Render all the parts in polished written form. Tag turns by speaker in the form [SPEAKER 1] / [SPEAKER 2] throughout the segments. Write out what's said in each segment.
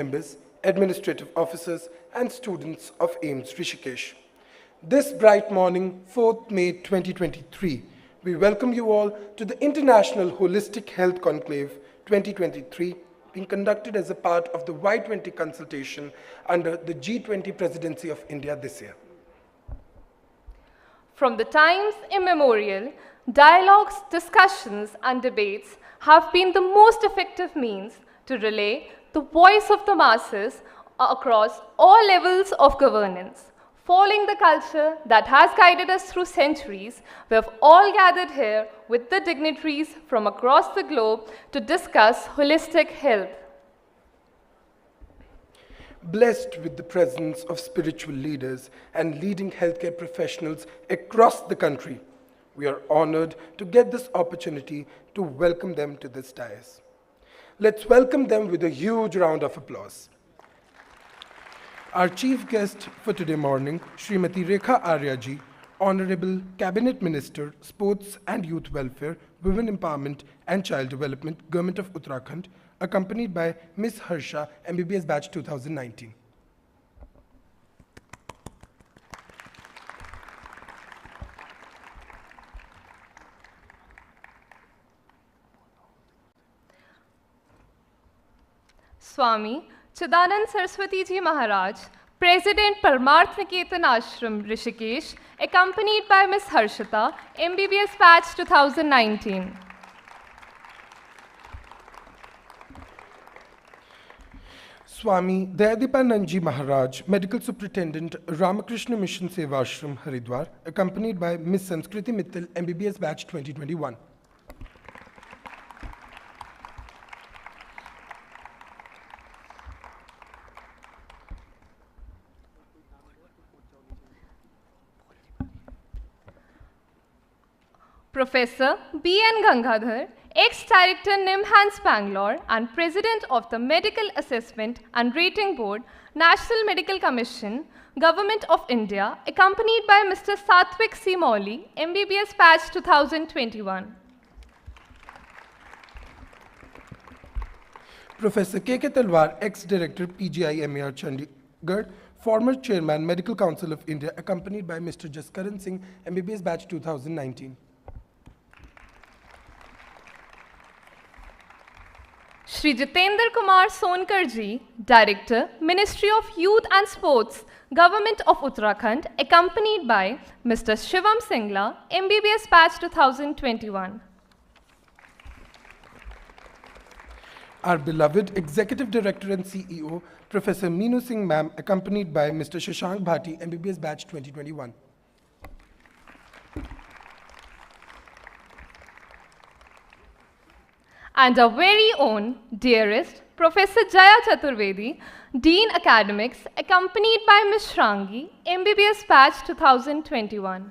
[SPEAKER 1] members, administrative officers, and students of AIMS Rishikesh. This bright morning, 4th May 2023, we welcome you all to the International Holistic Health Conclave 2023, being conducted as a part of the Y20 consultation under the G20 presidency of India this year.
[SPEAKER 2] From the times immemorial, dialogues, discussions, and debates have been the most effective means to relay the voice of the masses across all levels of governance. Following the culture that has guided us through centuries, we have all gathered here with the dignitaries from across the globe to discuss holistic health.
[SPEAKER 1] Blessed with the presence of spiritual leaders and leading healthcare professionals across the country, we are honored to get this opportunity to welcome them to this dais. Let's welcome them with a huge round of applause. Our chief guest for today morning, Srimati Rekha Arya-ji, Honorable Cabinet Minister, Sports and Youth Welfare, Women Empowerment and Child Development, Government of Uttarakhand, accompanied by Ms. Harsha, MBBS Batch 2019.
[SPEAKER 2] Swami Chidanand Saraswati Ji Maharaj, President Parmarth Niketan Ashram Rishikesh, accompanied by Ms. Harshita, MBBS Batch 2019.
[SPEAKER 1] Swami Dayadeepanand Maharaj, Medical Superintendent, Ramakrishna Mission Sevashram, Haridwar, accompanied by Ms. Sanskriti Mittal, MBBS Batch 2021.
[SPEAKER 2] Professor B.N. Gangadhar, ex-director NIMHANS Bangalore and President of the Medical Assessment and Rating Board, National Medical Commission, Government of India, accompanied by Mr. Satvik C. Mauli, MBBS Batch 2021.
[SPEAKER 1] Professor K.K. Talwar, ex-director PGI MER Chandigarh, former chairman Medical Council of India, accompanied by Mr. Jaskaran Singh, MBBS Batch 2019.
[SPEAKER 2] Shri Jitendra Kumar Sonkar Ji, Director, Ministry of Youth and Sports, Government of Uttarakhand, accompanied by Mr. Shivam Singla, MBBS Batch 2021.
[SPEAKER 1] Our beloved Executive Director and CEO, Professor Meenu Singh Ma'am, accompanied by Mr. Shashank Bhati, MBBS Batch 2021.
[SPEAKER 2] And our very own dearest Professor Jaya Chaturvedi, Dean Academics, accompanied by Ms. Shrangi, MBBS Batch 2021.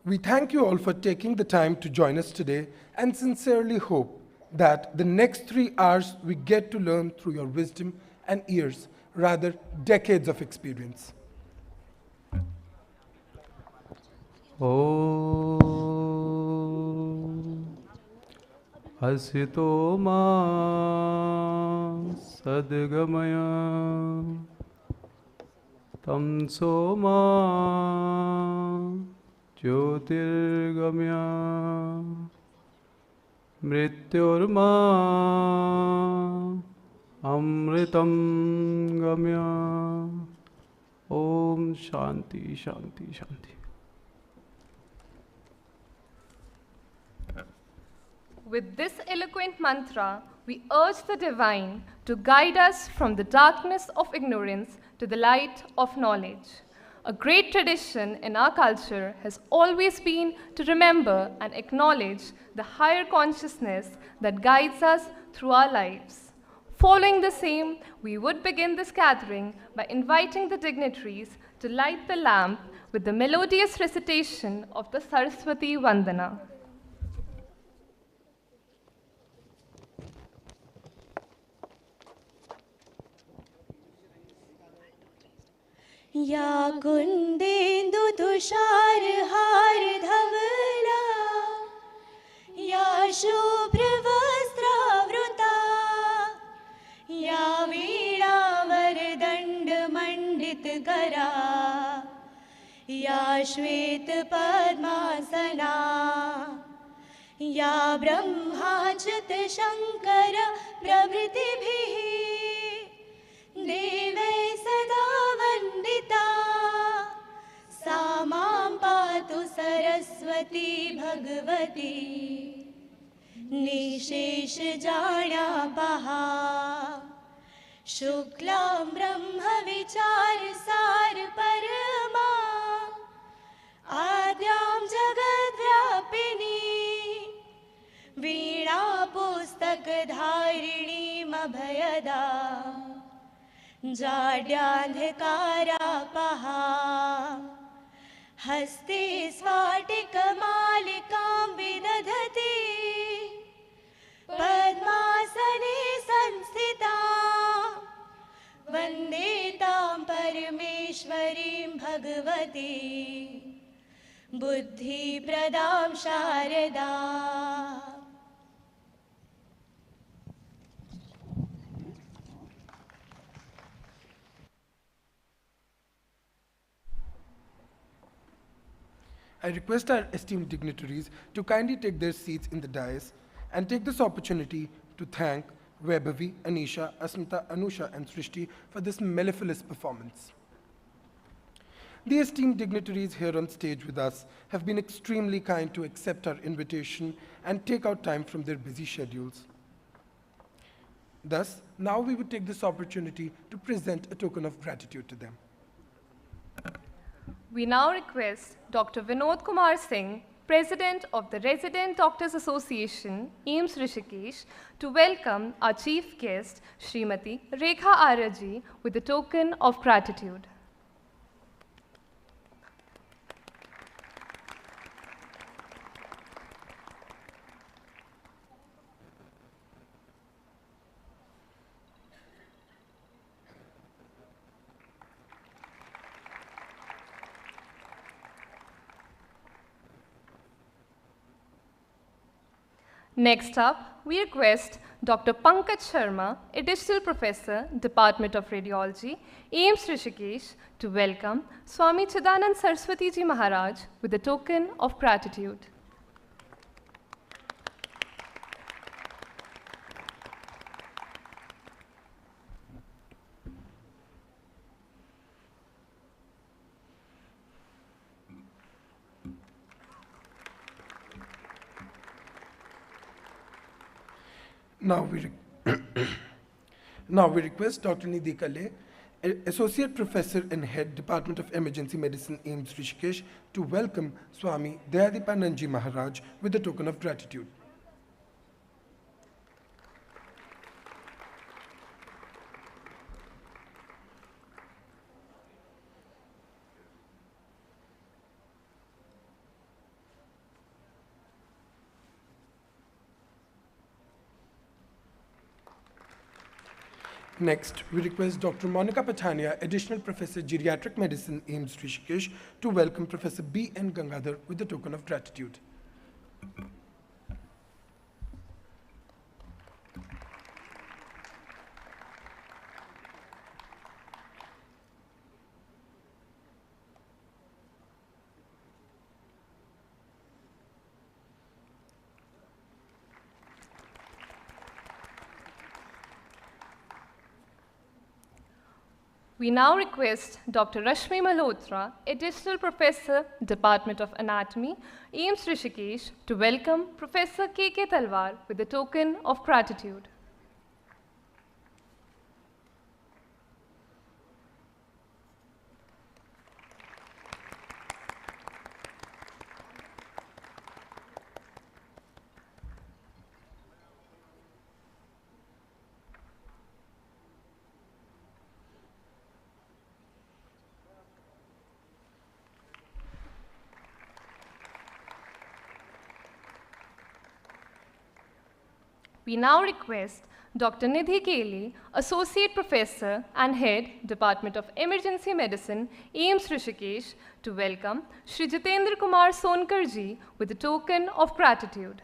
[SPEAKER 1] We thank you all for taking the time to join us today and sincerely hope that the next 3 hours we get to learn through your wisdom and years, rather decades of experience.
[SPEAKER 3] Om Asito Ma Sadgamaya Tamso Ma Jyotirgamya Mrityorma Amritam Gamya. Om Shanti Shanti Shanti.
[SPEAKER 2] With this eloquent mantra, we urge the divine to guide us from the darkness of ignorance to the light of knowledge. A great tradition in our culture has always been to remember and acknowledge the higher consciousness that guides us through our lives. Following the same, we would begin this gathering by inviting the dignitaries to light the lamp with the melodious recitation of the Saraswati Vandana.
[SPEAKER 4] या कुन्देन्दु तुषारहार धवला या शुभ्रवस्त्रावृता या वीणावरदण्डमण्डितकरा या श्वेतपद्मासना या ब्रह्माच्युतशङ्कर प्रभृतिभिः देवै सदा वन्दिता सा मां पातु सरस्वती भगवती निशेषजाड्यापहा शुक्लां ब्रह्मविचारसारपरमा आद्यां जगद्व्यापिनी वीणापुस्तकधारिणीमभयदा जाड्यान्धकारापहा हस्ते स्फाटिकमालिकां विदधति पद्मासने संस्थिता वन्दे तां परमेश्वरीं Bhagwati बुद्धिप्रदां Sharda.
[SPEAKER 1] I request our esteemed dignitaries to kindly take their seats in the dais and take this opportunity to thank Vaibhavi, Anisha, Asmita, Anusha, and Srishti for this mellifluous performance. The esteemed dignitaries here on stage with us have been extremely kind to accept our invitation and take out time from their busy schedules. Thus, now we would take this opportunity to present a token of gratitude to them.
[SPEAKER 2] We now request Dr. Vinod Kumar Singh, President of the Resident Doctors Association, AIIMS Rishikesh, to welcome our chief guest, Srimati Rekha Araji, with a token of gratitude. Next up, we request Dr. Pankaj Sharma, Additional Professor, Department of Radiology, AIIMS Rishikesh, to welcome Swami Chidanand Saraswati Ji Maharaj with a token of gratitude.
[SPEAKER 1] Now we request Dr. Nidhi Kale, Associate Professor and Head, Department of Emergency Medicine, AIIMS Rishikesh, to welcome Swami Dayadipananji Maharaj with a token of gratitude. Next, we request Dr. Monica Patania, Additional Professor, Geriatric Medicine, AIIMS Rishikesh, to welcome Professor B. N. Gangadhar with a token of gratitude.
[SPEAKER 2] We now request Dr. Rashmi Malhotra, Additional Professor, Department of Anatomy, AIIMS Rishikesh, to welcome Professor K.K. Talwar with a token of gratitude. We now request Dr. Nidhi Keli, Associate Professor and Head, Department of Emergency Medicine, AIIMS Rishikesh, to welcome Shri Jitendra Kumar Sonkar ji with a token of gratitude.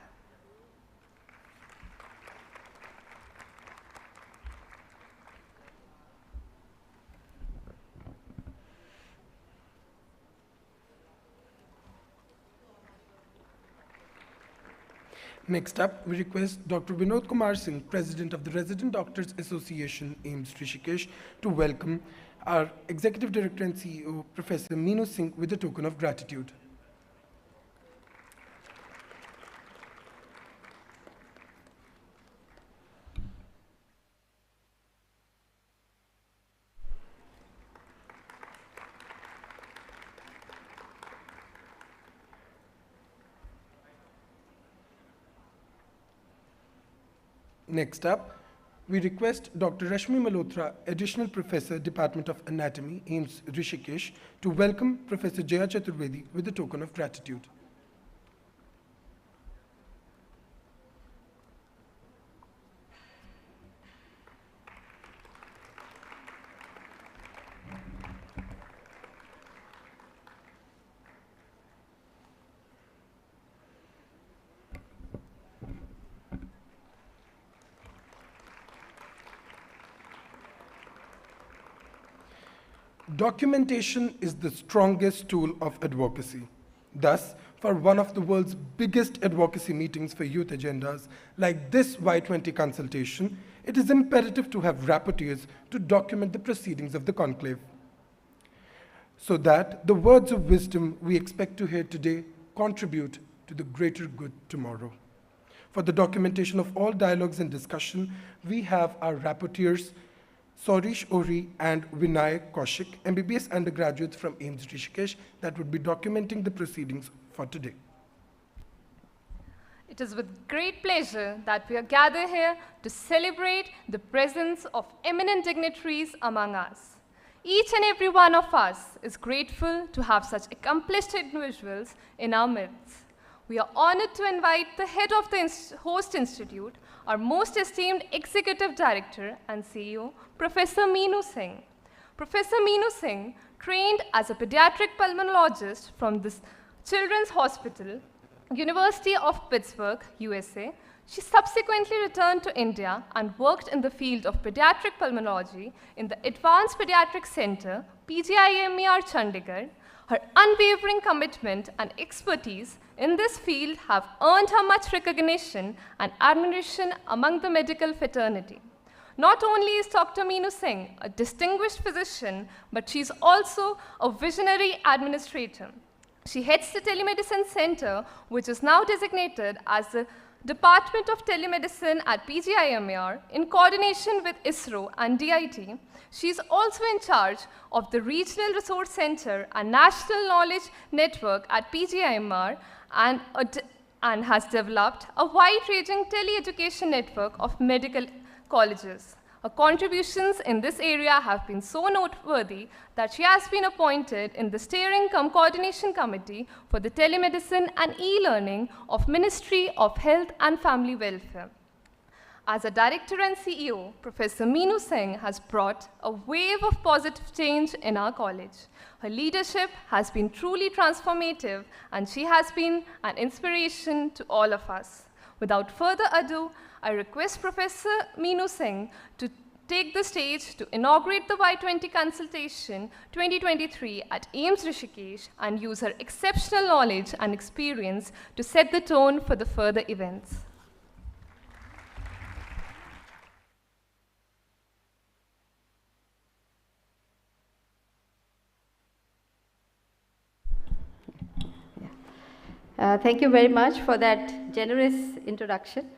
[SPEAKER 1] Next up, we request Dr. Vinod Kumar Singh, President of the Resident Doctors Association, AIIMS Rishikesh, to welcome our Executive Director and CEO, Professor Meenu Singh, with a token of gratitude. Next up, we request Dr. Rashmi Malhotra, Additional Professor, Department of Anatomy, AIIMS Rishikesh, to welcome Professor Jaya Chaturvedi with a token of gratitude. Documentation is the strongest tool of advocacy. Thus, for one of the world's biggest advocacy meetings for youth agendas, like this Y20 consultation, it is imperative to have rapporteurs to document the proceedings of the conclave, so that the words of wisdom we expect to hear today contribute to the greater good tomorrow. For the documentation of all dialogues and discussion, we have our rapporteurs, Saurish Ori and Vinay Kaushik, MBBS undergraduates from AIIMS Rishikesh, that would be documenting the proceedings for today.
[SPEAKER 2] It is with great pleasure that we are gathered here to celebrate the presence of eminent dignitaries among us. Each and every one of us is grateful to have such accomplished individuals in our midst. We are honored to invite the head of the host institute, our most esteemed Executive Director and CEO, Professor Meenu Singh. Professor Meenu Singh trained as a pediatric pulmonologist from the Children's Hospital, University of Pittsburgh, USA. She subsequently returned to India and worked in the field of pediatric pulmonology in the Advanced Pediatric Center, PGIMER Chandigarh. Her unwavering commitment and expertise in this field have earned her much recognition and admiration among the medical fraternity. Not only is Dr. Meenu Singh a distinguished physician, but she's also a visionary administrator. She heads the Telemedicine Center, which is now designated as the Department of Telemedicine at PGIMER in coordination with ISRO and DIT. She is also in charge of the Regional Resource Center and National Knowledge Network at PGIMER and has developed a wide-ranging tele-education network of medical colleges. Her contributions in this area have been so noteworthy that she has been appointed in the Steering Coordination Committee for the Telemedicine and E-Learning of Ministry of Health and Family Welfare. As a director and CEO, Professor Meenu Singh has brought a wave of positive change in our college. Her leadership has been truly transformative, and she has been an inspiration to all of us. Without further ado, I request Professor Meenu Singh to take the stage to inaugurate the Y20 Consultation 2023 at AIIMS Rishikesh and use her exceptional knowledge and experience to set the tone for the further events.
[SPEAKER 5] Thank you very much for that generous introduction.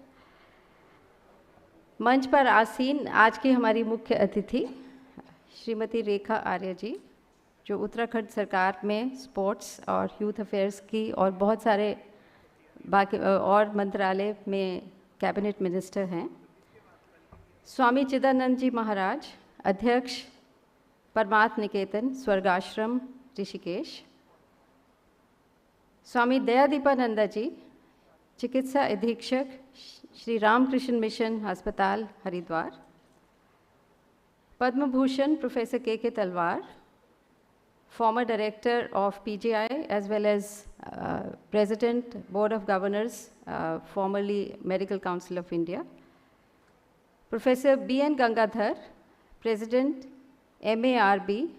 [SPEAKER 5] मंच पर आसीन आज की हमारी मुख्य अतिथि श्रीमती रेखा आर्य जी, जो उत्तराखंड सरकार में स्पोर्ट्स और यूथ अफेयर्स की और बहुत सारे बाकी और मंत्रालय में कैबिनेट मिनिस्टर हैं। स्वामी चिदानंद जी महाराज, अध्यक्ष परमार्थ निकेतन स्वर्गाश्रम ऋषिकेश। स्वामी दयादीपानंद जी, चिकित्सा अधीक्षक श्री रामकृष्ण मिशन अस्पताल हरिद्वार, पद्म भूषण प्रोफेसर के तलवार, former director of PGI as well as President, Board of Governors, formerly Medical Council of India. Professor B.N. Gangadhar, President, MARB,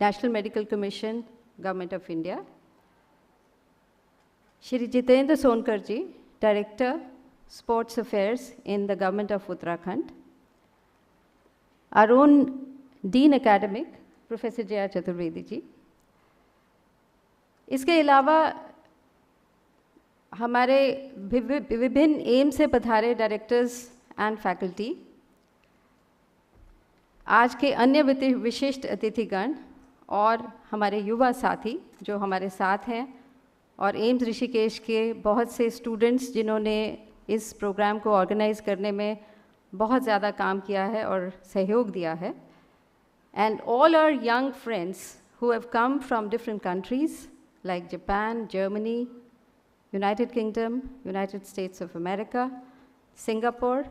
[SPEAKER 5] National Medical Commission, Government of India. Shri Jitendra Sonkarji, Director, Sports Affairs in the Government of Uttarakhand. Our own Dean Academic, Professor Jaya Chaturvedi ji. इसके अलावा हमारे विभिन्न M से पधारे directors and faculty, आज के अन्य विशिष्ट अतिथिगण और हमारे युवा साथी जो हमारे साथ हैं, और एम्स ऋषिकेश के बहुत से स्टूडेंट्स जिन्होंने इस प्रोग्राम को ऑर्गेनाइज करने में बहुत ज़्यादा काम किया है और सहयोग दिया है, and all our young friends who have come from different countries like Japan, Germany, United Kingdom, United States of America, Singapore.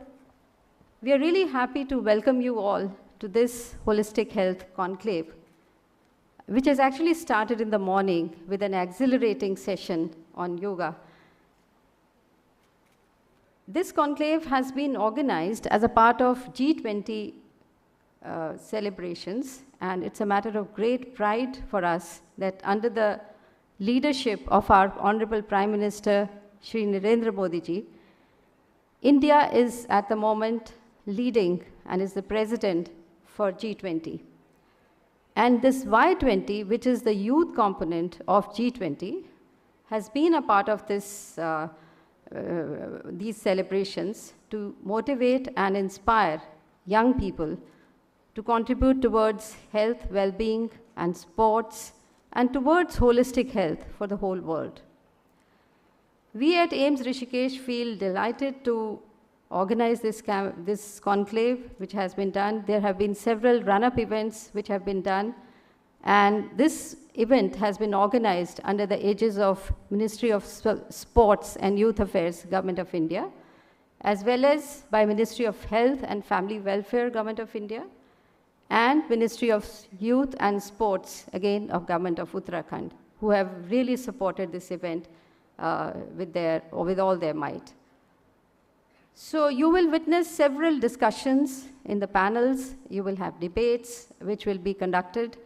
[SPEAKER 5] We are really happy to welcome you all to this Holistic Health Conclave, which has actually started in the morning with an exhilarating session on yoga. This conclave has been organized as a part of G20 celebrations, and it's a matter of great pride for us that under the leadership of our Honorable Prime Minister, Shri Narendra Modi ji, India is at the moment leading and is the president for G20. And this Y20, which is the youth component of G20, has been a part of this, these celebrations to motivate and inspire young people to contribute towards health, well-being, and sports, and towards holistic health for the whole world. We at AIIMS Rishikesh feel delighted to organize this conclave, which has been done. There have been several run-up events which have been done, and this event has been organized under the aegis of Ministry of Sports and Youth Affairs, Government of India, as well as by Ministry of Health and Family Welfare, Government of India, and Ministry of Youth and Sports, again, of Government of Uttarakhand, who have really supported this event with all their might. So you will witness several discussions in the panels. You will have debates which will be conducted.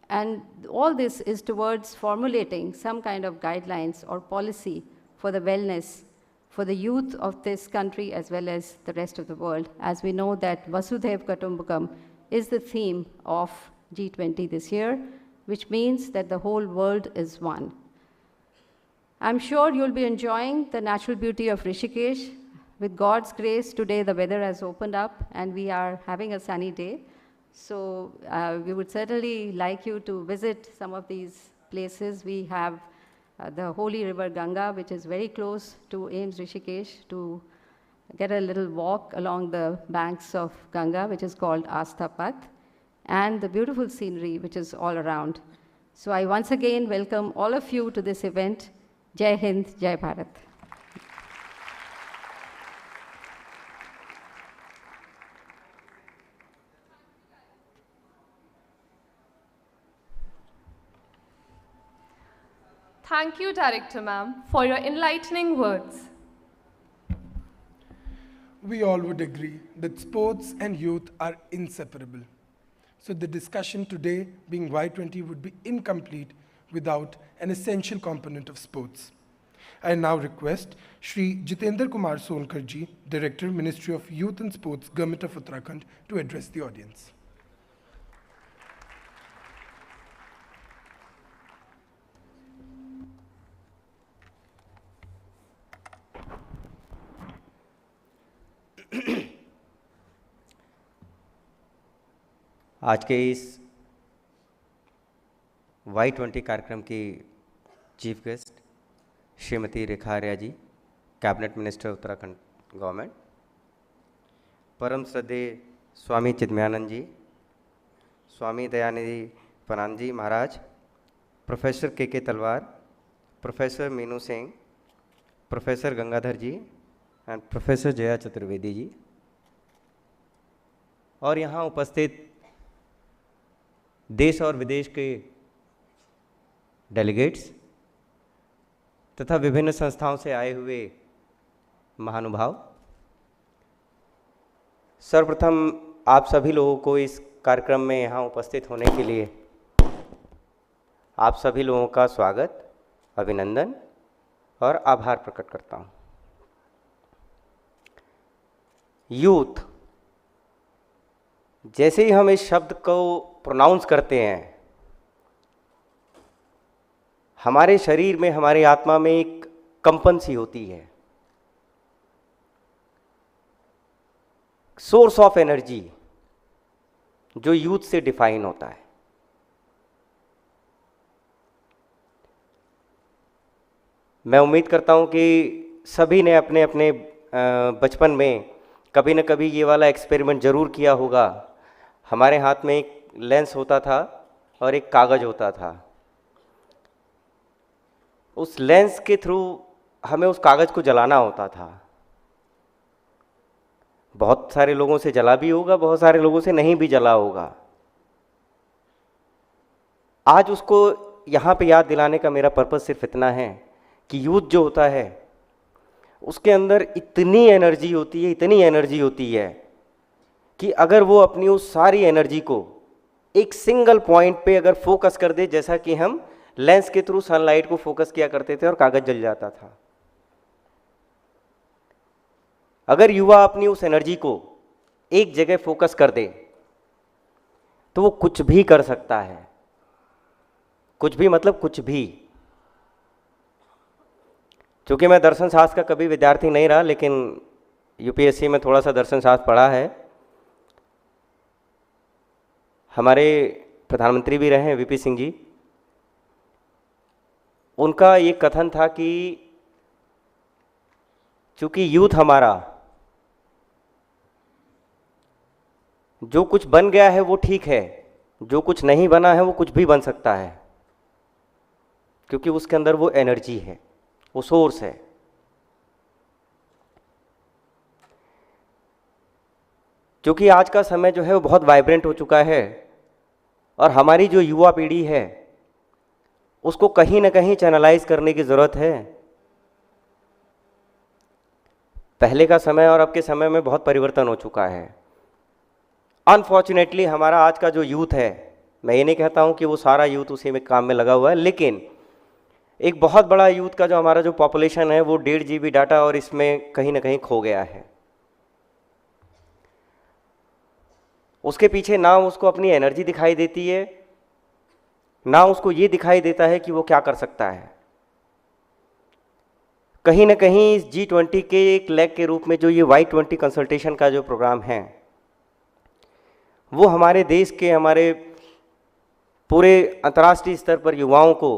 [SPEAKER 5] And all this is towards formulating some kind of guidelines or policy for the wellness for the youth of this country as well as the rest of the world, as we know that Vasudhaiv Kutumbakam is the theme of G20 this year, which means that the whole world is one. I'm sure you'll be enjoying the natural beauty of Rishikesh. With God's grace, today the weather has opened up and we are having a sunny day. So we would certainly like you to visit some of these places. We have the holy river Ganga, which is very close to AIIMS Rishikesh, to get a little walk along the banks of Ganga, which is called Astha Path, and the beautiful scenery which is all around. So I once again welcome all of you to this event. Jai Hind, Jai Bharat.
[SPEAKER 2] Thank you, Director Ma'am, for your enlightening words.
[SPEAKER 1] We all would agree that sports and youth are inseparable. So the discussion today, being Y20, would be incomplete without an essential component of sports. I now request Shri Jitendra Kumar Sonkar ji, Director, Ministry of Youth and Sports, Government of Uttarakhand, to address the audience.
[SPEAKER 6] आज के इस Y20 कार्यक्रम की chief guest Shrimati Rekha Arya ji, cabinet minister Uttarakhand government, परम श्रद्धेय स्वामी चिन्मयानंद जी, स्वामी दयानिधि पनान ji Maharaj, professor K Talwar, professor Meenu Singh, professor Gangadhar ji and professor Jaya Chaturvedi ji, और यहाँ उपस्थित देश और विदेश के डेलीगेट्स तथा विभिन्न संस्थाओं से आए हुए महानुभाव, सर्वप्रथम आप सभी लोगों को इस कार्यक्रम में यहाँ उपस्थित होने के लिए आप सभी लोगों का स्वागत, अभिनंदन और आभार प्रकट करता हूँ। यूथ, जैसे ही हम इस शब्द को प्रोनाउंस करते हैं, हमारे शरीर में, हमारी आत्मा में एक कंपन सी होती है, सोर्स ऑफ एनर्जी जो यूथ से डिफाइन होता है। मैं उम्मीद करता हूं कि सभी ने अपने अपने बचपन में कभी न कभी ये वाला एक्सपेरिमेंट जरूर किया होगा। हमारे हाथ में एक लेंस होता था और एक कागज होता था। उस लेंस के थ्रू हमें उस कागज को जलाना होता था। बहुत सारे लोगों से जला भी होगा, बहुत सारे लोगों से नहीं भी जला होगा। आज उसको यहाँ पे याद दिलाने का मेरा पर्पस सिर्फ इतना है कि यूथ जो होता है उसके अंदर इतनी एनर्जी होती है, इतनी एनर्जी होती है कि अगर वो अपनी उस सारी एनर्जी को एक सिंगल पॉइंट पे अगर फोकस कर दे, जैसा कि हम लेंस के थ्रू सनलाइट को फोकस किया करते थे और कागज जल जाता था, अगर युवा अपनी उस एनर्जी को एक जगह फोकस कर दे तो वो कुछ भी कर सकता है। कुछ भी मतलब कुछ भी। चूंकि मैं दर्शन शास्त्र का कभी विद्यार्थी नहीं रहा, लेकिन यूपीएससी में थोड़ा सा दर्शन शास्त्र पढ़ा है। हमारे प्रधानमंत्री भी रहे हैं वीपी सिंह जी, उनका ये कथन था कि चूंकि यूथ हमारा जो कुछ बन गया है वो ठीक है, जो कुछ नहीं बना है वो कुछ भी बन सकता है, क्योंकि उसके अंदर वो एनर्जी है, वो सोर्स है। क्योंकि आज का समय जो है वो बहुत वाइब्रेंट हो चुका है और हमारी जो युवा पीढ़ी है उसको कहीं ना कहीं चैनलाइज करने की ज़रूरत है। पहले का समय और अब के समय में बहुत परिवर्तन हो चुका है। अनफॉर्चुनेटली हमारा आज का जो यूथ है, मैं ये नहीं कहता हूँ कि वो सारा यूथ उसी में काम में लगा हुआ है, लेकिन एक बहुत बड़ा यूथ का जो हमारा जो पॉपुलेशन है वो 1.5 GB डाटा और इसमें कहीं ना कहीं खो गया है। उसके पीछे ना उसको अपनी एनर्जी दिखाई देती है, ना उसको ये दिखाई देता है कि वो क्या कर सकता है। कहीं ना कहीं इस G20 के एक लेग के रूप में जो ये Y20 कंसल्टेशन का जो प्रोग्राम है वो हमारे देश के, हमारे पूरे अंतर्राष्ट्रीय स्तर पर युवाओं को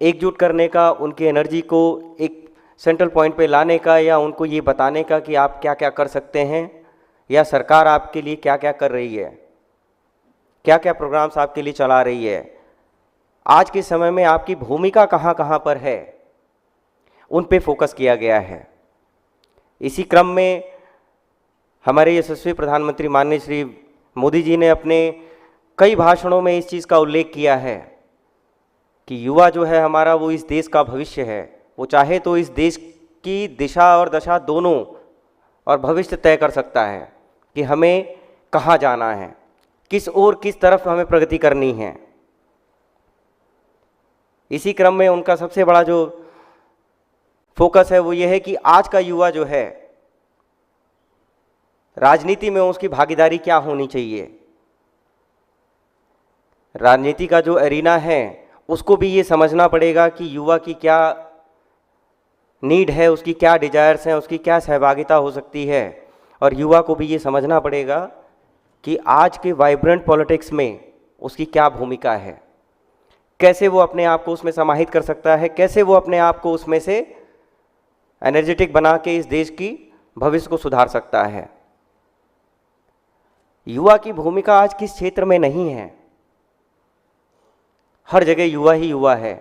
[SPEAKER 6] एकजुट करने का, उनकी एनर्जी को एक सेंट्रल पॉइंट पे लाने का, या उनको ये बताने का कि आप क्या क्या कर सकते हैं, या सरकार आपके लिए क्या क्या कर रही है, क्या क्या प्रोग्राम्स आपके लिए चला रही है, आज के समय में आपकी भूमिका कहाँ कहाँ पर है, उन पे फोकस किया गया है। इसी क्रम में हमारे यशस्वी प्रधानमंत्री माननीय श्री मोदी जी ने अपने कई भाषणों में इस चीज़ का उल्लेख किया है कि युवा जो है हमारा वो इस देश का भविष्य है। वो चाहे तो इस देश की दिशा और दशा दोनों और भविष्य तय कर सकता है कि हमें कहाँ जाना है, किस ओर किस तरफ हमें प्रगति करनी है। इसी क्रम में उनका सबसे बड़ा जो फोकस है वो ये है कि आज का युवा जो है राजनीति में उसकी भागीदारी क्या होनी चाहिए। राजनीति का जो एरिना है उसको भी ये समझना पड़ेगा कि युवा की क्या नीड है, उसकी क्या डिजायर्स हैं, उसकी क्या सहभागिता हो सकती है। और युवा को भी ये समझना पड़ेगा कि आज के वाइब्रेंट पॉलिटिक्स में उसकी क्या भूमिका है, कैसे वो अपने आप को उसमें समाहित कर सकता है, कैसे वो अपने आप को उसमें से एनर्जेटिक बना के इस देश की भविष्य को सुधार सकता है। युवा की भूमिका आज किस क्षेत्र में नहीं है, हर जगह युवा ही युवा है।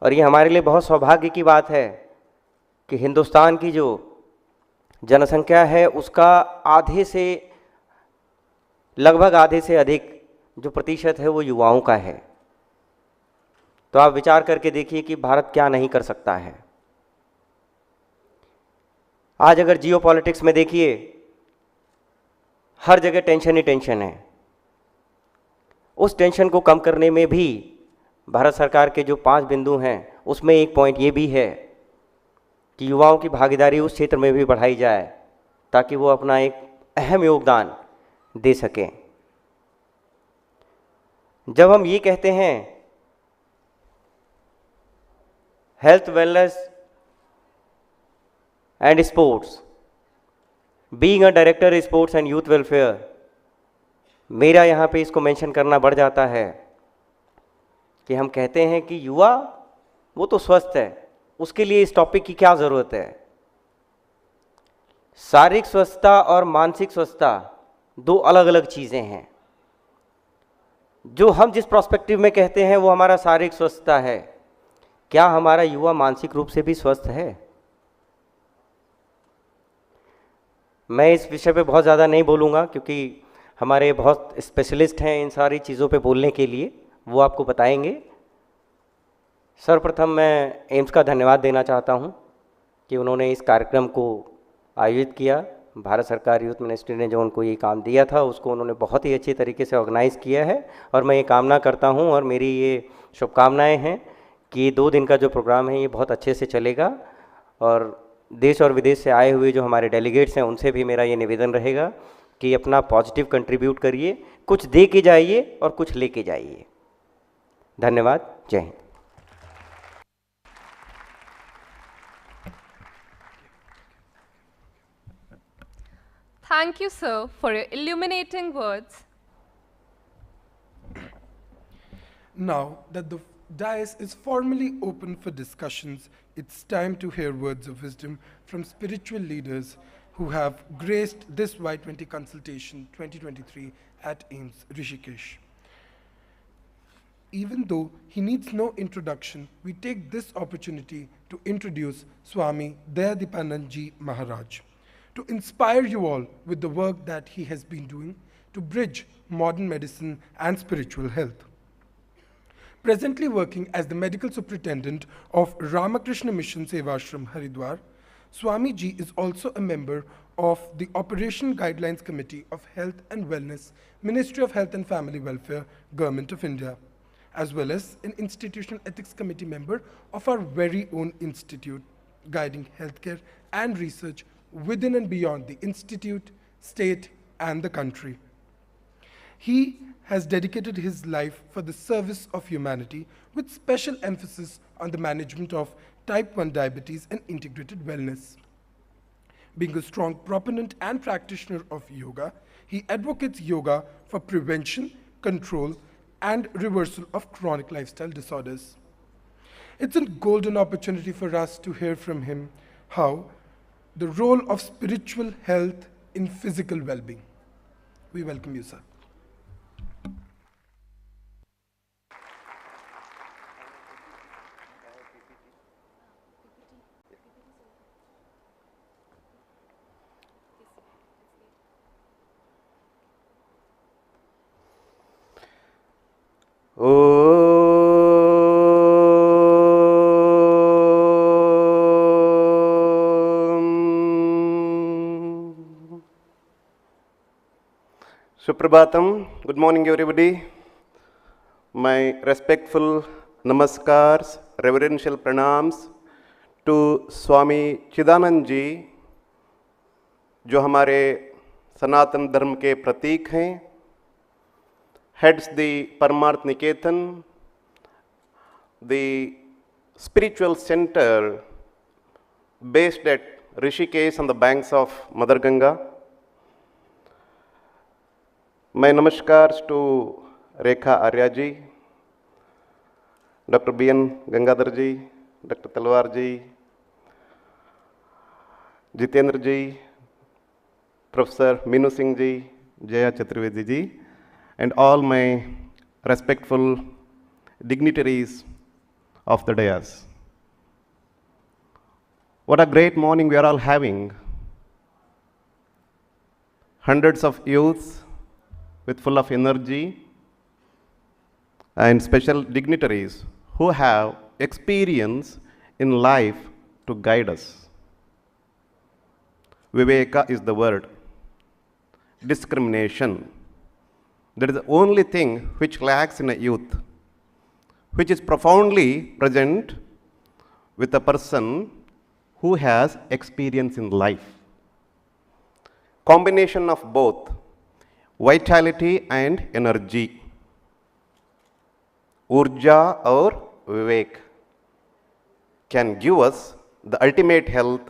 [SPEAKER 6] और ये हमारे लिए बहुत सौभाग्य की बात है कि हिंदुस्तान की जो जनसंख्या है उसका आधे से लगभग आधे से अधिक जो प्रतिशत है वो युवाओं का है। तो आप विचार करके देखिए कि भारत क्या नहीं कर सकता है। आज अगर जियो पॉलिटिक्स में देखिए, हर जगह टेंशन ही टेंशन है। उस टेंशन को कम करने में भी भारत सरकार के जो 5 बिंदु हैं उसमें एक पॉइंट ये भी है कि युवाओं की भागीदारी उस क्षेत्र में भी बढ़ाई जाए ताकि वो अपना एक अहम योगदान दे सकें। जब हम ये कहते हैं health, wellness and sports, being a director sports and youth welfare, मेरा यहाँ पे इसको मेंशन करना बढ़ जाता है कि हम कहते हैं कि युवा वो तो स्वस्थ है, उसके लिए इस टॉपिक की क्या ज़रूरत है। शारीरिक स्वस्थता और मानसिक स्वस्थता 2 अलग अलग चीज़ें हैं। जो हम जिस प्रोस्पेक्टिव में कहते हैं वो हमारा शारीरिक स्वस्थता है, क्या हमारा युवा मानसिक रूप से भी स्वस्थ है? मैं इस विषय पे बहुत ज़्यादा नहीं बोलूँगा क्योंकि हमारे बहुत स्पेशलिस्ट हैं इन सारी चीज़ों पे बोलने के लिए, वो आपको बताएंगे। सर्वप्रथम मैं एम्स का धन्यवाद देना चाहता हूँ कि उन्होंने इस कार्यक्रम को आयोजित किया। भारत सरकार यूथ मिनिस्ट्री ने जो उनको ये काम दिया था उसको उन्होंने बहुत ही अच्छी तरीके से ऑर्गेनाइज़ किया है और मैं ये कामना करता हूँ और मेरी ये शुभकामनाएं हैं कि ये 2 दिन का जो प्रोग्राम है ये बहुत अच्छे से चलेगा। और देश और विदेश से आए हुए जो हमारे डेलीगेट्स हैं उनसे भी मेरा ये निवेदन रहेगा कि अपना पॉजिटिव कंट्रीब्यूट करिए, कुछ दे के जाइए और कुछ लेके जाइए। धन्यवाद। जय Hind.
[SPEAKER 2] Thank you, sir, for your illuminating words.
[SPEAKER 1] Now that the dais is formally open for discussions, it's time to hear words of wisdom from spiritual leaders who have graced this Y20 Consultation 2023 at AIIMS Rishikesh. Even though he needs no introduction, we take this opportunity to introduce Swami Dayadeepanandji Maharaj, to inspire you all with the work that he has been doing to bridge modern medicine and spiritual health. Presently working as the medical superintendent of Ramakrishna Mission Sevashram Haridwar, Swami Ji is also a member of the Operation Guidelines Committee of Health and Wellness, Ministry of Health and Family Welfare, Government of India, as well as an Institutional Ethics Committee member of our very own institute, guiding healthcare and research within and beyond the institute, state, and the country. He has dedicated his life for the service of humanity with special emphasis on the management of type 1 diabetes and integrated wellness. Being a strong proponent and practitioner of yoga, he advocates yoga for prevention, control, and reversal of chronic lifestyle disorders. It's a golden opportunity for us to hear from him how the role of spiritual health in physical well-being. We welcome you, sir.
[SPEAKER 7] Suprabhatam, good morning everybody. My respectful namaskars, reverential pranams to Swami Chidanand जी, जो हमारे सनातन धर्म के प्रतीक हैं, heads the Parmarth Niketan, the spiritual center based at Rishikesh on the banks of Mother Ganga. My namaskars to Rekha Arya ji, Dr. B.N. Gangadhar ji, Dr. Talwar ji, Jitendra ji, Professor Minu Singh ji, Jaya Chaturvedi ji, and all my respectful dignitaries of the dais. What a great morning we are all having. Hundreds of youths with full of energy and special dignitaries who have experience in life to guide us. Viveka is the word. Discrimination. That is the only thing which lacks in a youth, which is profoundly present with a person who has experience in life. Combination of both vitality and energy. Urja or Vivek can give us the ultimate health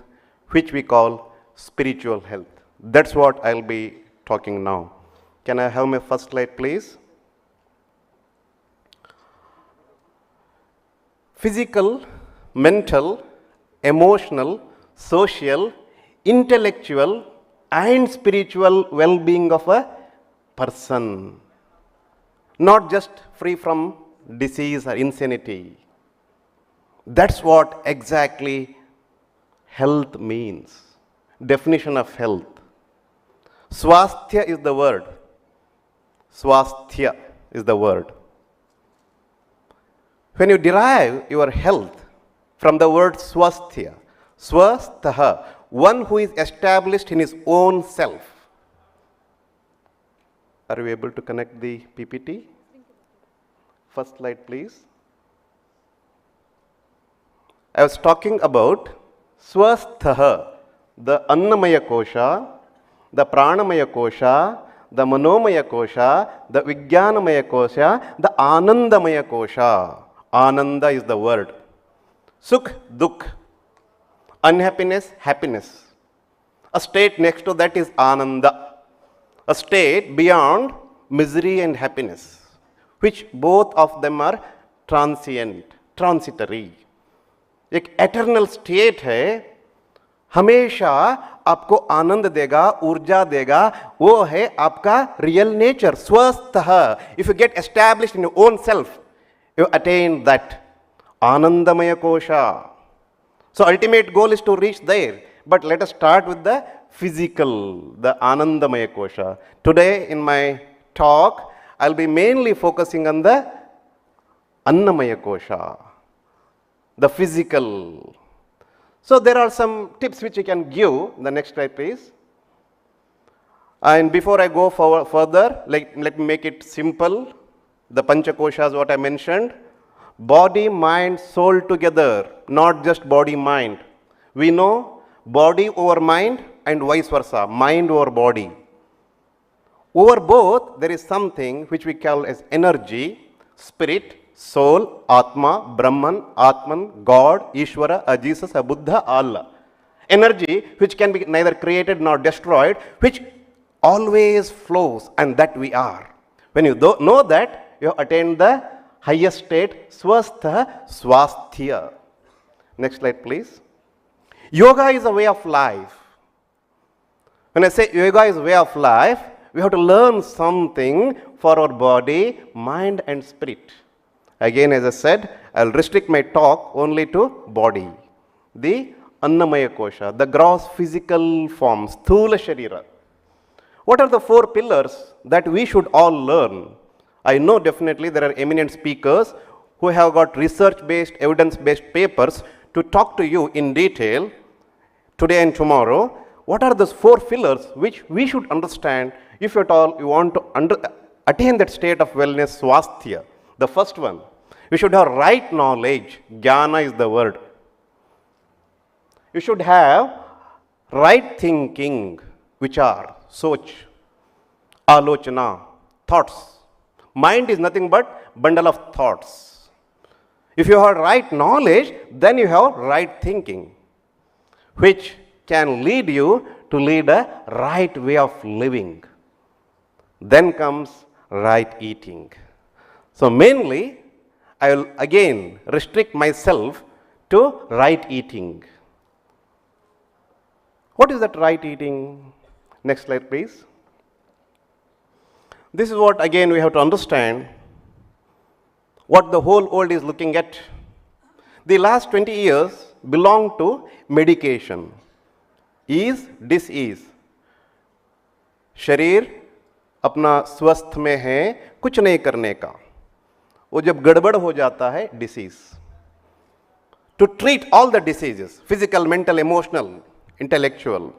[SPEAKER 7] which we call spiritual health. That's what I'll be talking now. Can I have my first slide, please? Physical, mental, emotional, social, intellectual, and spiritual well-being of a person. Not just free from disease or insanity. That's what exactly health means. Definition of health. Swasthya is the word. Swasthya is the word. When you derive your health from the word swasthya, swastha, one who is established in his own self. Are we able to connect the PPT? First slide, please. I was talking about swastha, the annamaya kosha, the pranamaya kosha, the manomaya kosha, the vijnanamaya kosha, the anandamaya kosha. Ananda is the word. Sukh, dukh. Unhappiness, happiness. A state next to that is ananda. A state beyond misery and happiness, which both of them are transient, transitory. एक eternal state है, हमेशा आपको आनंद देगा, ऊर्जा देगा, वो है आपका real nature, स्वस्थः. If you get established in your own self, you attain that Anandamaya Kosha. So ultimate goal is to reach there. But let us start with the physical, the Anandamaya Kosha. Today in my talk, I'll be mainly focusing on the Annamaya Kosha, the physical. So there are some tips which you can give. The next slide, please. And before I go further, let me make it simple. The Panchakoshas, what I mentioned. Body, mind, soul together, not just body, mind. We know body over mind and vice versa, mind over body. Over both, there is something which we call as energy, spirit, soul, Atma, Brahman, Atman, God, Ishvara, a Jesus, a Buddha, Allah. Energy which can be neither created nor destroyed, which always flows, and that we are. When you know that, you have attained the highest state, swastha, swasthya. Next slide, please. Yoga is a way of life. When I say yoga is a way of life, we have to learn something for our body, mind and spirit. Again, as I said, I'll restrict my talk only to body. The Annamaya Kosha, the gross physical forms, Sthula Sharira. What are the 4 pillars that we should all learn? I know definitely there are eminent speakers who have got research-based, evidence-based papers to talk to you in detail today and tomorrow. What are those 4 pillars which we should understand if at all you want to attain that state of wellness, swasthya? The first one, we should have right knowledge. Jnana is the word. You should have right thinking, which are soch, alochana, thoughts. Mind is nothing but bundle of thoughts. If you have right knowledge, then you have right thinking, which can lead you to lead a right way of living. Then comes right eating. So mainly, I will again restrict myself to right eating. What is that right eating? Next slide, please. This is what again we have to understand what the whole world is looking at. the last 20 years belong to medication. Ease, disease. शरीर अपना स्वस्थ में है, कुछ नहीं करने का. वो जब गड़बड़ हो जाता है, disease. To treat all the diseases, physical, mental, emotional, intellectual,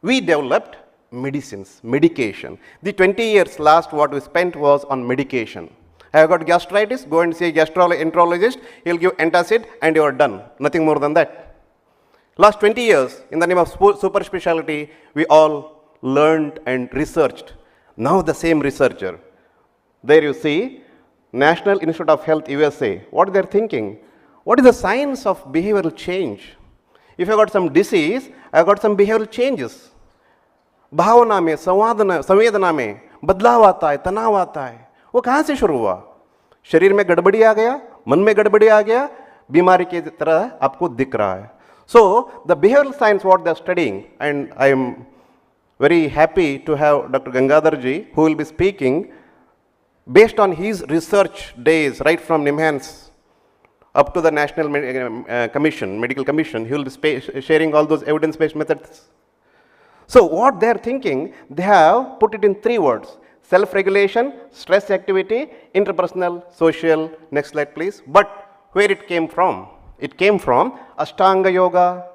[SPEAKER 7] we developed medicines, medication. The 20 years last what we spent was on medication. I have got gastritis, go and see a gastroenterologist, he'll give antacid and you are done. Nothing more than that. Last 20 years, in the name of super specialty, we all learned and researched. Now the same researcher, there you see, National Institute of Health USA, what they're thinking. What is the science of behavioral change? If I got some disease, I got some behavioral changes. भावना में, संवेदना में बदलाव आता है, तनाव आता है. वो कहाँ से शुरू हुआ? शरीर में गड़बड़ी आ गया, मन में गड़बड़ी आ गया, बीमारी की तरह आपको दिख रहा है. So the behavioral science what they are studying, and I am very happy to have Dr. Gangadharji who will be speaking based on his research days right from NIMHANS up to the National Medical Commission. He will be sharing all those evidence-based methods. So what they are thinking, they have put it in 3 words: self-regulation, stress activity, interpersonal, social. Next slide please. But where it came from? It came from Ashtanga Yoga.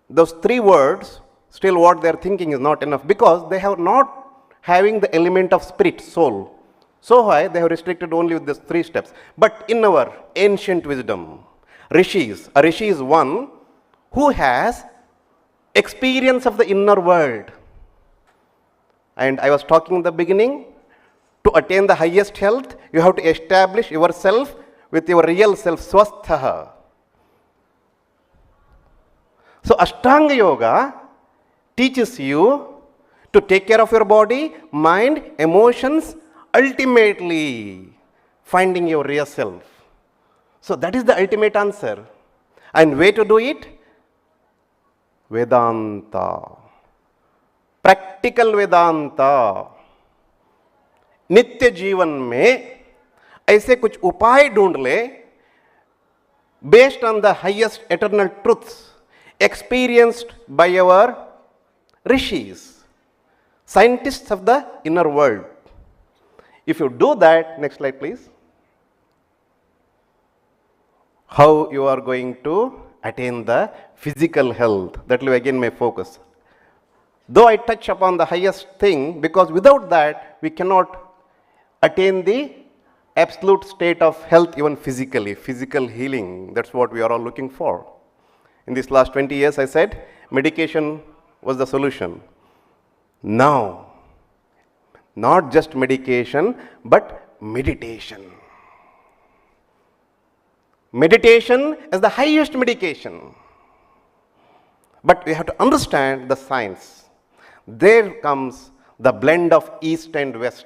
[SPEAKER 7] Those 3 words, still what they are thinking is not enough, because they have not having the element of spirit, soul. So why they have restricted only with these 3 steps. But in our ancient wisdom, rishis, a rishi is one who has experience of the inner world. And I was talking in the beginning, to attain the highest health, you have to establish yourself with your real self, swasthaha. So Ashtanga Yoga teaches you to take care of your body, mind, emotions, ultimately finding your real self. So that is the ultimate answer. And way to do it? Vedanta. Practical Vedanta. नित्य जीवन में ऐसे कुछ उपाय ढूंढ ले based on the highest eternal truths experienced by our rishis, scientists of the inner world. If you do that, next slide please, how you are going to attain the physical health, that will be again my focus. Though I touch upon the highest thing, because without that we cannot attain the absolute state of health even physically, physical healing. That's what we are all looking for. In these last 20 years I said medication was the solution. Now, not just medication, but meditation. Meditation is the highest medication. But we have to understand the science. There comes the blend of East and West.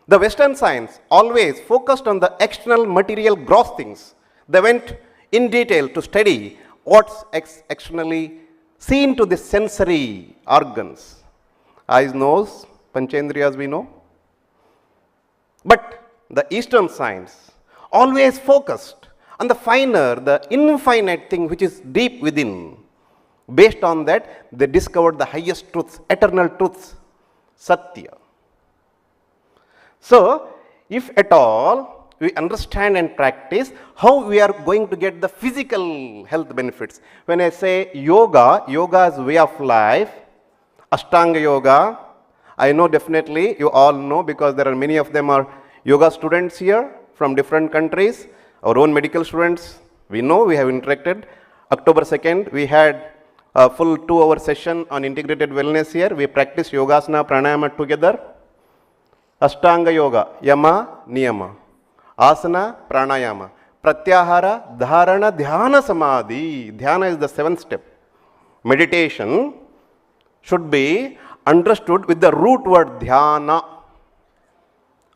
[SPEAKER 7] The Western science always focused on the external material gross things. They went in detail to study what's externally seen to the sensory organs. Eyes, nose, panchendriyas we know. But the Eastern science always focused on the finer, the infinite thing which is deep within. Based on that, they discovered the highest truths, eternal truths, Satya. So, if at all we understand and practice how we are going to get the physical health benefits. When I say yoga, yoga is way of life, Ashtanga Yoga, I know definitely you all know because there are many of them are yoga students here from different countries, our own medical students, we know, we have interacted. October 2nd, we had a full 2-hour session on integrated wellness here. We practiced Yogasana, Pranayama together. Ashtanga Yoga, Yama, Niyama, Asana, Pranayama, Pratyahara, Dharana, Dhyana Samadhi. Dhyana is the 7th step. Meditation should be understood with the root word Dhyana.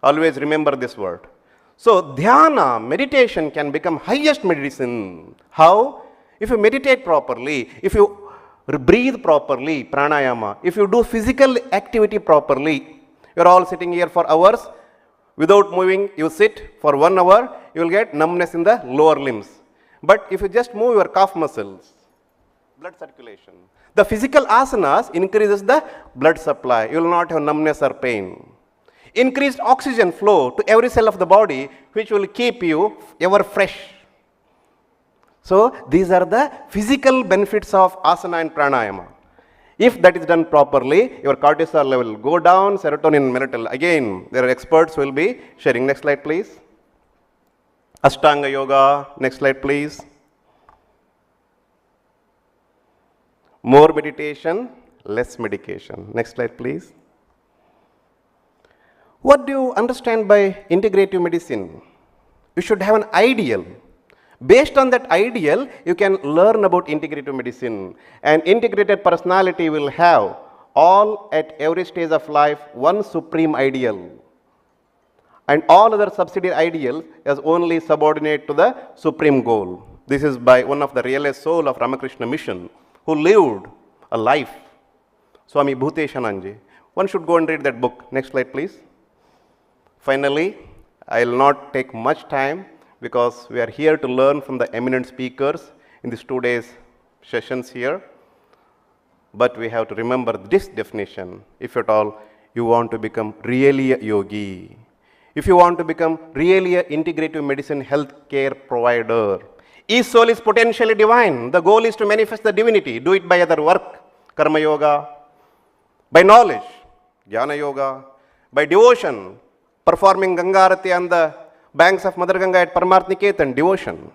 [SPEAKER 7] Always remember this word. So, Dhyana, meditation can become highest medicine. How? If you meditate properly, if you breathe properly, Pranayama, if you do physical activity properly, you are all sitting here for hours, Without moving, you sit for 1 hour, you will get numbness in the lower limbs. But if you just move your calf muscles, blood circulation, the physical asanas increases the blood supply. You will not have numbness or pain. Increased oxygen flow to every cell of the body, which will keep you ever fresh. So these are the physical benefits of asana and pranayama. If that is done properly, your cortisol level will go down, serotonin, melatonin. Again, there are experts who will be sharing. Next slide, please. Ashtanga yoga. Next slide, please. More meditation, less medication. Next slide, please. What do you understand by integrative medicine? You should have an ideal. Based on that ideal, you can learn about integrative medicine. An integrated personality will have all at every stage of life one supreme ideal. And all other subsidiary ideals as only subordinate to the supreme goal. This is by one of the realest soul of Ramakrishna Mission, who lived a life, Swami Bhuteshananji. One should go and read that book. Next slide, please. Finally, I will not take much time because we are here to learn from the eminent speakers in these 2 days sessions here. But we have to remember this definition, if at all you want to become really a yogi. If you want to become really an integrative medicine healthcare provider, each soul is potentially divine. The goal is to manifest the divinity. Do it by other work, karma yoga, by knowledge, jnana yoga, by devotion, performing Ganga Arati on the banks of Mother Ganga at Paramarth Niketan, devotion.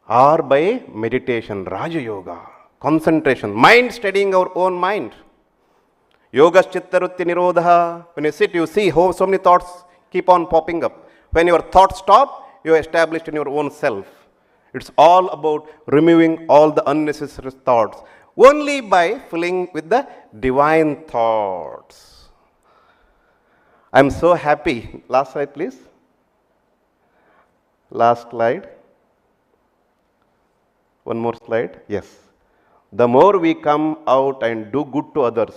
[SPEAKER 7] Or by meditation, Raja Yoga, concentration, mind studying our own mind. Yoga chittarutti nirodha. When you sit, you see how so many thoughts keep on popping up. When your thoughts stop, you are established in your own self. It's all about removing all the unnecessary thoughts, only by filling with the divine thoughts. I'm so happy. Last slide, please. Last slide. One more slide. Yes. The more we come out and do good to others,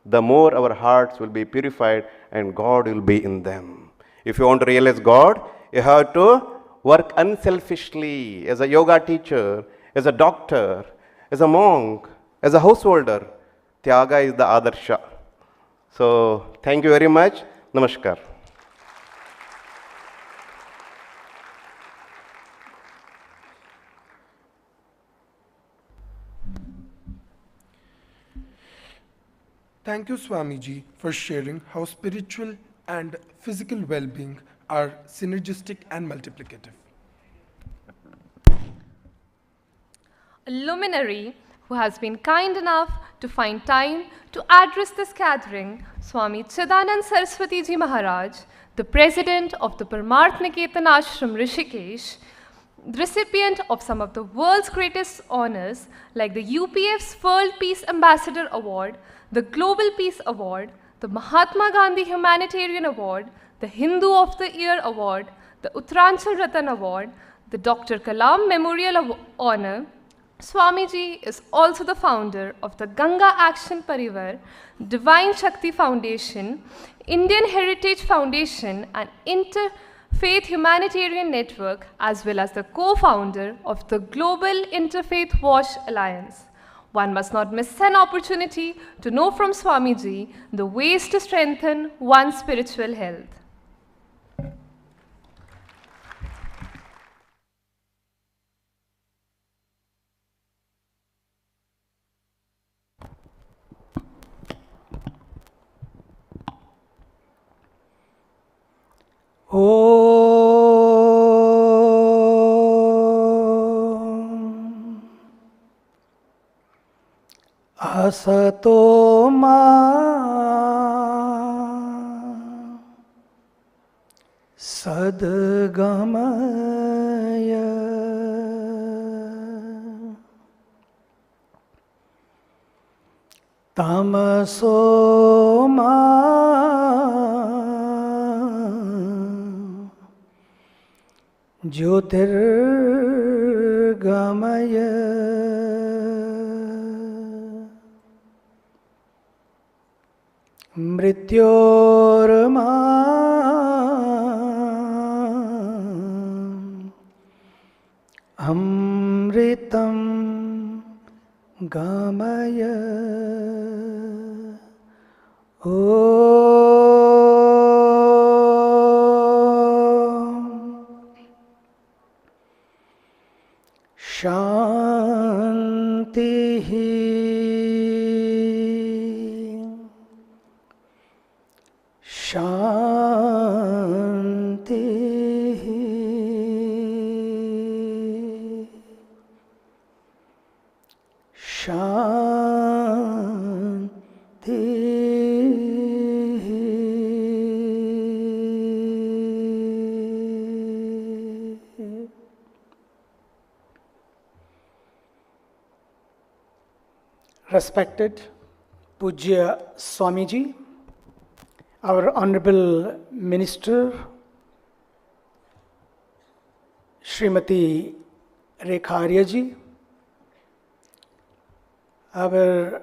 [SPEAKER 7] the more our hearts will be purified and God will be in them. If you want to realize God, you have to work unselfishly as a yoga teacher, as a doctor, as a monk, as a householder. Tyaga is the Adarsha. So, thank you very much. Namaskar.
[SPEAKER 1] Thank you, Swamiji, for sharing how spiritual and physical well-being are synergistic and multiplicative.
[SPEAKER 2] A luminary who has been kind enough to find time to address this gathering, Swami Chidanand Saraswati Ji Maharaj, the president of the Paramarth Niketan Ashram Rishikesh, the recipient of some of the world's greatest honors like the UPF's World Peace Ambassador Award, the Global Peace Award, the Mahatma Gandhi Humanitarian Award, the Hindu of the Year Award, the Uttaranchal Ratan Award, the Dr. Kalam Memorial Honor. Swamiji is also the founder of the Ganga Action Parivar, Divine Shakti Foundation, Indian Heritage Foundation, and Interfaith Humanitarian Network, as well as the co-founder of the Global Interfaith Wash Alliance. One must not miss an opportunity to know from Swamiji the ways to strengthen one's spiritual health.
[SPEAKER 8] असतो मा सद्गमय तमसो मा ज्योतिर्गमय मृत्योर्मा अमृतं गमय शान्तिः शान्तिः शान्तिः। Respected Pujya Swamiji, our Honorable Minister, Srimati Rekha Aryaji, our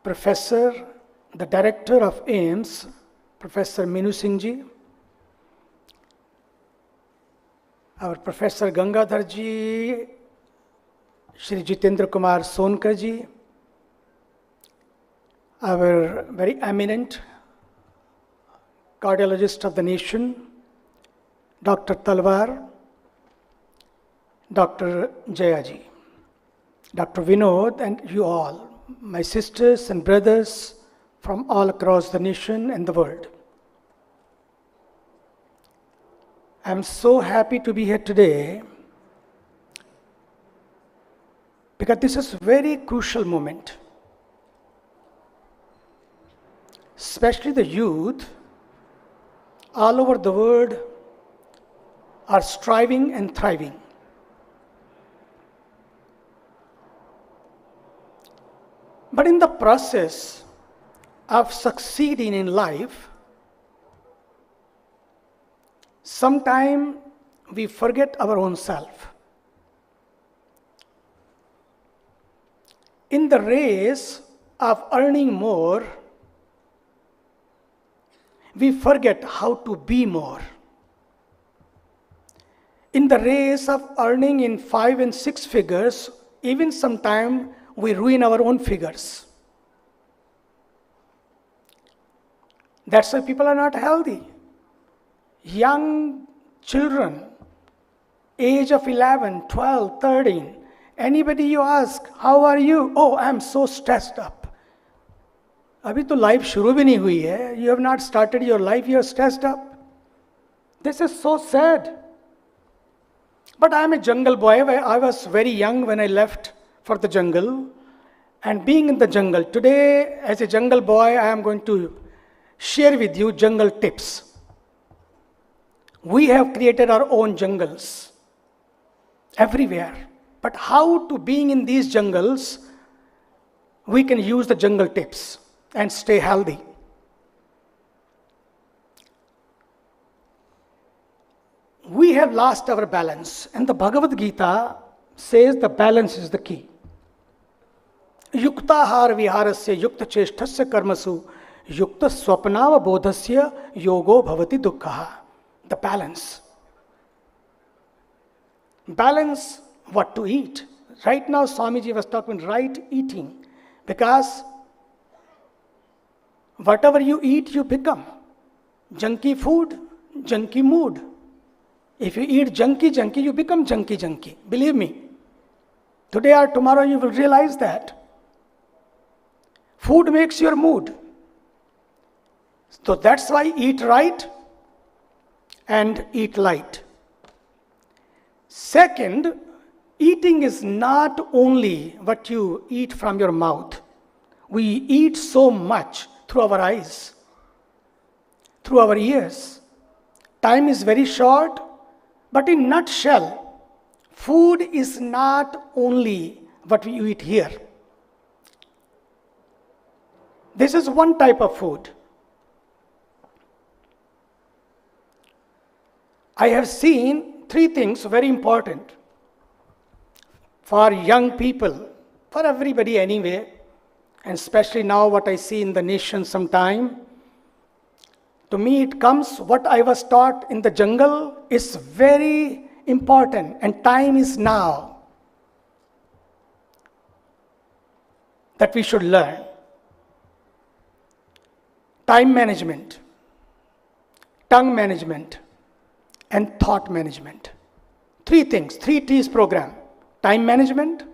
[SPEAKER 8] Professor, the Director of AIMS, Professor Minu Singh ji, our Professor Gangadhar ji, Shri Jitendra Kumar Sonkar ji, our very eminent cardiologist of the nation, Dr. Talwar, Dr. Jayaji, Dr. Vinod, and you all, my sisters and brothers from all across the nation and the world. I'm so happy to be here today because this is a very crucial moment. Especially the youth all over the world are striving and thriving. But in the process of succeeding in life, sometimes we forget our own self. In the race of earning more, we forget how to be more. In the race of earning in 5 and 6 figures, even sometimes we ruin our own figures. That's why people are not healthy. Young children, age of 11, 12, 13, anybody you ask, how are you? Oh, I'm so stressed up. अभी तो life शुरू भी नहीं हुई है. You have not started your life, you are stressed up. This is so sad. But I am a jungle boy. I was very young when I left for the jungle. And being in the jungle, today as a jungle boy, I am going to share with you jungle tips. We have created our own jungles everywhere. But how to being in these jungles, we can use the jungle tips and stay healthy. We have lost our balance, and the Bhagavad Gita says the balance is the key. Yuktahar viharasya yukta cheshtasya karmasu yukta swapnava bodhasya yogo bhavati dukkha. The balance. Balance what to eat. Right now Swamiji was talking right eating, because whatever you eat, you become. Junky food, junky mood. If you eat junky, you become junky. Believe me. Today or tomorrow you will realize that. Food makes your mood. So that's why eat right and eat light. Second, eating is not only what you eat from your mouth. We eat so much through our eyes, through our ears. Time is very short, but in nutshell, food is not only what we eat here. This is one type of food. I have seen 3 things very important for young people, for everybody anyway. And especially now what I see in the nation sometime, to me it comes what I was taught in the jungle is very important, and time is now that we should learn. Time management, tongue management, and thought management. Three things, 3 T's program. Time management,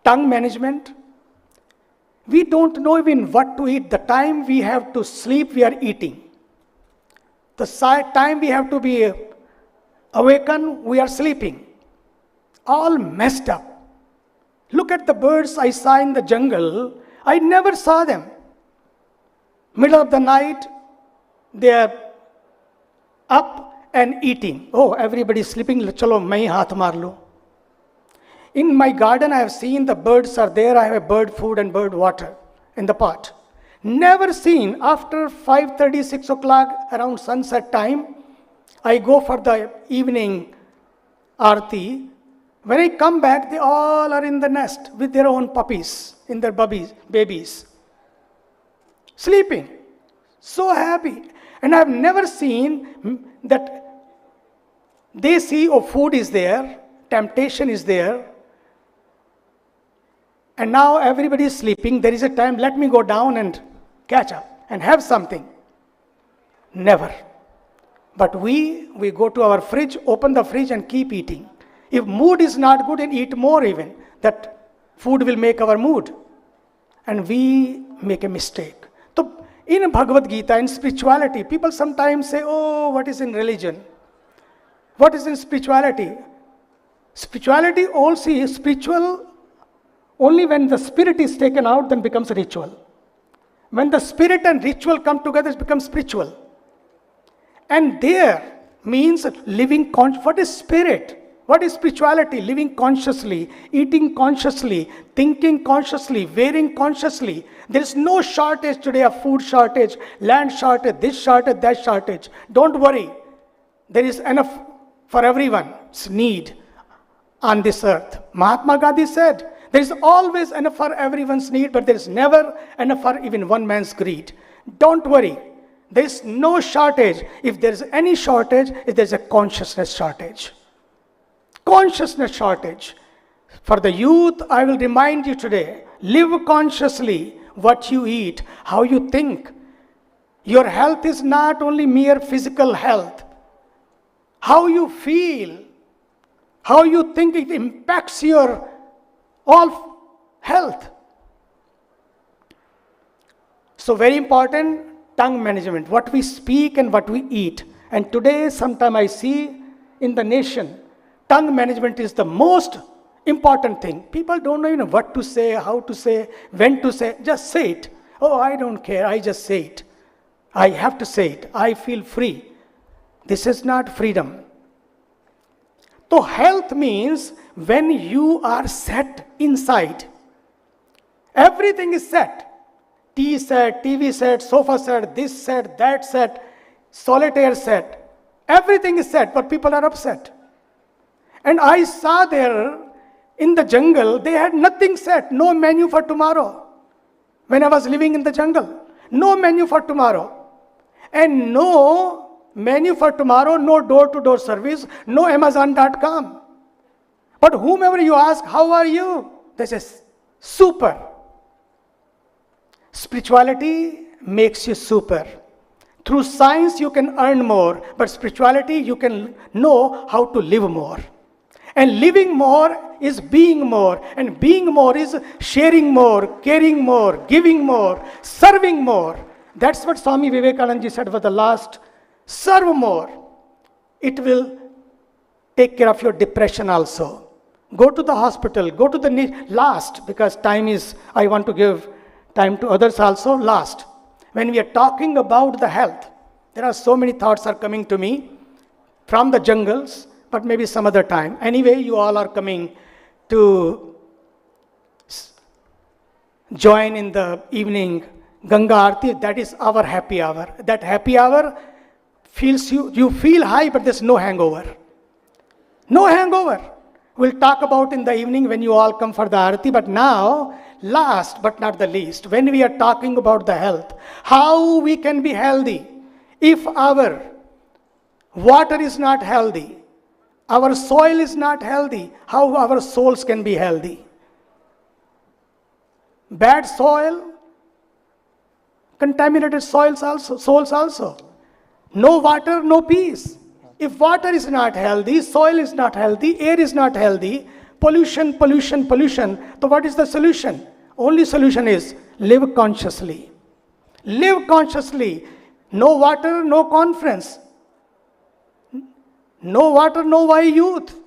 [SPEAKER 8] tongue management. We don't know even what to eat. The time we have to sleep, we are eating. The time we have to be awakened, we are sleeping. All messed up. Look at the birds I saw in the jungle. I never saw them. Middle of the night, they are up and eating. Oh, everybody is sleeping. Chalo, main haath maar lo. In my garden, I have seen the birds are there. I have a bird food and bird water in the pot. Never seen after 5:30, 6 o'clock around sunset time, I go for the evening arti. When I come back, they all are in the nest with their own puppies, in their babies, sleeping, so happy. And I've never seen that they see, oh, food is there, temptation is there, and now everybody is sleeping. There is a time, let me go down and catch up and have something. Never. But we go to our fridge, open the fridge and keep eating. If mood is not good, and eat more even. That food will make our mood. And we make a mistake. So in Bhagavad Gita, in spirituality, people sometimes say, oh, what is in religion? What is in spirituality? Spirituality also is spiritual only when the spirit is taken out, then becomes a ritual. When the spirit and ritual come together, it becomes spiritual. And there means living what is spirit? What is spirituality? Living consciously, eating consciously, thinking consciously, wearing consciously. There is no shortage today of food shortage, land shortage, this shortage, that shortage. Don't worry. There is enough for everyone's need on this earth. Mahatma Gandhi said, there is always enough for everyone's need, but there is never enough for even one man's greed. Don't worry. There is no shortage. If there is any shortage, there is a consciousness shortage. Consciousness shortage. For the youth, I will remind you today, live consciously what you eat, how you think. Your health is not only mere physical health. How you feel, how you think, it impacts your all health. So very important, tongue management, what we speak and what we eat. And today, sometime I see in the nation, tongue management is the most important thing. People don't know even what to say, how to say, when to say. Just say it. Oh, I don't care. I just say it. I have to say it. I feel free. This is not freedom. So health means when you are set inside. Everything is set. Tea set, TV set, sofa set, this set, that set, solitaire set. Everything is set, but people are upset. And I saw there in the jungle, they had nothing set, no menu for tomorrow. When I was living in the jungle, no menu for tomorrow. And no menu for tomorrow, no door-to-door service, no Amazon.com. But whomever you ask, how are you? They say, super. Spirituality makes you super. Through science, you can earn more, but spirituality, you can know how to live more. And living more is being more, and being more is sharing more, caring more, giving more, serving more. That's what Swami Vivekananda said for the last. Serve more. It will take care of your depression also. Go to the hospital, go to the last, because time is, I want to give time to others also, last. When we are talking about the health, there are so many thoughts are coming to me from the jungles, but maybe some other time. Anyway, you all are coming to join in the evening Ganga Aarti. That is our happy hour. That happy hour feels you feel high, but there's no hangover. No hangover. We'll talk about in the evening when you all come for the Aarti, but now Last but not the least, when we are talking about the health, how we can be healthy if our water is not healthy, our soil is not healthy, how our souls can be healthy? Bad soil, contaminated souls also. No water, no peace. If water is not healthy, soil is not healthy, air is not healthy, pollution, so what is the solution? Only solution is live consciously. Live consciously. No water, no conference. No water, no why youth.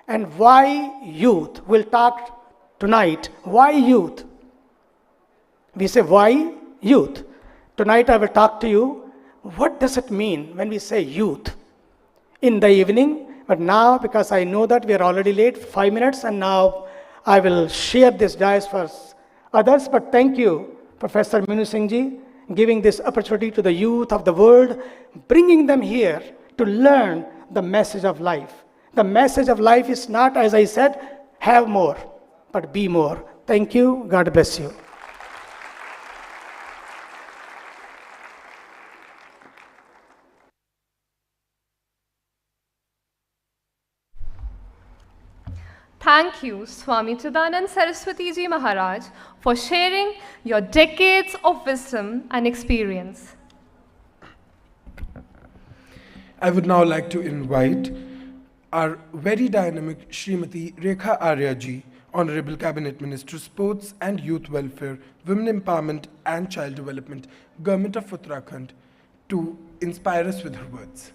[SPEAKER 8] And why youth? We'll talk tonight. Why youth? We say why youth. Tonight I will talk to you. What does it mean when we say youth? In the evening, but now because I know that we are already late, 5 minutes, and now I will share this dais for others. But thank you, Professor Minu Singh ji, giving this opportunity to the youth of the world, bringing them here to learn the message of life. The message of life is not, as I said, have more, but be more. Thank you. God bless you.
[SPEAKER 2] Thank you, Swami Chidanand Saraswati Ji Maharaj, for sharing your decades of wisdom and experience.
[SPEAKER 1] I would now like to invite our very dynamic Srimati Rekha Arya Ji, Honorable Cabinet Minister, Sports and Youth Welfare, Women Empowerment and Child Development, Government of Uttarakhand, to inspire us with her words.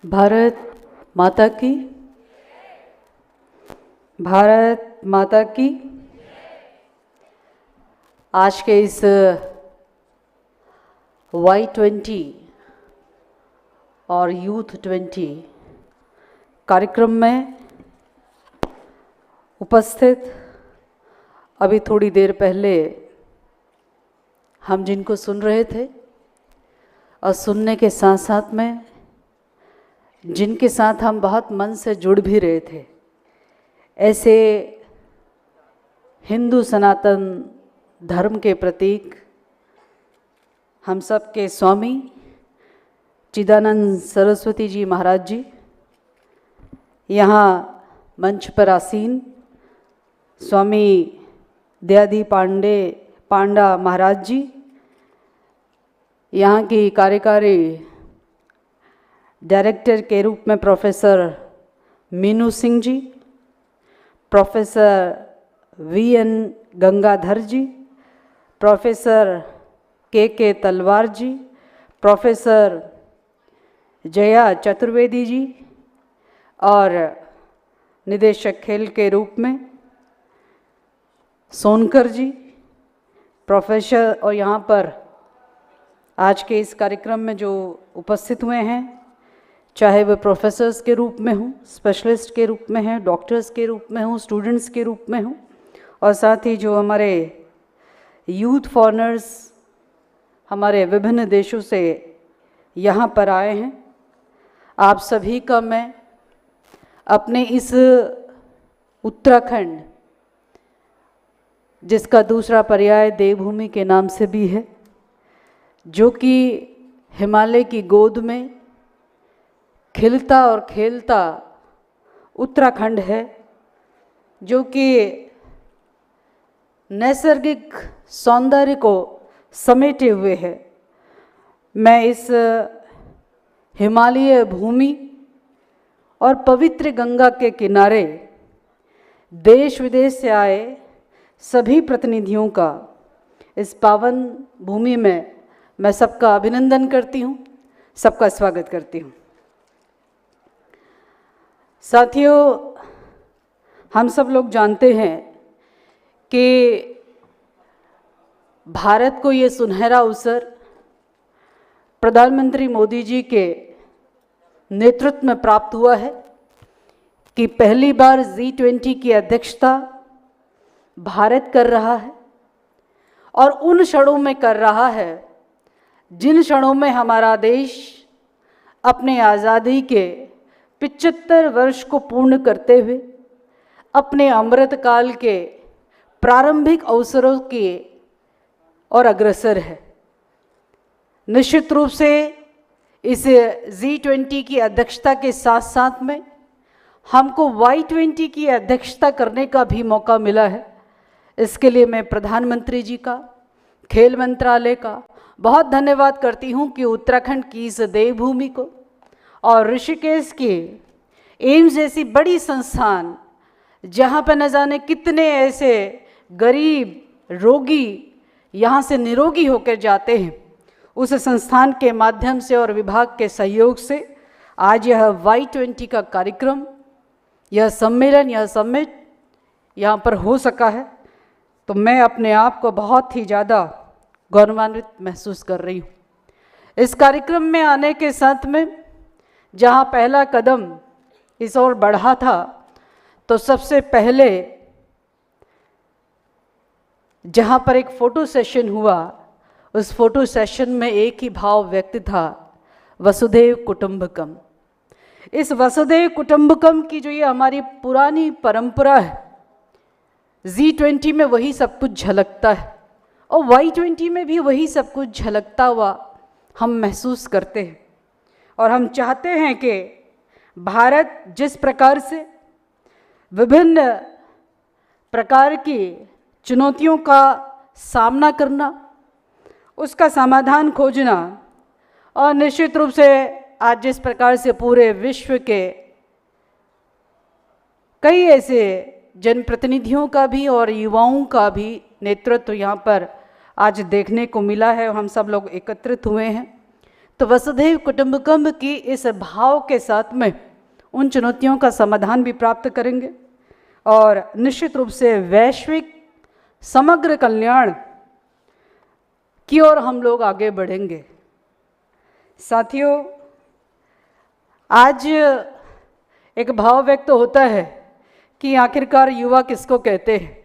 [SPEAKER 9] Bharat माता की, भारत माता की। आज के इस Y20 और youth 20 कार्यक्रम में उपस्थित अभी थोड़ी देर पहले हम जिनको सुन रहे थे और सुनने के साथ साथ में जिनके साथ हम बहुत मन से जुड़ भी रहे थे, ऐसे हिंदू सनातन धर्म के प्रतीक हम सब के स्वामी चिदानंद सरस्वती जी महाराज जी, यहाँ मंच पर आसीन स्वामी दयादी पांडा महाराज जी, यहाँ की कार्यकारी डायरेक्टर के रूप में professor Meenu Singh ji, professor VN Gangadhar जी, प्रोफेसर के तलवार जी, प्रोफेसर जया चतुर्वेदी जी और निदेशक खेल के रूप में सोनकर जी, प्रोफेसर, और यहाँ पर आज के इस कार्यक्रम में जो उपस्थित हुए हैं, चाहे वह प्रोफेसर्स के रूप में हों, स्पेशलिस्ट के रूप में हैं, डॉक्टर्स के रूप में हों, स्टूडेंट्स के रूप में हों, और साथ ही जो हमारे यूथ फॉरेनर्स हमारे विभिन्न देशों से यहाँ पर आए हैं, आप सभी का मैं अपने इस उत्तराखंड, जिसका दूसरा पर्याय देवभूमि के नाम से भी है, जो कि हिमालय की गोद में खिलता और खेलता उत्तराखंड है, जो कि नैसर्गिक सौंदर्य को समेटे हुए है। मैं इस हिमालय भूमि और पवित्र गंगा के किनारे देश विदेश से आए सभी प्रतिनिधियों का इस पावन भूमि में मैं सबका अभिनंदन करती हूँ, सबका स्वागत करती हूँ। साथियों, हम सब लोग जानते हैं कि भारत को ये सुनहरा अवसर प्रधानमंत्री मोदी जी के नेतृत्व में प्राप्त हुआ है कि पहली बार G20 की अध्यक्षता भारत कर रहा है और उन क्षणों में कर रहा है जिन क्षणों में हमारा देश अपने आज़ादी के 75 वर्ष को पूर्ण करते हुए अपने अमृतकाल के प्रारंभिक अवसरों के और अग्रसर है। निश्चित रूप से इस G20 की अध्यक्षता के साथ साथ में हमको Y20 की अध्यक्षता करने का भी मौका मिला है। इसके लिए मैं प्रधानमंत्री जी का, खेल मंत्रालय का बहुत धन्यवाद करती हूँ कि उत्तराखंड की इस देवभूमि को और ऋषिकेश की एम्स जैसी बड़ी संस्थान, जहाँ पर न जाने कितने ऐसे गरीब रोगी यहाँ से निरोगी होकर जाते हैं, उस संस्थान के माध्यम से और विभाग के सहयोग से आज यह Y20 का कार्यक्रम, यह सम्मेलन, यह समिट यहाँ पर हो सका है। तो मैं अपने आप को बहुत ही ज़्यादा गौरवान्वित महसूस कर रही हूँ। इस कार्यक्रम में आने के साथ में जहाँ पहला कदम इस ओर बढ़ा था, तो सबसे पहले जहाँ पर एक फ़ोटो सेशन हुआ, उस फोटो सेशन में एक ही भाव व्यक्त था, वसुधैव कुटुंबकम। इस वसुधैव कुटुंबकम की जो ये हमारी पुरानी परंपरा है, G20 में वही सब कुछ झलकता है और Y20 में भी वही सब कुछ झलकता हुआ हम महसूस करते हैं। और हम चाहते हैं कि भारत जिस प्रकार से विभिन्न प्रकार की चुनौतियों का सामना करना, उसका समाधान खोजना, और निश्चित रूप से आज जिस प्रकार से पूरे विश्व के कई ऐसे जनप्रतिनिधियों का भी और युवाओं का भी नेतृत्व यहाँ पर आज देखने को मिला है और हम सब लोग एकत्रित हुए हैं, तो वसुधैव कुटुंबकम की इस भाव के साथ में उन चुनौतियों का समाधान भी प्राप्त करेंगे और निश्चित रूप से वैश्विक समग्र कल्याण की ओर हम लोग आगे बढ़ेंगे। साथियों, आज एक भाव व्यक्त होता है कि आखिरकार युवा किसको कहते हैं।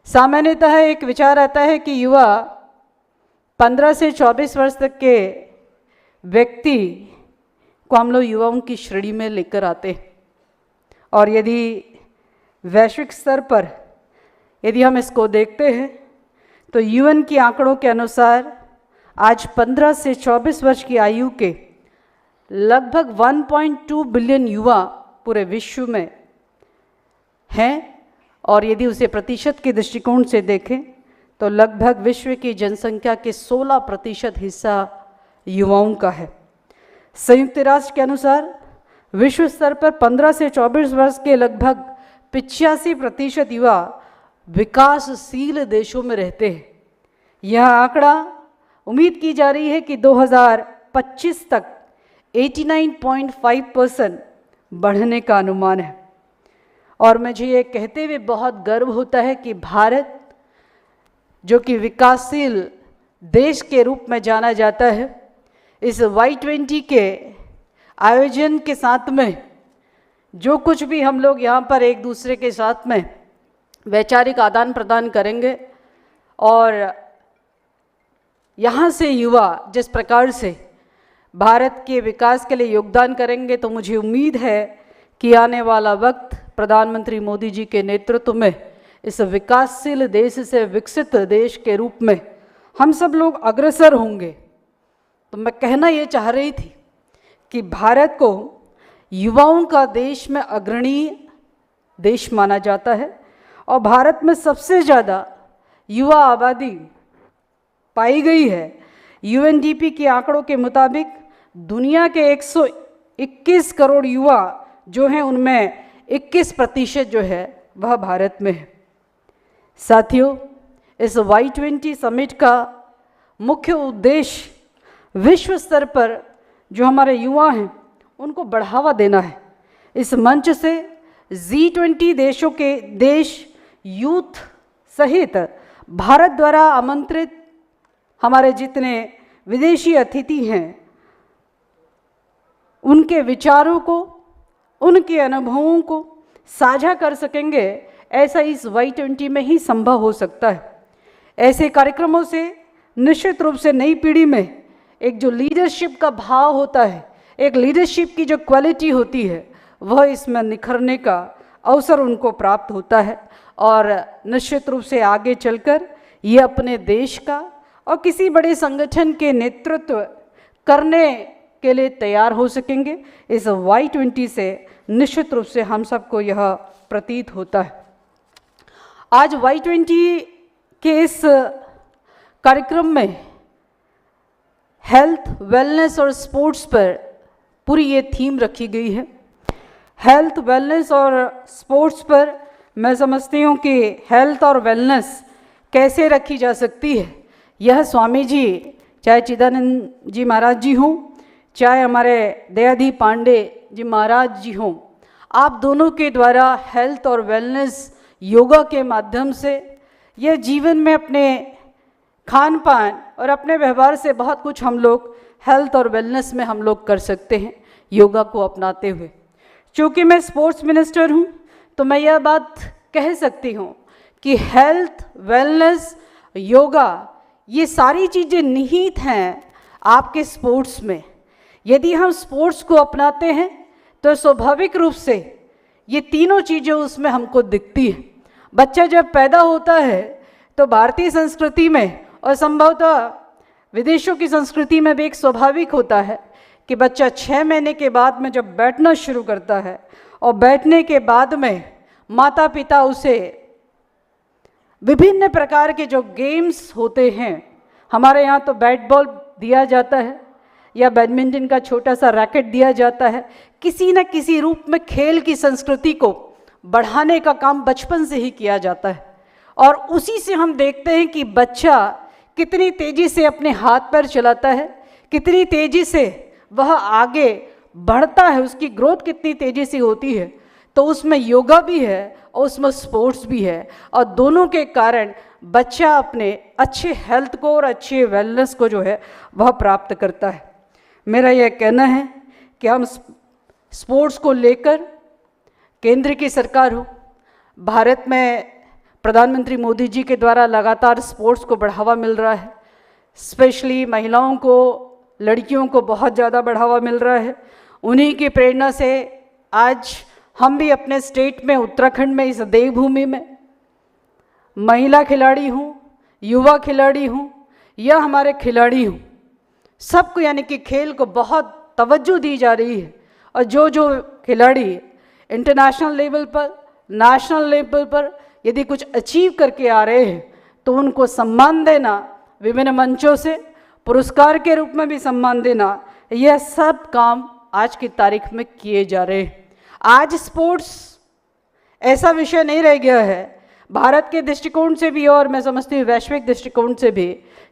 [SPEAKER 9] सामान्यतः एक विचार आता है कि युवा 15 से 24 वर्ष तक के व्यक्ति को हम लोग युवाओं की श्रेणी में लेकर आते हैं, और यदि वैश्विक स्तर पर यदि हम इसको देखते हैं तो यूएन के आंकड़ों के अनुसार आज 15 से 24 वर्ष की आयु के लगभग 1.2 बिलियन युवा पूरे विश्व में हैं, और यदि उसे प्रतिशत के दृष्टिकोण से देखें तो लगभग विश्व की जनसंख्या के 16% हिस्सा युवाओं का है। संयुक्त राष्ट्र के अनुसार विश्व स्तर पर 15 से 24 वर्ष के लगभग 85% युवा विकासशील देशों में रहते हैं। यह आंकड़ा उम्मीद की जा रही है कि 2025 तक 89.5% बढ़ने का अनुमान है। और मुझे ये कहते हुए बहुत गर्व होता है कि भारत, जो कि विकासशील देश के रूप में जाना जाता है, इस Y20 के आयोजन के साथ में जो कुछ भी हम लोग यहाँ पर एक दूसरे के साथ में वैचारिक आदान प्रदान करेंगे और यहाँ से युवा जिस प्रकार से भारत के विकास के लिए योगदान करेंगे, तो मुझे उम्मीद है कि आने वाला वक्त प्रधानमंत्री मोदी जी के नेतृत्व में इस विकासशील देश से विकसित देश के रूप में हम सब लोग अग्रसर होंगे। तो मैं कहना ये चाह रही थी कि भारत को युवाओं का देश में अग्रणी देश माना जाता है और भारत में सबसे ज़्यादा युवा आबादी पाई गई है। यूएनडीपी के आंकड़ों के मुताबिक दुनिया के 121 करोड़ युवा जो हैं, उनमें 21% जो है वह भारत में है। साथियों, इस Y20 समिट का मुख्य उद्देश्य विश्व स्तर पर जो हमारे युवा हैं उनको बढ़ावा देना है। इस मंच से G20 देशों के देश यूथ सहित भारत द्वारा आमंत्रित हमारे जितने विदेशी अतिथि हैं, उनके विचारों को, उनके अनुभवों को साझा कर सकेंगे। ऐसा इस Y20 में ही संभव हो सकता है। ऐसे कार्यक्रमों से निश्चित रूप से नई पीढ़ी में एक जो लीडरशिप का भाव होता है, एक लीडरशिप की जो क्वालिटी होती है, वह इसमें निखरने का अवसर उनको प्राप्त होता है और निश्चित रूप से आगे चलकर ये अपने देश का और किसी बड़े संगठन के नेतृत्व करने के लिए तैयार हो सकेंगे। इस Y20 से निश्चित रूप से हम सबको यह प्रतीत होता है। आज Y20 के इस कार्यक्रम में हेल्थ, वेलनेस और स्पोर्ट्स पर पूरी ये थीम रखी गई है। हेल्थ, वेलनेस और स्पोर्ट्स पर मैं समझती हूँ कि हेल्थ और वेलनेस कैसे रखी जा सकती है, यह स्वामी जी, चाहे चिदानंद जी महाराज जी हों, चाहे हमारे दयाधी पांडे जी महाराज जी हों, आप दोनों के द्वारा हेल्थ और वेलनेस योगा के माध्यम से यह जीवन में अपने खान पान और अपने व्यवहार से बहुत कुछ हम लोग हेल्थ और वेलनेस में हम लोग कर सकते हैं योगा को अपनाते हुए। चूँकि मैं स्पोर्ट्स मिनिस्टर हूँ तो मैं यह बात कह सकती हूँ कि हेल्थ, वेलनेस, योगा, ये सारी चीज़ें निहित हैं आपके स्पोर्ट्स में। यदि हम स्पोर्ट्स को अपनाते हैं तो स्वाभाविक रूप से ये तीनों चीज़ें उसमें हमको दिखती हैं। बच्चा जब पैदा होता है तो भारतीय संस्कृति में और संभवतः विदेशों की संस्कृति में भी एक स्वाभाविक होता है कि बच्चा 6 महीने के बाद में जब बैठना शुरू करता है और बैठने के बाद में माता पिता उसे विभिन्न प्रकार के जो गेम्स होते हैं, हमारे यहाँ तो बैट बॉल दिया जाता है या बैडमिंटन का छोटा सा रैकेट दिया जाता है, किसी न किसी रूप में खेल की संस्कृति को बढ़ाने का काम बचपन से ही किया जाता है। और उसी से हम देखते हैं कि बच्चा कितनी तेज़ी से अपने हाथ पैर चलाता है, कितनी तेज़ी से वह आगे बढ़ता है, उसकी ग्रोथ कितनी तेज़ी से होती है। तो उसमें योगा भी है और उसमें स्पोर्ट्स भी है और दोनों के कारण बच्चा अपने अच्छे हेल्थ को और अच्छे वेलनेस को जो है वह प्राप्त करता है। मेरा यह कहना है कि हम स्पोर्ट्स को लेकर, केंद्र की सरकार हो, भारत में प्रधानमंत्री मोदी जी के द्वारा लगातार स्पोर्ट्स को बढ़ावा मिल रहा है। स्पेशली महिलाओं को, लड़कियों को बहुत ज़्यादा बढ़ावा मिल रहा है। उन्हीं की प्रेरणा से आज हम भी अपने स्टेट में, उत्तराखंड में, इस देवभूमि में महिला खिलाड़ी हूँ, युवा खिलाड़ी हूँ या हमारे खिलाड़ी हूँ, सबको यानी कि खेल को बहुत तवज्जो दी जा रही है। और जो खिलाड़ी इंटरनेशनल लेवल पर, नेशनल लेवल पर यदि कुछ अचीव करके आ रहे हैं तो उनको सम्मान देना, विभिन्न मंचों से पुरस्कार के रूप में भी सम्मान देना, यह सब काम आज की तारीख में किए जा रहे हैं। आज स्पोर्ट्स ऐसा विषय नहीं रह गया है भारत के दृष्टिकोण से भी और मैं समझती हूँ वैश्विक दृष्टिकोण से भी,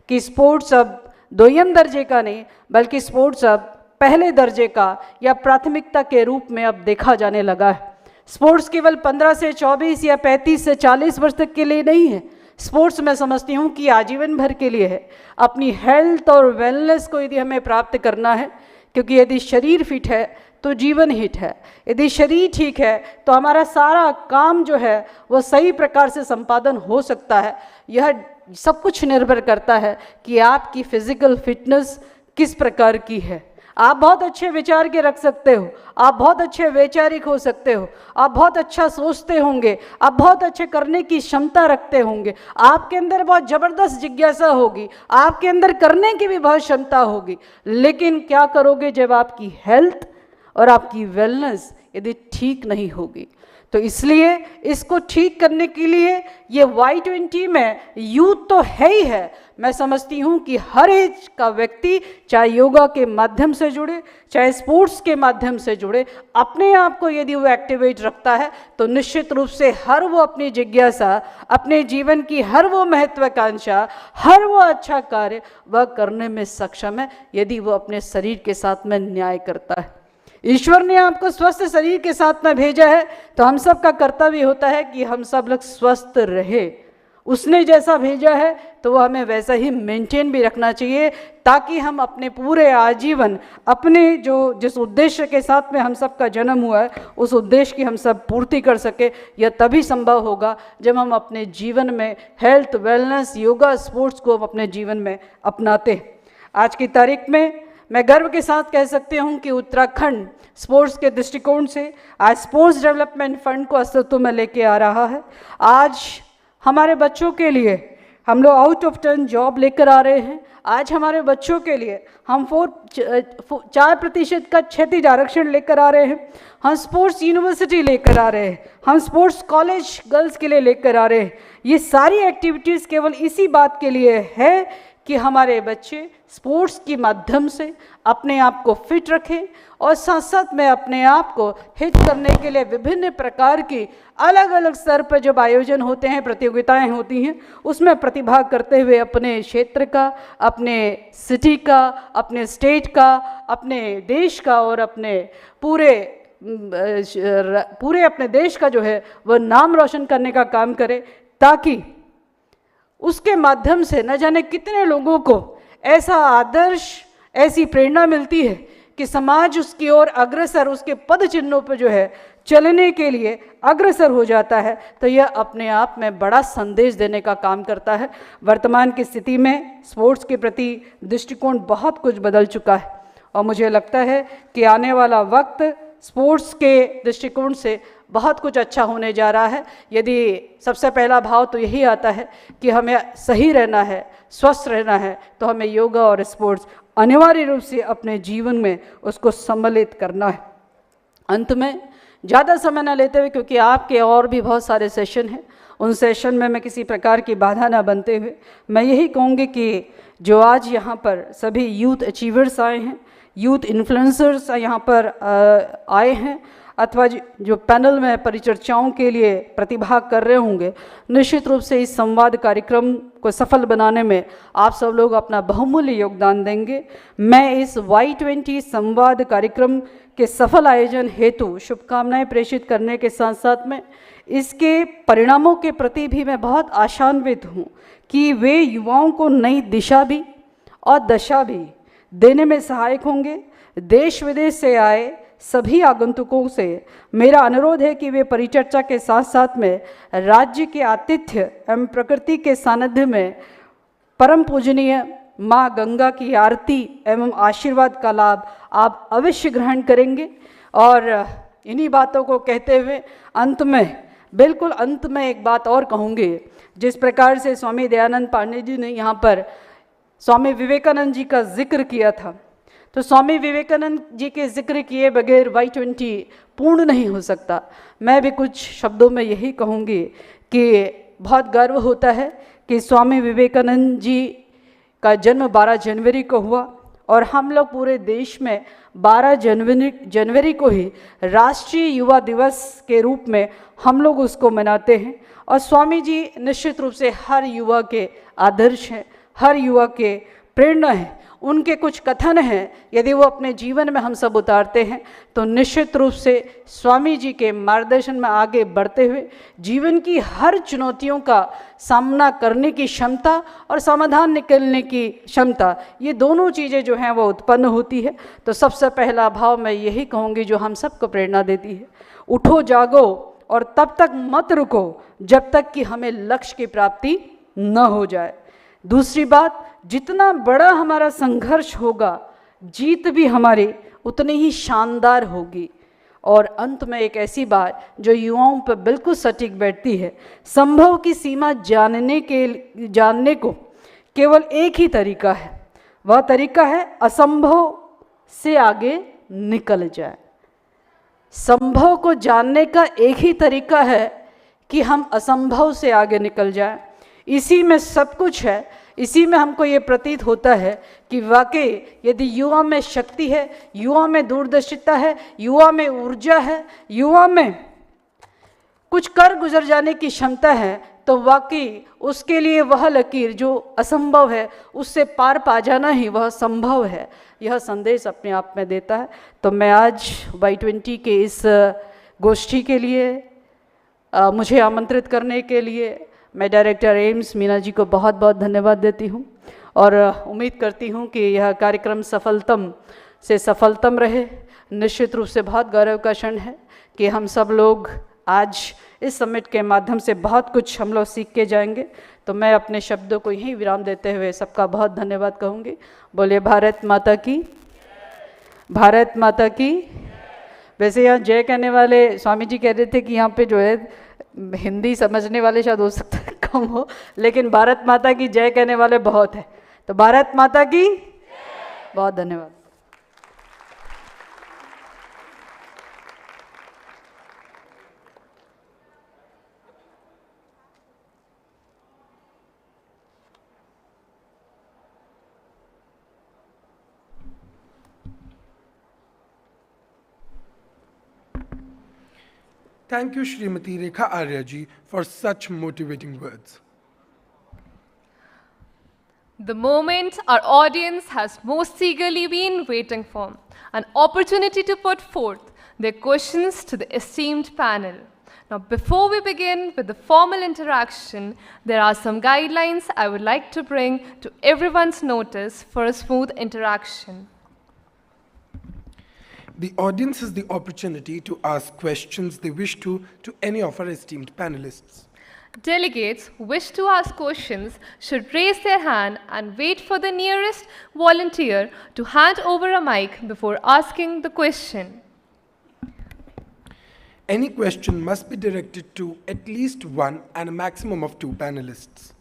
[SPEAKER 9] कि स्पोर्ट्स अब दोयम दर्जे का नहीं बल्कि स्पोर्ट्स अब पहले दर्जे का या प्राथमिकता के रूप में अब देखा जाने लगा है। स्पोर्ट्स केवल 15 से 24 या 35 से 40 वर्ष तक के लिए नहीं है। स्पोर्ट्स मैं समझती हूँ कि आजीवन भर के लिए है। अपनी हेल्थ और वेलनेस को यदि हमें प्राप्त करना है, क्योंकि यदि शरीर फिट है तो जीवन हिट है, यदि शरीर ठीक है तो हमारा सारा काम जो है वह सही प्रकार से संपादन हो सकता है। यह सब कुछ निर्भर करता है कि आपकी फिजिकल फिटनेस किस प्रकार की है। आप बहुत अच्छे विचार के रख सकते हो, आप बहुत अच्छे वैचारिक हो सकते हो, आप बहुत अच्छा सोचते होंगे, आप बहुत अच्छे करने की क्षमता रखते होंगे, आपके अंदर बहुत ज़बरदस्त जिज्ञासा होगी, आपके अंदर करने की भी बहुत क्षमता होगी। लेकिन क्या करोगे जब आपकी हेल्थ और आपकी वेलनेस यदि ठीक नहीं होगी? तो इसलिए इसको ठीक करने के लिए ये Y20 में यूथ तो है ही है। मैं समझती हूँ कि हर एज का व्यक्ति चाहे योगा के माध्यम से जुड़े, चाहे स्पोर्ट्स के माध्यम से जुड़े, अपने आप को यदि वो एक्टिवेट रखता है तो निश्चित रूप से हर वो अपनी जिज्ञासा, अपने जीवन की हर वो महत्वाकांक्षा, हर वो अच्छा कार्य वह करने में सक्षम है यदि वो अपने शरीर के साथ में न्याय करता है। ईश्वर ने आपको स्वस्थ शरीर के साथ में भेजा है तो हम सब का कर्तव्य होता है कि हम सब लोग स्वस्थ रहे, उसने जैसा भेजा है तो वो हमें वैसा ही मेंटेन भी रखना चाहिए, ताकि हम अपने पूरे आजीवन अपने जिस उद्देश्य के साथ में हम सब का जन्म हुआ है उस उद्देश्य की हम सब पूर्ति कर सके। यह तभी संभव होगा जब हम अपने जीवन में हेल्थ, वेलनेस, योगा, स्पोर्ट्स को अपने जीवन में अपनाते हैं। आज की तारीख में मैं गर्व के साथ कह सकती हूँ कि उत्तराखंड स्पोर्ट्स के दृष्टिकोण से आज स्पोर्ट्स डेवलपमेंट फंड को अस्तित्व में लेके आ रहा है। आज हमारे बच्चों के लिए हम लोग आउट ऑफ टर्न जॉब लेकर आ रहे हैं। आज हमारे बच्चों के लिए हम 4% का क्षतिज आरक्षण लेकर आ रहे हैं। हम स्पोर्ट्स यूनिवर्सिटी लेकर आ रहे हैं। हम स्पोर्ट्स कॉलेज गर्ल्स के लिए लेकर आ रहे हैं। ये सारी एक्टिविटीज़ केवल इसी बात के लिए है कि हमारे बच्चे स्पोर्ट्स के माध्यम से अपने आप को फिट रखें और साथ साथ में अपने आप को हिट करने के लिए विभिन्न प्रकार की अलग अलग स्तर पर जब आयोजन होते हैं, प्रतियोगिताएं होती हैं, उसमें प्रतिभाग करते हुए अपने क्षेत्र का, अपने सिटी का, अपने स्टेट का, अपने देश का और अपने पूरे अपने देश का जो है वह नाम रोशन करने का काम करे, ताकि उसके माध्यम से न जाने कितने लोगों को ऐसा आदर्श, ऐसी प्रेरणा मिलती है कि समाज उसकी ओर अग्रसर, उसके पद चिन्हों पर जो है चलने के लिए अग्रसर हो जाता है। तो यह अपने आप में बड़ा संदेश देने का काम करता है। वर्तमान की स्थिति में स्पोर्ट्स के प्रति दृष्टिकोण बहुत कुछ बदल चुका है और मुझे लगता है कि आने वाला वक्त स्पोर्ट्स के दृष्टिकोण से बहुत कुछ अच्छा होने जा रहा है। यदि सबसे पहला भाव तो यही आता है कि हमें सही रहना है, स्वस्थ रहना है, तो हमें योगा और स्पोर्ट्स अनिवार्य रूप से अपने जीवन में उसको सम्मिलित करना है। अंत में ज़्यादा समय न लेते हुए, क्योंकि आपके और भी बहुत सारे सेशन हैं, उन सेशन में मैं किसी प्रकार की बाधा ना बनते हुए मैं यही कहूँगी कि जो आज यहाँ पर सभी यूथ अचीवर्स आए हैं, यूथ इन्फ्लुएंसर्स यहाँ पर आए हैं, अथवा जो पैनल में परिचर्चाओं के लिए प्रतिभाग कर रहे होंगे, निश्चित रूप से इस संवाद कार्यक्रम को सफल बनाने में आप सब लोग अपना बहुमूल्य योगदान देंगे। मैं इस Y20 संवाद कार्यक्रम के सफल आयोजन हेतु शुभकामनाएं प्रेषित करने के साथ साथ में इसके परिणामों के प्रति भी मैं बहुत आशान्वित हूँ कि वे युवाओं को नई दिशा भी और दशा भी देने में सहायक होंगे। देश विदेश से आए सभी आगंतुकों से मेरा अनुरोध है कि वे परिचर्चा के साथ साथ में राज्य के आतिथ्य एवं प्रकृति के सानिध्य में परम पूजनीय माँ गंगा की आरती एवं आशीर्वाद का लाभ आप अवश्य ग्रहण करेंगे। और इन्हीं बातों को कहते हुए अंत में, बिल्कुल अंत में एक बात और कहूँगी। जिस प्रकार से स्वामी दयानंद पांडे जी ने यहाँ पर स्वामी विवेकानंद जी का जिक्र किया था, तो स्वामी विवेकानंद जी के जिक्र किए बगैर Y20 पूर्ण नहीं हो सकता। मैं भी कुछ शब्दों में यही कहूँगी कि बहुत गर्व होता है कि स्वामी विवेकानंद जी का जन्म 12 जनवरी को हुआ और हम लोग पूरे देश में 12 जनवरी को ही राष्ट्रीय युवा दिवस के रूप में हम लोग उसको मनाते हैं। और स्वामी जी निश्चित रूप से हर युवा के आदर्श हैं, हर युवा के प्रेरणा है। उनके कुछ कथन हैं, यदि वो अपने जीवन में हम सब उतारते हैं तो निश्चित रूप से स्वामी जी के मार्गदर्शन में आगे बढ़ते हुए जीवन की हर चुनौतियों का सामना करने की क्षमता और समाधान निकलने की क्षमता, ये दोनों चीज़ें जो हैं वो उत्पन्न होती है। तो सबसे पहला भाव मैं यही कहूँगी जो हम सबको प्रेरणा देती है, उठो जागो और तब तक मत रुको जब तक कि हमें लक्ष्य की प्राप्ति न हो जाए। दूसरी बात, जितना बड़ा हमारा संघर्ष होगा जीत भी हमारी उतनी ही शानदार होगी। और अंत में एक ऐसी बात जो युवाओं पर बिल्कुल सटीक बैठती है, संभव की सीमा जानने को केवल एक ही तरीका है, वह तरीका है असंभव से आगे निकल जाए। संभव को जानने का एक ही तरीका है कि हम असंभव से आगे निकल जाएं। इसी में सब कुछ है। इसी में हमको ये प्रतीत होता है कि वाकई यदि युवा में शक्ति है, युवा में दूरदर्शिता है, युवा में ऊर्जा है, युवा में कुछ कर गुजर जाने की क्षमता है, तो वाकई उसके लिए वह लकीर जो असंभव है उससे पार पा जाना ही वह संभव है। यह संदेश अपने आप में देता है। तो मैं आज Y20 के इस गोष्ठी के लिए मुझे आमंत्रित करने के लिए मैं डायरेक्टर एम्स मीना जी को बहुत बहुत धन्यवाद देती हूँ और उम्मीद करती हूँ कि यह कार्यक्रम सफलतम से सफलतम रहे। निश्चित रूप से बहुत गौरव का क्षण है कि हम सब लोग आज इस समिट के माध्यम से बहुत कुछ हम लोग सीख के जाएंगे। तो मैं अपने शब्दों को यहीं विराम देते हुए सबका बहुत धन्यवाद कहूँगी। बोले भारत माता की, भारत माता की। वैसे यहाँ जय कहने वाले स्वामी जी कह रहे थे कि यहाँ पे जो है हिंदी समझने वाले शायद हो सकता है कम हो, लेकिन भारत माता की जय कहने वाले बहुत है। तो भारत माता की बहुत धन्यवाद।
[SPEAKER 1] Thank you, Srimati Rekha Arya ji, for such motivating words.
[SPEAKER 2] The moment our audience has most eagerly been waiting for, an opportunity to put forth their questions to the esteemed panel. Now, before we begin with the formal interaction, there are some guidelines I would like to bring to everyone's notice for a smooth interaction.
[SPEAKER 1] The audience has the opportunity to ask questions they wish to any of our esteemed panelists.
[SPEAKER 2] Delegates who wish to ask questions should raise their hand and wait for the nearest volunteer to hand over a mic before asking the question.
[SPEAKER 1] Any question must be directed to at least one and a maximum of two panelists.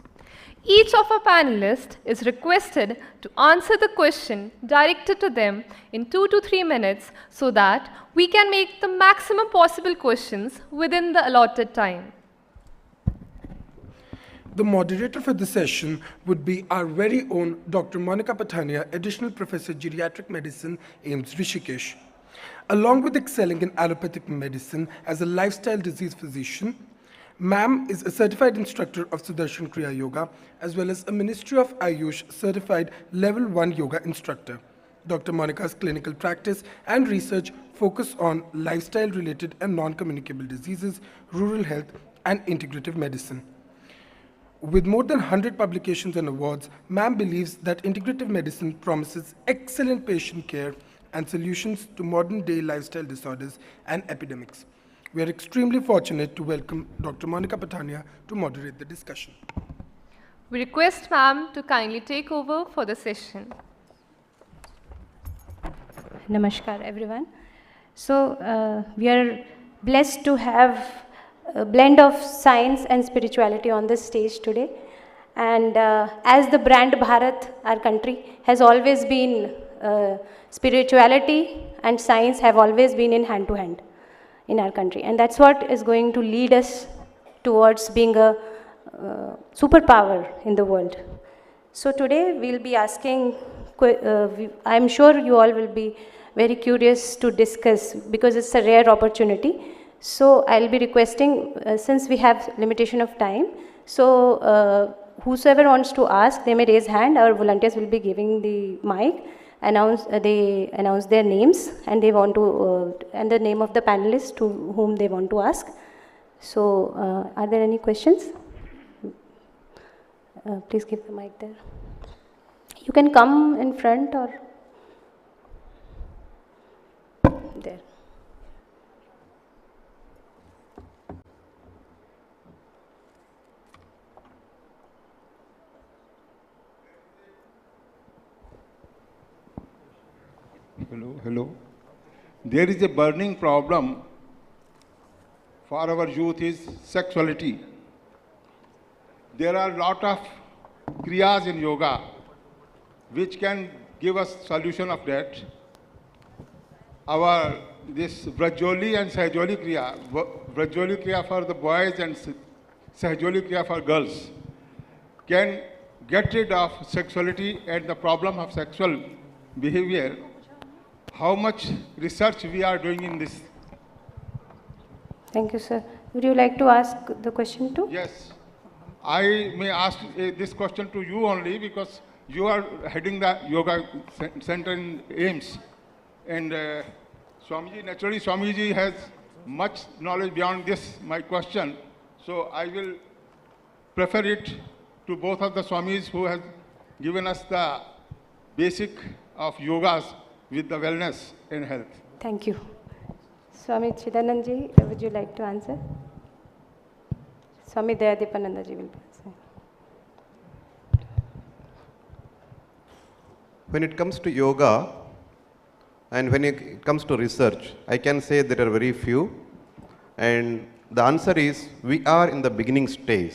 [SPEAKER 2] Each of our panelists is requested to answer the question directed to them in 2 to 3 minutes so that we can make the maximum possible questions within the allotted time.
[SPEAKER 1] The moderator for the session would be our very own Dr. Monica Patania, Additional Professor Geriatric Medicine, AIIMS Rishikesh. Along with excelling in allopathic medicine as a lifestyle disease physician, Ma'am is a certified instructor of Sudarshan Kriya Yoga as well as a Ministry of Ayush certified Level 1 Yoga instructor. Dr. Monica's clinical practice and research focus on lifestyle-related and non-communicable diseases, rural health, and integrative medicine. With more than 100 publications and awards, Ma'am believes that integrative medicine promises excellent patient care and solutions to modern-day lifestyle disorders and epidemics. We are extremely fortunate to welcome Dr. Monica Patania to moderate the discussion.
[SPEAKER 2] We request Ma'am to kindly take over for the session.
[SPEAKER 10] Namaskar everyone. So we are blessed to have a blend of science and spirituality on this stage today. And as the brand Bharat, our country, has always been, spirituality and science have always been in hand to hand in our country. And that's what is going to lead us towards being a superpower in the world. So today we'll be asking, I'm sure you all will be very curious to discuss because it's a rare opportunity. So I'll be requesting, since we have limitation of time, so whosoever wants to ask, they may raise hand. Our volunteers will be giving the mic. They announce their names and they want to and the name of the panelists to whom they want to ask. So are there any questions? Please give the mic there. You can come in front or there.
[SPEAKER 11] Hello. There is a burning problem for our youth is sexuality. There are a lot of kriyas in yoga which can give us solution of that. This Vrajoli and Sahajoli kriya, Vrajoli kriya for the boys and Sahajoli kriya for girls, can get rid of sexuality and the problem of sexual behavior. How much research we are doing in this?
[SPEAKER 10] Thank you, sir. Would you like to ask the question too?
[SPEAKER 11] Yes. I may ask this question to you only because you are heading the yoga center in AIIMS. And Swamiji, naturally Swamiji has much knowledge beyond this, my question. So I will prefer it to both of the Swamis who have given us the basic of yogas with the wellness and health.
[SPEAKER 10] Thank you. Swami Chidananji, would you like to answer? Swami Dayadeepanandaji will answer.
[SPEAKER 7] When it comes to yoga and when it comes to research, I can say there are very few. And the answer is we are in the beginning stage.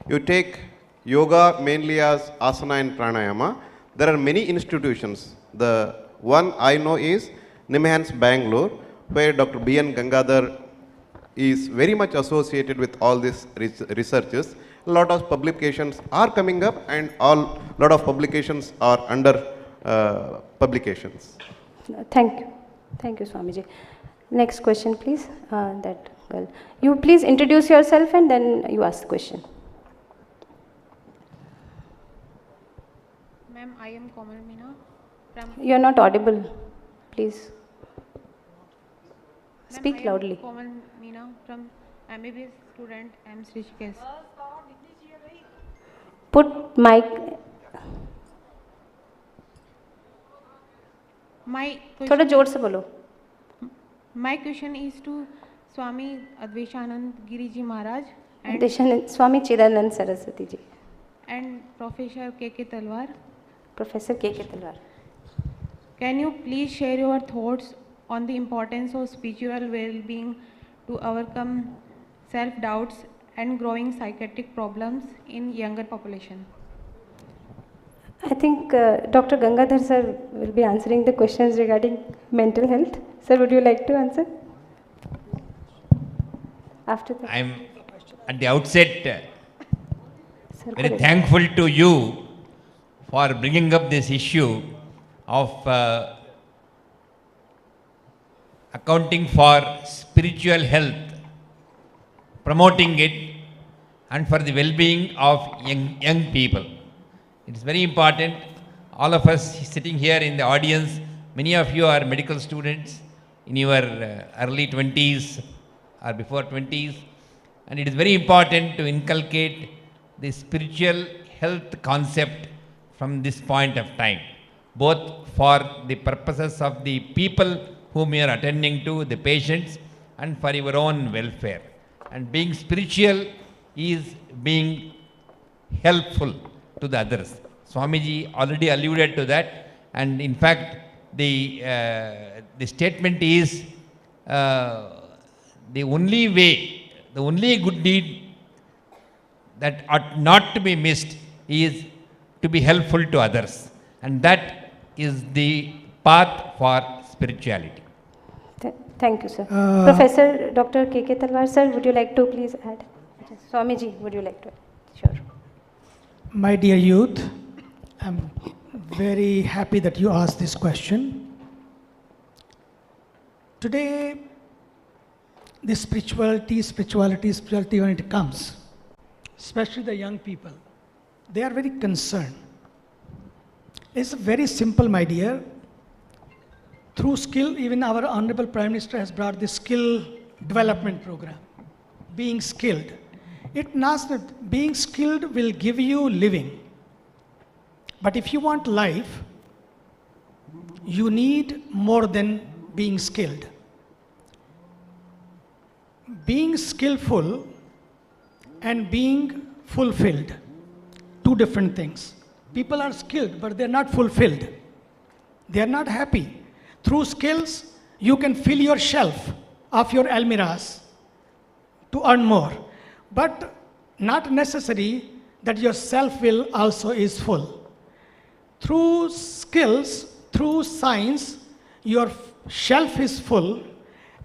[SPEAKER 7] You take yoga mainly as asana and pranayama. There are many institutions. The one I know is Nimhans, Bangalore, where Dr. B.N. Gangadhar is very much associated with all these researches. A lot of publications are coming up and a lot of publications are under publications.
[SPEAKER 10] Thank you. Thank you, Swamiji. Next question, please. That girl. You please introduce yourself and then you ask the question.
[SPEAKER 12] Ma'am, I am Komal Meena from...
[SPEAKER 10] You are not audible. Please. Speak loudly.
[SPEAKER 12] Komal Meena from MBBS student M. Srishikesh.
[SPEAKER 10] Put mic.
[SPEAKER 12] My
[SPEAKER 10] थोड़ा जोर से बोलो.
[SPEAKER 12] My question is to Swami Advaishanand Giriji Maharaj
[SPEAKER 10] and Swami Chidanand Saraswati ji
[SPEAKER 12] and Professor K.K. Talwar.
[SPEAKER 10] Professor K.K. Talwar.
[SPEAKER 12] Can you please share your thoughts on the importance of spiritual well-being to overcome self-doubts and growing psychiatric problems in younger population?
[SPEAKER 10] I think Dr. Gangadhar sir will be answering the questions regarding mental health. Sir, would you like to answer? After that.
[SPEAKER 13] I am at the outset very thankful to you for bringing up this issue of accounting for spiritual health, promoting it, and for the well-being of young people. It's very important. All of us sitting here in the audience, many of you are medical students in your early 20s or before 20s, and it is very important to inculcate the spiritual health concept from this point of time, both for the purposes of the people whom you are attending to, the patients, and for your own welfare. And being spiritual is being helpful to the others. Swamiji already alluded to that, and in fact, the statement is the only way, the only good deed that ought not to be missed is to be helpful to others, and that is the path for spirituality.
[SPEAKER 10] Thank you, sir. Professor Dr. K.K. Talwar, sir, would you like to please add? Swamiji, would you like to add? Sure.
[SPEAKER 8] My dear youth, I'm very happy that you asked this question. Today, the spirituality, when it comes, especially the young people, they are very concerned. It's very simple, my dear. Through skill, even our Honorable Prime Minister has brought the skill development program, being skilled. It knows that being skilled will give you living. But if you want life, you need more than being skilled. Being skillful and being fulfilled, two different things. People are skilled, but they're not fulfilled. They are not happy. Through skills, you can fill your shelf of your almirahs to earn more. But not necessary that your self-will also is full. Through skills, through science, your shelf is full,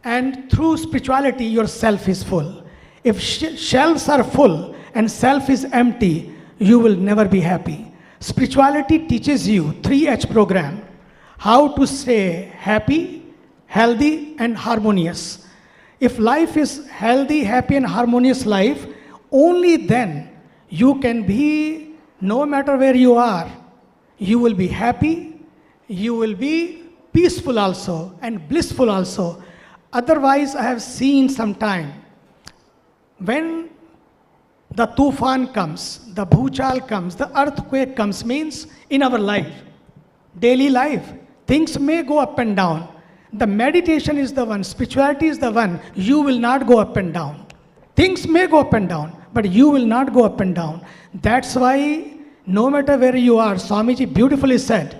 [SPEAKER 8] and through spirituality, your self is full. If shelves are full and self is empty, you will never be happy. Spirituality teaches you 3H program, how to stay happy, healthy, and harmonious. If life is healthy, happy, and harmonious life, only then you can be, no matter where you are, you will be happy, you will be peaceful also, and blissful also. Otherwise, I have seen sometime when the tufan comes, the bhuchal comes, the earthquake comes, means in our life, daily life, things may go up and down. The meditation is the one, spirituality is the one, you will not go up and down. Things may go up and down, but you will not go up and down. That's why no matter where you are, Swamiji beautifully said,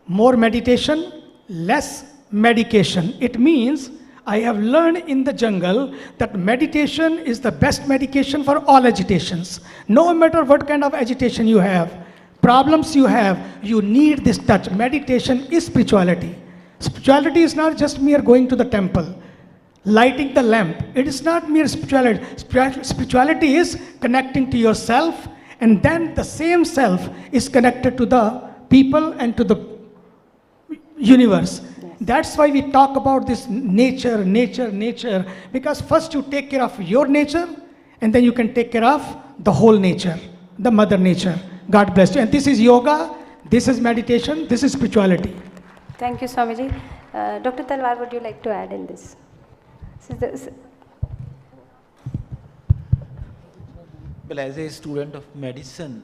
[SPEAKER 8] more meditation, less medication. It means I have learned in the jungle that meditation is the best medication for all agitations. No matter what kind of agitation you have, problems you have, you need this touch. Meditation is spirituality. Spirituality is not just mere going to the temple, lighting the lamp. It is not mere spirituality. Spirituality is connecting to yourself, and then the same self is connected to the people and to the universe. That's why we talk about this nature, because first you take care of your nature, and then you can take care of the whole nature, the mother nature. God bless you. And this is yoga, this is meditation, this is spirituality.
[SPEAKER 10] Thank you, Swamiji. Dr. Talwar, would you like to add in this?
[SPEAKER 14] Well, as a student of medicine,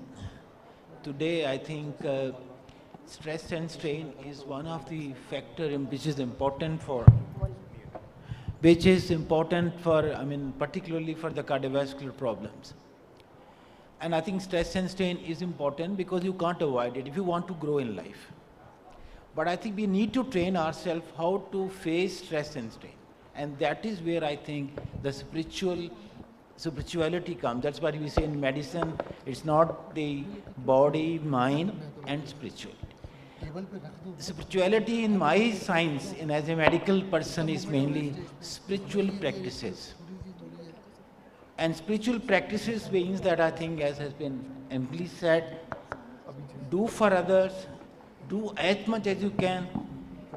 [SPEAKER 14] today I think stress and strain is one of the factors which is important for, particularly for the cardiovascular problems. And I think stress and strain is important because you can't avoid it if you want to grow in life. But I think we need to train ourselves how to face stress and strain. And that is where I think the spirituality comes. That's why we say in medicine, it's not the body, mind, and spirituality. Spirituality in my science, and as a medical person, is mainly spiritual practices. And spiritual practices means that I think, as has been amply said, do for others, do as much as you can,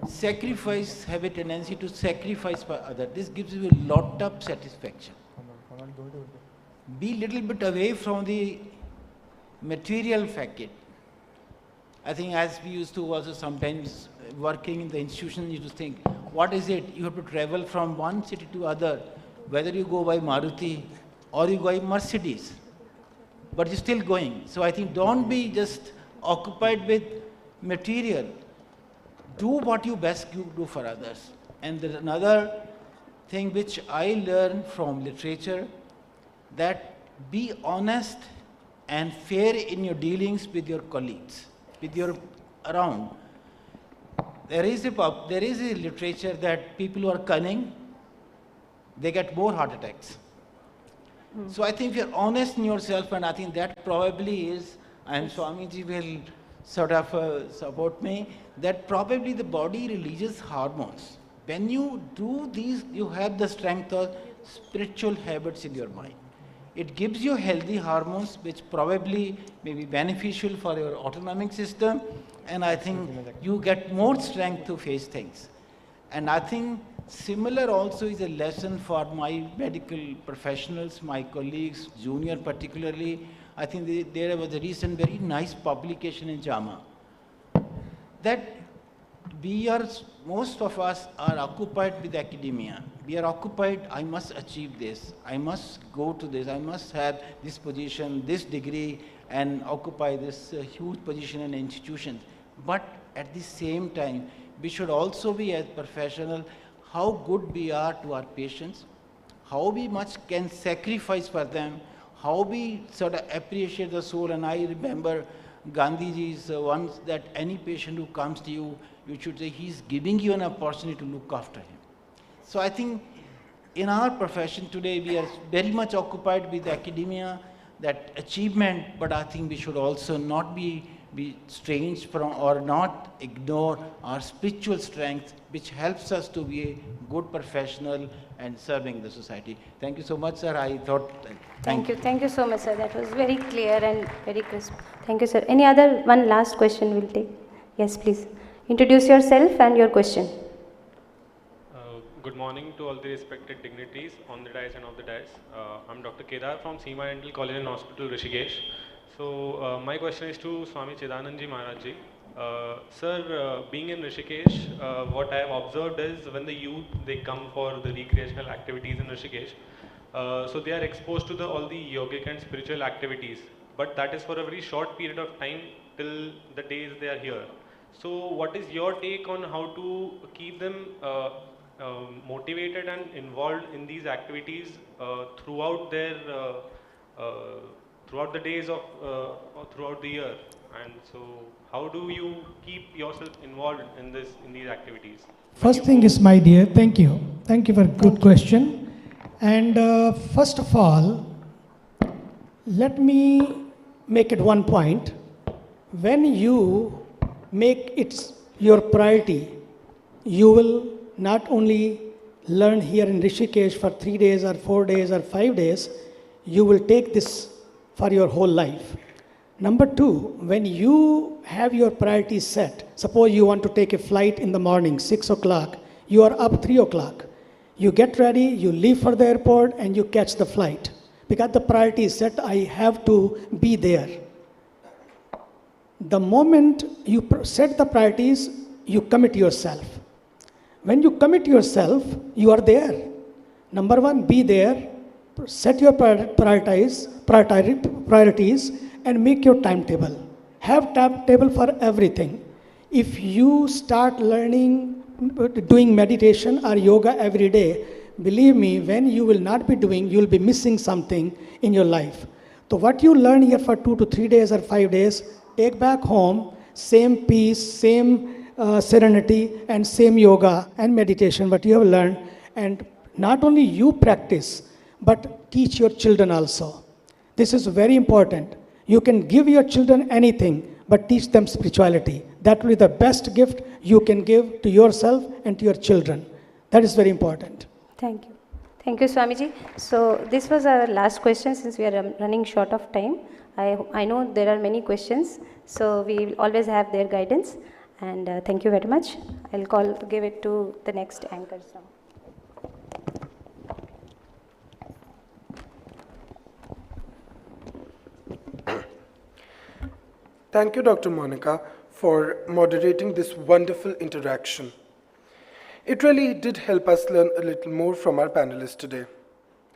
[SPEAKER 14] sacrifice, have a tendency to sacrifice for others. This gives you a lot of satisfaction. Be a little bit away from the material facet. I think as we used to also sometimes working in the institution, you used to think, what is it? You have to travel from one city to other, whether you go by Maruti or you go by Mercedes, but you're still going. So I think don't be just occupied with material. Do what you best do for others. And there's another thing which I learned from literature, that be honest and fair in your dealings with your colleagues, with your around. There is a literature that people who are cunning, they get more heart attacks. So I think if you're honest in yourself, and I think that probably is, and Swamiji will sort of support me, that probably the body releases hormones. When you do these, you have the strength of spiritual habits in your mind. It gives you healthy hormones, which probably may be beneficial for your autonomic system, and I think you get more strength to face things. And I think similar also is a lesson for my medical professionals, my colleagues, junior particularly. I think there was a recent very nice publication in JAMA that most of us are occupied with academia. We are occupied, I must achieve this, I must go to this, I must have this position, this degree, and occupy this huge position in institutions. But at the same time, we should also be, as professionals, how good we are to our patients, how we much can sacrifice for them, how we sort of appreciate the soul. And I remember Gandhiji's once, that any patient who comes to you, you should say he's giving you an opportunity to look after him. So I think in our profession today, we are very much occupied with academia, that achievement, but I think we should also not be strange from, or not ignore our spiritual strength, which helps us to be a good professional and serving the society. Thank you so much, sir. I thought.
[SPEAKER 10] Thank you. Thank you so much, sir. That was very clear and very crisp. Thank you, sir. Any other one last question we'll take? Yes, please. Introduce yourself and your question.
[SPEAKER 15] Good morning to all the respected dignitaries on the dais and off the dais. I'm Dr. Kedar from Seema Dental College and Hospital, Rishikesh. So my question is to Swami Chidanandji Maharaj ji. Sir, being in Rishikesh, what I have observed is when the youth, they come for the recreational activities in Rishikesh, So they are exposed to all the yogic and spiritual activities, but that is for a very short period of time till the days they are here. So what is your take on how to keep them motivated and involved in these activities throughout their throughout the days of or throughout the year? And so how do you keep yourself involved in these activities?
[SPEAKER 16] First thing is, my dear, thank you. Thank you for a good question. And first of all, let me make it one point. When you make it your priority, you will not only learn here in Rishikesh for 3 days or 4 days or 5 days, you will take this for your whole life. Number two, when you have your priorities set, suppose you want to take a flight in the morning, 6 o'clock, you are up 3 o'clock. You get ready, you leave for the airport, and you catch the flight. Because the priority is set, I have to be there. The moment you set the priorities, you commit yourself. When you commit yourself, you are there. Number one, be there, set your priorities, and make your timetable. Have timetable for everything. If you start learning, doing meditation or yoga every day, believe me, when you will not be doing, you will be missing something in your life. So what you learn here for 2 to 3 days or 5 days, take back home, same peace, same serenity, and same yoga and meditation, what you have learned. And not only you practice, but teach your children also. This is very important. You can give your children anything, but teach them spirituality. That will be the best gift you can give to yourself and to your children. That is very important.
[SPEAKER 10] Thank you. Thank you, Swamiji. So this was our last question since we are running short of time. I know there are many questions, so we will always have their guidance. And thank you very much. I'll give it to the next anchors now.
[SPEAKER 1] Thank you, Dr. Monica, for moderating this wonderful interaction. It really did help us learn a little more from our panelists today.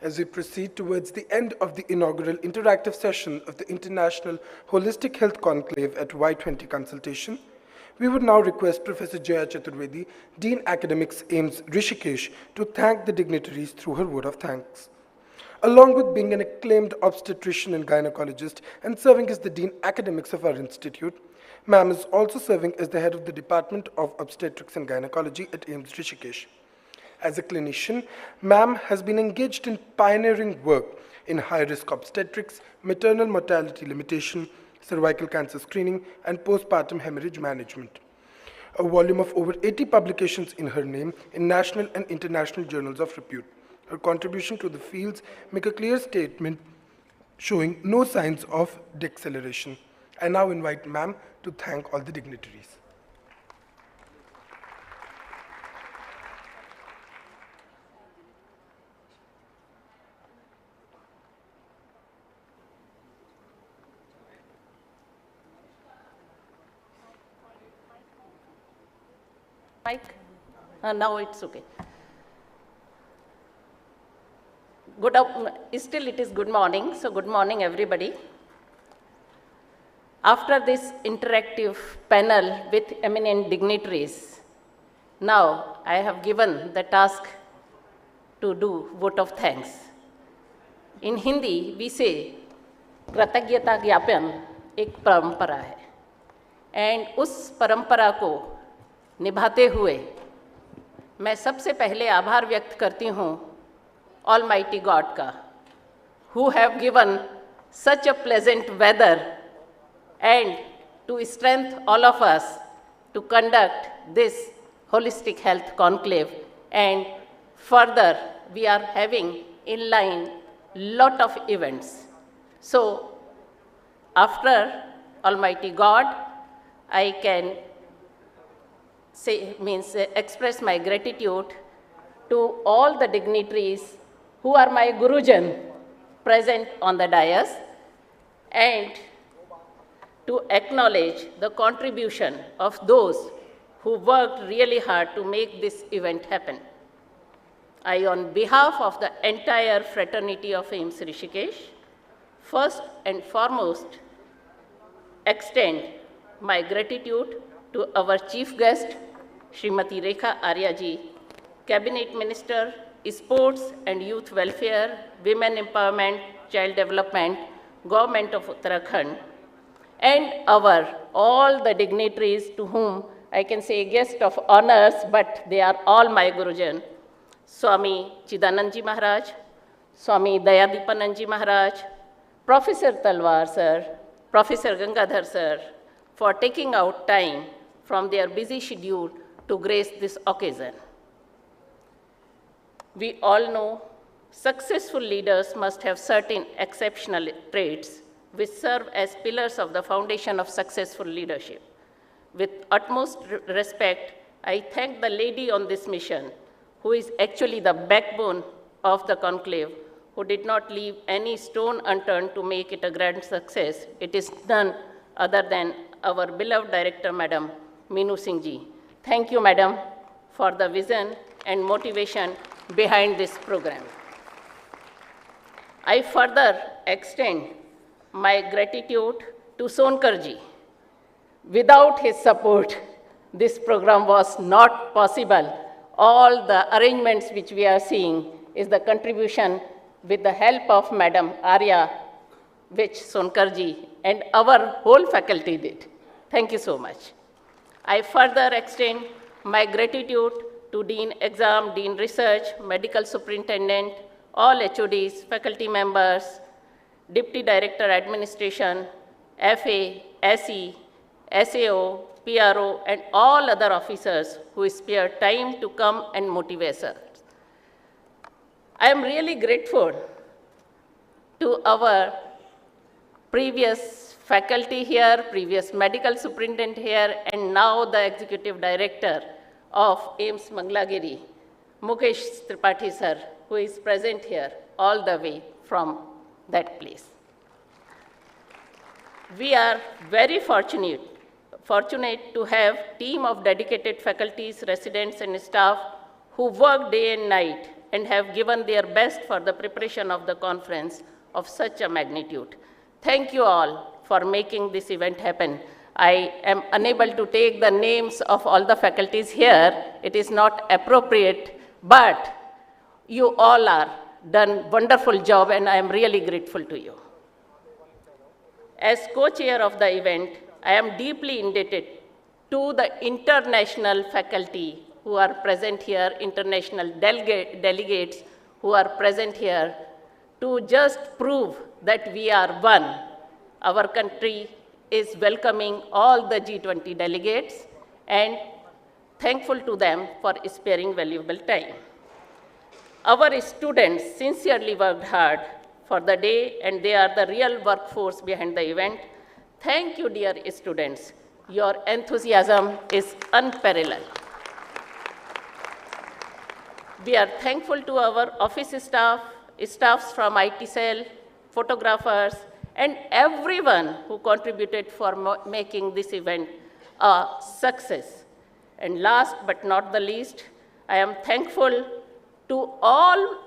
[SPEAKER 1] As we proceed towards the end of the inaugural interactive session of the International Holistic Health Conclave at Y20 Consultation, we would now request Professor Jaya Chaturvedi, Dean Academics, AIIMS Rishikesh, to thank the dignitaries through her word of thanks. Along with being an acclaimed obstetrician and gynecologist and serving as the Dean Academics of our institute, ma'am is also serving as the head of the Department of Obstetrics and Gynecology at AIIMS Rishikesh. As a clinician, ma'am has been engaged in pioneering work in high-risk obstetrics, maternal mortality limitation, cervical cancer screening, and postpartum hemorrhage management. A volume of over 80 publications in her name in national and international journals of repute. Her contribution to the fields make a clear statement showing no signs of deceleration. I now invite ma'am to thank all the dignitaries.
[SPEAKER 17] Mike? Now it's okay. Still it is good morning, so good morning everybody. After this interactive panel with eminent dignitaries, now I have given the task to do vote of thanks. In Hindi, we say, कृतज्ञता ज्ञापन एक परंपरा है, and उस परंपरा को निभाते हुए मैं सबसे पहले आभार व्यक्त करती हूँ Almighty God का, who have given such a pleasant weather and to strengthen all of us to conduct this holistic health conclave, and further we are having in line lot of events. So after Almighty God, I can express my gratitude to all the dignitaries who are my Gurujan present on the dais, and to acknowledge the contribution of those who worked really hard to make this event happen. I, on behalf of the entire fraternity of AIMS Rishikesh, first and foremost, extend my gratitude to our chief guest, Srimati Rekha Aryaji, Cabinet Minister, Sports and Youth Welfare, Women Empowerment, Child Development, Government of Uttarakhand, and all the dignitaries to whom I can say guest of honors, but they are all my Gurujan, Swami Chidanandji Maharaj, Swami Dayadipanandji Maharaj, Professor Talwar sir, Professor Gangadhar sir, for taking out time from their busy schedule to grace this occasion. We all know successful leaders must have certain exceptional traits which serve as pillars of the foundation of successful leadership. With utmost respect, I thank the lady on this mission, who is actually the backbone of the conclave, who did not leave any stone unturned to make it a grand success. It is none other than our beloved director, Madam Meenu Singh ji. Thank you, Madam, for the vision and motivation behind this program. I further extend my gratitude to Sonkar ji. Without his support, this program was not possible. All the arrangements which we are seeing is the contribution with the help of Madam Arya, which Sonkar ji and our whole faculty did. Thank you so much. I further extend my gratitude to Dean Exam, Dean Research, Medical Superintendent, all HODs, faculty members, Deputy Director Administration, FA, SE, SAO, PRO, and all other officers who spare time to come and motivate us. I am really grateful to our previous faculty here, previous medical superintendent here, and now the executive director of AIMS Mangalagiri, Mukesh Tripathi sir, who is present here all the way from that place. We are very fortunate to have a team of dedicated faculties, residents, and staff who work day and night and have given their best for the preparation of the conference of such a magnitude. Thank you all for making this event happen. I am unable to take the names of all the faculties here. It is not appropriate, but you all are done wonderful job, and I am really grateful to you. As co-chair of the event, I am deeply indebted to the international faculty who are present here, international delegates who are present here, to just prove that we are one. Our country is welcoming all the G20 delegates, and thankful to them for sparing valuable time. Our students sincerely worked hard for the day, and they are the real workforce behind the event. Thank you, dear students. Your enthusiasm is unparalleled. We are thankful to our office staff, staffs from IT cell, photographers, and everyone who contributed for making this event a success. And last but not the least, I am thankful to all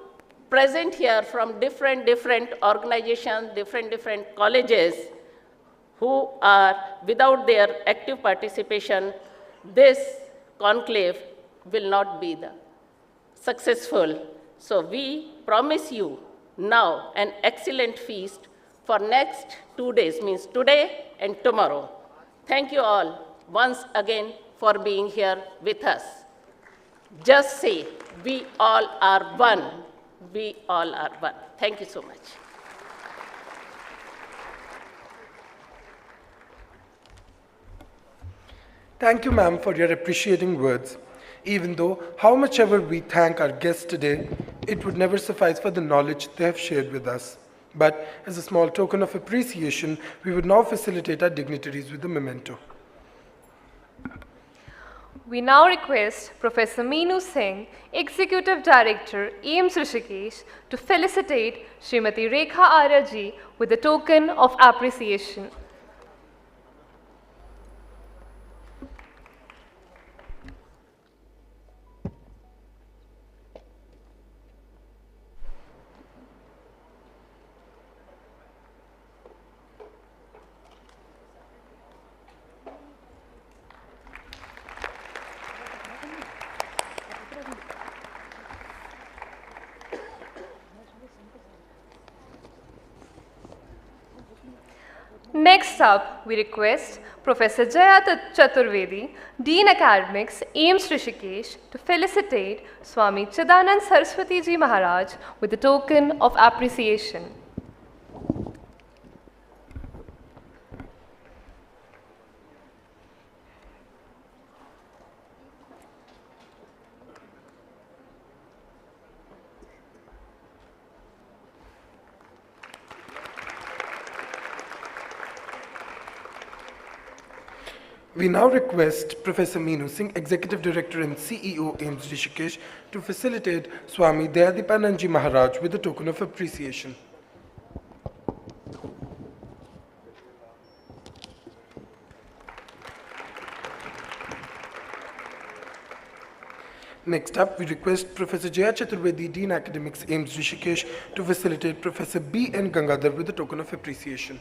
[SPEAKER 17] present here from different organizations, different colleges, who are, without their active participation, this conclave will not be successful. So we promise you now an excellent feast for next 2 days, means today and tomorrow. Thank you all once again for being here with us. Just say, we all are one. We all are one. Thank you so much.
[SPEAKER 1] Thank you, ma'am, for your appreciating words. Even though, how much ever we thank our guests today, it would never suffice for the knowledge they have shared with us. But as a small token of appreciation, we would now facilitate our dignitaries with a memento.
[SPEAKER 2] We now request Professor Meenu Singh, Executive Director, AIMS Rishikesh, to felicitate Srimati Rekha Arya ji with a token of appreciation. Next up, we request Professor Jaya Chaturvedi, Dean Academics, AIMS Rishikesh, to felicitate Swami Chidanand Saraswati Ji Maharaj with a token of appreciation.
[SPEAKER 1] We now request Professor Meenu Singh, Executive Director and CEO, AIMS Rishikesh, to facilitate Swami Dayadeepanand Maharaj with a token of appreciation. Next up, we request Professor Jaya Chaturvedi, Dean Academics, AIMS Rishikesh, to facilitate Professor B. N. Gangadhar with a token of appreciation.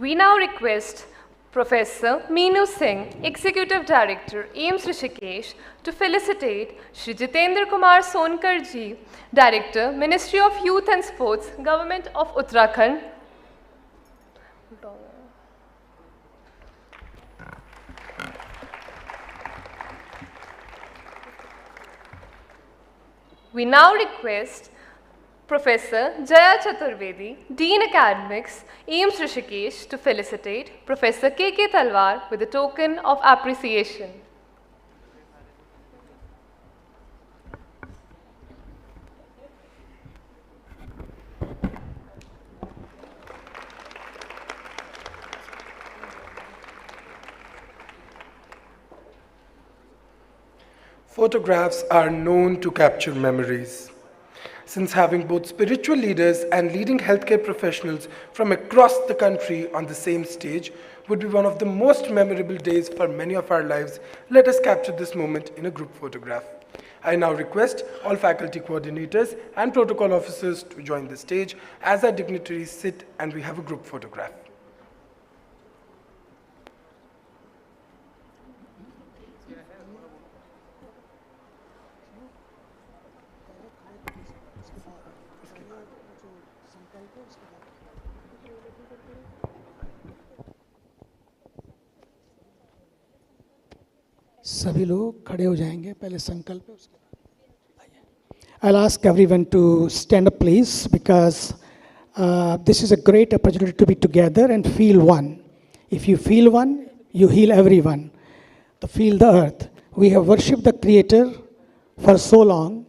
[SPEAKER 2] We now request Professor Meenu Singh, Executive Director, AIMS Rishikesh, to felicitate Shri Jitendra Kumar Sonkar Ji, Director, Ministry of Youth and Sports, Government of Uttarakhand. We now request Professor Jaya Chaturvedi, Dean Academics, AIMS Rishikesh, to felicitate Professor K.K. Talwar with a token of appreciation.
[SPEAKER 1] Photographs are known to capture memories. Since having both spiritual leaders and leading healthcare professionals from across the country on the same stage would be one of the most memorable days for many of our lives, let us capture this moment in a group photograph. I now request all faculty coordinators and protocol officers to join the stage as our dignitaries sit and we have a group photograph.
[SPEAKER 16] सभी लोग खड़े हो जाएंगे पहले संकल्प है उसके बाद I'll ask everyone to stand up please because this is a great opportunity to be together and feel one. If you feel one, you heal everyone. To feel the earth. We have worshipped the Creator for so long.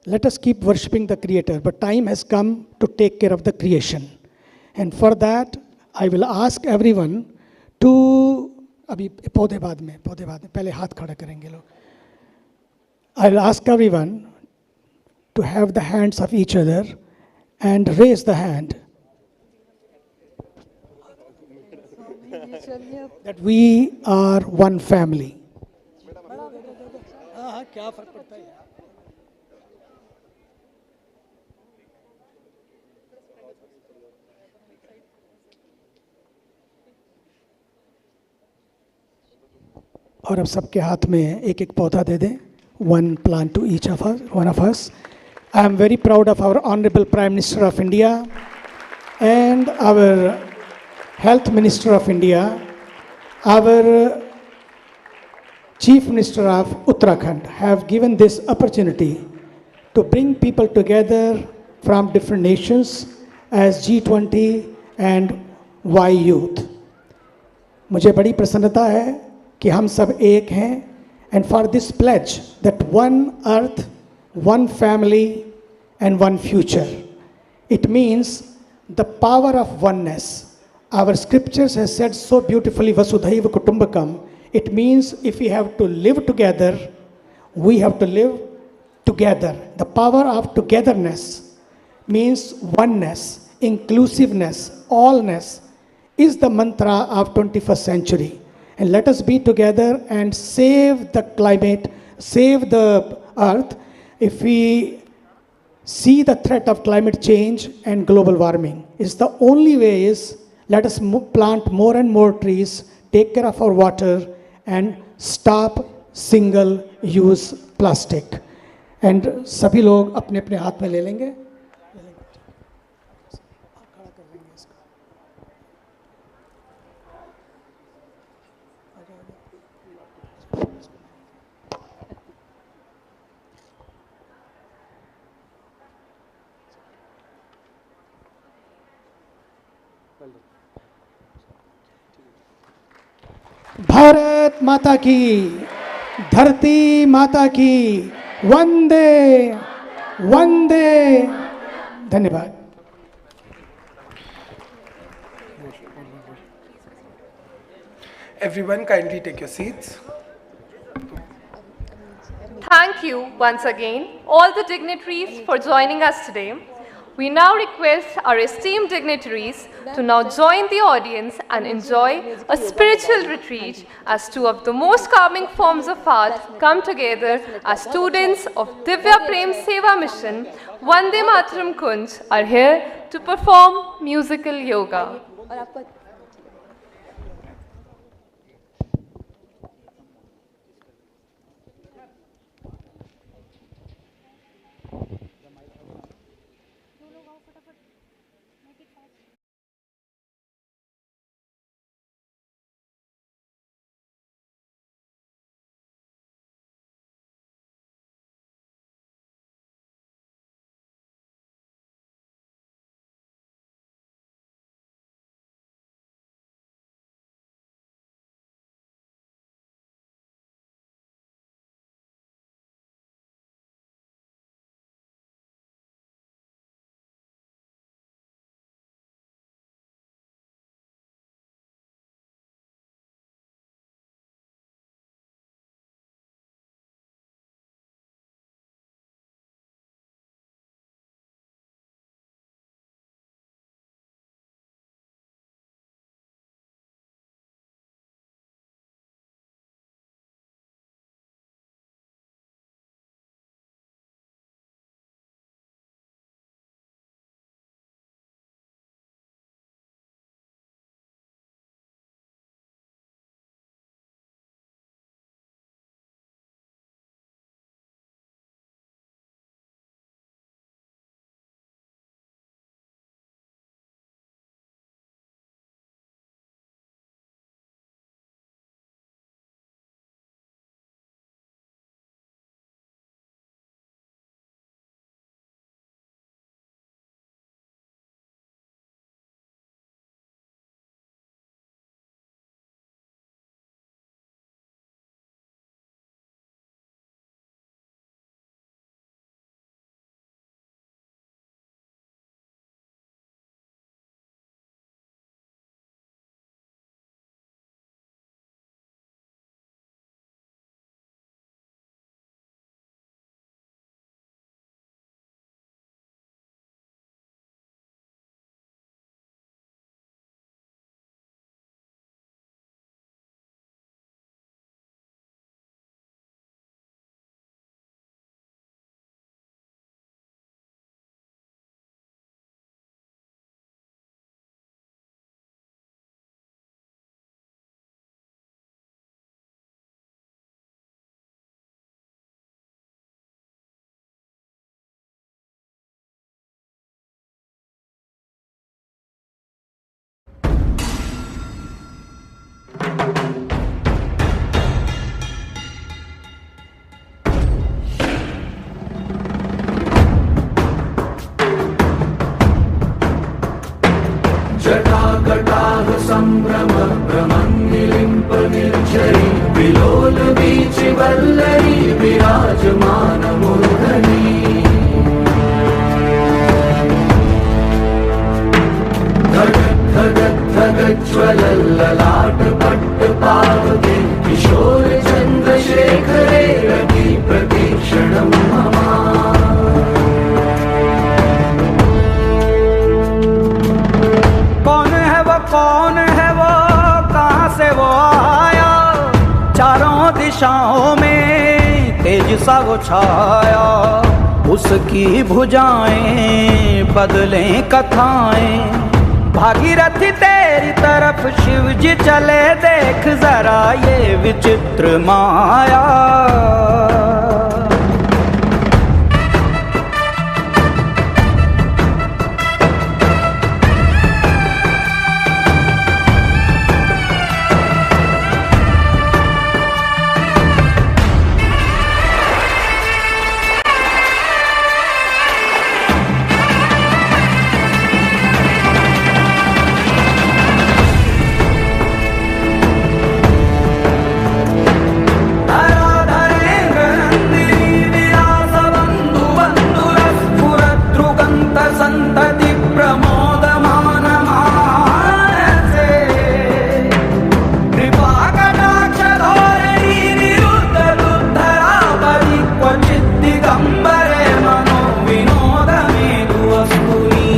[SPEAKER 16] Let us keep worshipping the Creator, but time has come to take care of the creation. And for that, I will ask everyone to अभी पौधे बाद में पहले हाथ खड़ा करेंगे लोग. I will ask everyone to have the hands of each other and raise the hand that we are one family. क्या फर्क पड़ता है यार. और अब सबके हाथ में एक एक पौधा दे दें. One plant to each of us, one of us. I am very proud of our Honorable Prime Minister of India and our Health Minister of India, our Chief Minister of Uttarakhand have given this opportunity to bring people together from different nations as G20 and Y Youth. मुझे बड़ी प्रसन्नता है कि हम सब एक हैं and for this pledge that one earth, one family and one future. It means the power of oneness. Our scriptures has said so beautifully, Vasudhaiva Kutumbakam. It means if we have to live together, we have to live together. The power of togetherness means oneness, inclusiveness, allness is the mantra of 21st century. And let us be together and save the climate, save the earth. If we see the threat of climate change and global warming, it's the only way is Let us plant more and more trees, take care of our water, and stop single-use plastic. And सभी लोग अपने अपने हाथ में ले लेंगे. भारत माता की, धरती माता की, वंदे वंदे. धन्यवाद.
[SPEAKER 1] Everyone kindly take your seats.
[SPEAKER 2] Thank you once again, all the dignitaries, for joining us today. We now request our esteemed dignitaries to now join the audience and enjoy a spiritual retreat as two of the most calming forms of art come together as students of Divya Prem Seva Mission, Vande Mataram Kunj, are here to perform musical yoga.
[SPEAKER 18] जटाकटाह संभ्रम भ्रमन्निलिम्प निर्झरी विलोल बीचि वल्लरी विराजमान मूर्धनि धगत् धगत् धगज्ज्वलल्ललाट पट्ट पावके किशोर चन्द्रशेखरे रति प्रतीक्षणं मम
[SPEAKER 19] कौन है वो कहाँ से वो आया चारों दिशाओं में तेज सा वो छाया उसकी भुजाएं बदलें कथाएं भागीरथी तेरी तरफ शिव जी चले, देख जरा ये विचित्र माया। संतति प्रमोदमान मानसे, कृपा कटाक्ष धोरणी निरुद्ध दुद्धरावधि, क्वचित् दिगम्बरे मनो विनोद मेघु वस्तुनि।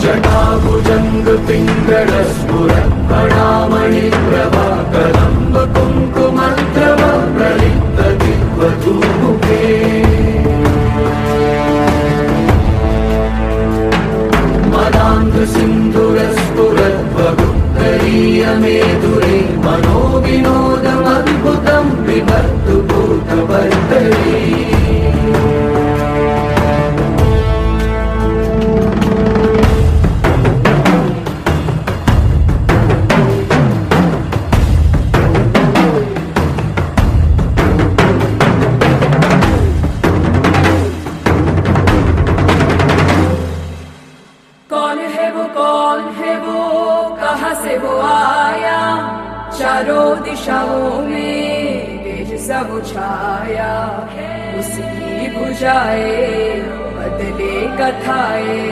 [SPEAKER 18] जटाभुजंग पिंगल स्फुरत् कणामणि प्रभा, कदम्ब कुङ्कुमद्रव प्रलिप्त दिग्वधूमुखे। मदान्ध सिन्धुरस्फुरद्वगुप्तरीय मेधुरे, मनो विनोदमद्भुतं बिभर्तु भूतवर्तरे।
[SPEAKER 20] चारों दिशाओं में तेज सब छाया, उसकी भुजाएं बदले कथाएं।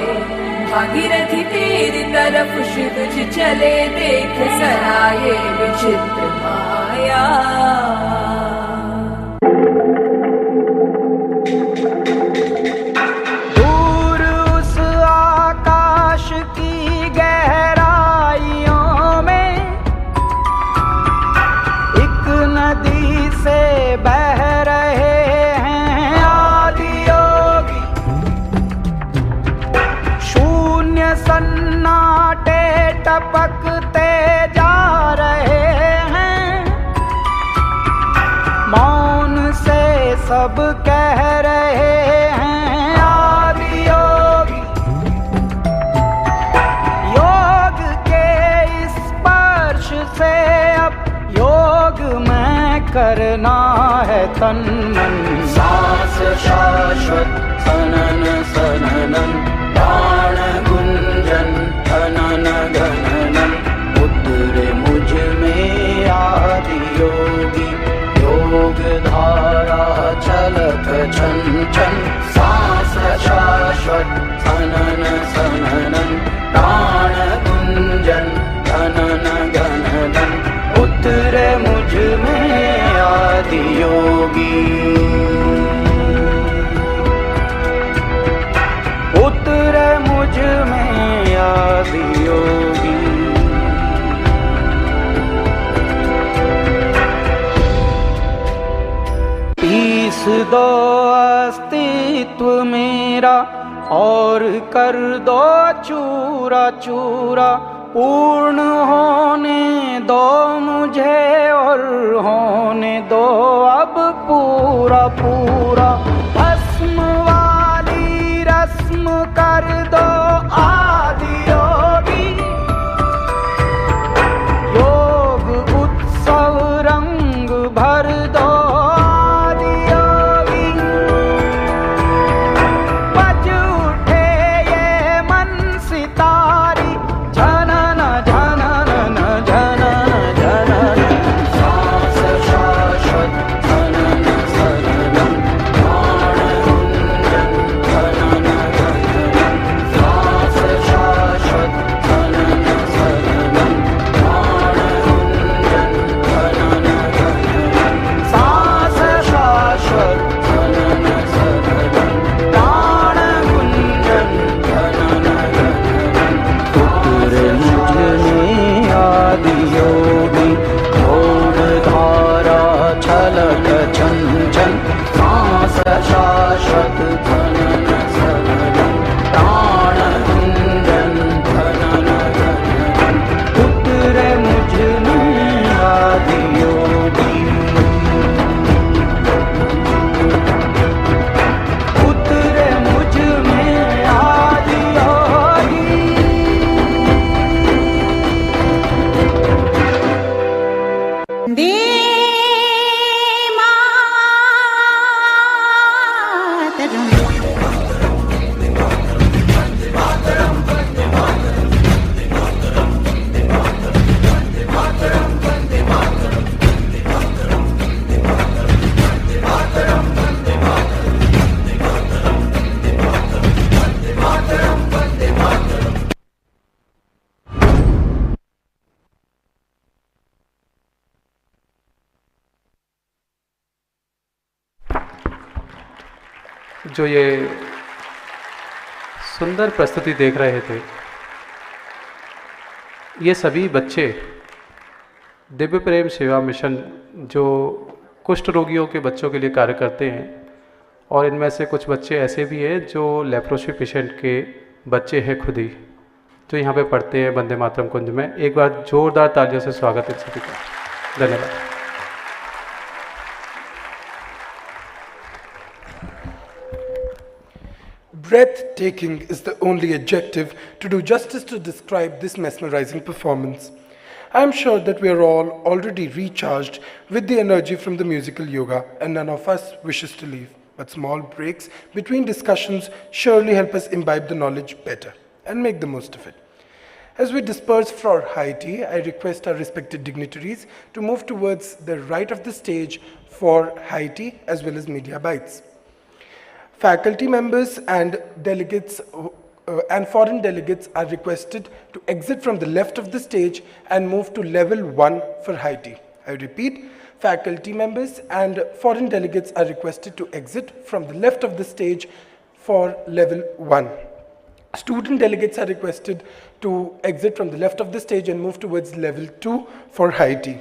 [SPEAKER 20] भागीरथी तेरी तरफ शिव जी चले, देख जरा ये विचित्र माया।
[SPEAKER 19] दूर उस आकाश की गहराइयों में एक नदी से बह रहे हैं आदि योगी। शून्य सन्नाटे टपकते जा रहे हैं, मौन से सब कह रहे हैं आदि योगी। योग के स्पर्श से अब योग में करना है तन मन। सांस शाश्वत सनन सननन, प्राण गुंजन धनन गणनन। उतरे मुझ में आदि योगी, योग धारा चलत छन छन। सांस शाश्वत सनन सननन, प्राण गुंजन धनन गणनन। उतरे मुझ में आदि योगी, उतरे मुझ में आदि योगी। पीस दो अस्तित्व मेरा और कर दो चूरा चूरा। पूर्ण होने दो मुझे और होने दो अब पूरा पूरा। भस्म वाली रस्म कर दो आदि योगी, योग उत्सव रंग भर दो आदि योगी। बज उठे ये मन सितारी, झनन झनन झनन झनन। सांस शाश्वत सनन सननन, प्राण गुंजन धनन गणनन। सांस शाश्वत सनन सननन, प्राण गुंजन धनन गणनन। सांस शाश्वत सनन सननन, प्राण गुंजन धनन गणनन। उतरे मुझ में आदि योगी, योग धारा छलक छन छन। सांस शाश्वत सनन सननन, प्राण गुंजन
[SPEAKER 3] जो ये सुंदर प्रस्तुति देख रहे थे, ये सभी बच्चे दिव्य प्रेम सेवा मिशन जो कुष्ठ रोगियों के बच्चों के लिए कार्य करते हैं, और इनमें से कुछ बच्चे ऐसे भी हैं जो लेप्रोसी पेशेंट के बच्चे हैं खुद ही, जो यहाँ पे पढ़ते हैं वंदे मातरम कुंज में। एक बार जोरदार तालियों से स्वागत है सभी का। धन्यवाद।
[SPEAKER 1] Breathtaking is the only adjective to do justice to describe this mesmerizing performance. I am sure that we are all already recharged with the energy from the musical yoga, and none of us wishes to leave. But small breaks between discussions surely help us imbibe the knowledge better and make the most of it. As we disperse for high tea, I request our respected dignitaries to move towards the right of the stage for high tea as well as media bites. Faculty members and delegates and foreign delegates are requested to exit from the left of the stage and move to level 1 for high tea. I repeat, faculty members and foreign delegates are requested to exit from the left of the stage for level 1. Student delegates are requested to exit from the left of the stage and move towards level 2 for high tea.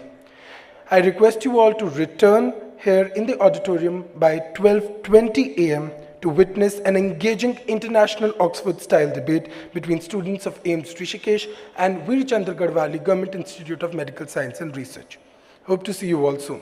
[SPEAKER 1] I request you all to return here in the auditorium by 12:20 a.m. to witness an engaging international Oxford-style debate between students of AIMS Rishikesh and Veer Chandra Garhwali Government Institute of Medical Science and Research. Hope to see you all soon.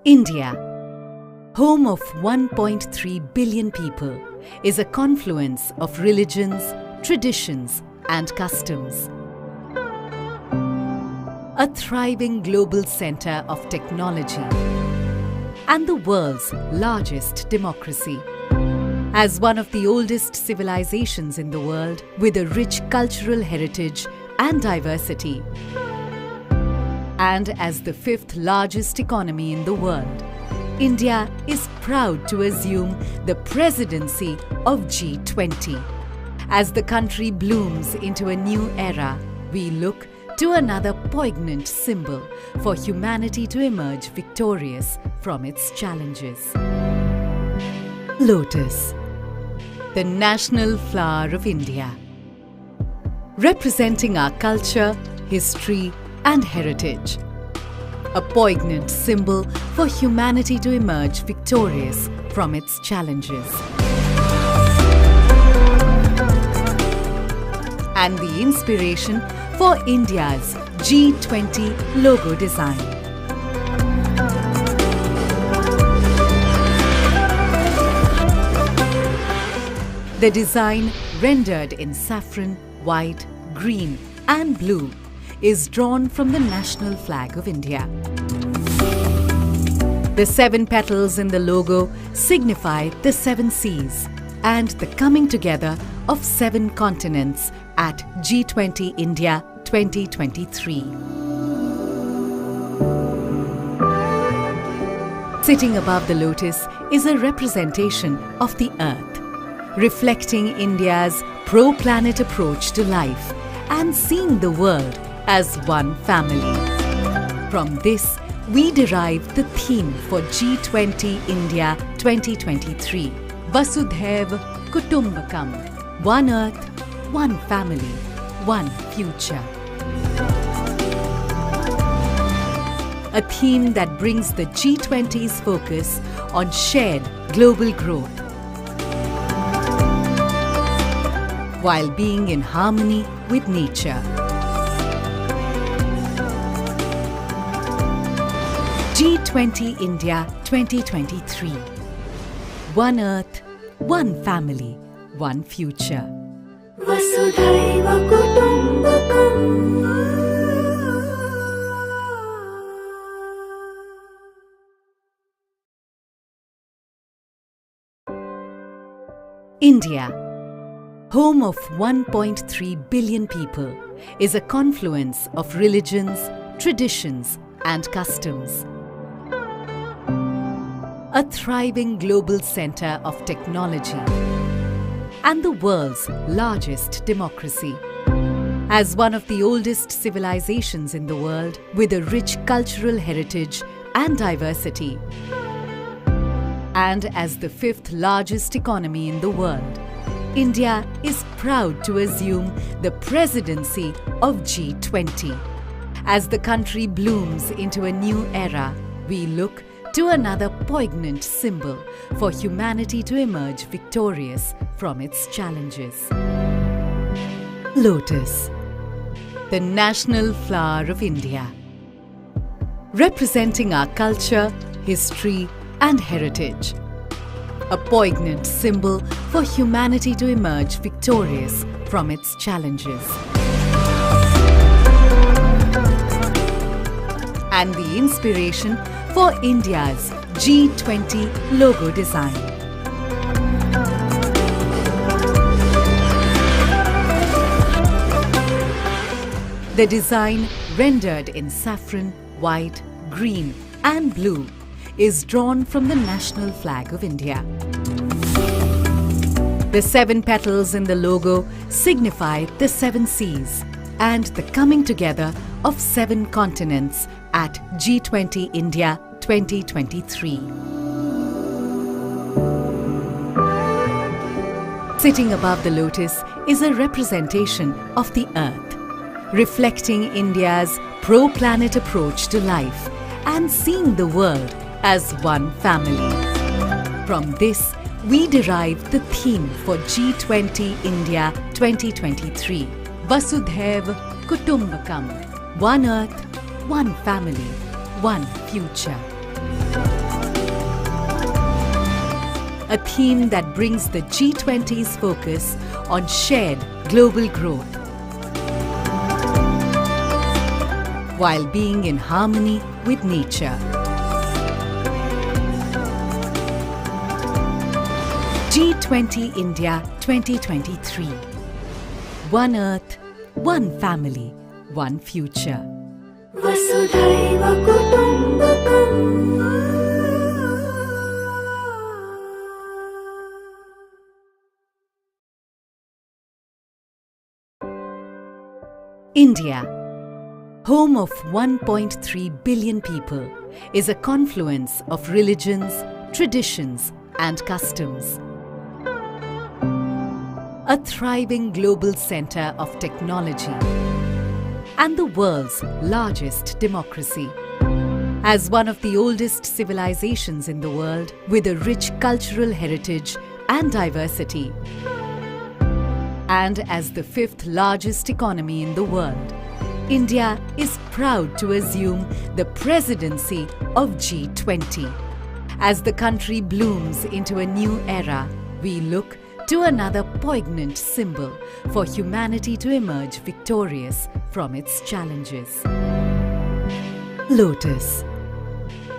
[SPEAKER 19] India, home of 1.3 billion people, is a confluence of religions, traditions, and customs. A thriving global center of technology and the world's largest democracy. As one of the oldest civilizations in the world with a rich cultural heritage and diversity, and as the fifth largest economy in the world, India is proud to assume the presidency of G20. As the country blooms into a new era, we look to another poignant symbol for humanity to emerge victorious from its challenges. Lotus, the national flower of India, representing our culture, history, and heritage. A poignant symbol for humanity to emerge victorious from its challenges. And the inspiration for India's G20 logo design. The design, rendered in saffron, white, green, and blue, is drawn from the national flag of India. The 7 petals in the logo signify the 7 seas and the coming together of 7 continents at G20 India 2023. Sitting above the lotus is a representation of the earth, reflecting India's pro-planet approach to life and seeing the world as one family. From this, we derive the theme for G20 India 2023, Vasudhaiva Kutumbakam, one earth, one family, one future. A theme that brings the G20's focus on shared global growth, while being in harmony with nature. G20 India 2023. One earth, one family, one future.
[SPEAKER 18] Vasudhaiva Kutumbakam.
[SPEAKER 19] India, home of 1.3 billion people, is a confluence of religions, traditions, and customs. A thriving global center of technology and the world's largest democracy. As one of the oldest civilizations in the world with a rich cultural heritage and diversity, and as the 5th largest economy in the world, India is proud to assume the presidency of G20. As the country blooms into a new era, we look to another poignant symbol for humanity to emerge victorious from its challenges. Lotus, the national flower of India, representing our culture, history, and heritage. A poignant symbol for humanity to emerge victorious from its challenges. And the inspiration for India's G20 logo design. The design, rendered in saffron, white, green, and blue, is drawn from the national flag of India. The 7 petals in the logo signify the 7 seas and the coming together of 7 continents at G20 India 2023. Sitting above the lotus is a representation of the earth, reflecting India's pro-planet approach to life and seeing the world as one family. From this, we derive the theme for G20 India 2023, Vasudhaiva Kutumbakam, one earth, one family, one future. A theme that brings the G20's focus on shared global growth, while being in harmony with nature. G20 India 2023. One Earth, one family, one future.
[SPEAKER 18] वसुधैव कुटुम्बकम्
[SPEAKER 19] India, home of 1.3 billion people, is a confluence of religions, traditions, and customs. A thriving global center of technology and the world's largest democracy. As one of the oldest civilizations in the world with a rich cultural heritage and diversity, and as the fifth largest economy in the world, India is proud to assume the presidency of G20. As the country blooms into a new era, we look to another poignant symbol for humanity to emerge victorious from its challenges. Lotus,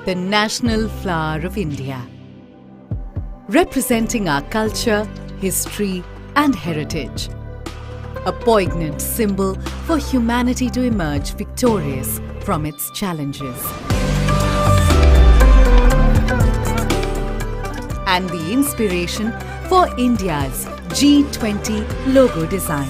[SPEAKER 19] the national flower of India, representing our culture, history, and heritage. A poignant symbol for humanity to emerge victorious from its challenges. And the inspiration for India's G20 logo design.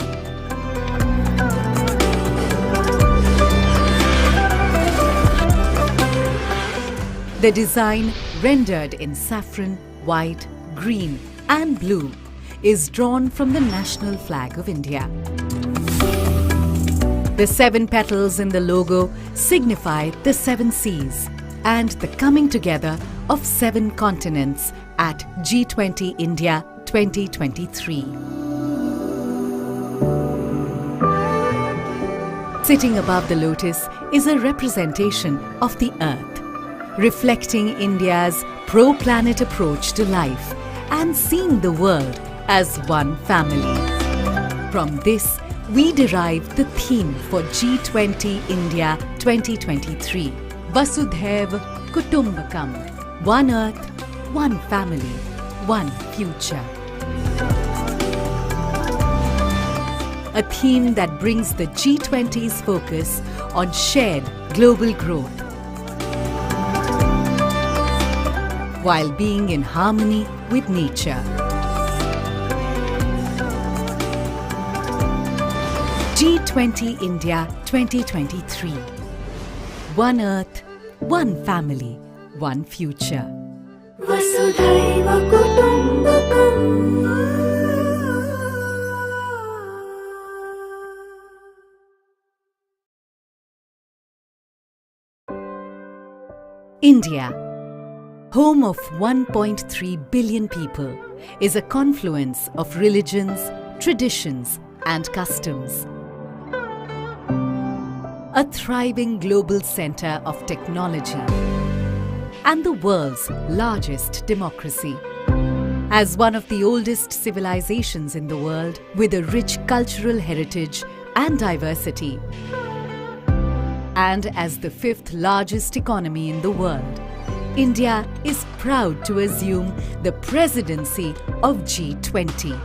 [SPEAKER 19] The design, rendered in saffron, white, green, and blue, is drawn from the national flag of India. The 7 petals in the logo signify the 7 seas and the coming together of 7 continents at G20 India 2023. Sitting above the lotus is a representation of the earth, reflecting India's pro-planet approach to life and seeing the world as one family. From this, we derive the theme for G20 India 2023, Vasudhaiv Kutumbakam, one earth, one family, one future. A theme that brings the G20's focus on shared global growth, while being in harmony with nature. G20 India 2023. One Earth, one family, one future.
[SPEAKER 18] वसुधैव कुटुम्बकम्
[SPEAKER 19] India, home of 1.3 billion people, is a confluence of religions, traditions, and customs. A thriving global center of technology and the world's largest democracy. As one of the oldest civilizations in the world with a rich cultural heritage and diversity, and as the 5th largest economy in the world, India is proud to assume the presidency of G20.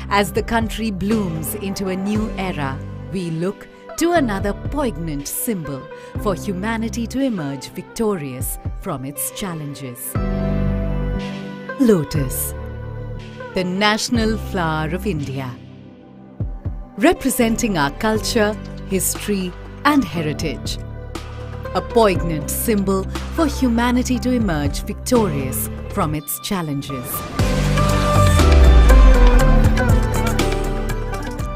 [SPEAKER 19] As the country blooms into a new era, we look to another poignant symbol for humanity to emerge victorious from its challenges. Lotus, the national flower of India, representing our culture, history, and heritage. A poignant symbol for humanity to emerge victorious from its challenges.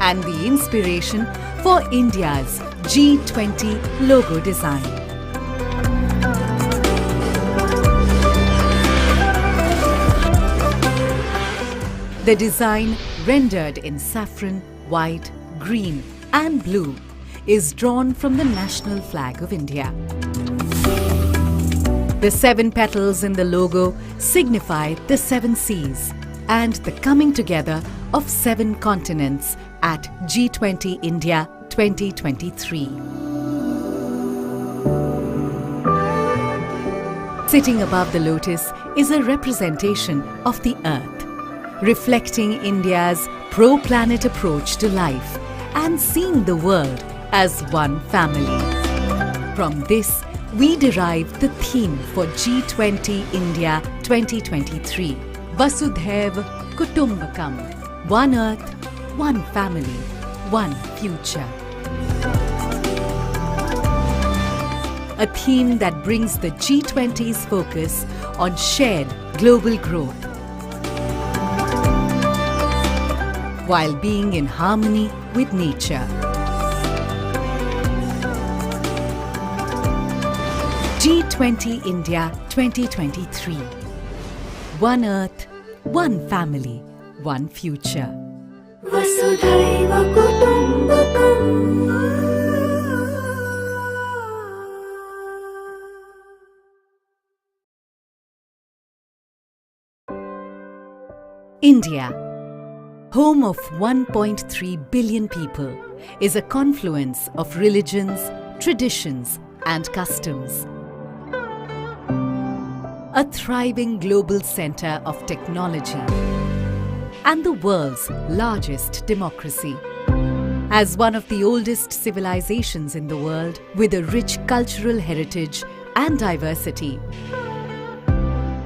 [SPEAKER 19] And the inspiration for India's G20 logo design. The design, rendered in saffron, white, green, and blue, is drawn from the national flag of India. The 7 petals in the logo signify the 7 seas and the coming together of 7 continents at G20 India 2023. Sitting above the lotus is a representation of the earth, reflecting India's pro-planet approach to life and seeing the world as one family. From this, we derive the theme for G20 India 2023, Vasudhaiv Kutumbakam, one earth, one family, one future. A theme that brings the G20's focus on shared global growth, while being in harmony with nature. G20 India 2023. One earth, one family, one future.
[SPEAKER 18] Vasudhaiva Kutumbakam.
[SPEAKER 19] India, home of 1.3 billion people, is a confluence of religions, traditions, and customs. A thriving global center of technology and the world's largest democracy. As one of the oldest civilizations in the world with a rich cultural heritage and diversity,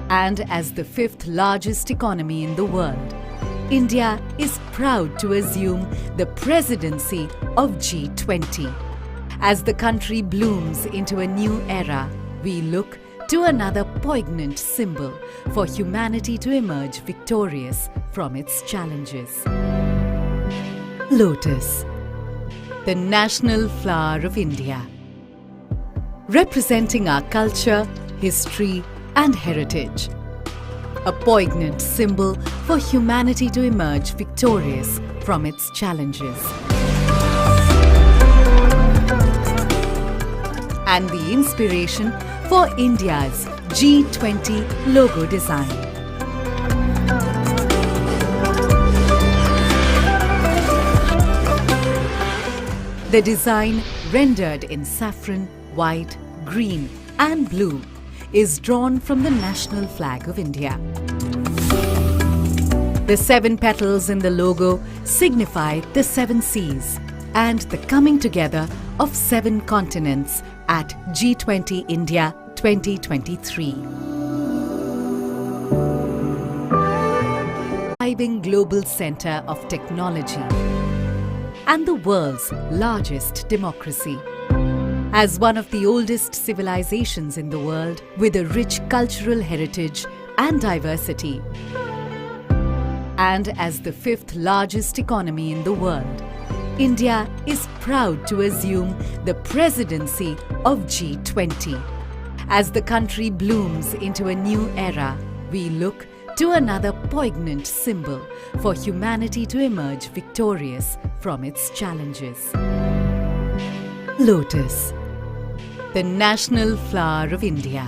[SPEAKER 19] and as the 5th largest economy in the world, India is proud to assume the presidency of G20. As the country blooms into a new era, we look to another poignant symbol for humanity to emerge victorious from its challenges. Lotus, the national flower of India, representing our culture, history, and heritage. A poignant symbol for humanity to emerge victorious from its challenges. And the inspiration for India's G20 logo design. The design, rendered in saffron, white, green, and blue, is drawn from the national flag of India. The 7 petals in the logo signify the 7 seas and the coming together of 7 continents at G20 India 2023. Thriving global center of technology and the world's largest democracy. As one of the oldest civilizations in the world with a rich cultural heritage and diversity, and as the 5th largest economy in the world, India is proud to assume the presidency of G20. As the country blooms into a new era, we look to another poignant symbol for humanity to emerge victorious from its challenges. Lotus, the national flower of India,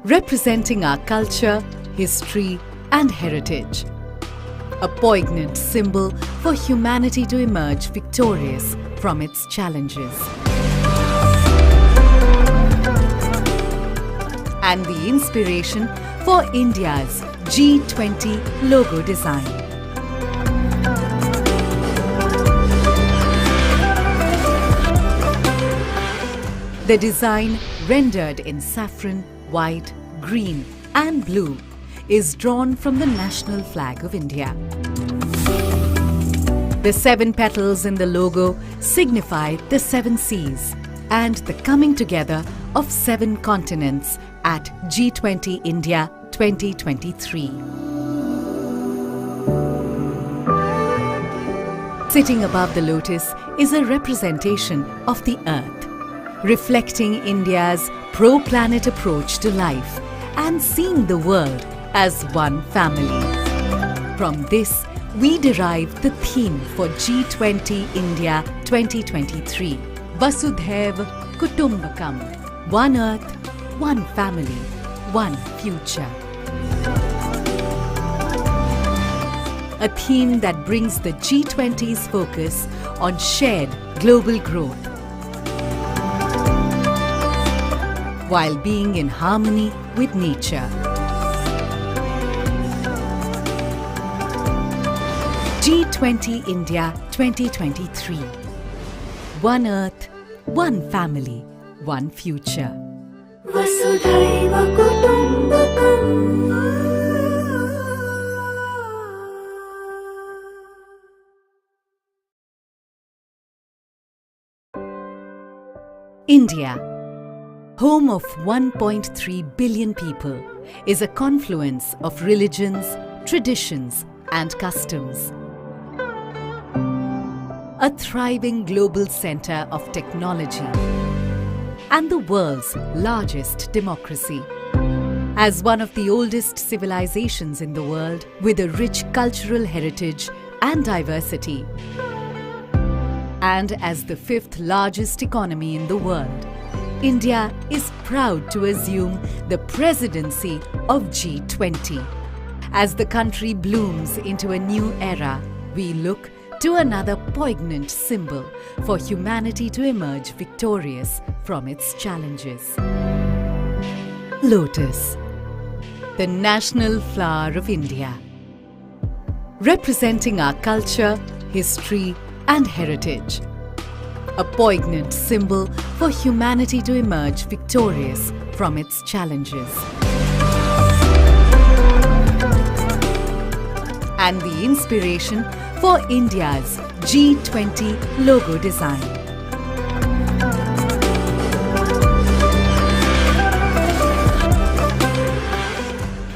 [SPEAKER 19] representing our culture, history, and heritage. A poignant symbol for humanity to emerge victorious from its challenges. And the inspiration for India's G20 logo design. The design, rendered in saffron, white, green, and blue, is drawn from the national flag of India. The 7 petals in the logo signify the 7 seas and the coming together of 7 continents at G20 India 2023. Sitting above the lotus is a representation of the earth, reflecting India's pro-planet approach to life and seeing the world as one family. From this, we derive the theme for G20 India 2023, Vasudhaiv Kutumbakam, one earth, one family, one future. A theme that brings the G20's focus on shared global growth, while being in harmony with nature. G20 India 2023. One Earth, one family, one future.
[SPEAKER 18] Vasudhaiva Kutumbakam.
[SPEAKER 19] India, home of 1.3 billion people, is a confluence of religions, traditions, and customs. A thriving global center of technology and the world's largest democracy. As one of the oldest civilizations in the world with a rich cultural heritage and diversity, and as the fifth largest economy in the world, India is proud to assume the presidency of G20. As the country blooms into a new era, we look to another poignant symbol for humanity to emerge victorious from its challenges. Lotus, the national flower of India, representing our culture, history, and heritage. A poignant symbol for humanity to emerge victorious from its challenges. And the inspiration for India's G20 logo design.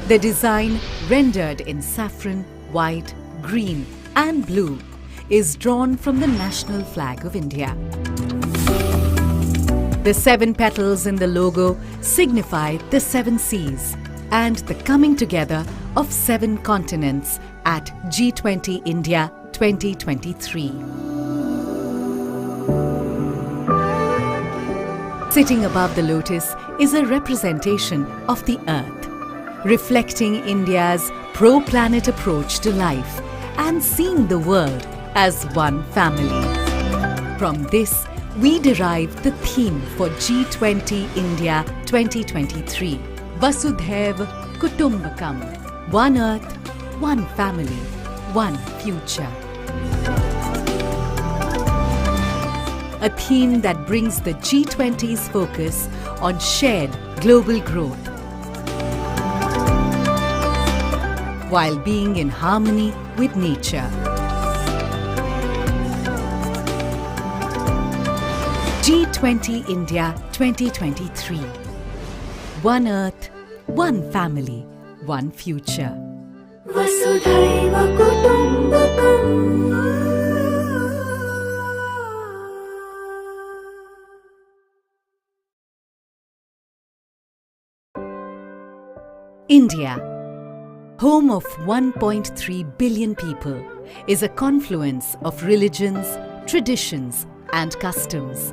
[SPEAKER 19] The design, rendered in saffron, white, green, and blue, is drawn from the national flag of India. The 7 petals in the logo signify the 7 seas and the coming together of 7 continents at G20 India 2023. Sitting above the lotus is a representation of the earth, reflecting India's pro-planet approach to life and seeing the world as one family. From this, we derive the theme for G20 India 2023, Vasudhaiva Kutumbakam, one earth, one family, one future. A theme that brings the G20's focus on shared global growth, while being in harmony with nature. G20 India 2023. One Earth, one family, one future.
[SPEAKER 18] Vasudhaiva Kutumbakam.
[SPEAKER 19] India, home of 1.3 billion people, is a confluence of religions, traditions, and customs.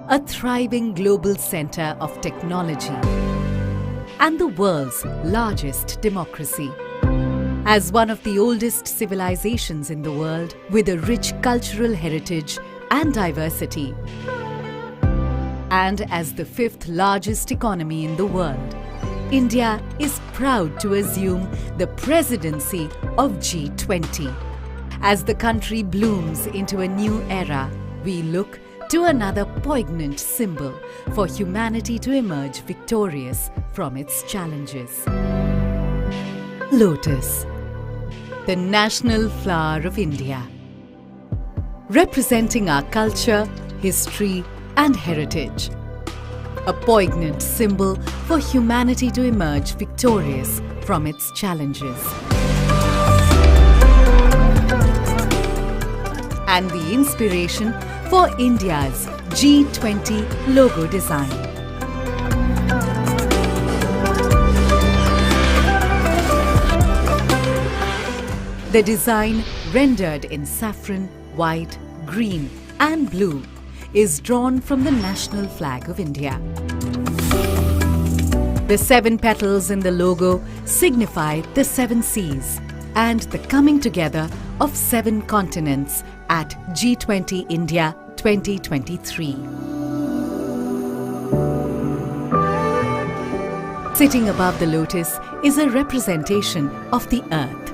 [SPEAKER 19] A thriving global center of technology and the world's largest democracy. As one of the oldest civilizations in the world with a rich cultural heritage and diversity, and as the 5th largest economy in the world, India is proud to assume the presidency of G20. As the country blooms into a new era, we look to another poignant symbol for humanity to emerge victorious from its challenges. Lotus, the national flower of India, representing our culture, history, and heritage. A poignant symbol for humanity to emerge victorious from its challenges. And the inspiration for India's G20 logo design. The design, rendered in saffron, white, green, and blue, is drawn from the national flag of India. The 7 petals in the logo signify the 7 seas and the coming together of 7 continents at G20 India 2023. Sitting above the lotus is a representation of the earth,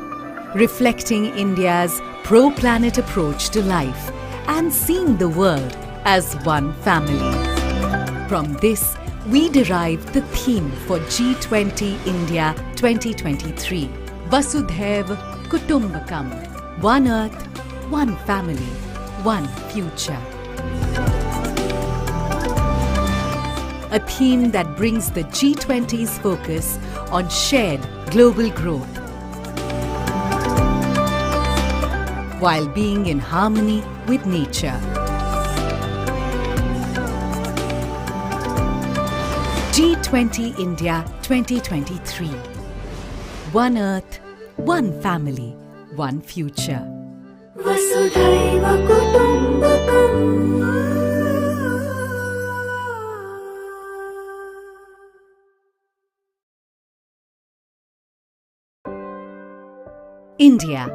[SPEAKER 19] reflecting India's pro-planet approach to life and seeing the world as one family. From this, we derive the theme for G20 India 2023, Vasudhaiv Kutumbakam, one earth, one family, one future. A theme that brings the G20's focus on shared global growth, while being in harmony with nature. G20 India 2023. One earth, one family, one future.
[SPEAKER 18] Vasudhaiva Kutumbakam.
[SPEAKER 19] India,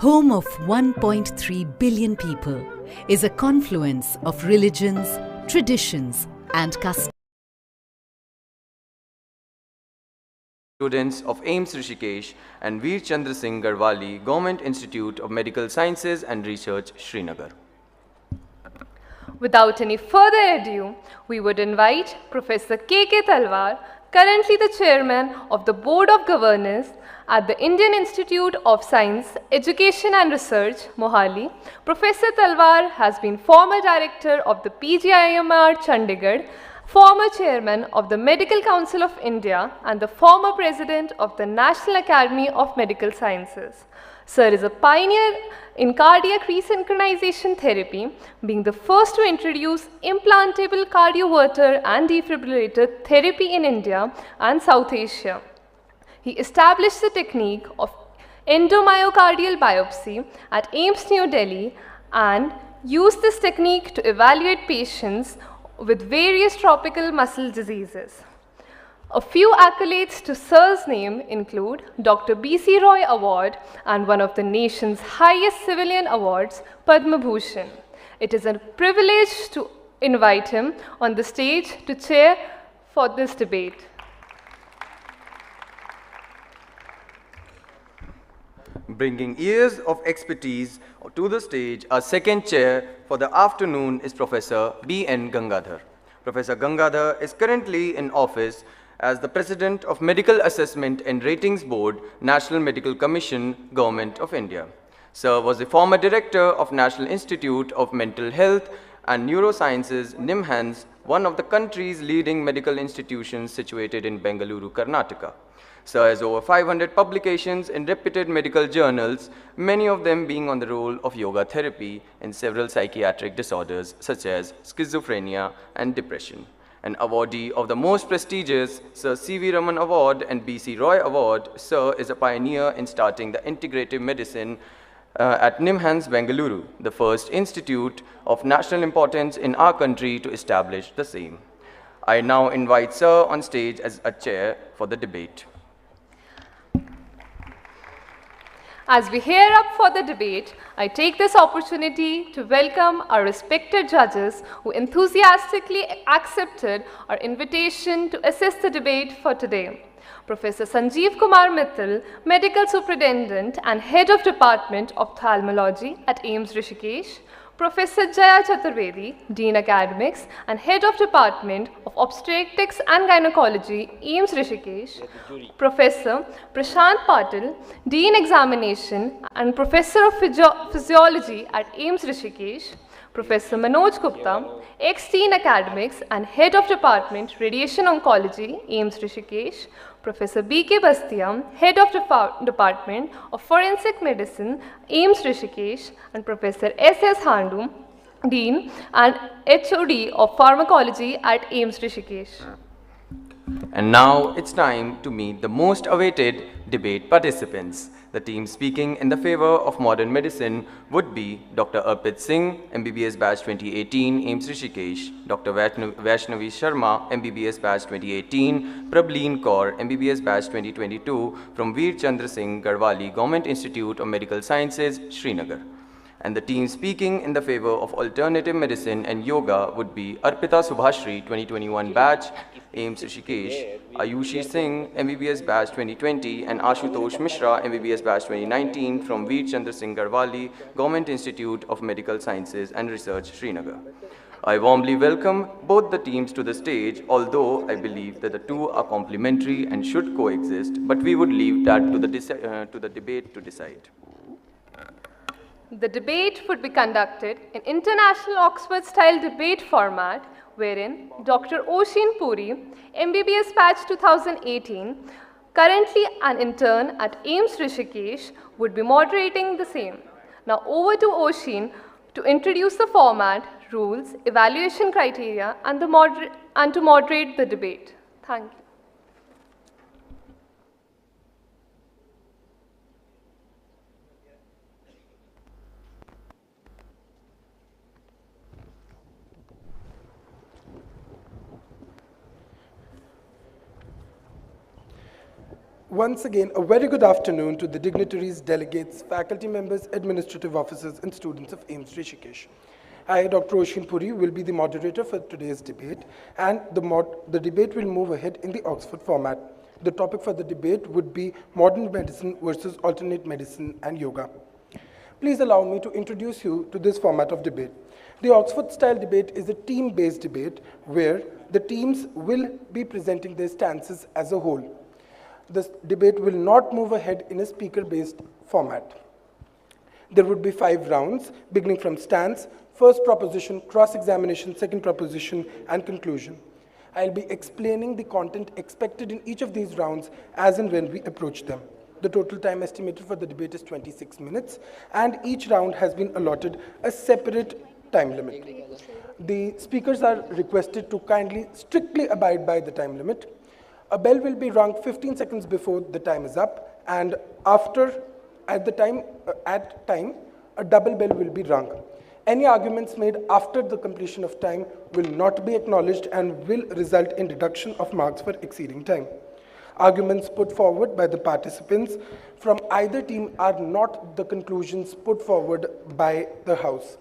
[SPEAKER 19] home of 1.3 billion people, is a confluence of religions, traditions, and customs.
[SPEAKER 21] Students of AIIMS Rishikesh and Veer Chandra Singh Garwali Government Institute of Medical Sciences and Research, Srinagar.
[SPEAKER 2] Without any further ado, we would invite Professor K.K. Talwar, currently the Chairman of the Board of Governors at the Indian Institute of Science, Education and Research, Mohali. Professor Talwar has been former Director of the PGIMR, Chandigarh, former Chairman of the Medical Council of India and the former President of the National Academy of Medical Sciences. Sir is a pioneer in cardiac resynchronization therapy, being the first to introduce implantable cardioverter and defibrillator therapy in India and South Asia. He established the technique of endomyocardial biopsy at AIIMS New Delhi and used this technique to evaluate patients with various tropical muscle diseases. A few accolades to Sir's name include Dr. B.C. Roy Award and one of the nation's highest civilian awards, Padma Bhushan. It is a privilege to invite him on the stage to chair for this debate.
[SPEAKER 21] Bringing years of expertise to the stage, our second chair for the afternoon is Professor B.N. Gangadhar. Professor Gangadhar is currently in office as the President of Medical Assessment and Ratings Board, National Medical Commission, Government of India. Sir was the former Director of National Institute of Mental Health and Neurosciences, NIMHANS, one of the country's leading medical institutions situated in Bengaluru, Karnataka. Sir has over 500 publications in reputed medical journals, many of them being on the role of yoga therapy in several psychiatric disorders such as schizophrenia and depression. An awardee of the most prestigious Sir C.V. Raman Award and B.C. Roy Award, Sir is a pioneer in starting the integrative medicine at NIMHANS, Bengaluru, the first institute of national importance in our country to establish the same. I now invite Sir on stage as a chair for the debate.
[SPEAKER 2] As we gear up for the debate, I take this opportunity to welcome our respected judges who enthusiastically accepted our invitation to assist the debate for today. Professor Sanjeev Kumar Mittal, Medical Superintendent and Head of Department of Ophthalmology at AIIMS Rishikesh. Professor Jaya Chaturvedi, Dean Academics and Head of Department of Obstetrics and Gynecology, AIIMS Rishikesh. Professor Prashant Patil, Dean Examination and Professor of Physiology at AIIMS Rishikesh. Professor Manoj Gupta, ex-Dean Academics and Head of Department Radiation Oncology, AIIMS Rishikesh. Professor B.K. Bastia, Head of Department of Forensic Medicine, AIIMS Rishikesh, and Professor S.S. Handu, Dean and HOD of Pharmacology at AIIMS Rishikesh.
[SPEAKER 21] And now it's time to meet the most awaited debate participants. The team speaking in the favor of modern medicine would be Dr. Arpit Singh, MBBS Batch 2018, AIIMS Rishikesh, Dr. Vaishnavi Sharma, MBBS Batch 2018, Prableen Kaur, MBBS Batch 2022 from Veer Chandra Singh Garwali, Government Institute of Medical Sciences, Srinagar. And the team speaking in the favor of alternative medicine and yoga would be Arpita Subhashri, 2021 batch, AIIMS Rishikesh, Ayushi Singh, MBBS batch 2020, and Ashutosh Mishra, MBBS batch 2019 from Veer Chandra Singh Garwali, Government Institute of Medical Sciences and Research, Srinagar. I warmly welcome both the teams to the stage, although I believe that the two are complementary and should coexist, but we would leave that to the debate to decide.
[SPEAKER 2] The debate would be conducted in international Oxford-style debate format, wherein Dr. Oshin Puri, MBBS Batch 2018, currently an intern at AIIMS Rishikesh, would be moderating the same. Now over to Oshin to introduce the format, rules, evaluation criteria, and to moderate the debate. Thank you.
[SPEAKER 1] Once again, a very good afternoon to the dignitaries, delegates, faculty members, administrative officers, and students of AIIMS Rishikesh. I, Dr. Oshin Puri, will be the moderator for today's debate, and the debate will move ahead in the Oxford format. The topic for the debate would be modern medicine versus alternate medicine and yoga. Please allow me to introduce you to this format of debate. The Oxford-style debate is a team-based debate where the teams will be presenting their stances as a whole. This debate will not move ahead in a speaker-based format. There would be 5 rounds, beginning from stance, first proposition, cross-examination, second proposition, and conclusion. I'll be explaining the content expected in each of these rounds as and when we approach them. The total time estimated for the debate is 26 minutes, and each round has been allotted a separate time limit. The speakers are requested to kindly strictly abide by the time limit. A bell will be rung 15 seconds before the time is up, and at time, a double bell will be rung. Any arguments made after the completion of time will not be acknowledged and will result in deduction of marks for exceeding time. Arguments put forward by the participants from either team are not the conclusions put forward by the House.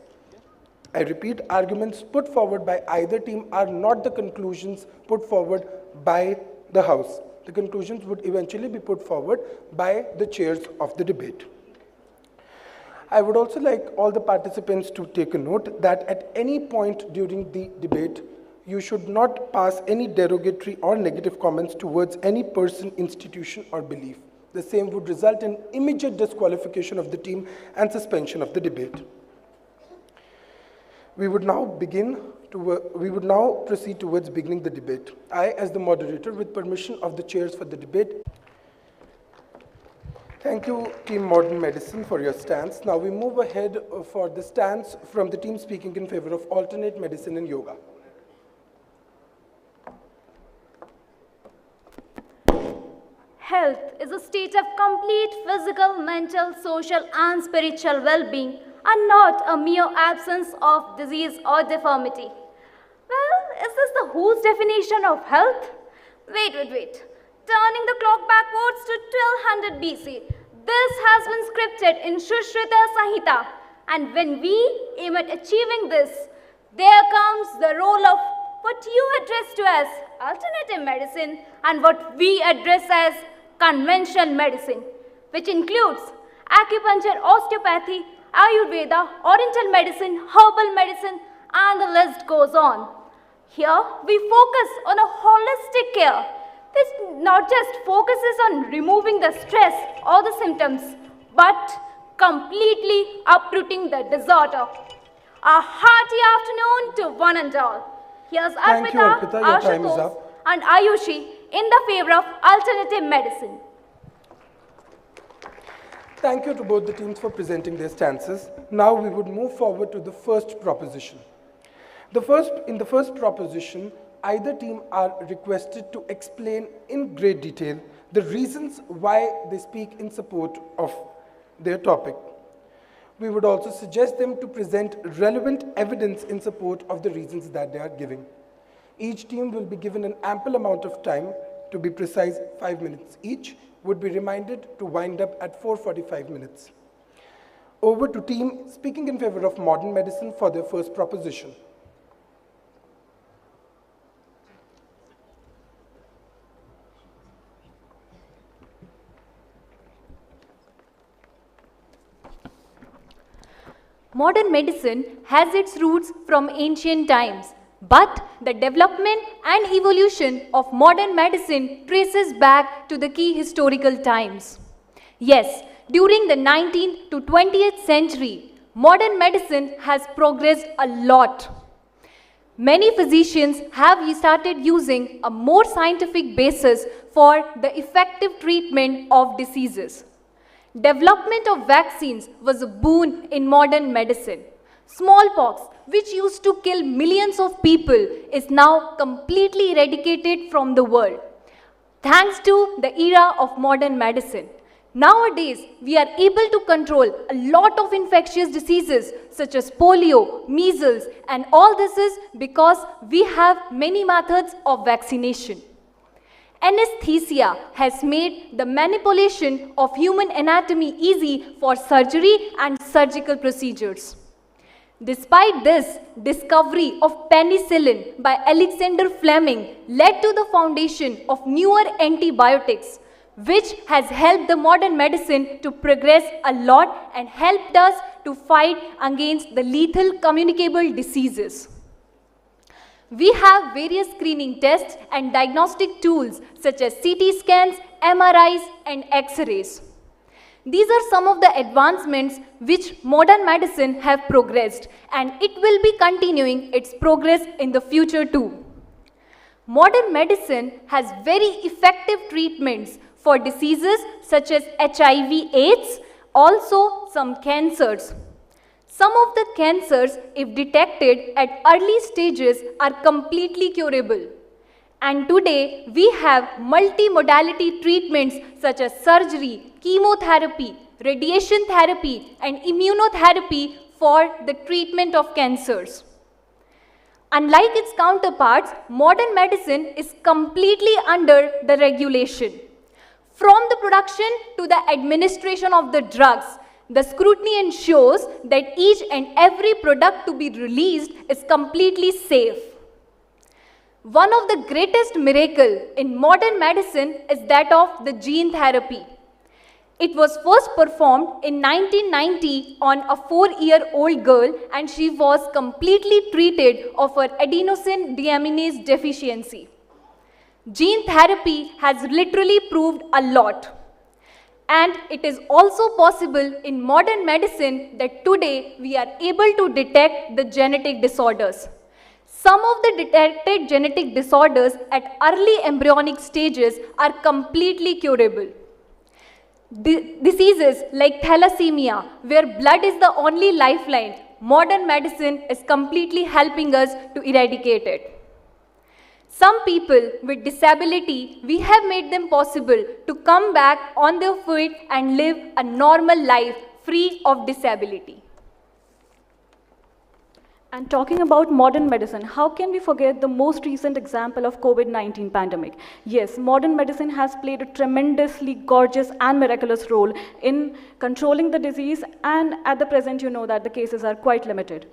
[SPEAKER 1] I repeat, arguments put forward by either team are not the conclusions put forward by the House. The conclusions would eventually be put forward by the chairs of the debate. I would also like all the participants to take a note that at any point during the debate, you should not pass any derogatory or negative comments towards any person, institution, or belief. The same would result in immediate disqualification of the team and suspension of the debate. We would now proceed towards beginning the debate. I, as the moderator, with permission of the chairs for the debate, thank you, Team Modern Medicine, for your stance. Now we move ahead for the stance from the team speaking in favor of alternate medicine and yoga.
[SPEAKER 4] Health is a state of complete physical, mental, social, and spiritual well-being, and not a mere absence of disease or deformity. Well, is this the WHO's definition of health? Wait. Turning the clock backwards to 1200 BC, this has been scripted in Sushrita Samhita, and when we aim at achieving this, there comes the role of what you address to as alternative medicine and what we address as conventional medicine, which includes acupuncture, osteopathy, Ayurveda, oriental medicine, herbal medicine, and the list goes on. Here, we focus on a holistic care, which not just focuses on removing the stress or the symptoms, but completely uprooting the disorder. A hearty afternoon to one and all. Here's Arpita, Ashutosh, and Ayushi in the favor of alternative medicine.
[SPEAKER 1] Thank you to both the teams for presenting their stances. Now we would move forward to the first proposition. In the first proposition, either team are requested to explain in great detail the reasons why they speak in support of their topic. We would also suggest them to present relevant evidence in support of the reasons that they are giving. Each team will be given an ample amount of time, to be precise 5 minutes each, would be reminded to wind up at 4:45 minutes. Over to team speaking in favor of modern medicine for their first proposition.
[SPEAKER 4] Modern medicine has its roots from ancient times, but the development and evolution of modern medicine traces back to the key historical times. Yes, during the 19th to 20th century, modern medicine has progressed a lot. Many physicians have started using a more scientific basis for the effective treatment of diseases. Development of vaccines was a boon in modern medicine. Smallpox, which used to kill millions of people, is now completely eradicated from the world, thanks to the era of modern medicine. Nowadays, we are able to control a lot of infectious diseases such as polio, measles, and all this is because we have many methods of vaccination. Anesthesia has made the manipulation of human anatomy easy for surgery and surgical procedures. Despite this, discovery of penicillin by Alexander Fleming led to the foundation of newer antibiotics, which has helped the modern medicine to progress a lot and helped us to fight against the lethal communicable diseases. We have various screening tests and diagnostic tools such as CT scans, MRIs, and X-rays. These are some of the advancements which modern medicine have progressed, and it will be continuing its progress in the future too. Modern medicine has very effective treatments for diseases such as HIV/AIDS, also some cancers. Some of the cancers, if detected at early stages, are completely curable. And today, we have multimodality treatments such as surgery, chemotherapy, radiation therapy, and immunotherapy for the treatment of cancers. Unlike its counterparts, modern medicine is completely under the regulation. From the production to the administration of the drugs, the scrutiny ensures that each and every product to be released is completely safe. One of the greatest miracles in modern medicine is that of the gene therapy. It was first performed in 1990 on a 4-year-old girl, and she was completely treated of her adenosine deaminase deficiency. Gene therapy has literally proved a lot. And it is also possible in modern medicine that today we are able to detect the genetic disorders. Some of the detected genetic disorders at early embryonic stages are completely curable. Diseases like thalassemia, where blood is the only lifeline, modern medicine is completely helping us to eradicate it. Some people with disability, we have made them possible to come back on their feet and live a normal life free of disability.
[SPEAKER 5] And talking about modern medicine, how can we forget the most recent example of COVID-19 pandemic? Yes, modern medicine has played a tremendously gorgeous and miraculous role in controlling the disease, and at the present you know that the cases are quite limited.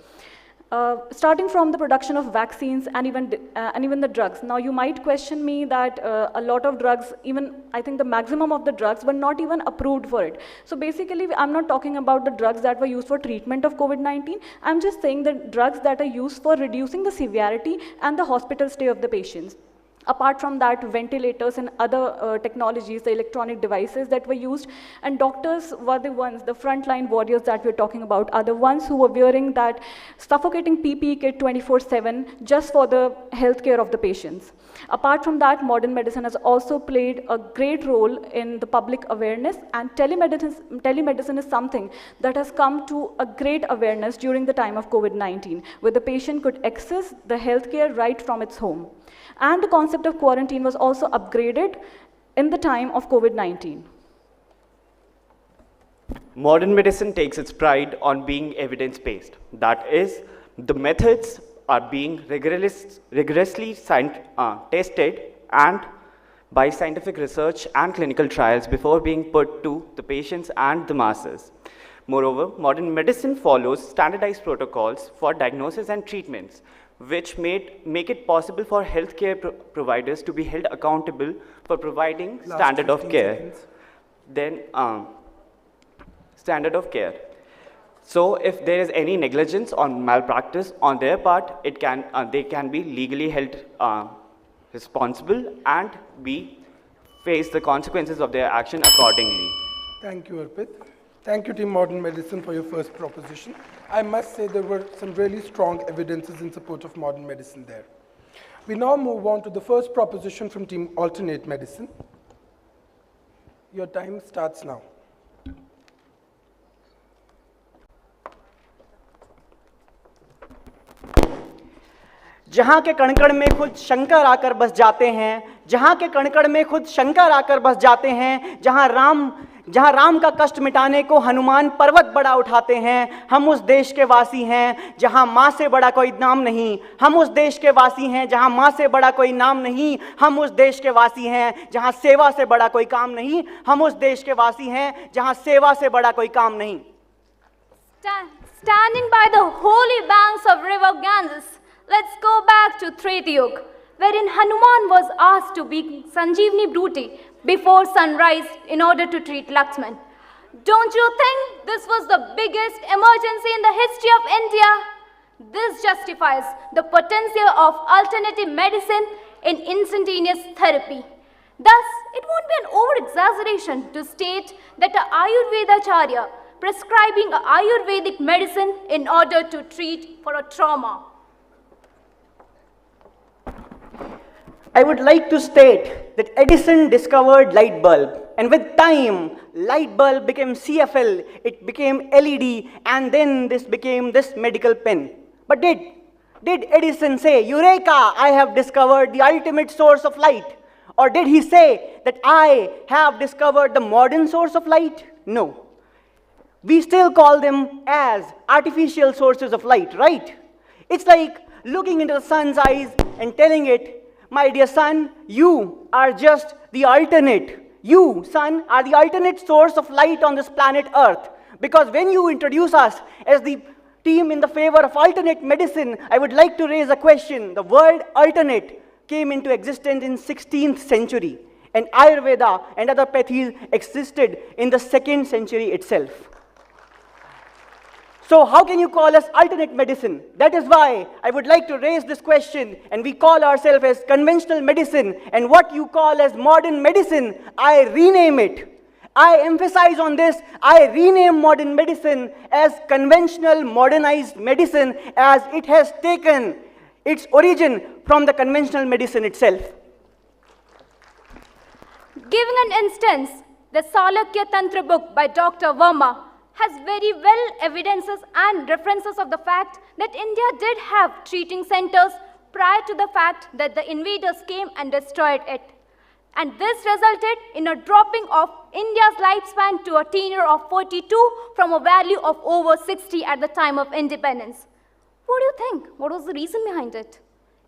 [SPEAKER 5] Starting from the production of vaccines and even the drugs. Now you might question me that a lot of drugs, even I think the maximum of the drugs were not even approved for it. So basically I'm not talking about the drugs that were used for treatment of COVID-19. I'm just saying the drugs that are used for reducing the severity and the hospital stay of the patients. Apart from that, ventilators and other technologies, the electronic devices that were used, and doctors were the ones, the frontline warriors that we're talking about, are the ones who were wearing that suffocating PPE kit 24/7 just for the healthcare of the patients. Apart from that, modern medicine has also played a great role in the public awareness, and telemedicine is something that has come to a great awareness during the time of COVID-19, where the patient could access the healthcare right from its home. And the concept of quarantine was also upgraded in the time of COVID-19.
[SPEAKER 6] Modern medicine takes its pride on being evidence-based. That is, the methods are being rigorously tested and by scientific research and clinical trials before being put to the patients and the masses. Moreover, modern medicine follows standardized protocols for diagnosis and treatments, which make it possible for healthcare providers to be held accountable for providing standard of care. Then, standard of care. So if there is any negligence or malpractice on their part, they can be legally held responsible and face the consequences of their action accordingly.
[SPEAKER 1] Thank you, Arpit. Thank you, Team Modern Medicine, for your first proposition. I must say there were some really strong evidences in support of modern medicine there. We now move on to the first proposition from Team Alternate Medicine. Your time starts now.
[SPEAKER 22] जहाँ के कण-कण में खुद शंकर आकर बस जाते हैं, जहाँ के कण-कण में खुद शंकर आकर बस जाते हैं, जहाँ राम का कष्ट मिटाने को हनुमान पर्वत बड़ा उठाते हैं, हम उस देश के वासी हैं जहाँ माँ से बड़ा कोई नाम नहीं, हम उस देश के वासी हैं जहाँ माँ से बड़ा कोई नाम नहीं, हम उस देश के वासी हैं जहाँ सेवा से बड़ा कोई काम नहीं, हम उस देश के वासी हैं जहाँ सेवा से बड़ा कोई काम नहीं.
[SPEAKER 4] Standing by the holy banks of river Ganges, let's go back to Tretayug, wherein Hanuman was asked to be Sanjeevani Bhuti before sunrise in order to treat Lakshman. Don't you think this was the biggest emergency in the history of India? This justifies the potential of alternative medicine in instantaneous therapy. Thus, it won't be an over-exaggeration to state that an Ayurvedacharya prescribing a Ayurvedic medicine in order to treat for a trauma.
[SPEAKER 22] I would like to state that Edison discovered light bulb, and with time, light bulb became CFL, it became LED, and then this became this medical pen. But did Edison say, Eureka, I have discovered the ultimate source of light? Or did he say that I have discovered the modern source of light? No. We still call them as artificial sources of light, right? It's like looking into the sun's eyes and telling it, my dear sun, you are just the alternate. You, sun, are the alternate source of light on this planet Earth. Because when you introduce us as the team in the favor of alternate medicine, I would like to raise a question. The word alternate came into existence in 16th century, and Ayurveda and other pathies existed in the 2nd century itself. So how can you call us alternate medicine? That is why I would like to raise this question, and we call ourselves as conventional medicine, and what you call as modern medicine, I rename it. I emphasize on this, I rename modern medicine as conventional modernized medicine, as it has taken its origin from the conventional medicine itself.
[SPEAKER 4] Giving an instance, the Salakya Tantra book by Dr. Verma has very well evidences and references of the fact that India did have treating centers prior to the fact that the invaders came and destroyed it. And this resulted in a dropping of India's lifespan to a tenure of 42 from a value of over 60 at the time of independence. What do you think? What was the reason behind it?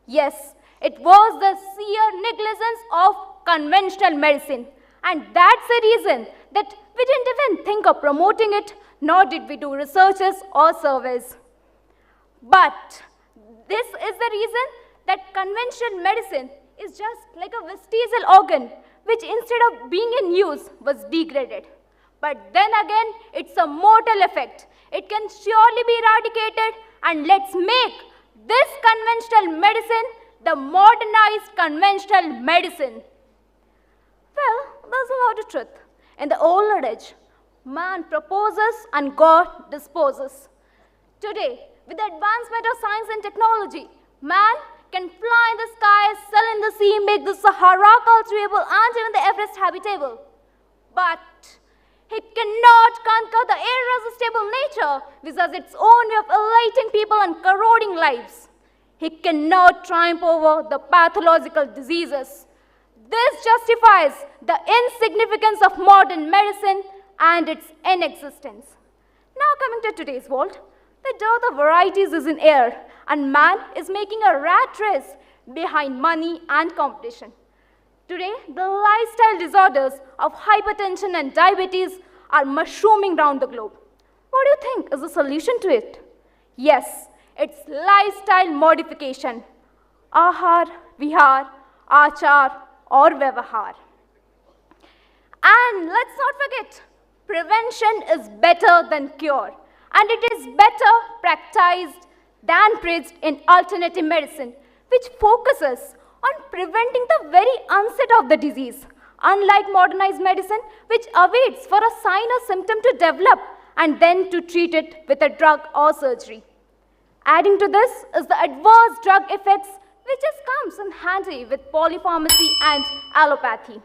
[SPEAKER 4] Yes, it was the sheer negligence of conventional medicine. And that's the reason that we didn't even think of promoting it, nor did we do researches or surveys. But this is the reason that conventional medicine is just like a vestigial organ, which instead of being in use was degraded. But then again, it's a mortal effect. It can surely be eradicated, and let's make this conventional medicine the modernized conventional medicine. Well, there's a lot of truth. In the old adage, man proposes and God disposes. Today, with the advancement of science and technology, man can fly in the sky, sail in the sea, make the Sahara cultivable and even the Everest habitable. But it cannot conquer the irresistible nature, which has its own way of elating people and corroding lives. It cannot triumph over the pathological diseases. This justifies the insignificance of modern medicine and its inexistence. Now coming to today's world, the dearth of varieties is in air, and man is making a rat race behind money and competition. Today, the lifestyle disorders of hypertension and diabetes are mushrooming around the globe. What do you think is the solution to it? Yes, it's lifestyle modification. Ahar, vihar, achar, or vyavahar. And let's not forget, prevention is better than cure, and it is better practiced than preached in alternative medicine, which focuses on preventing the very onset of the disease, unlike modernized medicine, which awaits for a sign or symptom to develop and then to treat it with a drug or surgery. Adding to this is the adverse drug effects, which just comes in handy with polypharmacy and allopathy.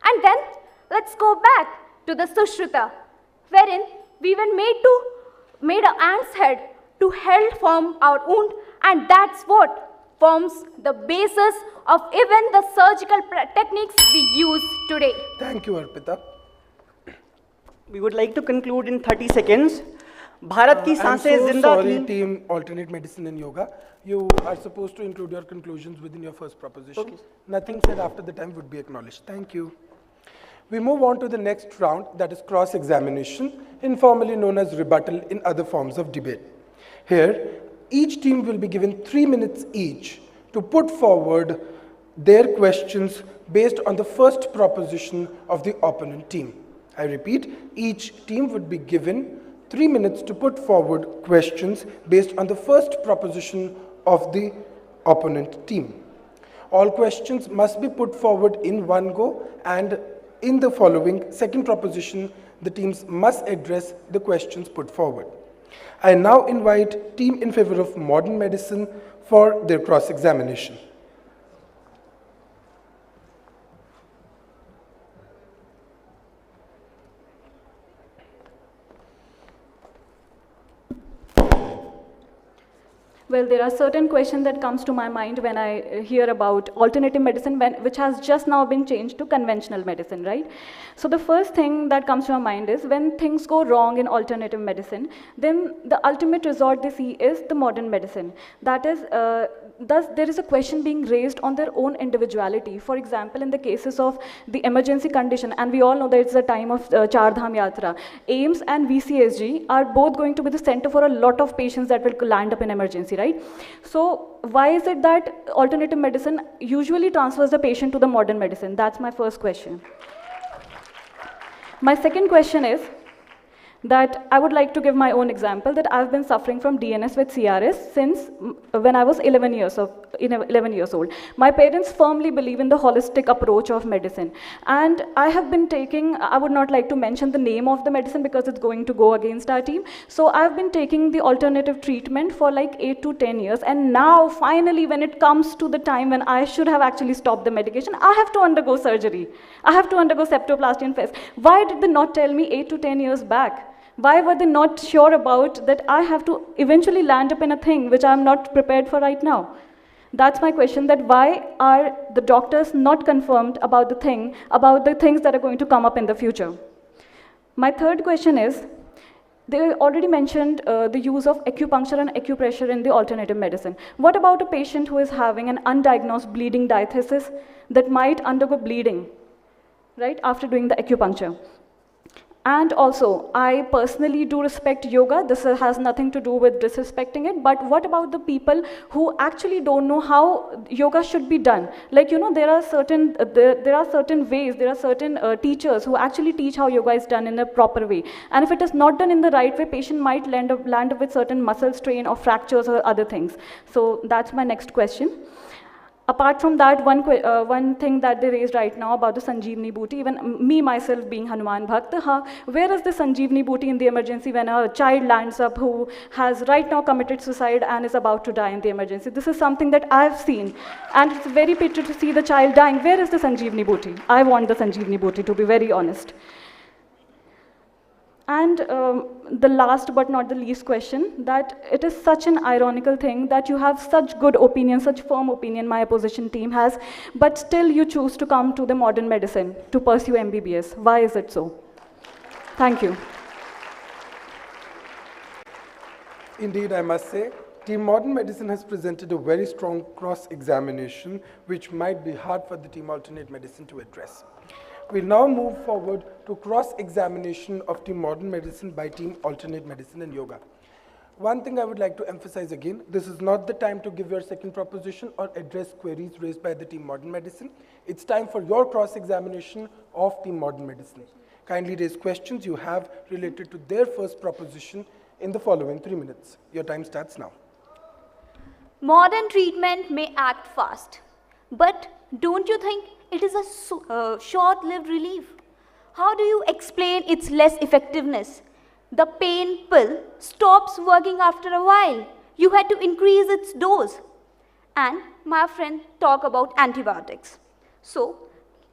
[SPEAKER 4] And then let's go back to the Sushruta, wherein we were made an ant's head to help form our wound, and that's what forms the basis of even the surgical techniques we use today.
[SPEAKER 1] Thank you, Arpita.
[SPEAKER 22] We would like to conclude in 30 seconds. Bharat ki
[SPEAKER 1] I'm
[SPEAKER 22] सांसें
[SPEAKER 1] so
[SPEAKER 22] जिंदा
[SPEAKER 1] sorry,
[SPEAKER 22] थीं.
[SPEAKER 1] team alternate medicine and yoga. You are supposed to include your conclusions within your first proposition.
[SPEAKER 22] Okay.
[SPEAKER 1] Nothing said after the time would be acknowledged. Thank you. We move on to the next round, that is cross-examination, informally known as rebuttal in other forms of debate. Here, each team will be given 3 minutes each to put forward their questions based on the first proposition of the opponent team. I repeat, each team would be given 3 minutes to put forward questions based on the first proposition of the opponent team. All questions must be put forward in one go, and in the following second proposition, the teams must address the questions put forward. I now invite team in favor of modern medicine for their cross-examination.
[SPEAKER 5] Well, there are certain questions that comes to my mind when I hear about alternative medicine, which has just now been changed to conventional medicine, right? So the first thing that comes to my mind is when things go wrong in alternative medicine, then the ultimate resort they see is the modern medicine. That is, thus there is a question being raised on their own individuality. For example, in the cases of the emergency condition, and we all know that it's the time of Char Dham Yatra, AIMS and VCSG are both going to be the center for a lot of patients that will land up in emergency, right? So why is it that alternative medicine usually transfers the patient to the modern medicine? That's my first question. My second question is that I would like to give my own example that I've been suffering from DNS with CRS since when I was 11 years old. My parents firmly believe in the holistic approach of medicine, and I have been taking, I would not like to mention the name of the medicine because it's going to go against our team. So I've been taking the alternative treatment for like 8 to 10 years, and now finally when it comes to the time when I should have actually stopped the medication, I have to undergo surgery. I have to undergo septoplasty and FES. Why did they not tell me 8 to 10 years back? Why were they not sure about that I have to eventually land up in a thing which I'm not prepared for right now? That's my question, that why are the doctors not confirmed about the things that are going to come up in the future? My third question is, they already mentioned the use of acupuncture and acupressure in the alternative medicine. What about a patient who is having an undiagnosed bleeding diathesis that might undergo bleeding, right, after doing the acupuncture? And also, I personally do respect yoga. This has nothing to do with disrespecting it. But what about the people who actually don't know how yoga should be done? Like, you know, there are certain ways, there are certain teachers who actually teach how yoga is done in a proper way. And if it is not done in the right way, patient might land up with certain muscle strain or fractures or other things. So that's my next question. Apart from that, one thing that they raised right now about the Sanjeevani Booty, even me myself being Hanuman Bhakt, where is the Sanjeevani Booty in the emergency when a child lands up who has right now committed suicide and is about to die in the emergency? This is something that I've seen, and it's very pity to see the child dying. Where is the Sanjeevani Booty? I want the Sanjeevani Booty, to be very honest. And the last but not the least question, that it is such an ironical thing that you have such good opinion, such firm opinion my opposition team has, but still you choose to come to the modern medicine to pursue MBBS. Why is it so? Thank you.
[SPEAKER 1] Indeed, I must say, Team Modern Medicine has presented a very strong cross-examination, which might be hard for the Team Alternate Medicine to address. We'll now move forward to cross-examination of Team Modern Medicine by Team Alternate Medicine and Yoga. One thing I would like to emphasize again, this is not the time to give your second proposition or address queries raised by the Team Modern Medicine. It's time for your cross-examination of Team Modern Medicine. Kindly raise questions you have related to their first proposition in the following 3 minutes. Your time starts now.
[SPEAKER 4] Modern treatment may act fast, but don't you think it is a short-lived relief? How do you explain its less effectiveness? The pain pill stops working after a while. You had to increase its dose. And my friend talk about antibiotics. So,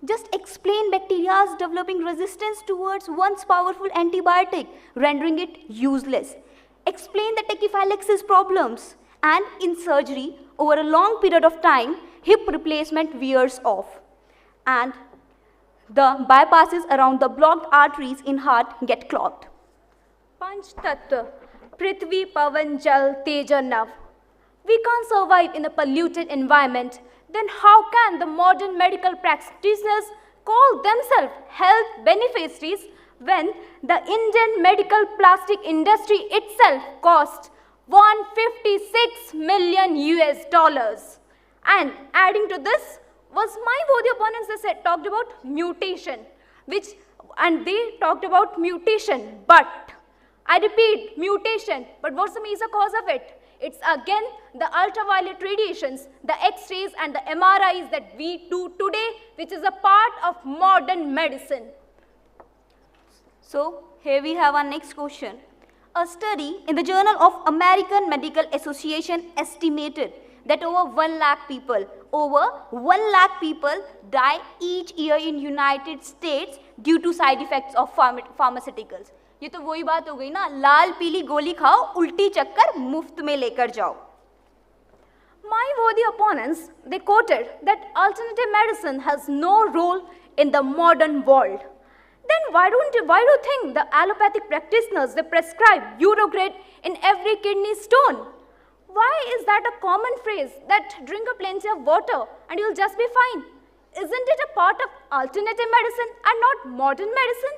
[SPEAKER 4] just explain bacteria's developing resistance towards once powerful antibiotic, rendering it useless. Explain the tachyphylaxis problems. And in surgery, over a long period of time, hip replacement wears off. And the bypasses around the blocked arteries in heart get clogged. Panch Tattva, Prithvi, Pavan, Jal, Teja, Nav. We can't survive in a polluted environment. Then how can the modern medical practitioners call themselves health beneficiaries when the Indian medical plastic industry itself costs $156 million US? And adding to this, was my both opponents they talked about mutation, and they talked about mutation, but I repeat, mutation, but what's the major cause of it? It's again the ultraviolet radiations, the X-rays and the MRIs that we do today, which is a part of modern medicine. So here we have our next question. A study in the Journal of American Medical Association estimated that over 1 lakh people die each year in United States due to side effects of pharmaceuticals. ये तो वही बात हो गई ना, लाल पीली गोली खाओ, उल्टी चक्कर मुफ्त में लेकर जाओ. My worthy opponents, they quoted that alternative medicine has no role in the modern world. Then why do you think the allopathic practitioners, they prescribe Urograde in every kidney stone? Why is that a common phrase that drink a plenty of water and you'll just be fine? Isn't it a part of alternative medicine and not modern medicine?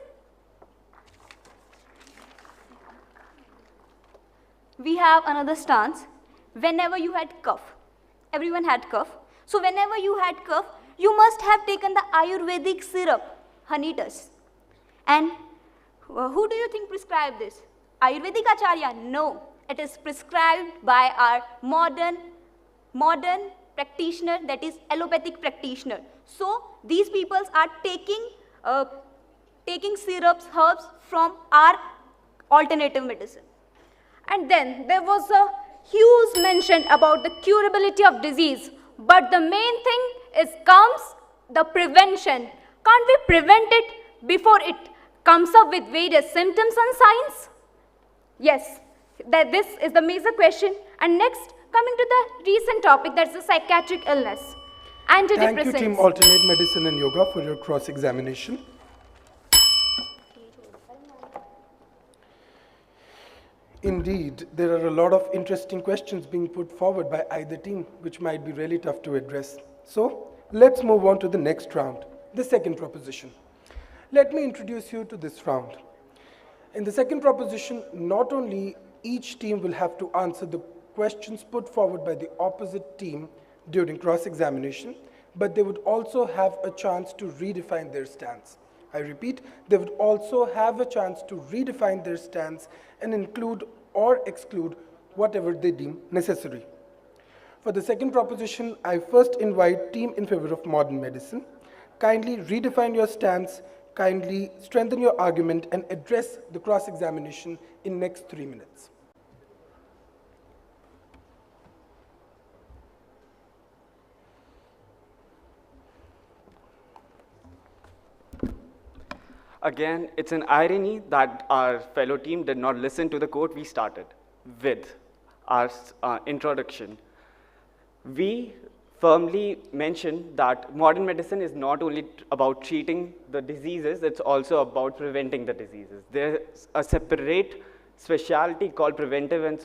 [SPEAKER 4] We have another stance. Whenever you had cough, everyone had cough. So whenever you had cough, you must have taken the Ayurvedic syrup, honey dust. And who do you think prescribed this? Ayurvedic Acharya? No. It is prescribed by our modern practitioner, that is allopathic practitioner. So these people are taking syrups, herbs from our alternative medicine. And then there was a huge mention about the curability of disease. But the main thing comes the prevention. Can't we prevent it before it comes up with various symptoms and signs? Yes, this is the major question. And next, coming to the recent topic, that's the psychiatric illness. Antidepressants.
[SPEAKER 1] Thank you, Team Alternate Medicine and Yoga, for your cross-examination. Indeed, there are a lot of interesting questions being put forward by either team, which might be really tough to address. So, let's move on to the next round, the second proposition. Let me introduce you to this round. In the second proposition, not only each team will have to answer the questions put forward by the opposite team during cross-examination, but they would also have a chance to redefine their stance. I repeat, they would also have a chance to redefine their stance and include or exclude whatever they deem necessary. For the second proposition, I first invite team in favor of modern medicine. Kindly redefine your stance, kindly strengthen your argument, and address the cross-examination in next 3 minutes.
[SPEAKER 6] Again, it's an irony that our fellow team did not listen to the quote we started with, our introduction. We firmly mentioned that modern medicine is not only about treating the diseases, it's also about preventing the diseases. There's a separate specialty called preventive and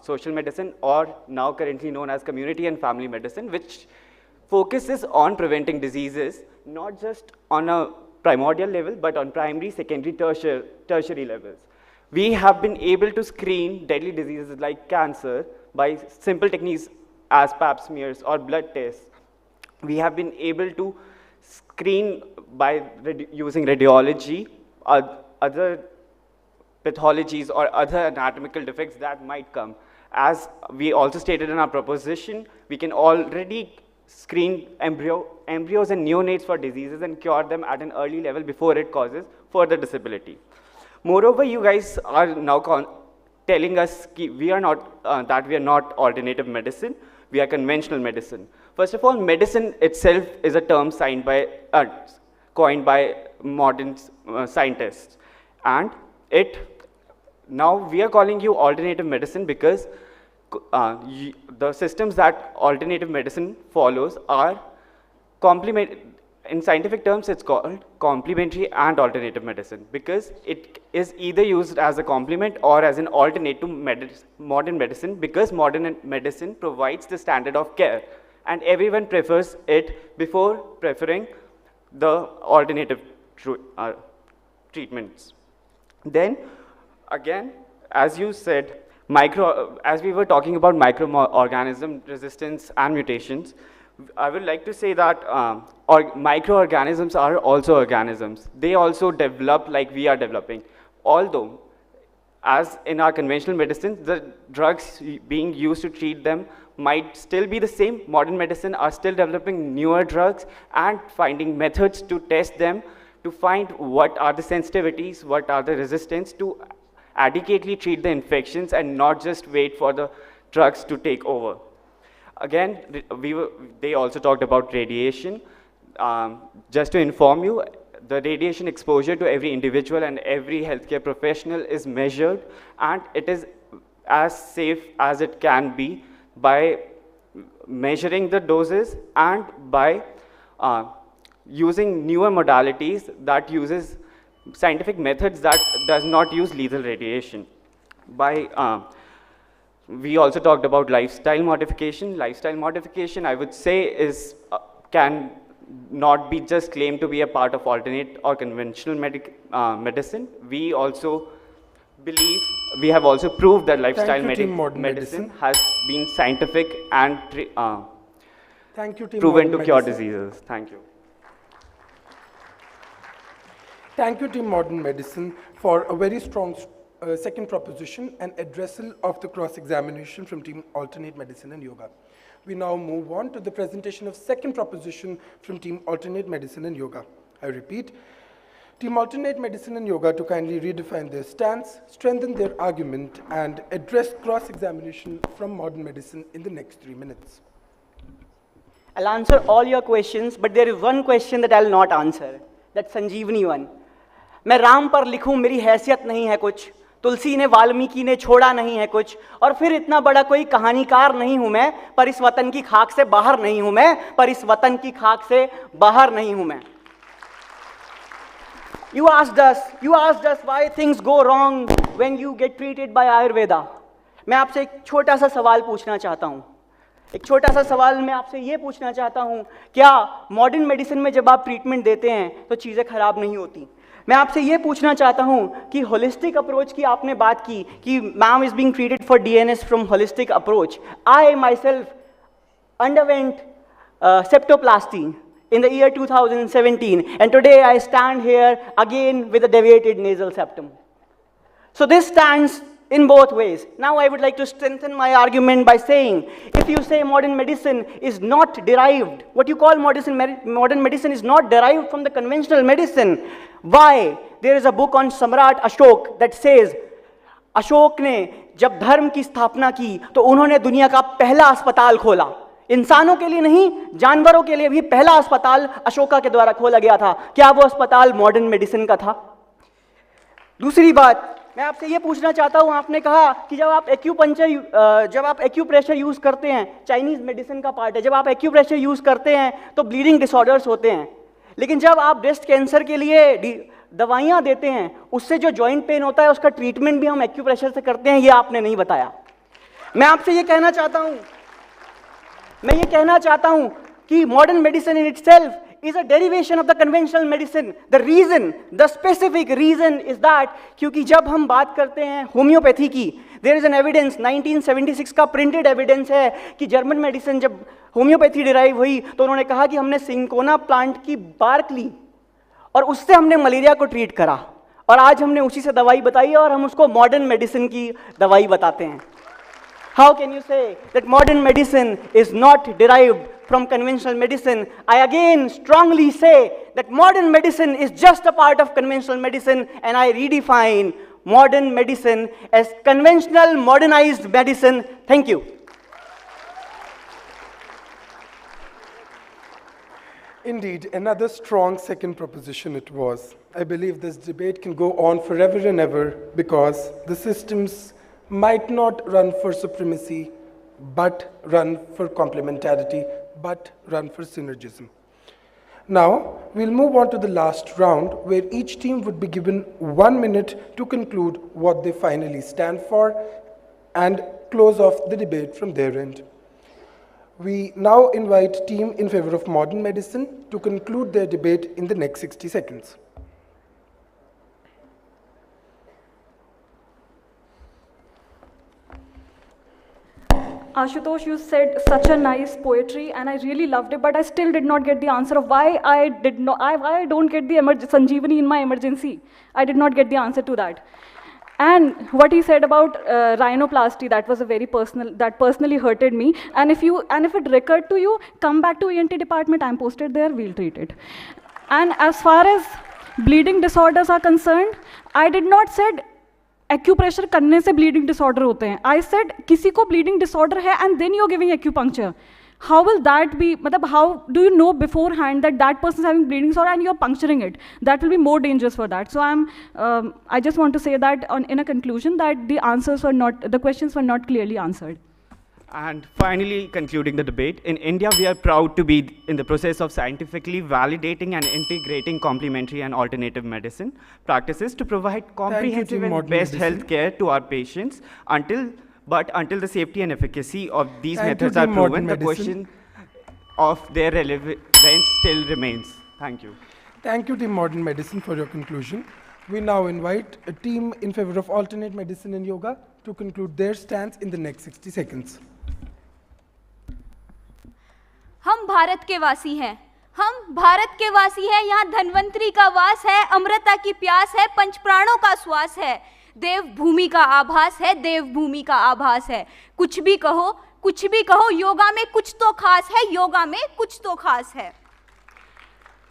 [SPEAKER 6] social medicine, or now currently known as community and family medicine, which focuses on preventing diseases, not just on a primordial level, but on primary, secondary, tertiary levels. We have been able to screen deadly diseases like cancer by simple techniques as pap smears or blood tests. We have been able to screen by using radiology, other pathologies or other anatomical defects that might come. As we also stated in our proposition, we can already screen embryos and neonates for diseases and cure them at an early level before it causes further disability. Moreover, you guys are now telling us that we are not alternative medicine, we are conventional medicine. First of all, medicine itself is a term coined by modern scientists. And now we are calling you alternative medicine because the systems that alternative medicine follows are in scientific terms, it's called complementary and alternative medicine because it is either used as a complement or as an alternate to modern medicine, because modern medicine provides the standard of care and everyone prefers it before preferring the alternative treatments. Then again, as you said, as we were talking about microorganism resistance and mutations, I would like to say that microorganisms are also organisms. They also develop like we are developing. Although, as in our conventional medicine, the drugs being used to treat them might still be the same. Modern medicine are still developing newer drugs and finding methods to test them to find what are the sensitivities, what are the resistance to adequately treat the infections and not just wait for the drugs to take over. Again, they also talked about radiation. Just to inform you, the radiation exposure to every individual and every healthcare professional is measured, and it is as safe as it can be by measuring the doses and by using newer modalities that uses scientific methods that does not use lethal radiation. We also talked about lifestyle modification. Lifestyle modification, I would say, can not be just claimed to be a part of alternate or conventional medicine. We also believe, we have also proved that lifestyle medicine has been scientific and proven to cure diseases. Thank you.
[SPEAKER 1] Thank you, Team Modern Medicine, for a very strong second proposition and addressal of the cross-examination from Team Alternate Medicine and Yoga. We now move on to the presentation of second proposition from Team Alternate Medicine and Yoga. I repeat, Team Alternate Medicine and Yoga to kindly redefine their stance, strengthen their argument, and address cross-examination from Modern Medicine in the next 3 minutes.
[SPEAKER 22] I'll answer all your questions, but there is one question that I'll not answer. That's Sanjeevani one. मैं राम पर लिखूं मेरी हैसियत नहीं है कुछ, तुलसी ने वाल्मीकि ने छोड़ा नहीं है कुछ, और फिर इतना बड़ा कोई कहानीकार नहीं हूं मैं, पर इस वतन की खाक से बाहर नहीं हूं मैं, पर इस वतन की खाक से बाहर नहीं हूं मैं. You asked us why things go wrong when you get treated by Ayurveda. मैं आपसे एक छोटा सा सवाल पूछना चाहता हूं. एक छोटा सा सवाल मैं आपसे ये पूछना चाहता हूं, क्या मॉडर्न मेडिसिन में जब आप ट्रीटमेंट देते हैं तो चीज़ें खराब नहीं होती? मैं आपसे ये पूछना चाहता हूं कि होलिस्टिक अप्रोच की आपने बात की कि ma'am is being treated for DNS from holistic approach. I my self underwent septoplasty in the year 2017, and today I stand here again with a deviated nasal septum. So this stands in both ways. Now I would like to strengthen my argument by saying, if you say modern medicine is not derived, what you call modern medicine is not derived from the conventional medicine, why? There is a book on Samrat Ashok that says, Ashok ने जब धर्म की स्थापना की तो उन्होंने दुनिया का पहला अस्पताल खोला, इंसानों के लिए नहीं, जानवरों के लिए भी पहला अस्पताल अशोका के द्वारा खोला गया था। क्या वो अस्पताल मॉडर्न मेडिसिन का था? दूसरी बात मैं आपसे ये पूछना चाहता हूँ, आपने कहा कि जब आप एक्यूप्रेशर यूज करते हैं, चाइनीज मेडिसिन का पार्ट है, जब आप एक्यूप्रेशर यूज करते हैं तो ब्लीडिंग डिसऑर्डर्स होते हैं, लेकिन जब आप ब्रेस्ट कैंसर के लिए दवाइयाँ देते हैं, उससे जो जॉइंट पेन होता है उसका ट्रीटमेंट भी हम एक्यूप्रेशर से करते हैं, ये आपने नहीं बताया। मैं आपसे ये कहना चाहता हूँ कि modern medicine in itself is a derivation of the conventional medicine. The specific reason is that क्योंकि जब हम बात करते हैं होम्योपैथी की, there is an evidence, 1976 का printed evidence है कि जर्मन मेडिसिन जब होम्योपैथी डिराइव हुई तो उन्होंने कहा कि हमने सिंकोना प्लांट की बार्क ली और उससे हमने मलेरिया को ट्रीट करा, और आज हमने उसी से दवाई बताई और हम उसको मॉडर्न मेडिसिन की दवाई बताते हैं। How can you say that modern medicine is not derived from conventional medicine? I again strongly say that modern medicine is just a part of conventional medicine, and I redefine modern medicine as conventional modernized medicine. Thank you.
[SPEAKER 1] Indeed, another strong second proposition it was. I believe this debate can go on forever and ever because the systems might not run for supremacy, but run for complementarity, but run for synergism. Now, we'll move on to the last round, where each team would be given 1 minute to conclude what they finally stand for and close off the debate from their end. We now invite team in favor of modern medicine to conclude their debate in the next 60 seconds.
[SPEAKER 5] Ashutosh, you said such a nice poetry and I really loved it, but I still did not get the answer of why I don't get the Sanjeevani in my emergency. I did not get the answer to that. And what he said about rhinoplasty, that was a very personal, that personally hurted me. And if it recurred to you, come back to ENT department, I'm posted there, we'll treat it. And as far as bleeding disorders are concerned, I did not said acupressure करने से bleeding disorder होते हैं. आई said किसी को bleeding disorder है and then you are giving acupuncture. How will that be? मतलब how do you know beforehand that that person is having bleeding disorder and you are puncturing it? That will be more dangerous for that. So I just want to say that in a conclusion that the questions were not clearly answered.
[SPEAKER 6] And finally, concluding the debate, in India, we are proud to be in the process of scientifically validating and integrating complementary and alternative medicine practices to provide comprehensive and best health care to our patients until the safety and efficacy of these methods are proven, the question of their relevance still remains. Thank you.
[SPEAKER 1] Thank you, Team Modern Medicine, for your conclusion. We now invite a team in favor of alternate medicine and yoga to conclude their stance in the next 60 seconds.
[SPEAKER 4] हम भारत के वासी हैं, यहाँ धन्वंतरी का वास है, अमृता की प्यास है, पंचप्राणों का श्वास है, देव भूमि का आभास है, देवभूमि का आभास है. कुछ भी कहो, योगा में कुछ तो खास है, योगा में कुछ तो खास है.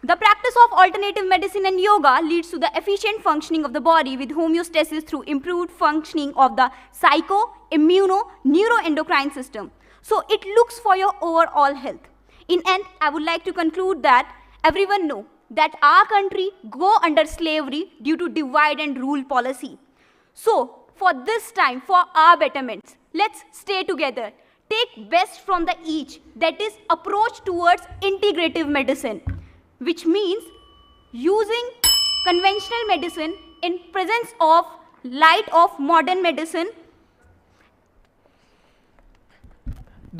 [SPEAKER 4] The practice of alternative medicine and yoga leads to the efficient functioning of the body with homeostasis through improved functioning of the psycho, immuno, neuroendocrine system. So it looks for your overall health. In end, I would like to conclude that everyone know that our country go under slavery due to divide and rule policy. So for this time, for our betterments, let's stay together. Take best from the each, that is approach towards integrative medicine, which means using conventional medicine in presence of light of modern medicine.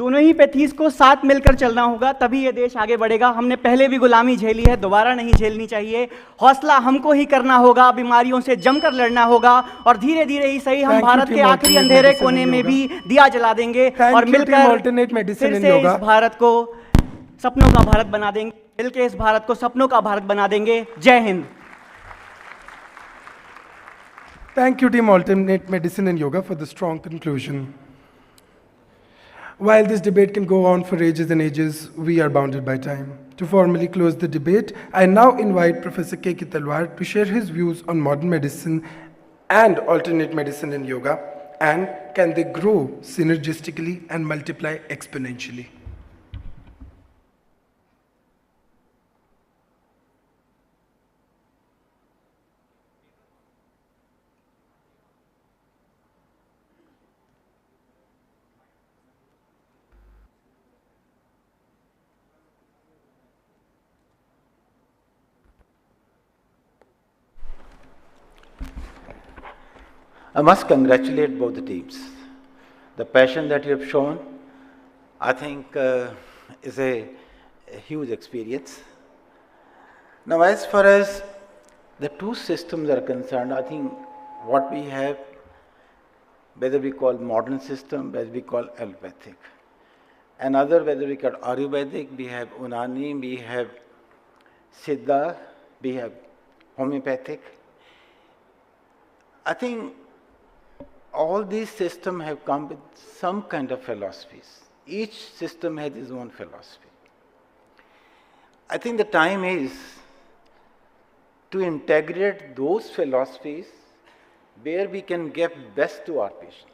[SPEAKER 22] दोनों ही pathies को साथ मिलकर चलना होगा, तभी ये देश आगे बढ़ेगा. हमने पहले भी गुलामी झेली है, दोबारा नहीं झेलनी चाहिए. हौसला हमको ही करना होगा, बीमारियों से जमकर लड़ना होगा और धीरे धीरे ही सही हम भारत के आखिरी अंधेरे कोने में भी दिया जला देंगे और मिलकर फिर से इस भारत को सपनों का भारत बना देंगे. मिलकर इस भारत को सपनों का भारत बना देंगे. जय Hind.
[SPEAKER 1] Thank you, Team Alternate Medicine and Yoga, for the strong conclusion. While this debate can go on for ages and ages, we are bounded by time. To formally close the debate, I now invite Professor K.K. Talwar to share his views on modern medicine and alternate medicine and yoga, and can they grow synergistically and multiply exponentially.
[SPEAKER 14] I must congratulate both the teams. The passion that you have shown, I think, is a huge experience. Now, as far as the two systems are concerned, I think what we have, whether we call modern system, whether we call allopathic, another whether we call Ayurvedic, we have Unani, we have Siddha, we have homeopathic. I think all these systems have come with some kind of philosophies. Each system has its own philosophy. I think the time is to integrate those philosophies where we can give best to our patient.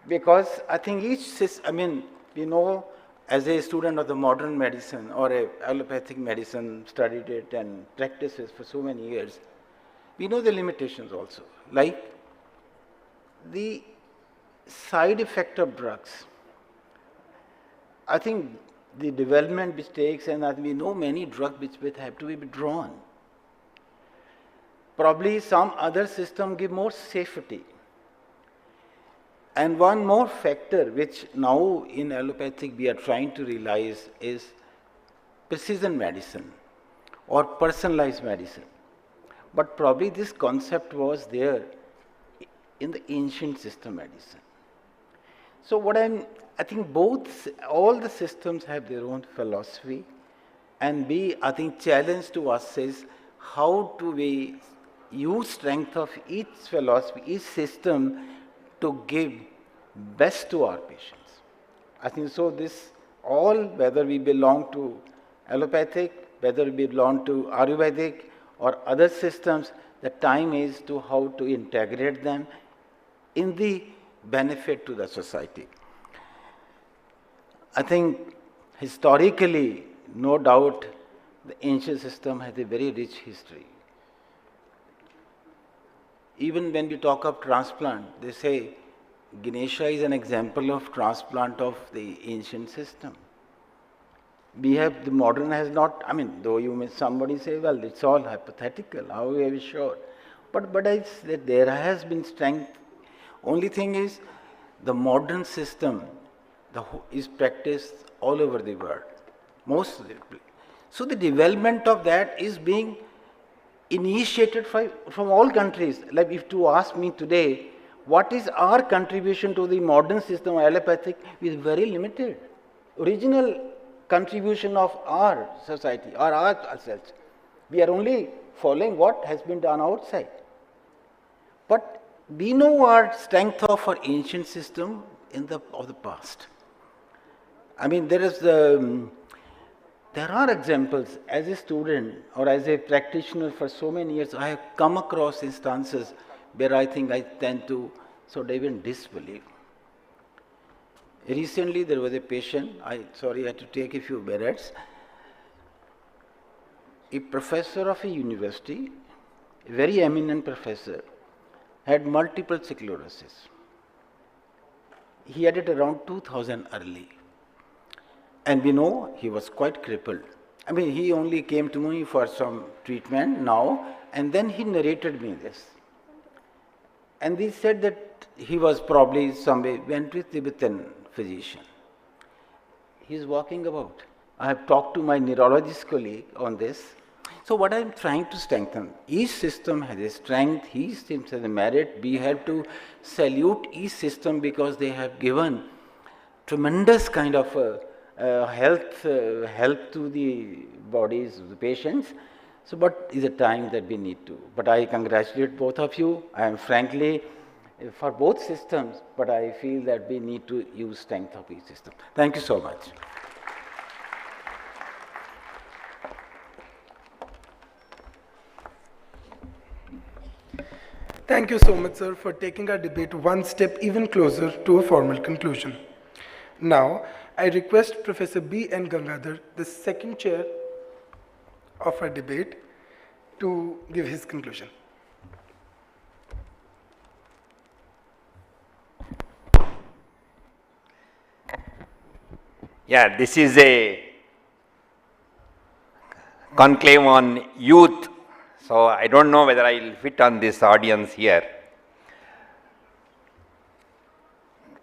[SPEAKER 14] Because I think each system, we know as a student of the modern medicine or a allopathic medicine, studied it and practiced it for so many years, we know the limitations also, like the side effect of drugs. I think the development which takes, and we know many drugs which have to be withdrawn. Probably some other system give more safety. And one more factor which now in allopathic we are trying to realize is precision medicine or personalized medicine. But probably this concept was there in the ancient system medicine. So I think all the systems have their own philosophy, and I think challenge to us is how do we use strength of each philosophy, each system to give best to our patients. I think so whether we belong to allopathic, whether we belong to Ayurvedic or other systems, the time is to how to integrate them in the benefit to the society. I think historically, no doubt, the ancient system has a very rich history. Even when we talk of transplant, they say Ganesha is an example of transplant of the ancient system. We have, the modern has not, though somebody say, well, it's all hypothetical, how are we sure? But there has been strength. Only thing is, the modern system is practiced all over the world, mostly. So the development of that is being initiated from all countries. Like if you ask me today, what is our contribution to the modern system of allopathic, is very limited. Original contribution of our society or ourselves, we are only following what has been done outside. But we know our strength of our ancient system of the past. There are examples. As a student or as a practitioner for so many years, I have come across instances where I think I tend to sort of even disbelieve. Recently, there was a patient, I had to take a few minutes. A professor of a university, a very eminent professor, had multiple sclerosis. He had it around 2000 early. And we know he was quite crippled. He only came to me for some treatment now, and then he narrated me this. And he said that he was probably somewhere, went with a physician. He is walking about. I have talked to my neurologist colleague on this. So what I am trying to strengthen, each system has a strength, each system has a merit. We have to salute each system because they have given tremendous kind of help to the bodies of the patients. So what is the time that we need to? But I congratulate both of you. I am frankly for both systems, but I feel that we need to use strength of each system. Thank you so much.
[SPEAKER 1] Thank you so much, sir, for taking our debate one step even closer to a formal conclusion. Now, I request Professor B. N. Gangadhar, the second chair of our debate, to give his conclusion.
[SPEAKER 13] Yeah, this is a conclave on youth, so I don't know whether I will fit on this audience here.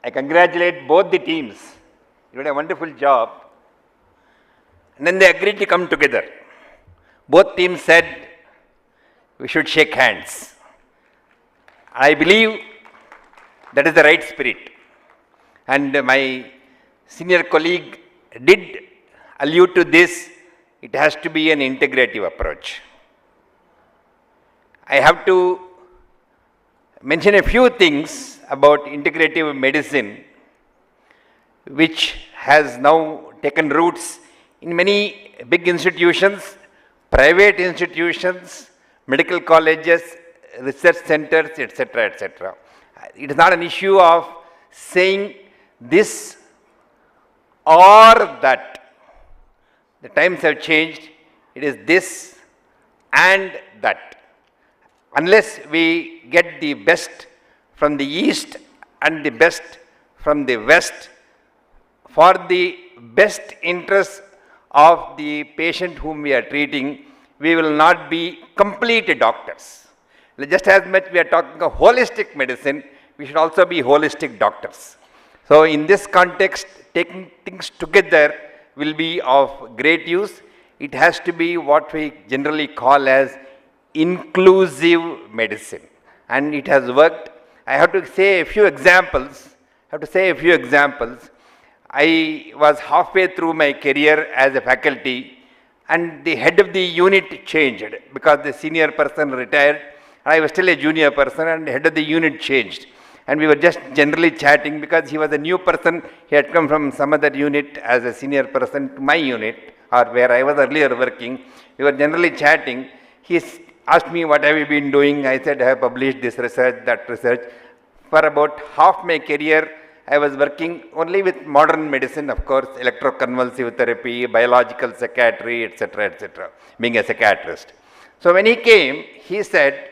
[SPEAKER 13] I congratulate both the teams. You did a wonderful job. And then they agreed to come together. Both teams said we should shake hands. I believe that is the right spirit. And my senior colleague did allude to this. It has to be an integrative approach. I have to mention a few things about integrative medicine, which has now taken roots in many big institutions, private institutions, medical colleges, research centers, etc., etc. It is not an issue of saying this or that. The times have changed. It is this and that. Unless we get the best from the east and the best from the west for the best interest of the patient whom we are treating, we will not be complete doctors. Just as much we are talking of holistic medicine, we should also be holistic doctors. So in this context, taking things together will be of great use. It has to be what we generally call as inclusive medicine, and it has worked. I have to say a few examples. I was halfway through my career as a faculty, and the head of the unit changed because the senior person retired. I was still a junior person, and the head of the unit changed. And we were just generally chatting because he was a new person. He had come from some other unit as a senior person to my unit, or where I was earlier working. We were generally chatting. He asked me, what have you been doing? I said, I have published this research, that research. For about half my career, I was working only with modern medicine, of course, electroconvulsive therapy, biological psychiatry, etc., being a psychiatrist. So when he came, he said,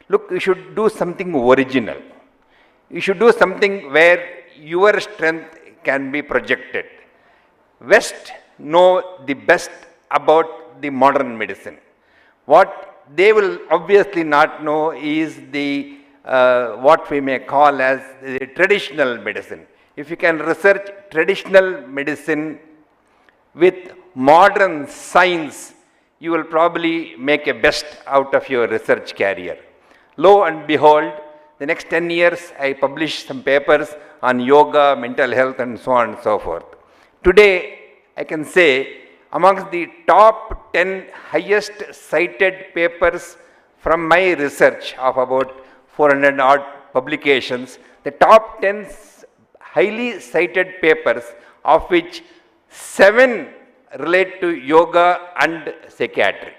[SPEAKER 13] look, you should do something original. You should do something where your strength can be projected. West know the best about the modern medicine. What they will obviously not know is the what we may call as the traditional medicine. If you can research traditional medicine with modern science, you will probably make a best out of your research career. Lo and behold, the next 10 years, I published some papers on yoga, mental health, and so on and so forth. Today, I can say amongst the top 10 highest cited papers from my research of about 400 odd publications, the top 10 highly cited papers, of which 7 relate to yoga and psychiatry.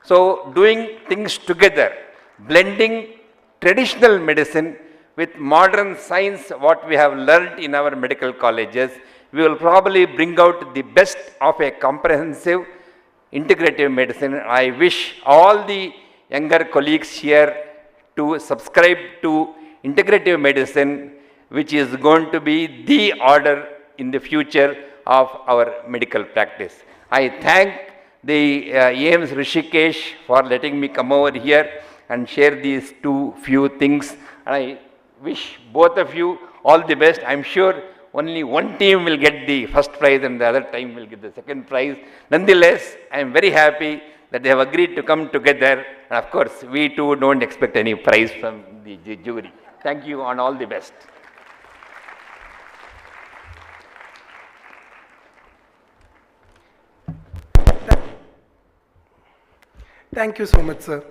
[SPEAKER 13] So doing things together, blending traditional medicine with modern science, what we have learned in our medical colleges, we will probably bring out the best of a comprehensive integrative medicine. I wish all the younger colleagues here to subscribe to integrative medicine, which is going to be the order in the future of our medical practice. I thank the AIMS Rishikesh for letting me come over here and share these few things. And I wish both of you all the best. I'm sure only one team will get the first prize and the other team will get the second prize. Nonetheless, I am very happy that they have agreed to come together. And of course, we too don't expect any prize from the jury. Thank you and all the best.
[SPEAKER 1] Thank you so much, sir.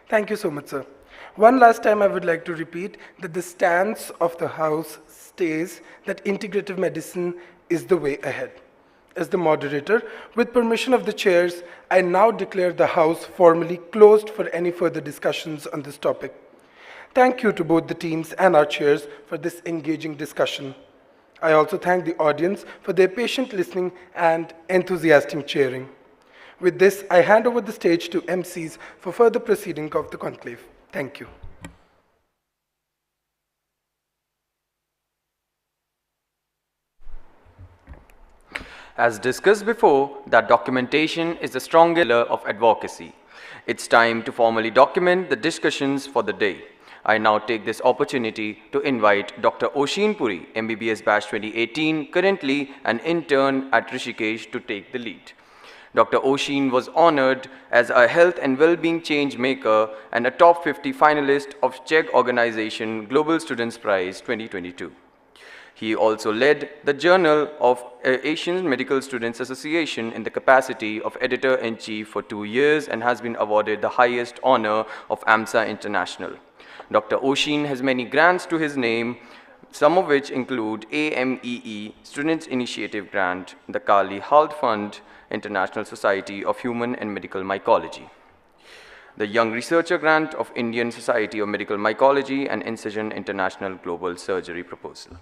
[SPEAKER 1] Thank you so much, sir. One last time I would like to repeat that the stance of the House stays that integrative medicine is the way ahead. As the moderator, with permission of the chairs, I now declare the House formally closed for any further discussions on this topic. Thank you to both the teams and our chairs for this engaging discussion. I also thank the audience for their patient listening and enthusiastic cheering. With this, I hand over the stage to MCs for further proceeding of the conclave. Thank you.
[SPEAKER 21] As discussed before, that documentation is the strongest pillar of advocacy. It's time to formally document the discussions for the day. I now take this opportunity to invite Dr. Oshin Puri, MBBS Batch 2018, currently an intern at Rishikesh, to take the lead. Dr. Oshin was honored as a health and well-being change maker and a top 50 finalist of Czech organization Global Students Prize 2022. He also led the Journal of Asian Medical Students Association in the capacity of editor-in-chief for 2 years and has been awarded the highest honor of AMSA International. Dr. Oshin has many grants to his name, some of which include AMEE, Students Initiative Grant, the Kali Halt Fund, International Society of Human and Medical Mycology, the Young Researcher Grant of Indian Society of Medical Mycology, and Incision International Global Surgery Proposal.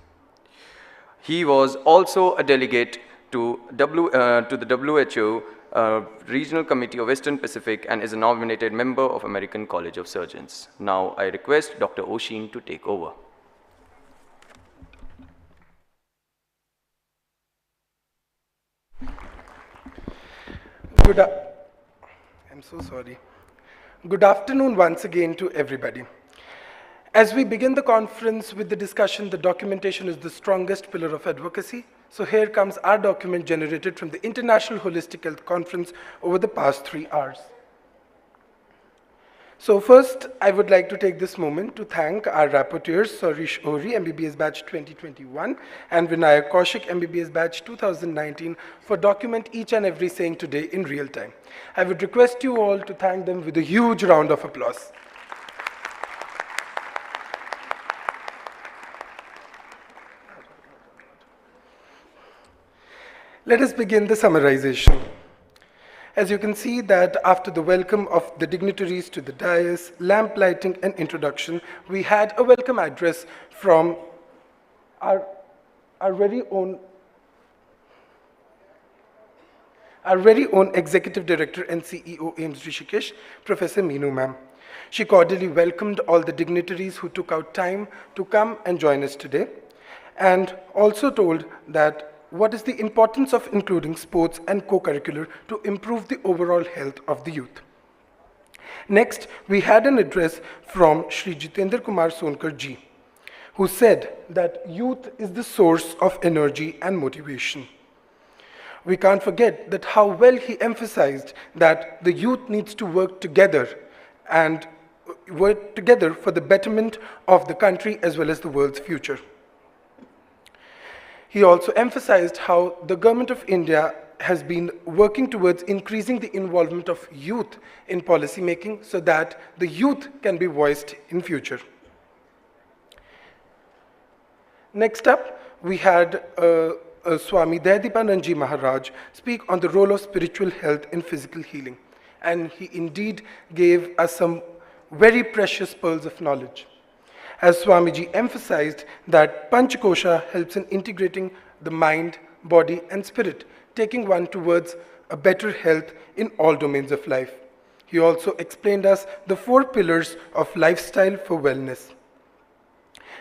[SPEAKER 21] He was also a delegate to the WHO Regional Committee of Western Pacific and is a nominated member of American College of Surgeons. Now I request Dr. Oshin to take over.
[SPEAKER 1] I'm so sorry. Good afternoon once again to everybody. As we begin the conference with the discussion, the documentation is the strongest pillar of advocacy. So here comes our document generated from the International Holistic Health Conference over the past 3 hours. So first, I would like to take this moment to thank our rapporteurs, Sarish Ohri, MBBS Batch 2021, and Vinayak Kaushik, MBBS Batch 2019, for document each and every saying today in real time. I would request you all to thank them with a huge round of applause. Let us begin the summarization. As you can see that after the welcome of the dignitaries to the dais, lamp lighting and introduction, we had a welcome address from our very own Executive Director and CEO AIIMS Rishikesh, Professor Meenu ma'am. She cordially welcomed all the dignitaries who took out time to come and join us today, and also told that what is the importance of including sports and co-curricular to improve the overall health of the youth. Next, we had an address from Shri Jitendra Kumar Sonkar ji, who said that youth is the source of energy and motivation. We can't forget that how well he emphasized that the youth needs to work together and work together for the betterment of the country as well as the world's future. He also emphasized how the Government of India has been working towards increasing the involvement of youth in policy making so that the youth can be voiced in future. Next up, we had Swami Dayadeepanand Maharaj speak on the role of spiritual health in physical healing. And he indeed gave us some very precious pearls of knowledge. As Swamiji emphasized that Panchakosha helps in integrating the mind, body, and spirit, taking one towards a better health in all domains of life. He also explained us the 4 pillars of lifestyle for wellness.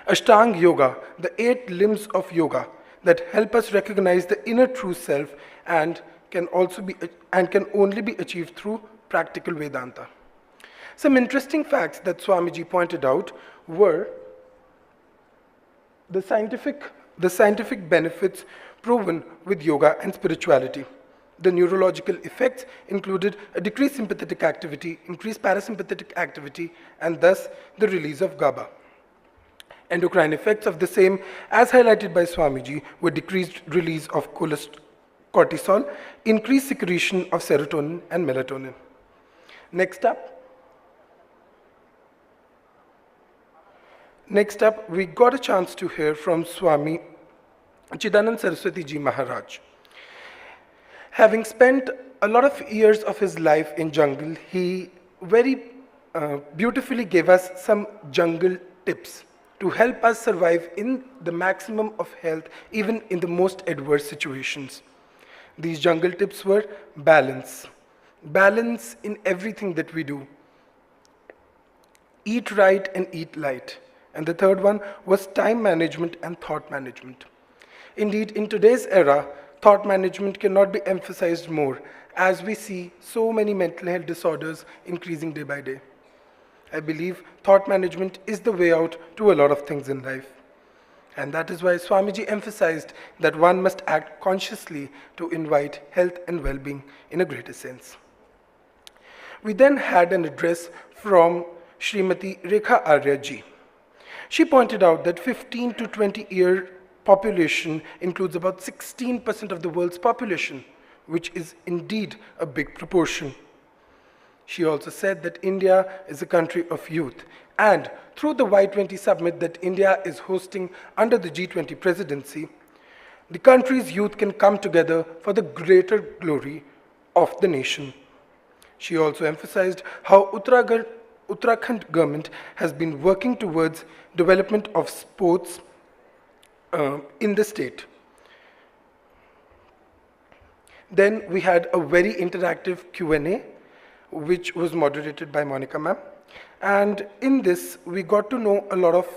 [SPEAKER 1] Ashtanga Yoga, the 8 limbs of yoga that help us recognize the inner true self and can only be achieved through practical Vedanta. Some interesting facts that Swamiji pointed out were the scientific benefits proven with yoga and spirituality. The neurological effects included a decreased sympathetic activity, increased parasympathetic activity, and thus the release of GABA. Endocrine effects of the same, as highlighted by Swamiji, were decreased release of cortisol, increased secretion of serotonin and melatonin. Next up, we got a chance to hear from Swami Chidanand Saraswati Ji Maharaj. Having spent a lot of years of his life in jungle, he very beautifully gave us some jungle tips to help us survive in the maximum of health, even in the most adverse situations. These jungle tips were balance. Balance in everything that we do. Eat right and eat light. And the third one was time management and thought management. Indeed, in today's era, thought management cannot be emphasized more, as we see so many mental health disorders increasing day by day. I believe thought management is the way out to a lot of things in life. And that is why Swamiji emphasized that one must act consciously to invite health and well-being in a greater sense. We then had an address from Srimati Rekha Arya ji. She pointed out that 15 to 20-year population includes about 16% of the world's population, which is indeed a big proportion. She also said that India is a country of youth, and through the Y20 summit that India is hosting under the G20 presidency, the country's youth can come together for the greater glory of the nation. She also emphasized how Uttarakhand government has been working towards development of sports in the state. Then we had a very interactive Q&A, which was moderated by Monica ma'am. And in this, we got to know a lot of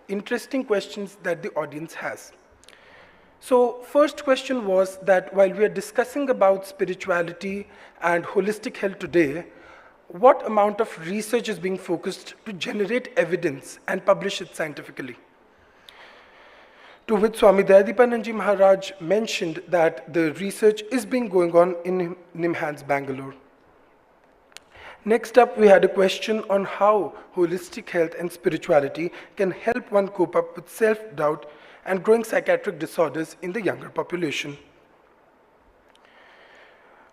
[SPEAKER 1] interesting questions that the audience has. So first question was that while we are discussing about spirituality and holistic health today, what amount of research is being focused to generate evidence and publish it scientifically? To which Swami Dayadeepanand Maharaj mentioned that the research is being going on in NIMHANS, Bangalore. Next up, we had a question on how holistic health and spirituality can help one cope up with self-doubt and growing psychiatric disorders in the younger population.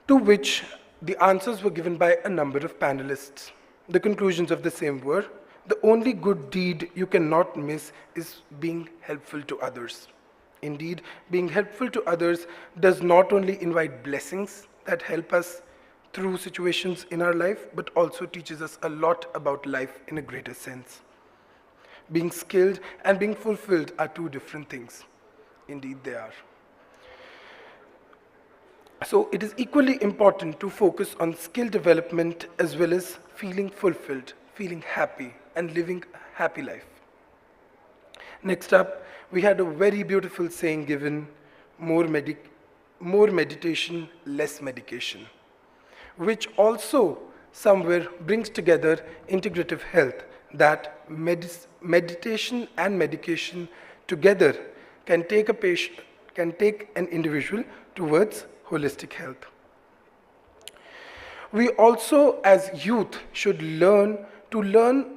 [SPEAKER 1] To which the answers were given by a number of panelists. The conclusions of the same were, the only good deed you cannot miss is being helpful to others. Indeed, being helpful to others does not only invite blessings that help us through situations in our life, but also teaches us a lot about life in a greater sense. Being skilled and being fulfilled are two different things. Indeed, they are. So it is equally important to focus on skill development as well as feeling fulfilled, feeling happy, and living a happy life. Next up, we had a very beautiful saying given, more meditation, less medication, which also somewhere brings together integrative health, that meditation and medication together can take an individual towards holistic health. We also, as youth, should learn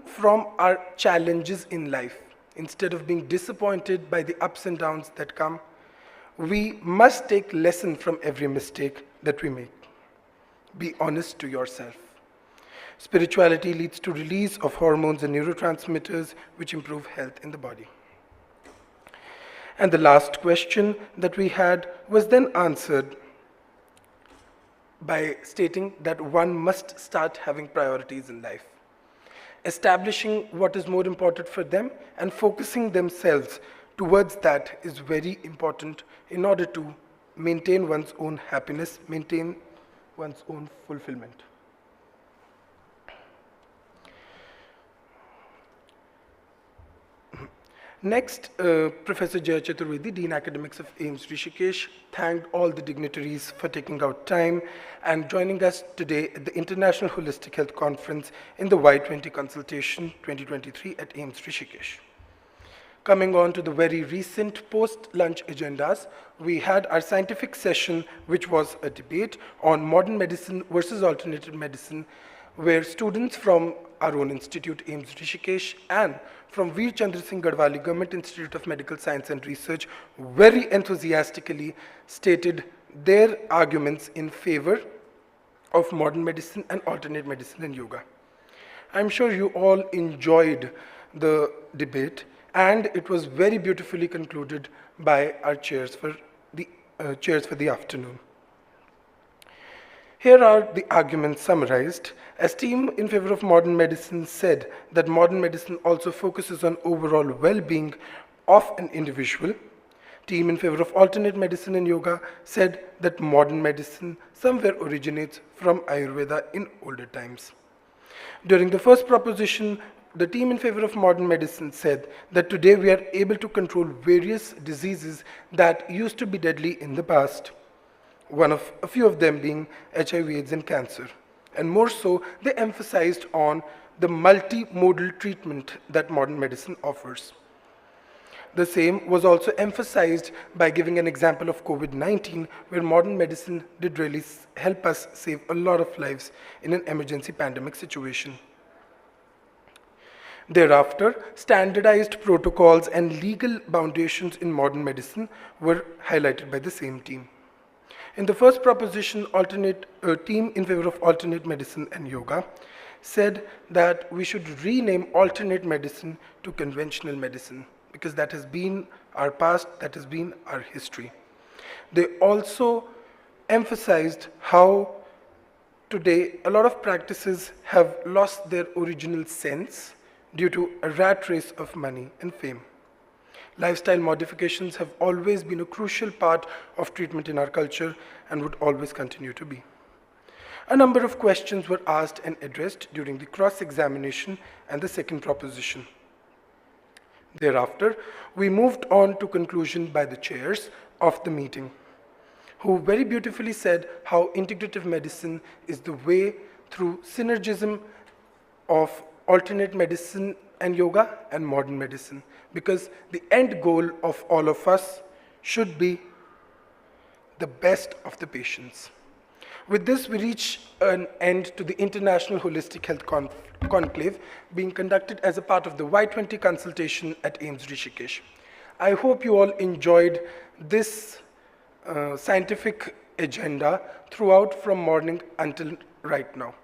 [SPEAKER 1] from our challenges in life. Instead of being disappointed by the ups and downs that come, we must take lesson from every mistake that we make. Be honest to yourself. Spirituality leads to release of hormones and neurotransmitters which improve health in the body. And the last question that we had was then answered by stating that one must start having priorities in life. Establishing what is more important for them and focusing themselves towards that is very important in order to maintain one's own happiness, maintain one's own fulfillment. Next, Professor Jaya Chaturvedi, Dean Academics of AIIMS Rishikesh, thanked all the dignitaries for taking out time and joining us today at the International Holistic Health Conference in the Y20 Consultation 2023 at AIIMS Rishikesh. Coming on to the very recent post-lunch agendas, we had our scientific session, which was a debate on modern medicine versus alternative medicine, where students from our own institute, AIIMS Rishikesh, and from Veer Chandra Singh Gadwali Government Institute of Medical Science and Research very enthusiastically stated their arguments in favor of modern medicine and alternate medicine and yoga. I'm sure you all enjoyed the debate, and it was very beautifully concluded by our chairs for the afternoon. Here are the arguments summarized. As team in favor of modern medicine said that modern medicine also focuses on overall well-being of an individual. Team in favor of alternate medicine and yoga said that modern medicine somewhere originates from Ayurveda in older times. During the first proposition, the team in favor of modern medicine said that today we are able to control various diseases that used to be deadly in the past. A few of them being HIV, AIDS, and cancer. And more so, they emphasized on the multimodal treatment that modern medicine offers. The same was also emphasized by giving an example of COVID-19, where modern medicine did really help us save a lot of lives in an emergency pandemic situation. Thereafter, standardized protocols and legal foundations in modern medicine were highlighted by the same team. In the first proposition, team in favor of alternate medicine and yoga said that we should rename alternate medicine to conventional medicine, because that has been our past, that has been our history. They also emphasized how today a lot of practices have lost their original sense due to a rat race of money and fame. Lifestyle modifications have always been a crucial part of treatment in our culture and would always continue to be. A number of questions were asked and addressed during the cross-examination and the second proposition. Thereafter, we moved on to conclusion by the chairs of the meeting, who very beautifully said how integrative medicine is the way through synergism of alternate medicine and yoga and modern medicine, because the end goal of all of us should be the best of the patients. With this, we reach an end to the International Holistic Health Conclave being conducted as a part of the Y20 consultation at AIIMS Rishikesh. I hope you all enjoyed this scientific agenda throughout from morning until right now.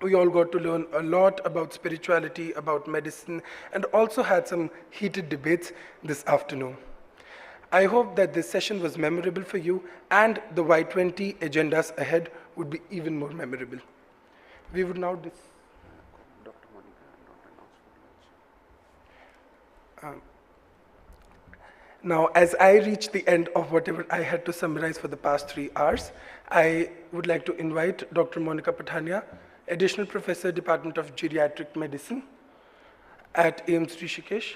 [SPEAKER 1] We all got to learn a lot about spirituality, about medicine, and also had some heated debates this afternoon. I hope that this session was memorable for you, and the Y20 agendas ahead would be even more memorable. We would now Now, as I reach the end of whatever I had to summarize for the past 3 hours, I would like to invite Dr. Monica Patania, Additional Professor, Department of Geriatric Medicine at AIIMS Rishikesh.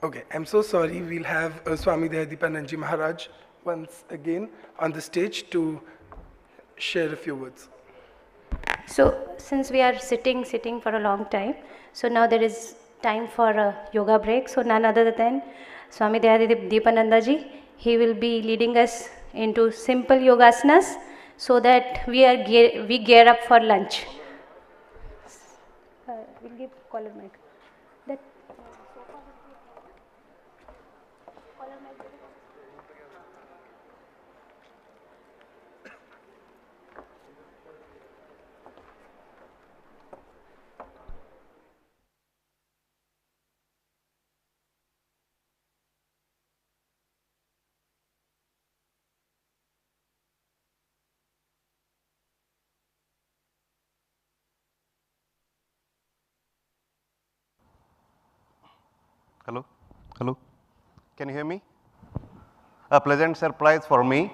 [SPEAKER 1] Okay, I'm so sorry. We'll have Swami Dayadeepanandji Maharaj once again on the stage to share a few words.
[SPEAKER 10] So, since we are sitting for a long time, so now there is time for a yoga break. So, none other than Swami Dayadeepanandaji, he will be leading us into simple yogasanas so that we gear up for lunch. We'll give caller mic.
[SPEAKER 7] Hello? Hello? Can you hear me? A pleasant surprise for me.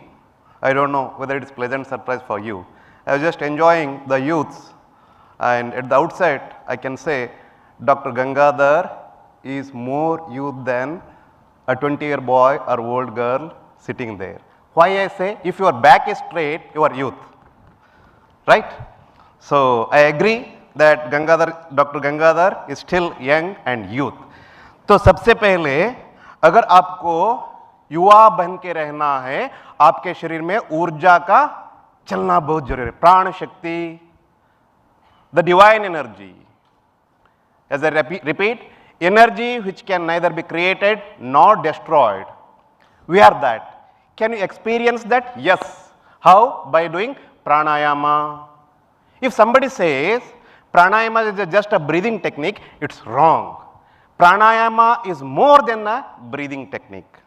[SPEAKER 7] I don't know whether it is pleasant surprise for you. I was just enjoying the youths, and at the outset I can say Dr. Gangadhar is more youth than a 20-year boy or old girl sitting there. Why I say, if your back is straight, you are youth, right? So I agree that Dr. Gangadhar is still young and youth. तो सबसे पहले अगर आपको युवा बन के रहना है, आपके शरीर में ऊर्जा का चलना बहुत जरूरी है, प्राण शक्ति, the divine energy. As I repeat, energy which can neither be created nor destroyed. We are that. Can you experience that? Yes. How? By doing pranayama. If somebody says pranayama is just a breathing technique, it's wrong. Pranayama is more than a breathing technique.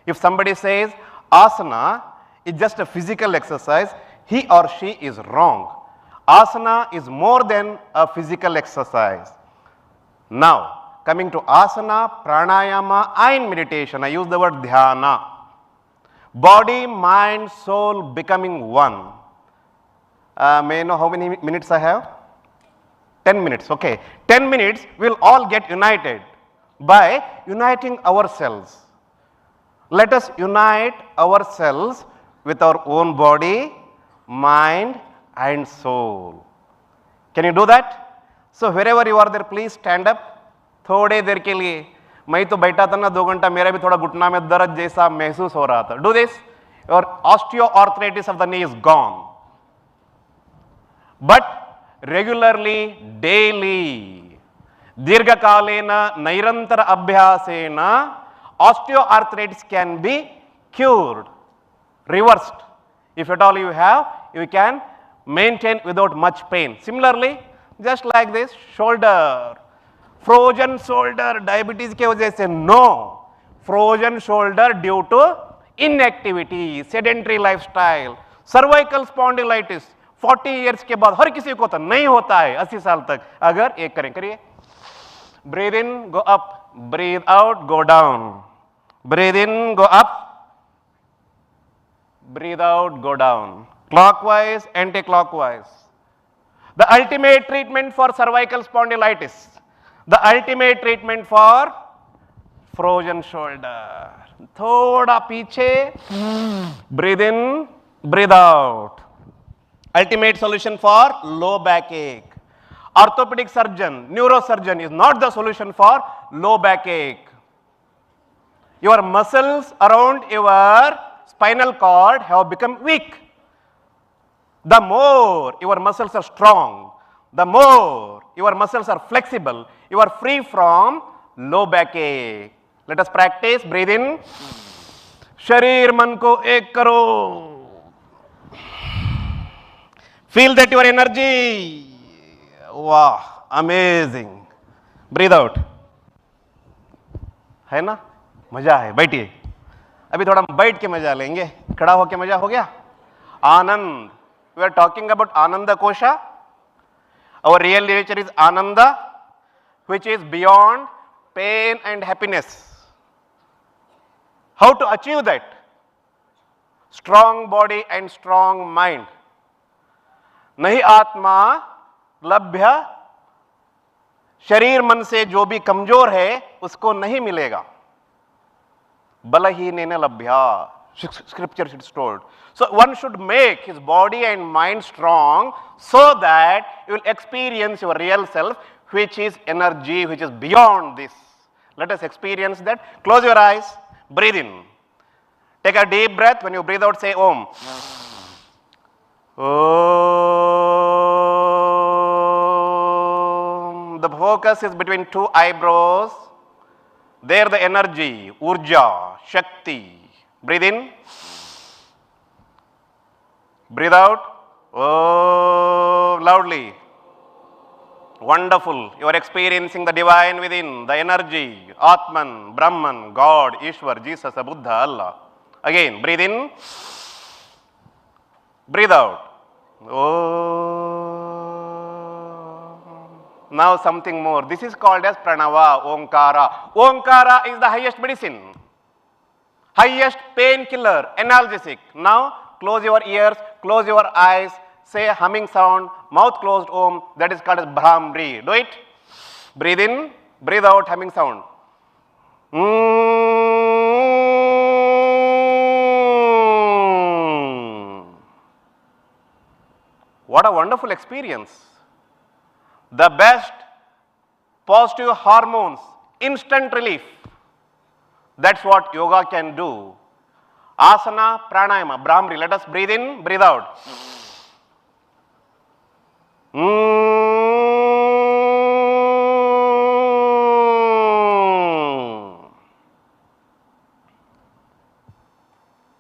[SPEAKER 7] If somebody says asana is just a physical exercise, he or she is wrong. Asana is more than a physical exercise. Now, coming to asana, pranayama and meditation, I use the word dhyana. Body, mind, soul becoming one. May I know how many minutes I have? 10 minutes, okay. 10 minutes, we'll all get united by uniting ourselves. Let us unite ourselves with our own body, mind and soul. Can you do that? So wherever you are there, please stand up. थोड़े देर के लिए मैं तो बैठा था ना 2 घंटा, मेरा भी थोड़ा घुटना में दर्द जैसा महसूस हो रहा था. Do this. Your osteoarthritis of the knee is gone. But regularly, daily, dirghakalena nairantara abhyasena, osteoarthritis can be cured, reversed. If at all you have, you can maintain without much pain. Similarly, just like this, shoulder, frozen shoulder, diabetes के वजह से no, frozen shoulder due to inactivity, sedentary lifestyle, cervical spondylitis, 40 years के बाद हर किसी को तो नहीं होता है 80 साल तक. अगर एक करें, करिए. Breathe in, go up. Breathe out, go down. Breathe in, go up. Breathe out, go down. Clockwise, anti-clockwise. The ultimate treatment for cervical spondylitis. The ultimate treatment for frozen shoulder. थोड़ा पीछे. Breathe in, breathe out. Ultimate solution for low backache. Orthopedic surgeon, neurosurgeon is not the solution for low backache. Your muscles around your spinal cord have become weak. The more your muscles are strong, the more your muscles are flexible, you are free from low backache. Let us practice. Breathe in. शरीर मन को एक करो. Feel that your energy. Wow, amazing. Breathe out. है ना? मजा है. बैठिए. अभी थोड़ा बैठ के मजा लेंगे. खड़ा होके मजा हो गया. आनंद. We are talking about Ananda Kosha. Our real nature is Ananda, which is beyond pain and happiness. How to achieve that? Strong body and strong mind. नहीं आत्मा लभ्य, शरीर मन से जो भी कमजोर है उसको नहीं मिलेगा. बलहीनेन लभ्य. Scripture is told. So one should make his body and mind strong so that you will experience your real self, which is energy, which is beyond this. Let us experience that. Close your eyes. Breathe in. Take a deep breath. When you breathe out, say Om. Om. The focus is between 2 eyebrows. There the energy, Urja, Shakti. Breathe in. Breathe out. Oh, loudly. Wonderful. You are experiencing the divine within, the energy, Atman, Brahman, God, Ishwar, Jesus, Buddha, Allah. Again, breathe in. Breathe out. Oh. Now something more. This is called as Pranava, Omkara. Omkara is the highest medicine, highest painkiller, analgesic. Now close your ears, close your eyes, say a humming sound, mouth closed Om, that is called as Brahmri. Do it. Breathe in, breathe out, humming sound. What a wonderful experience. The best positive hormones, instant relief. That's what yoga can do. Asana, pranayama, Brahmri. Let us breathe in, breathe out.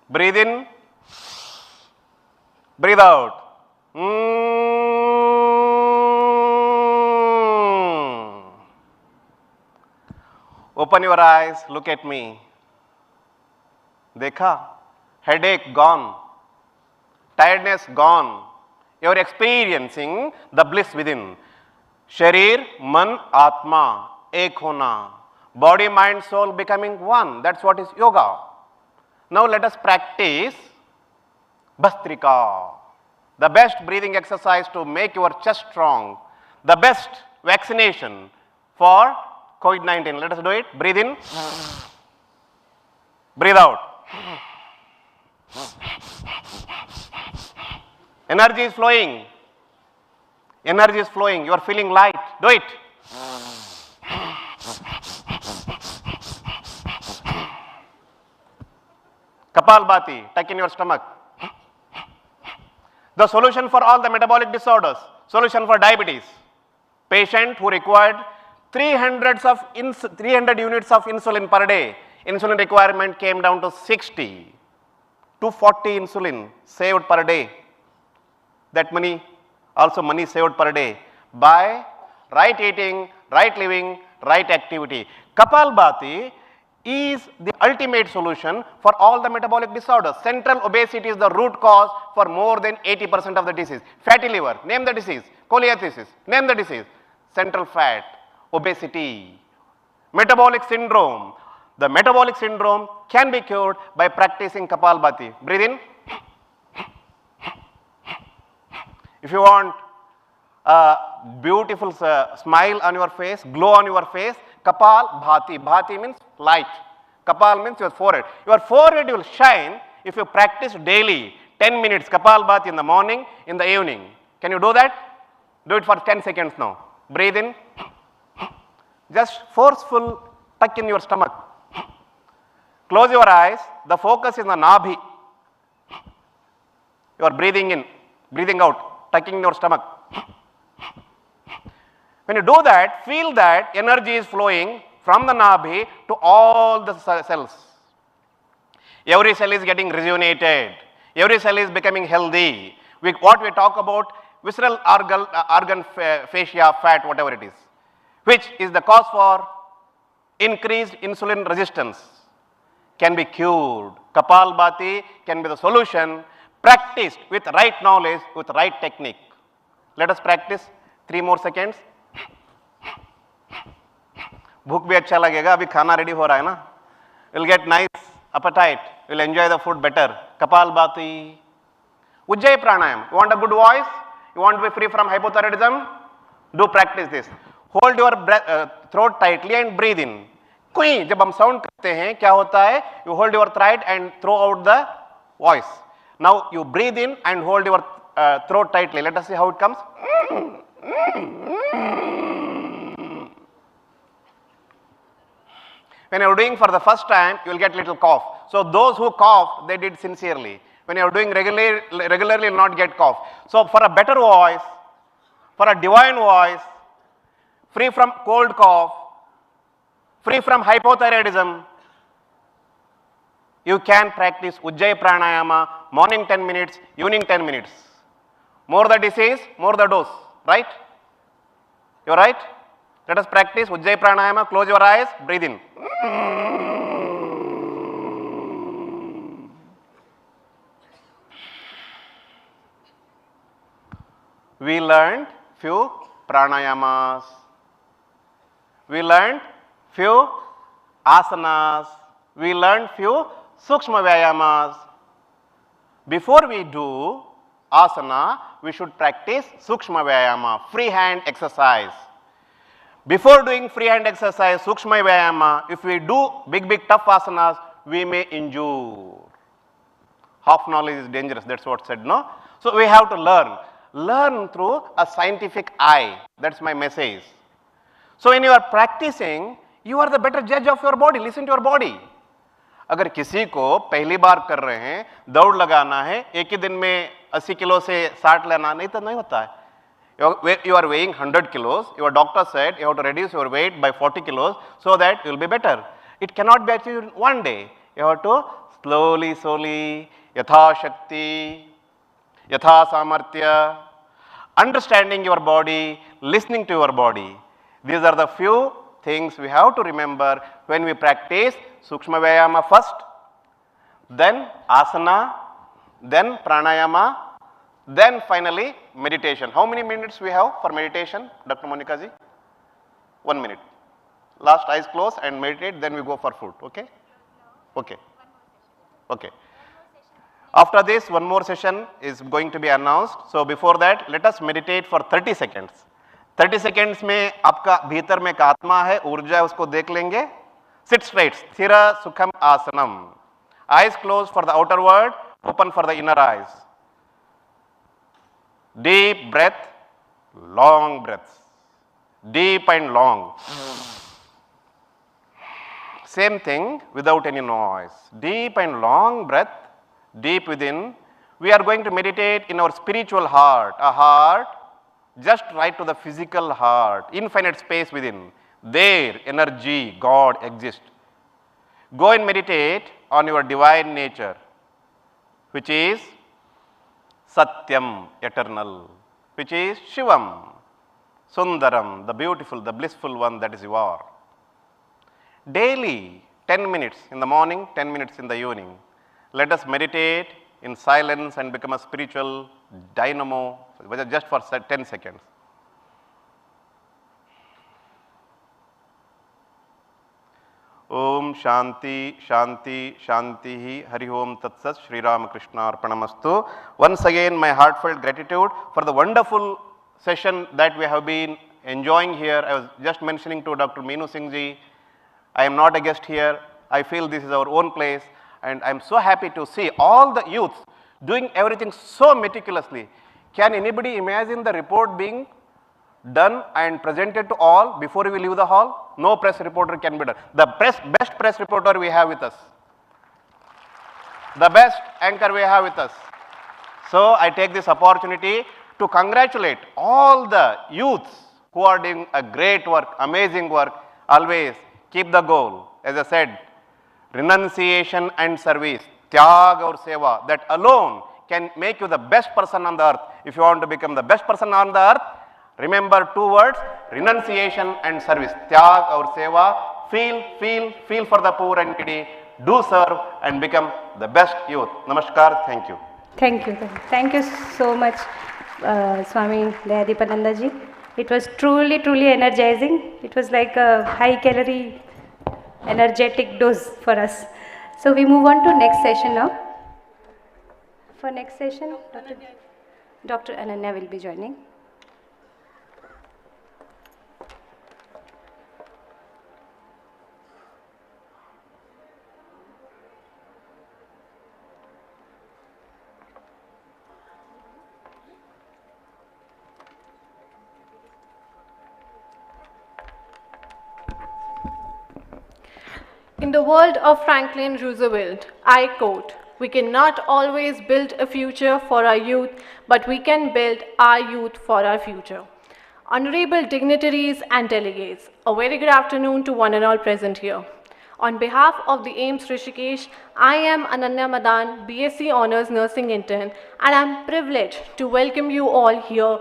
[SPEAKER 7] Breathe in, breathe out. Open your eyes, look at me. Dekha, headache gone, tiredness gone. You are experiencing the bliss within. Sharir, man, atma, ek hona. Body, mind, soul becoming one. That's what is yoga. Now let us practice Bhastrika. The best breathing exercise to make your chest strong. The best vaccination for COVID-19. Let us do it. Breathe in. Breathe out. Energy is flowing. Energy is flowing. You are feeling light. Do it. Kapalbhati. Tuck in your stomach. The solution for all the metabolic disorders. Solution for diabetes. Patient who required 300 units of insulin per day. Insulin requirement came down to 60. 240 insulin saved per day. That money, also money saved per day by right eating, right living, right activity. Kapalbhati is the ultimate solution for all the metabolic disorders. Central obesity is the root cause for more than 80% of the disease. Fatty liver, name the disease. Cholestasis, name the disease. Central fat, obesity, metabolic syndrome. The metabolic syndrome can be cured by practicing Kapalbhati. Breathe in. If you want a beautiful smile on your face, glow on your face, Kapalbhati. Bhati means light. Kapal means your forehead. Your forehead will shine if you practice daily 10 minutes Kapalbhati in the morning, in the evening. Can you do that? Do it for 10 seconds now. Breathe in. Just forceful tuck in your stomach. Close your eyes. The focus is on the Nabhi. You are breathing in, breathing out, tucking your stomach. When you do that, feel that energy is flowing from the Nabhi to all the cells. Every cell is getting rejuvenated. Every cell is becoming healthy. What we talk about, visceral organ fascia, fat, whatever it is, which is the cause for increased insulin resistance, can be cured. Kapalbhati can be the solution, practiced with right knowledge, with right technique. Let us practice 3 more seconds. भूख भी अच्छा लगेगा, अभी खाना ready हो रहा है ना. You'll get nice appetite. You'll enjoy the food better. Kapalbhati. Ujjayi pranayam. You want a good voice? You want to be free from hypothyroidism? Do practice this. Hold your throat tightly and breathe in. कुई जब हम sound करते हैं क्या होता है? You hold your throat and throw out the voice. Now you breathe in and hold your throat tightly. Let us see how it comes. When you are doing for the first time, you will get little cough. So those who cough, they did sincerely. When you are doing regularly, you will not get cough. So for a better voice, for a divine voice, free from cold cough, free from hypothyroidism, you can practice Ujjayi pranayama, morning 10 minutes, evening 10 minutes. More the disease, more the dose, right? You are right? Let us practice Ujjayi pranayama. Close your eyes, breathe in. We learned few pranayamas. We learned few asanas. We learned few sukshma vyayamas. Before we do asana, we should practice sukshma vyayama, free hand exercise. Before doing free hand exercise, sukshma vyayama, if we do big tough asanas, we may injure. Half knowledge is dangerous, that's what said, no? So we have to learn. Learn through a scientific eye. That's my message. So when you are practicing, you are the better judge of your body. Listen to your body. अगर किसी को पहली बार कर रहे हैं, दौड़ लगाना है, एक ही दिन में 80 किलो से 60 लेना, नहीं तो नहीं होता है. You are weighing 100 kilos, your doctor said you have to reduce your weight by 40 kilos so that you will be better. It cannot be achieved in one day. You have to slowly, yatha shakti, yatha samarthya, understanding your body, listening to your body. These are the few things we have to remember when we practice Sukshma Vyayama first, then asana, then pranayama, then finally meditation. How many minutes we have for meditation, Dr. Monica ji? 1 minute. Last eyes closed and meditate, then we go for food, okay? Okay. Okay. After this, one more session is going to be announced. So before that, let us meditate for 30 seconds. 30 seconds में आपका भीतर में एक आत्मा है, ऊर्जा है, उसको देख लेंगे. Sit straight, sthira sukham asanam. Eyes closed for the outer world, open for the inner eyes. Deep breath, long breaths. Deep and long. Same thing without any noise. Deep and long breath, deep within. We are going to meditate in our spiritual heart, a heart just right to the physical heart, infinite space within. There, energy, God exists. Go and meditate on your divine nature, which is Satyam, eternal, which is Shivam, Sundaram, the beautiful, the blissful one that is you are. Daily, 10 minutes in the morning, 10 minutes in the evening. Let us meditate in silence and become a spiritual dynamo, just for 10 seconds. Om Shanti, Shanti, Shanti, Hari Om Tat Sat, Shri Ramakrishna Arpanamastu. Once again, my heartfelt gratitude for the wonderful session that we have been enjoying here. I was just mentioning to Dr. Meenu Singh ji, I am not a guest here. I feel this is our own place, and I am so happy to see all the youths doing everything so meticulously. Can anybody imagine the report being done and presented to all before we leave the hall? No press reporter can be done. The best press reporter we have with us. The best anchor we have with us. So I take this opportunity to congratulate all the youths who are doing a great work, amazing work. Always keep the goal. As I said, renunciation and service, tyag or seva, that alone can make you the best person on the earth. If you want to become the best person on the earth, remember two words, renunciation and service. Tyag or seva, feel for the poor and needy, do serve and become the best youth. Namaskar, thank you.
[SPEAKER 10] Thank you. Thank you so much, Swami Dayadeepananda ji. It was truly energizing. It was like a high calorie, energetic dose for us. So we move on to next session now. For next session, Dr. Ananya will be joining.
[SPEAKER 2] In the world of Franklin Roosevelt, I quote, "We cannot always build a future for our youth, but we can build our youth for our future." Honorable dignitaries and delegates, a very good afternoon to one and all present here. On behalf of the AIMS Rishikesh, I am Ananya Madan, BSc Honours Nursing Intern, and I am privileged to welcome you all here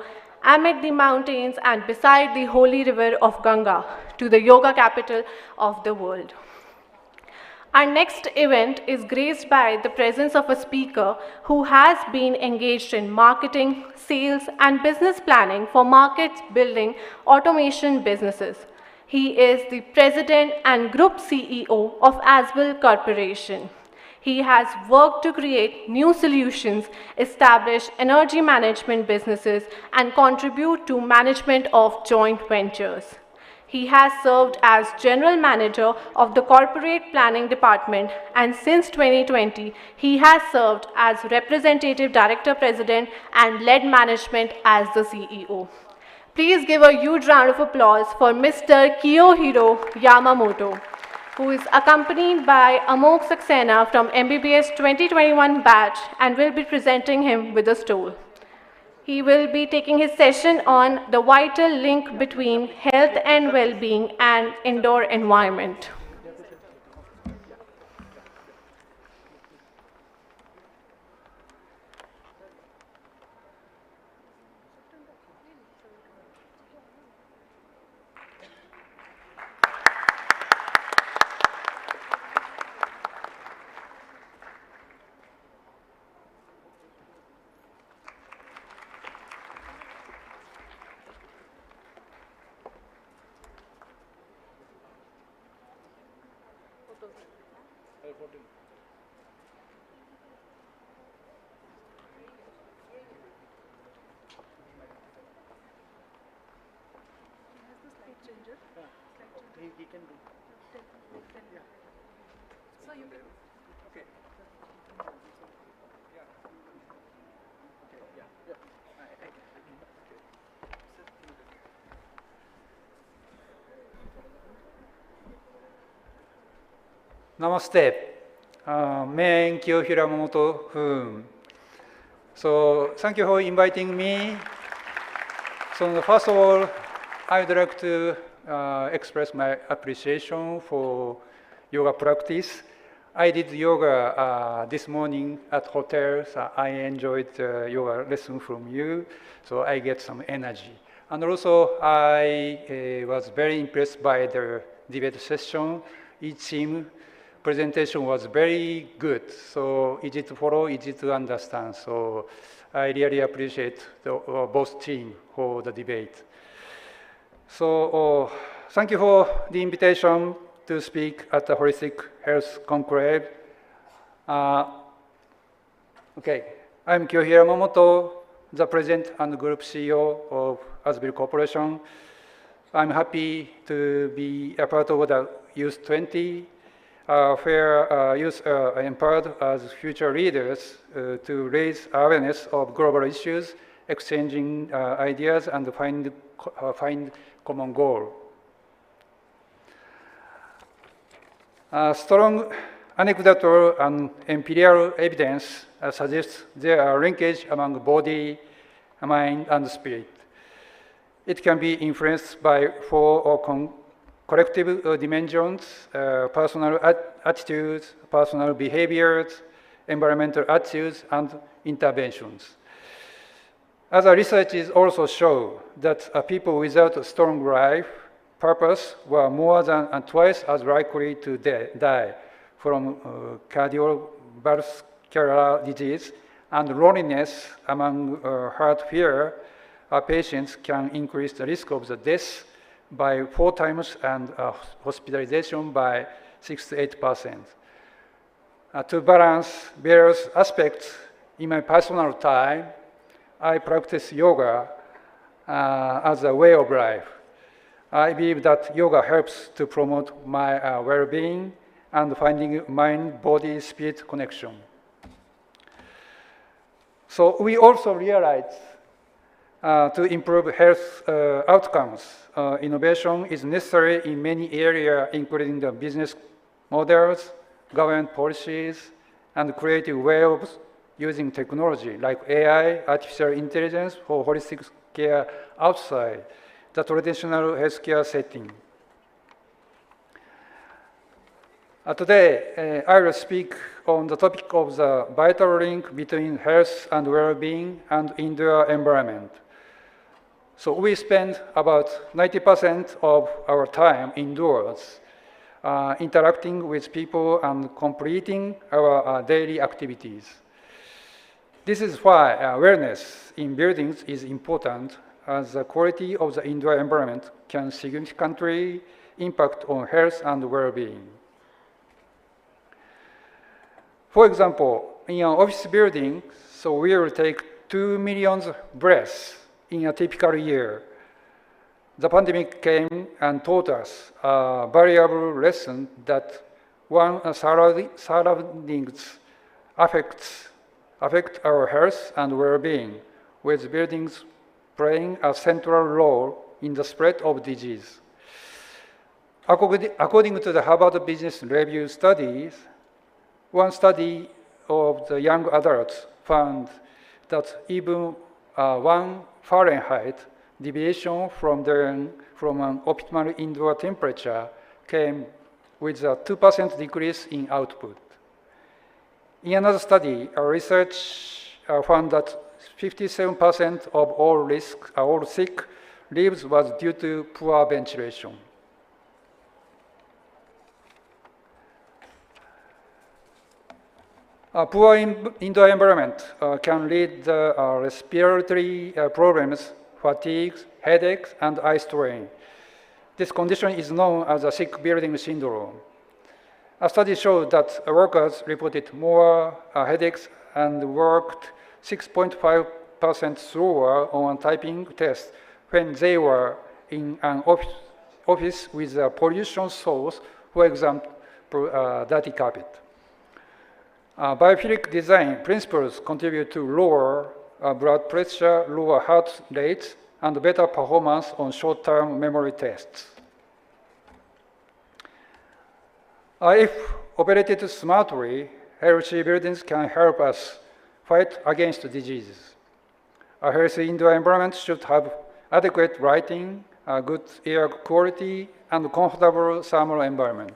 [SPEAKER 2] amid the mountains and beside the holy river of Ganga to the yoga capital of the world. Our next event is graced by the presence of a speaker who has been engaged in marketing, sales, and business planning for market building automation businesses. He is the President and Group CEO of Asbel Corporation. He has worked to create new solutions, establish energy management businesses, and contribute to management of joint ventures. He has served as General Manager of the Corporate Planning Department, and since 2020, he has served as Representative Director President and led management as the CEO. Please give a huge round of applause for Mr. Kiyohiro Yamamoto, who is accompanied by Amok Saxena from MBBS 2021 batch and will be presenting him with a stool. He will be taking his session on the vital link between health and well-being and indoor environment.
[SPEAKER 9] Namaste. Me Kyo Hiramoto Fum. So thank you for inviting me. So first of all, I would like to express my appreciation for yoga practice. I did yoga this morning at hotel. So I enjoyed yoga lesson from you, so I get some energy. And also, I was very impressed by the debate session. Each team presentation was very good, so easy to follow, easy to understand. So I really appreciate both teams for the debate. So thank you for the invitation to speak at the Holistic Health Conclave. Okay, I'm Kyo Hiramoto, the President and Group CEO of Asbury Corporation. I'm happy to be a part of the Youth 20, where youth are empowered as future leaders to raise awareness of global issues, exchanging ideas, and find common goal. Strong anecdotal and empirical evidence suggests there are linkage among body, mind, and spirit. It can be influenced by four or collective dimensions: personal attitudes, personal behaviors, environmental attitudes, and interventions. Other researches also show that people without a strong life purpose were more than twice as likely to die from cardiovascular disease, and loneliness among heart failure patients can increase the risk of the death by 4 times and hospitalization by 6 to 8%. To balance various aspects in my personal time, I practice yoga as a way of life. I believe that yoga helps to promote my well-being and finding mind-body-spirit connection. So we also realize to improve health outcomes, innovation is necessary in many areas, including the business models, government policies, and creative ways of using technology like AI, artificial intelligence for holistic care outside the traditional healthcare setting. Today, I will speak on the topic of the vital link between health and well-being and indoor environment. So we spend about 90% of our time indoors, interacting with people and completing our daily activities. This is why awareness in buildings is important, as the quality of the indoor environment can significantly impact on health and well-being. For example, in an office building, so we will take 2 million breaths in a typical year. The pandemic came and taught us a valuable lesson that surroundings affect our health and well-being, with buildings playing a central role in the spread of disease. According to the Harvard Business Review studies, one study of the young adults found that even 1 Fahrenheit deviation from an optimal indoor temperature came with a 2% decrease in output. In another study, our research found that 57% of all sick leaves was due to poor ventilation. A poor indoor environment can lead to respiratory problems, fatigue, headaches, and eye strain. This condition is known as a sick building syndrome. A study showed that workers reported more headaches and worked 6.5% slower on a typing test when they were in an office with a pollution source, for example, dirty carpet. Biophilic design principles contribute to lower blood pressure, lower heart rates, and better performance on short-term memory tests. If operated smartly, healthy buildings can help us fight against diseases. A healthy indoor environment should have adequate lighting, good air quality, and comfortable thermal environment.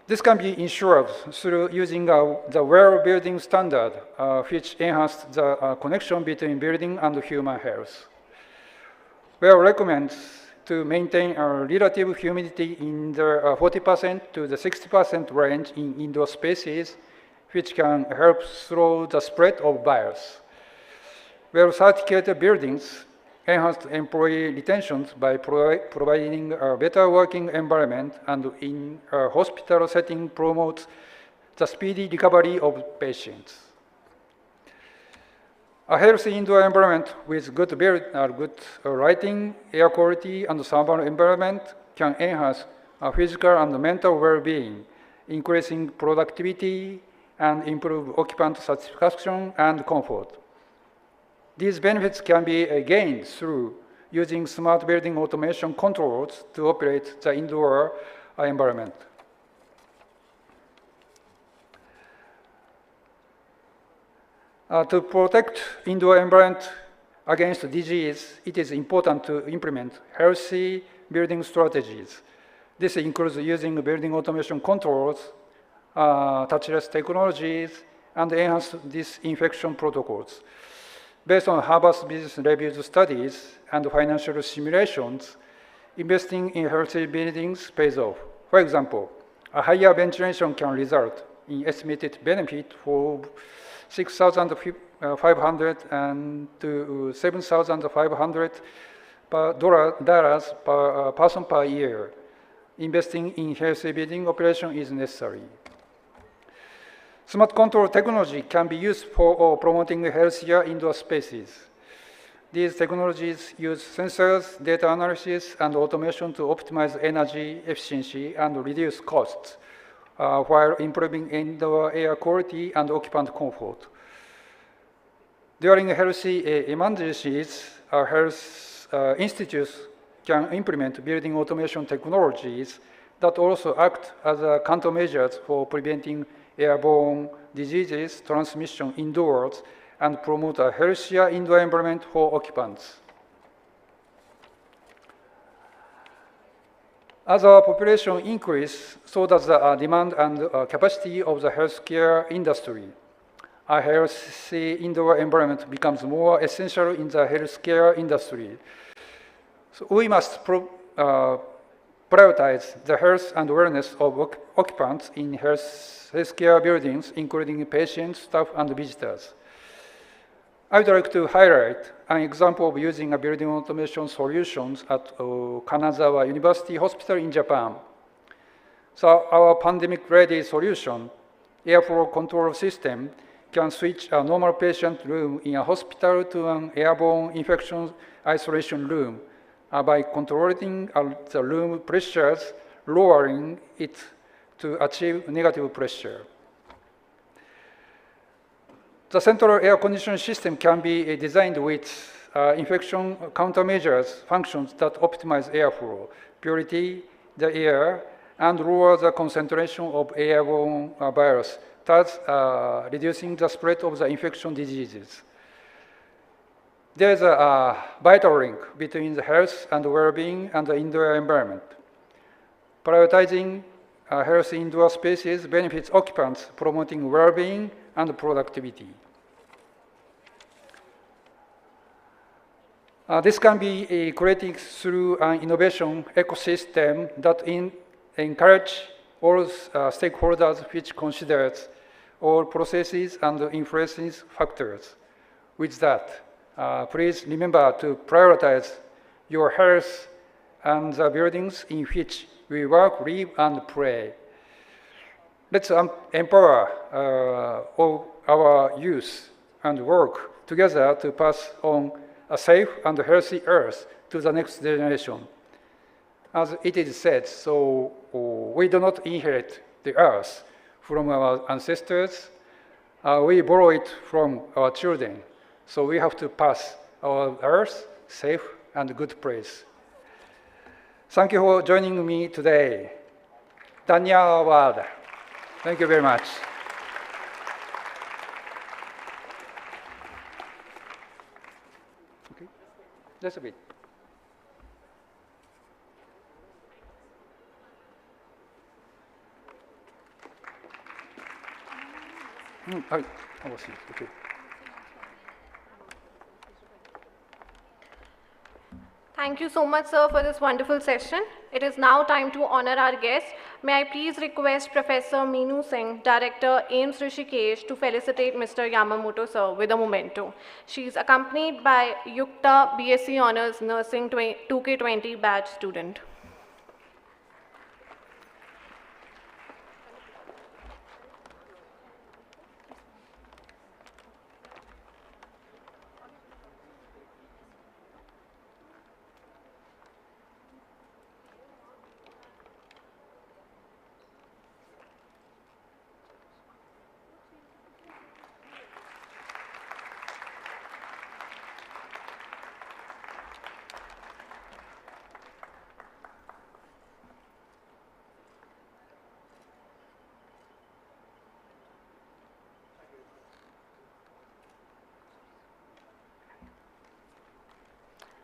[SPEAKER 9] This can be ensured through using the WELL building standard, which enhances the connection between building and human health. WELL recommends to maintain a relative humidity in the 40% to the 60% range in indoor spaces, which can help slow the spread of virus. Well-certificated buildings enhance employee retention by providing a better working environment, and in a hospital setting promotes the speedy recovery of patients. A healthy indoor environment with good lighting, air quality, and thermal environment can enhance physical and mental well-being, increasing productivity and improve occupant satisfaction and comfort. These benefits can be gained through using smart building automation controls to operate the indoor environment. To protect indoor environment against disease, it is important to implement healthy building strategies. This includes using building automation controls, touchless technologies, and enhanced disinfection protocols. Based on Harvard's business review studies and financial simulations, investing in healthy buildings pays off. For example, a higher ventilation can result in estimated benefit for $6,500 and to $7,500 per person per year. Investing in healthy building operation is necessary. Smart control technology can be used for promoting healthier indoor spaces. These technologies use sensors, data analysis, and automation to optimize energy efficiency and reduce costs, while improving indoor air quality and occupant comfort. During healthy emergencies, health institutes can implement building automation technologies that also act as countermeasures for preventing airborne diseases transmission indoors and promote a healthier indoor environment for occupants. As our population increases, so does the demand and capacity of the healthcare industry. A healthy indoor environment becomes more essential in the healthcare industry. So we must prioritize the health and wellness of occupants in healthcare buildings, including patients, staff, and visitors. I would like to highlight an example of using a building automation solutions at Kanazawa University Hospital in Japan. So our pandemic-ready solution, airflow control system, can switch a normal patient room in a hospital to an airborne infection isolation room by controlling the room pressures, lowering it to achieve negative pressure. The central air conditioning system can be designed with infection countermeasures functions that optimize airflow, purity, the air, and lower the concentration of airborne virus, thus reducing the spread of the infection diseases. There is a vital link between the health and well-being and the indoor environment. Prioritizing healthy indoor spaces benefits occupants, promoting well-being and productivity. This can be created through an innovation ecosystem that encourages all stakeholders, which considers all processes and influences factors. With that, please remember to prioritize your health and the buildings in which we work, live, and pray. Let's empower all our youth and work together to pass on a safe and healthy earth to the next generation. As it is said, so we do not inherit the earth from our ancestors, we borrow it from our children. So we have to pass our earth safe and good place. Thank you for joining me today. Dhanyawad. Thank you very much. Okay, just a bit. Okay.
[SPEAKER 11] Thank you so much, sir, for this wonderful session. It is now time to honor our guest. May I please request Professor Meenu Singh, Director, AIMS Rishikesh, to felicitate Mr. Yamamoto, sir, with a memento. She is accompanied by Yukta, BSc Honours Nursing 2K20 batch student.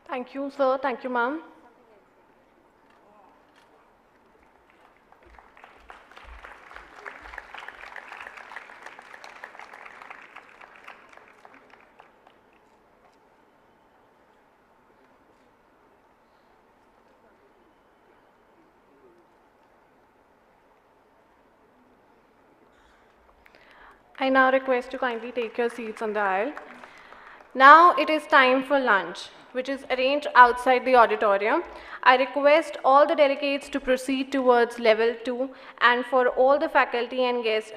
[SPEAKER 11] Thank you, sir. Thank you, ma'am. I now request you kindly take your seats on the aisle. Now it is time for lunch, which is arranged outside the auditorium. I request all the delegates to proceed towards level 2, and for all the faculty and guests,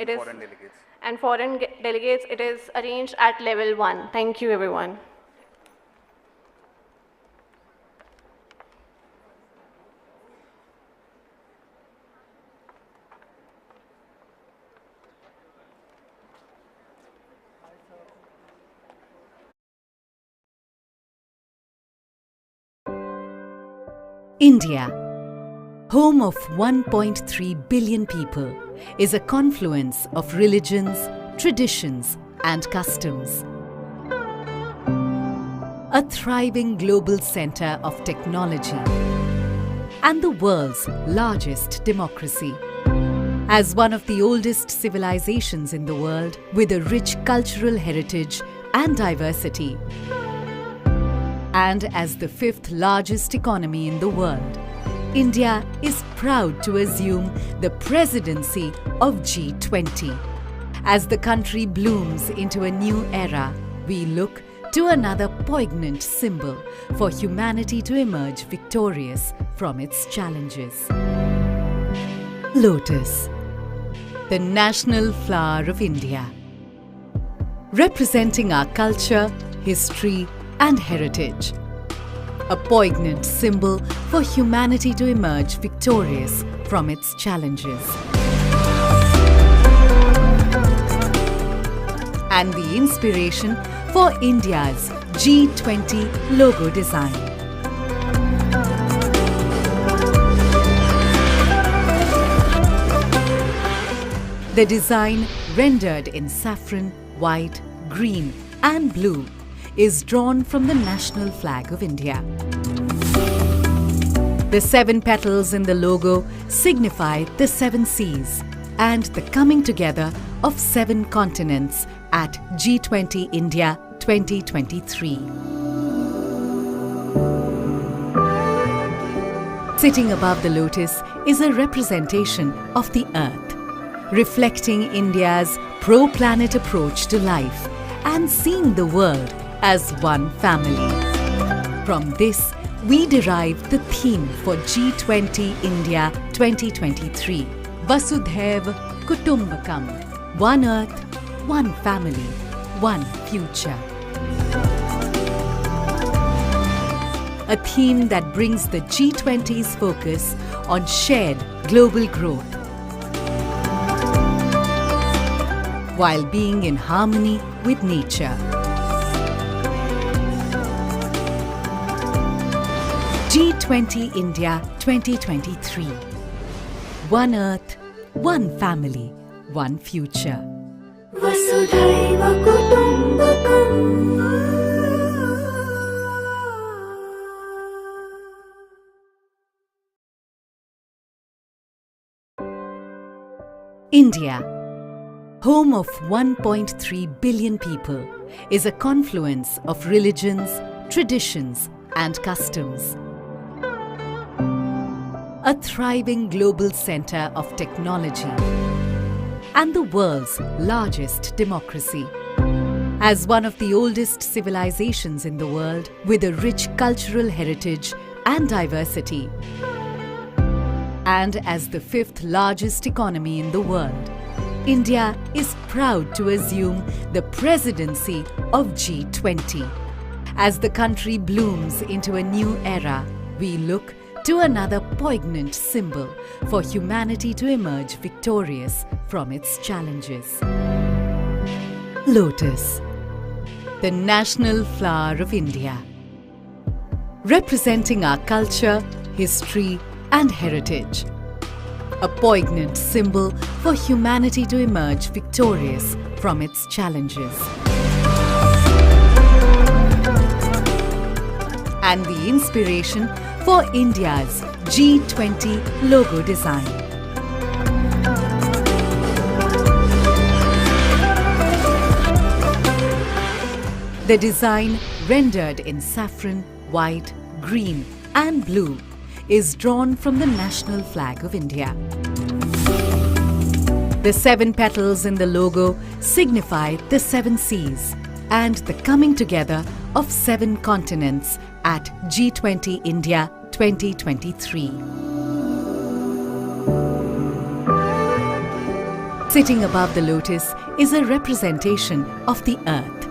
[SPEAKER 11] foreign delegates, it is arranged at level 1. Thank you, everyone.
[SPEAKER 19] India, home of 1.3 billion people, is a confluence of religions, traditions, and customs. A thriving global center of technology and the world's largest democracy. As one of the oldest civilizations in the world with a rich cultural heritage and diversity, and as the 5th largest economy in the world, India is proud to assume the presidency of G20. As the country blooms into a new era, we look to another poignant symbol for humanity to emerge victorious from its challenges. Lotus, the national flower of India, representing our culture, history, and heritage. A poignant symbol for humanity to emerge victorious from its challenges. And the inspiration for India's G20 logo design. The design, rendered in saffron, white, green, and blue, is drawn from the national flag of India. The 7 petals in the logo signify the 7 seas and the coming together of 7 continents at G20 India 2023. Sitting above the lotus is a representation of the earth, reflecting India's pro-planet approach to life and seeing the world as one family. From this, we derived the theme for G20 India 2023, Vasudhaiva Kutumbakam, One Earth, One Family, One Future. A theme that brings the G20's focus on shared global growth, while being in harmony with nature. G20 India 2023. One Earth, One Family, One Future.
[SPEAKER 18] Vasudhaiva Kutumbakam.
[SPEAKER 19] India, home of 1.3 billion people, is a confluence of religions, traditions, and customs. A thriving global center of technology and the world's largest democracy. As one of the oldest civilizations in the world with a rich cultural heritage and diversity, and as the fifth largest economy in the world, India is proud to assume the presidency of G20. As the country blooms into a new era, we look to another poignant symbol for humanity to emerge victorious from its challenges. Lotus, the national flower of India, representing our culture, history, and heritage. A poignant symbol for humanity to emerge victorious from its challenges. And the inspiration for India's G20 logo design. The design, rendered in saffron, white, green, and blue, is drawn from the national flag of India. The 7 petals in the logo signify the 7 seas and the coming together of 7 continents at G20 India 2023. Sitting above the lotus is a representation of the earth,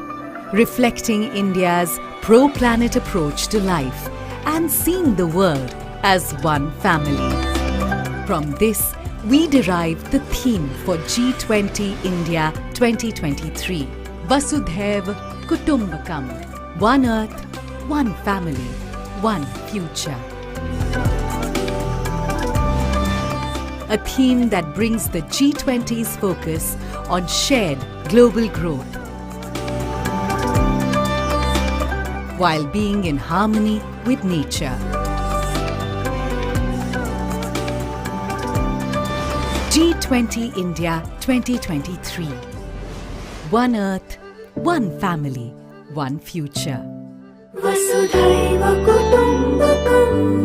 [SPEAKER 19] reflecting India's pro-planet approach to life and seeing the world as one family. From this, we derive the theme for G20 India 2023, Vasudhaiva Kutumbakam, One Earth, One Family, One Future. A theme that brings the G20's focus on shared global growth, while being in harmony with nature. G20 India 2023. One Earth, One Family, One Future.
[SPEAKER 18] Vasudhaiva Kutumbakam.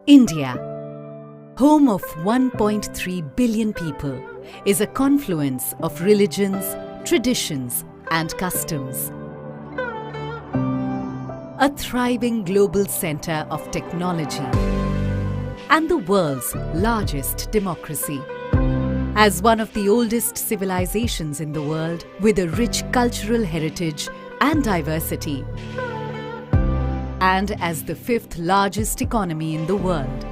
[SPEAKER 19] India, home of 1.3 billion people, is a confluence of religions, traditions, and customs. A thriving global center of technology and the world's largest democracy. As one of the oldest civilizations in the world with a rich cultural heritage and diversity, and as the 5th largest economy in the world,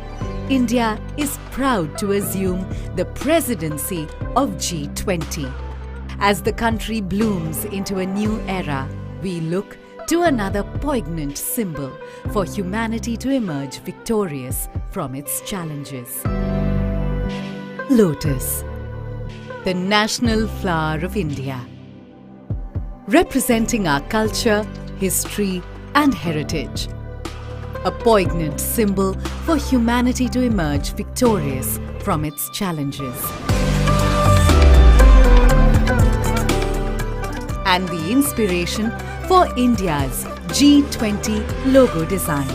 [SPEAKER 19] India is proud to assume the presidency of G20. As the country blooms into a new era, we look to another poignant symbol for humanity to emerge victorious from its challenges. Lotus, the national flower of India, representing our culture, history, and heritage. A poignant symbol for humanity to emerge victorious from its challenges. And the inspiration for India's G20 logo design.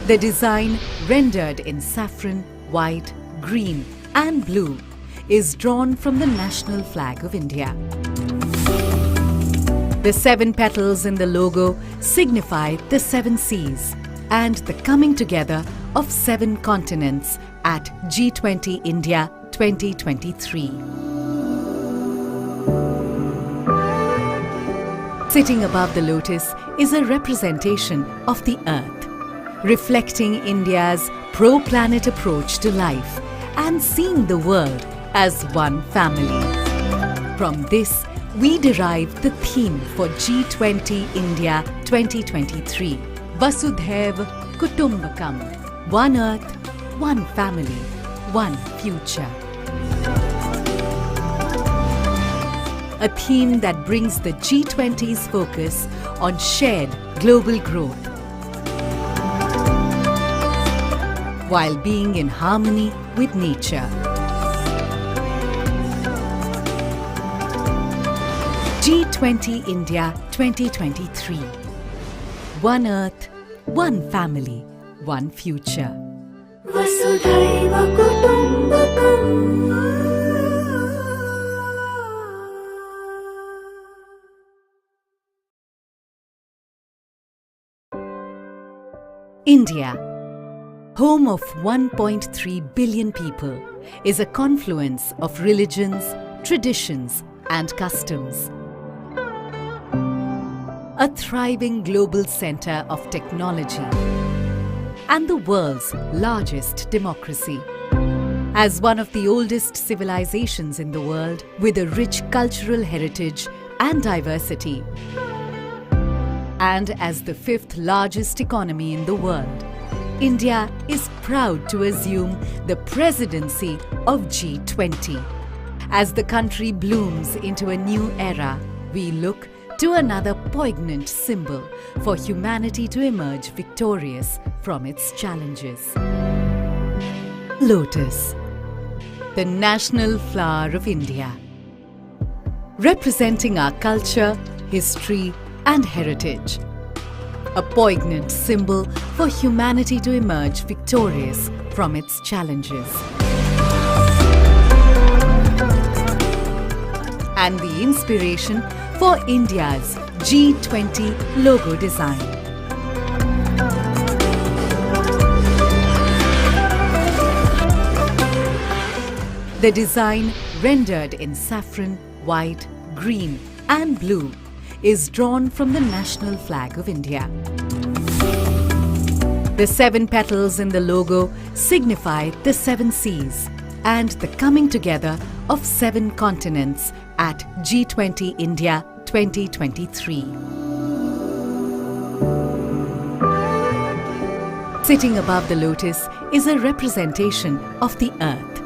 [SPEAKER 19] The design, rendered in saffron, white, green and blue, is drawn from the national flag of India. The 7 petals in the logo signify the 7 seas and the coming together of 7 continents at G20 India 2023. Sitting above the lotus is a representation of the earth, reflecting India's pro-planet approach to life and seeing the world as one family. From this, we derive the theme for G20 India 2023, Vasudhaiv Kutumbakam, one earth, one family, one future. A theme that brings the G20's focus on shared global growth, while being in harmony with nature. G20 India 2023. One earth, one family, one future.
[SPEAKER 18] Vasudhaiva Kutumbakam.
[SPEAKER 19] India, home of 1.3 billion people, is a confluence of religions, traditions and customs. A thriving global center of technology and the world's largest democracy. As one of the oldest civilizations in the world with a rich cultural heritage and diversity, and as the 5th largest economy in the world, India is proud to assume the presidency of G20. As the country blooms into a new era, we look to another poignant symbol for humanity to emerge victorious from its challenges. Lotus, the national flower of India, representing our culture, history and heritage. A poignant symbol for humanity to emerge victorious from its challenges. And the inspiration for India's G20 logo design. The design, rendered in saffron, white, green and blue, is drawn from the national flag of India. The 7 petals in the logo signify the 7 seas and the coming together of 7 continents at G20 India 2023. Sitting above the lotus is a representation of the earth,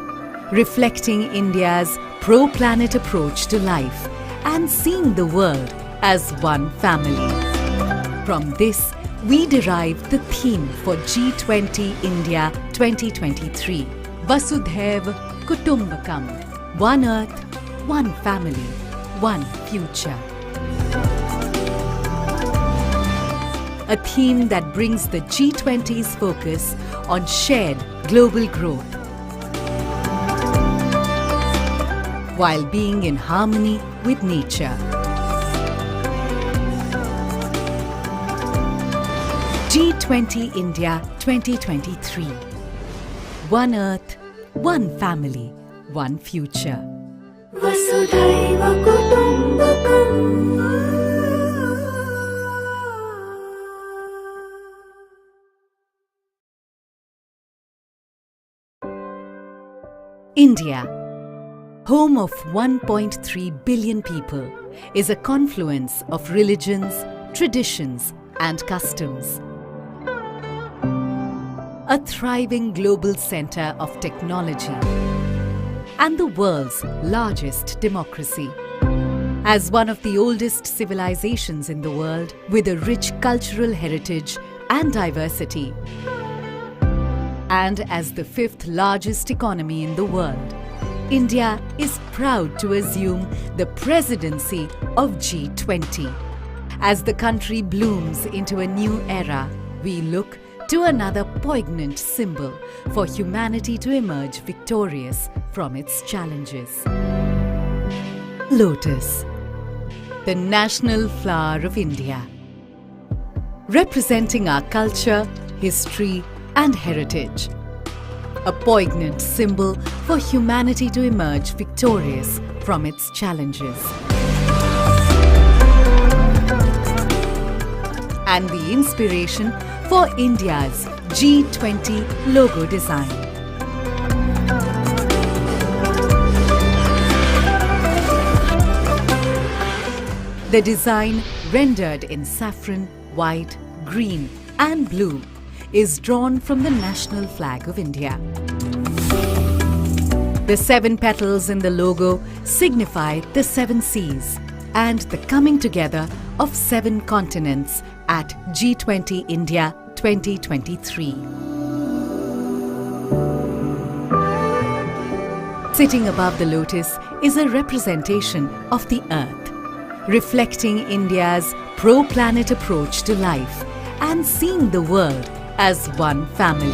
[SPEAKER 19] reflecting India's pro-planet approach to life and seeing the world as one family. From this, we derive the theme for G20 India 2023, Vasudhaiv Kutumbakam, one earth, one family, one future. A theme that brings the G20's focus on shared global growth, while being in harmony with nature. G20 India 2023. One earth, one family, one future.
[SPEAKER 18] Vasudhaiva Kutumbakam.
[SPEAKER 19] India, home of 1.3 billion people, is a confluence of religions, traditions and customs. A thriving global center of technology and the world's largest democracy. As one of the oldest civilizations in the world with a rich cultural heritage and diversity, and as the 5th largest economy in the world, India is proud to assume the presidency of G20. As the country blooms into a new era, we look to another poignant symbol for humanity to emerge victorious from its challenges. Lotus, the national flower of India, representing our culture, history, and heritage. A poignant symbol for humanity to emerge victorious from its challenges. And the inspiration for India's G20 logo design. The design, rendered in saffron, white, green, and blue, is drawn from the national flag of India. The 7 petals in the logo signify the 7 seas and the coming together of 7 continents at G20 India 2023. Sitting above the lotus is a representation of the earth, reflecting India's pro-planet approach to life and seeing the world as one family.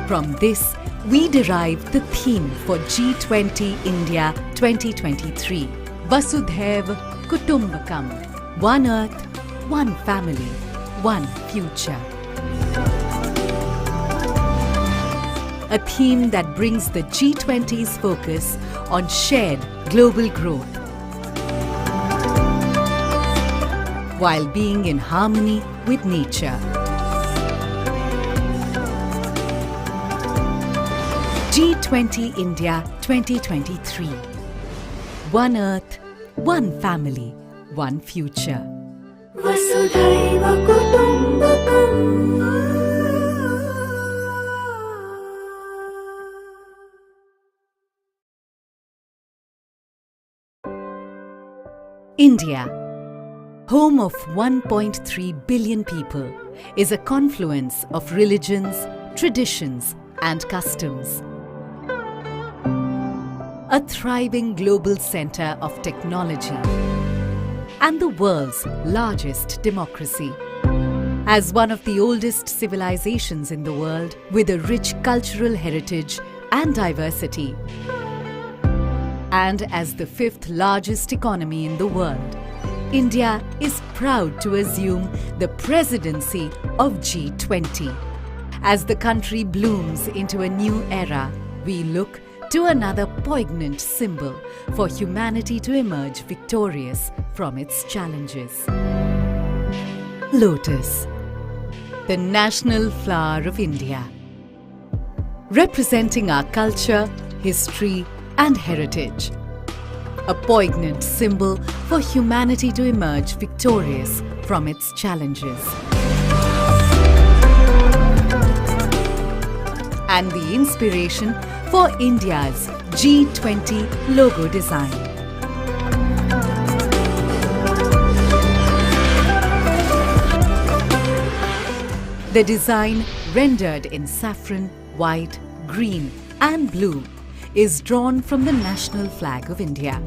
[SPEAKER 19] From this, we derive the theme for G20 India 2023, Vasudhaiv Kutumbakam, one earth, one family, one future. A theme that brings the G20's focus on shared global growth, while being in harmony with nature. G20 India 2023. One earth, one family, one future.
[SPEAKER 18] Vasudhaiva Kutumbakam.
[SPEAKER 19] India, home of 1.3 billion people, is a confluence of religions, traditions, and customs. A thriving global center of technology and the world's largest democracy. As one of the oldest civilizations in the world with a rich cultural heritage and diversity, and as the 5th largest economy in the world, India is proud to assume the presidency of G20. As the country blooms into a new era, we look to another poignant symbol for humanity to emerge victorious from its challenges. Lotus, the national flower of India, representing our culture, history, and heritage. A poignant symbol for humanity to emerge victorious from its challenges. And the inspiration for India's G20 logo design. The design, rendered in saffron, white, green, and blue, is drawn from the national flag of India.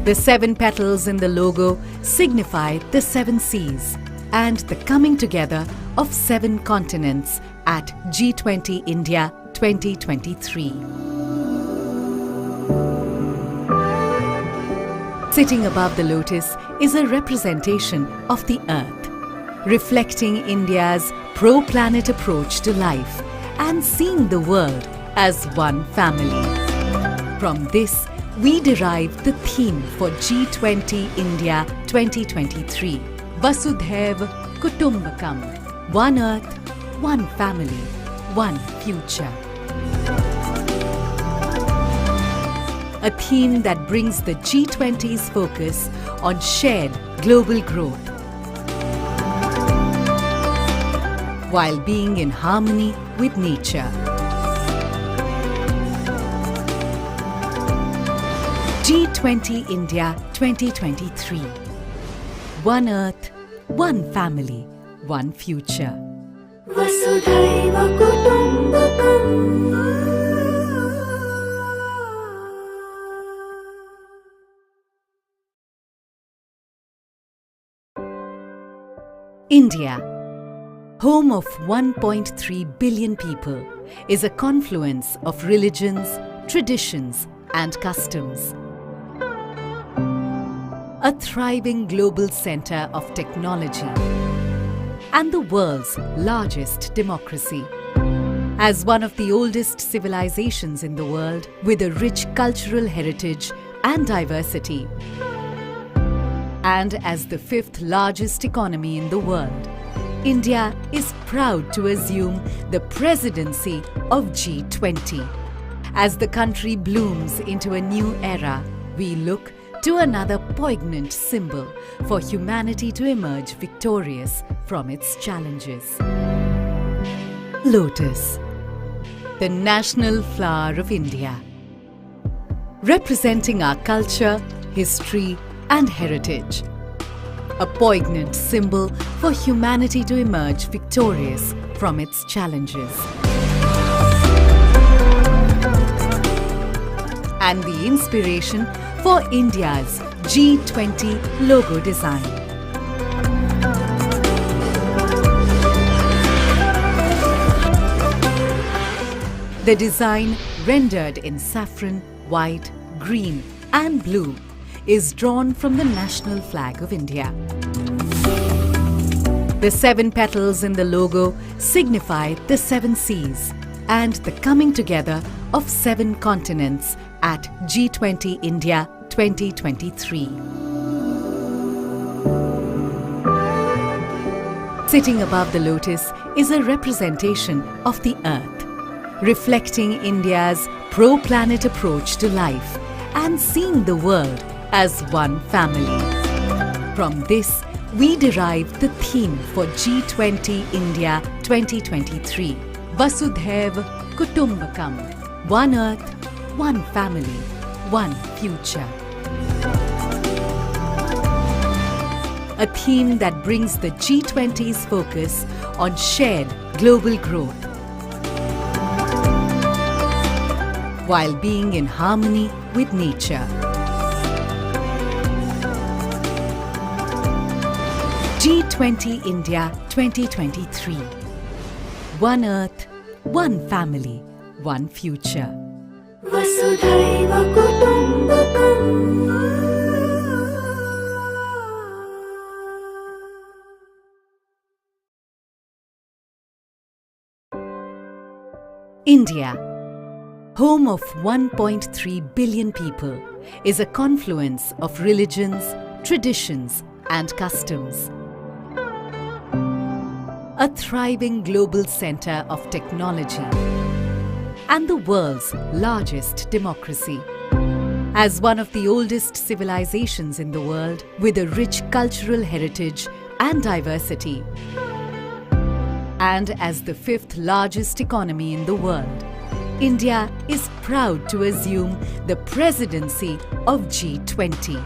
[SPEAKER 19] The 7 petals in the logo signify the 7 seas and the coming together of 7 continents at G20 India 2023. Sitting above the lotus is a representation of the earth, reflecting India's pro-planet approach to life and seeing the world as one family. From this, we derive the theme for G20 India 2023, Vasudhaiv Kutumbakam, one earth, one family, one future. A theme that brings the G20's focus on shared global growth, while being in harmony with nature. G20 India 2023. One earth, one family, one future.
[SPEAKER 18] Vasudhaiva Kutumbakam.
[SPEAKER 19] India, home of 1.3 billion people, is a confluence of religions, traditions, and customs. A thriving global center of technology and the world's largest democracy. As one of the oldest civilizations in the world with a rich cultural heritage and diversity, and as the fifth largest economy in the world, India is proud to assume the presidency of G20. As the country blooms into a new era, we look to another poignant symbol for humanity to emerge victorious from its challenges. Lotus, the national flower of India, representing our culture, history, and heritage. A poignant symbol for humanity to emerge victorious from its challenges. And the inspiration for India's G20 logo design. The design, rendered in saffron, white, green, and blue, is drawn from the national flag of India. The 7 petals in the logo signify the 7 seas and the coming together of 7 continents at G20 India 2023. Sitting above the lotus is a representation of the earth, reflecting India's pro-planet approach to life and seeing the world as one family. From this, we derive the theme for G20 India 2023, Vasudhaiva Kutumbakam, one earth, one family, one future. A theme that brings the G20's focus on shared global growth, while being in harmony with nature. G20 India 2023. One earth, one family, one future.
[SPEAKER 18] Vasudhaiva Kutumbakam.
[SPEAKER 19] India, home of 1.3 billion people, is a confluence of religions, traditions, and customs. A thriving global center of technology and the world's largest democracy. As one of the oldest civilizations in the world with a rich cultural heritage and diversity, and as the 5th largest economy in the world, India is proud to assume the presidency of G20.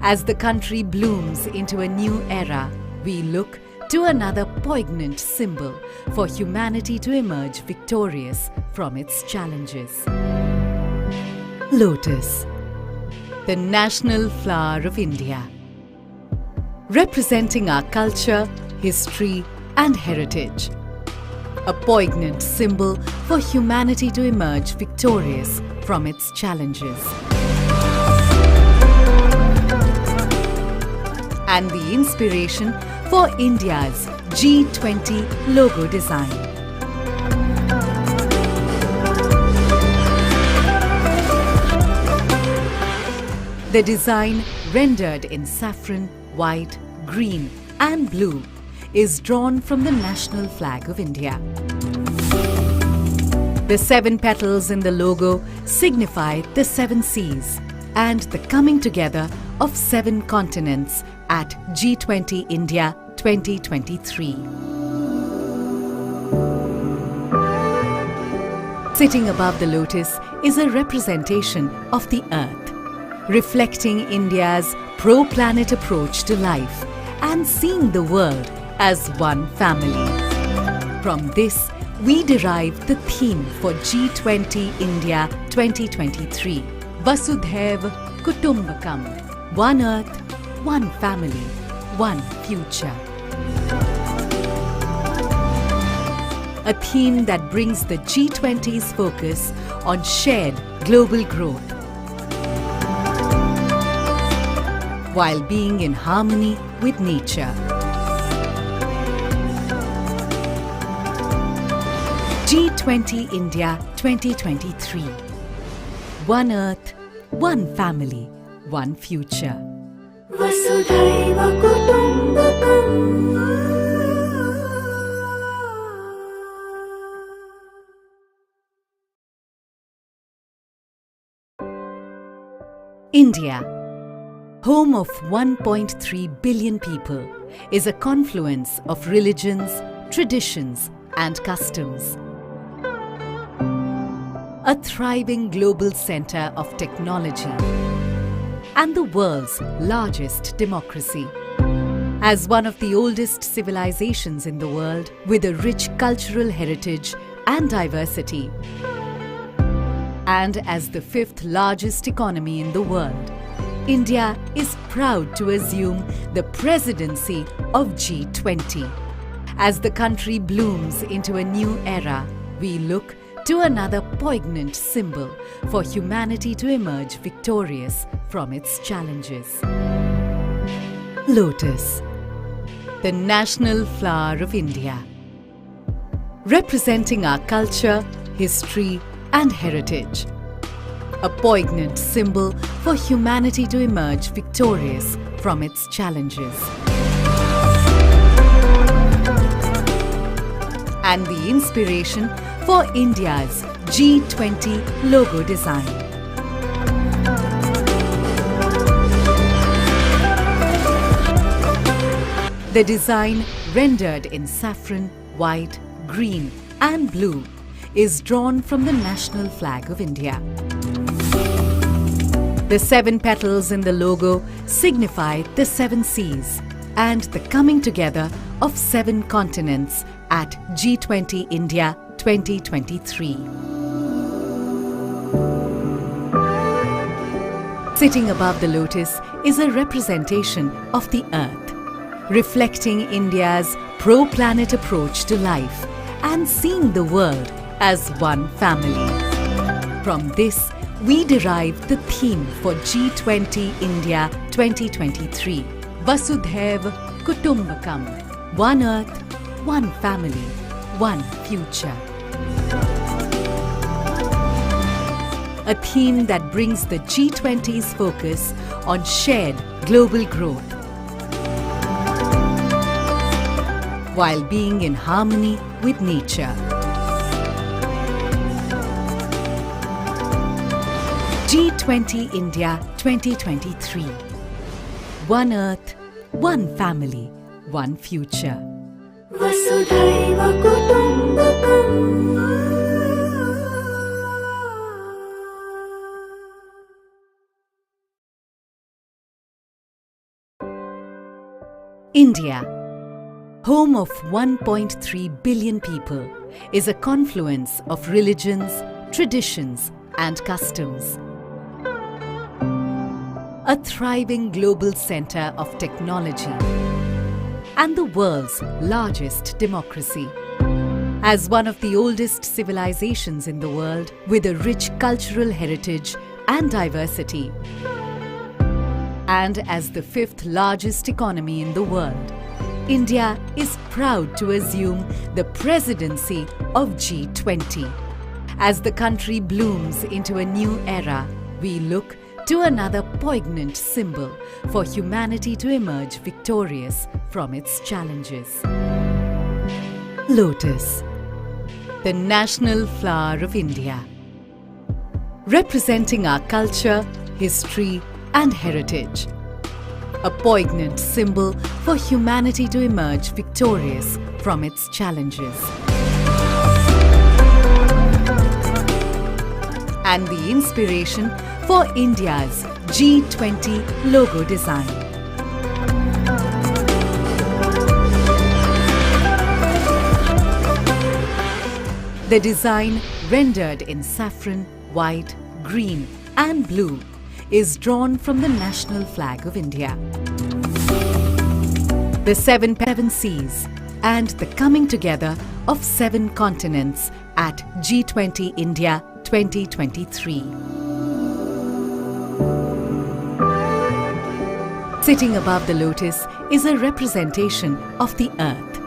[SPEAKER 19] As the country blooms into a new era, we look to another poignant symbol for humanity to emerge victorious from its challenges. Lotus, the national flower of India, representing our culture, history, and heritage. A poignant symbol for humanity to emerge victorious from its challenges. And the inspiration for India's G20 logo design. The design, rendered in saffron, white, green, and blue, is drawn from the national flag of India. The 7 petals in the logo signify the 7 seas and the coming together of 7 continents at G20 India 2023. Sitting above the lotus is a representation of the earth, reflecting India's pro-planet approach to life and seeing the world as one family. From this, we derive the theme for G20 India 2023, Vasudhaiva Kutumbakam, one earth, one family, one future. a theme that brings the G20's focus on shared global growth, while being in harmony with nature. G20 India 2023. One Earth, one family, one future.
[SPEAKER 18] Vasudhaiva Kutumbakam.
[SPEAKER 19] India, home of 1.3 billion people, is a confluence of religions, traditions, and customs. A thriving global center of technology and the world's largest democracy. As one of the oldest civilizations in the world with a rich cultural heritage and diversity, and as the fifth largest economy in the world, India is proud to assume the presidency of G20. As the country blooms into a new era, we look to another poignant symbol for humanity to emerge victorious from its challenges. Lotus, the national flower of India, representing our culture, history, and heritage. A poignant symbol for humanity to emerge victorious from its challenges. And the inspiration for India's G20 logo design. The design, rendered in saffron, white, green, and blue, is drawn from the national flag of India. The 7 petals in the logo signify the 7 seas and the coming together of 7 continents at G20 India 2023. Sitting above the lotus is a representation of the earth, reflecting India's pro-planet approach to life and seeing the world as one family. From this, we derive the theme for G20 India 2023, Vasudhaiva Kutumbakam, one earth, one family, one future. A theme that brings the G20's focus on shared global growth, while being in harmony with nature. G20 India 2023. One earth, one family, one future.
[SPEAKER 18] Vasudhaiva Kutumbakam.
[SPEAKER 19] India, home of 1.3 billion people, is a confluence of religions, traditions, and customs. A thriving global center of technology and the world's largest democracy. As one of the oldest civilizations in the world with a rich cultural heritage and diversity, and as the 5th largest economy in the world, India is proud to assume the presidency of G20. As the country blooms into a new era, we look to another poignant symbol for humanity to emerge victorious from its challenges. Lotus, the national flower of India, representing our culture, history, and heritage. A poignant symbol for humanity to emerge victorious from its challenges. And the inspiration for India's G20 logo design. The design, rendered in saffron, white, green, and blue, is drawn from the national flag of India. The 7 seas and the coming together of 7 continents at G20 India 2023. Sitting above the lotus is a representation of the earth,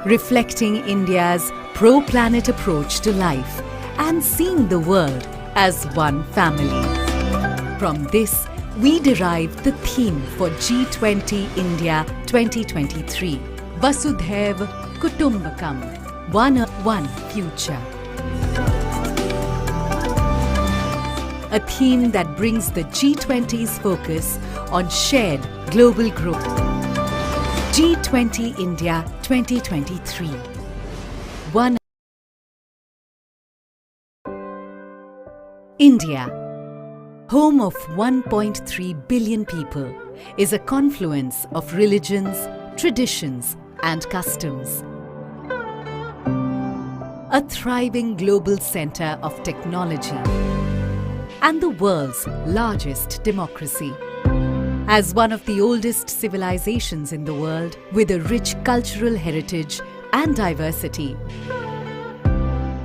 [SPEAKER 19] reflecting India's pro-planet approach to life and seeing the world as one family. From this, we derive the theme for G20 India 2023, Vasudhaiv Kutumbakam, One Future. A theme that brings the G20's focus on shared global growth. G20 India 2023. One India, home of 1.3 billion people, is a confluence of religions, traditions, and customs. A thriving global center of technology and the world's largest democracy. As one of the oldest civilizations in the world with a rich cultural heritage and diversity,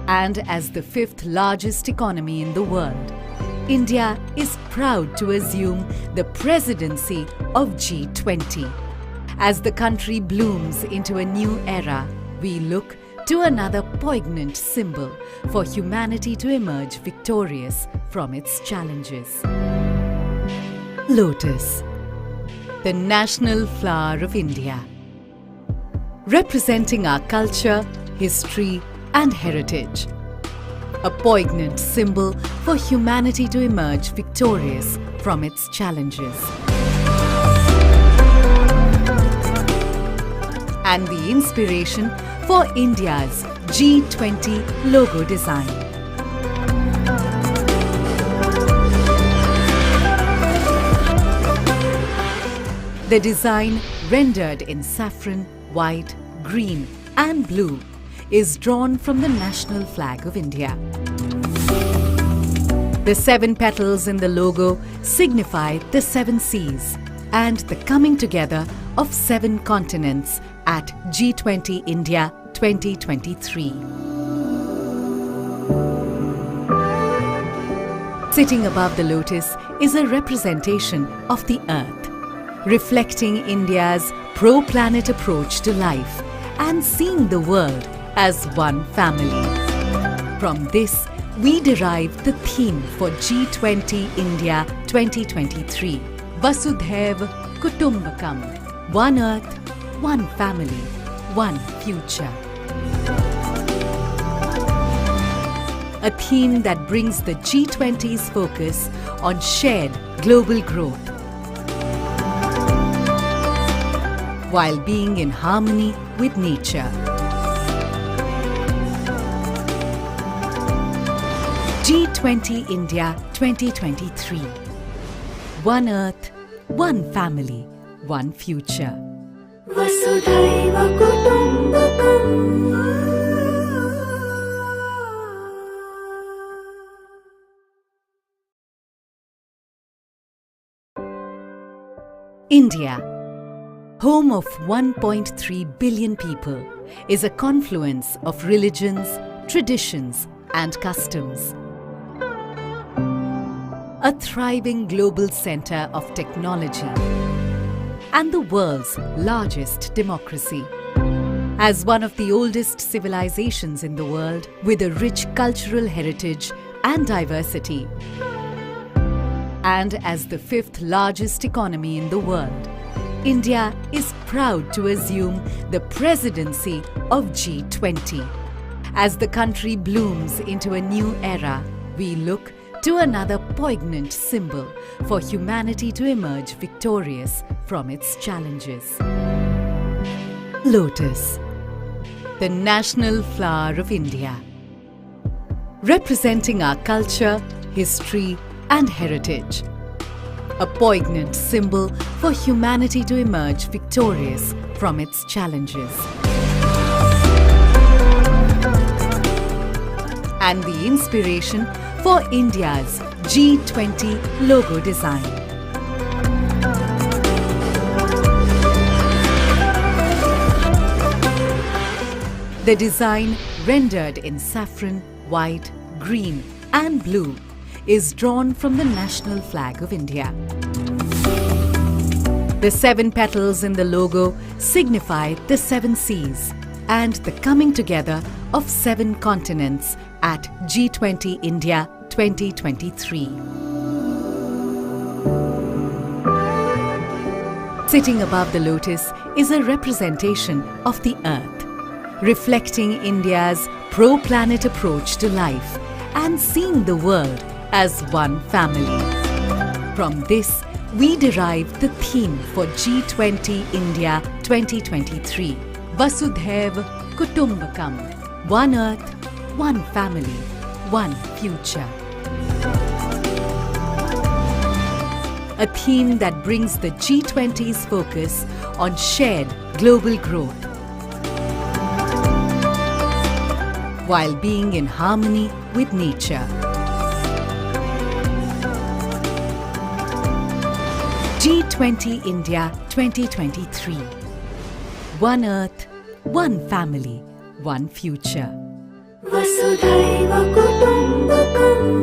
[SPEAKER 19] and as the 5th largest economy in the world, India is proud to assume the presidency of G20. As the country blooms into a new era, we look to another poignant symbol for humanity to emerge victorious from its challenges. Lotus, the national flower of India, representing our culture, history, and heritage. A poignant symbol for humanity to emerge victorious from its challenges. And the inspiration for India's G20 logo design. The design, rendered in saffron, white, green, and blue, is drawn from the national flag of India. The 7 petals in the logo signify the 7 seas and the coming together of 7 continents at G20 India 2023. Sitting above the lotus is a representation of the earth, reflecting India's pro-planet approach to life and seeing the world as one family. From this, we derive the theme for G20 India 2023, Vasudhaiv Kutumbakam, One Earth, One Family, One Future. A theme that brings the G20's focus on shared global growth, while being in harmony with nature. G20 India 2023. One Earth, One Family, One Future.
[SPEAKER 18] Vasudhaiva Kutumbakam.
[SPEAKER 19] India, home of 1.3 billion people, is a confluence of religions, traditions, and customs. A thriving global center of technology and the world's largest democracy. As one of the oldest civilizations in the world with a rich cultural heritage and diversity, and as the 5th largest economy in the world, India is proud to assume the presidency of G20. As the country blooms into a new era, we look to another poignant symbol for humanity to emerge victorious from its challenges. Lotus, the national flower of India, representing our culture, history, and heritage. A poignant symbol for humanity to emerge victorious from its challenges. And the inspiration for India's G20 logo design. The design, rendered in saffron, white, green and blue, is drawn from the national flag of India. The 7 petals in the logo signify the 7 seas and the coming together of 7 continents at G20 India 2023. Sitting above the lotus is a representation of the earth, reflecting India's pro-planet approach to life and seeing the world as one family. From this, we derive the theme for G20 India 2023, Vasudhaiv Kutumbakam, one earth, one family, one future. A theme that brings the G20's focus on shared global growth, while being in harmony with nature. G20 India 2023. One earth, one family, one future.
[SPEAKER 18] Vasudhaiva Kutumbakam.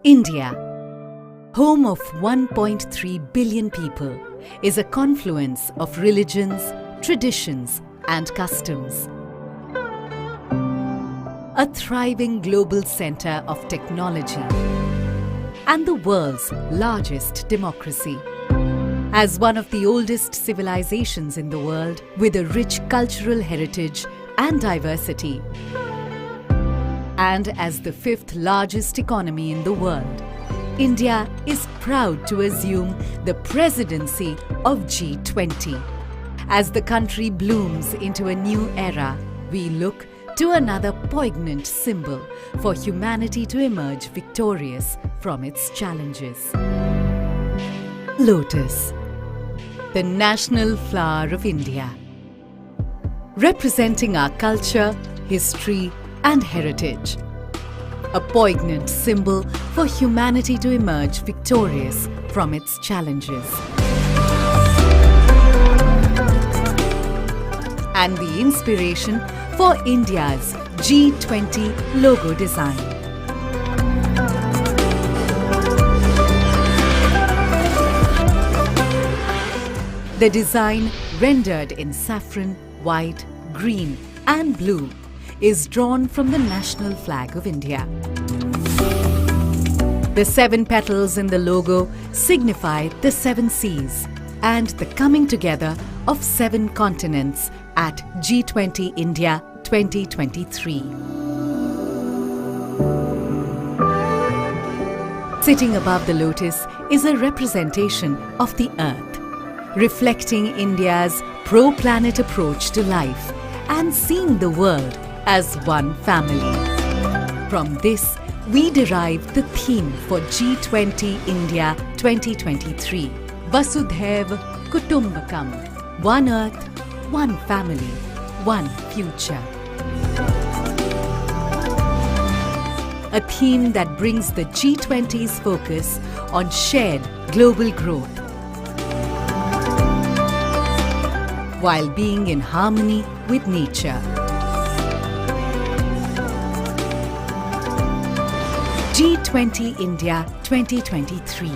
[SPEAKER 19] India, home of 1.3 billion people, is a confluence of religions, traditions and customs. A thriving global center of technology and the world's largest democracy. As one of the oldest civilizations in the world with a rich cultural heritage and diversity, and as the 5th largest economy in the world, India is proud to assume the presidency of G20. As the country blooms into a new era, we look to another poignant symbol for humanity to emerge victorious from its challenges. Lotus, the national flower of India, representing our culture, history and heritage. A poignant symbol for humanity to emerge victorious from its challenges. And the inspiration for India's G20 logo design. The design, rendered in saffron, white, green and blue, is drawn from the national flag of India. The 7 petals in the logo signify the 7 seas and the coming together of 7 continents at G20 India 2023. Sitting above the lotus is a representation of the earth, reflecting India's pro-planet approach to life and seeing the world as one family. From this, we derive the theme for G20 India 2023, Vasudhaiv Kutumbakam, one earth, one family, one future. A theme that brings the G20's focus on shared global growth, while being in harmony with nature. G20 India 2023.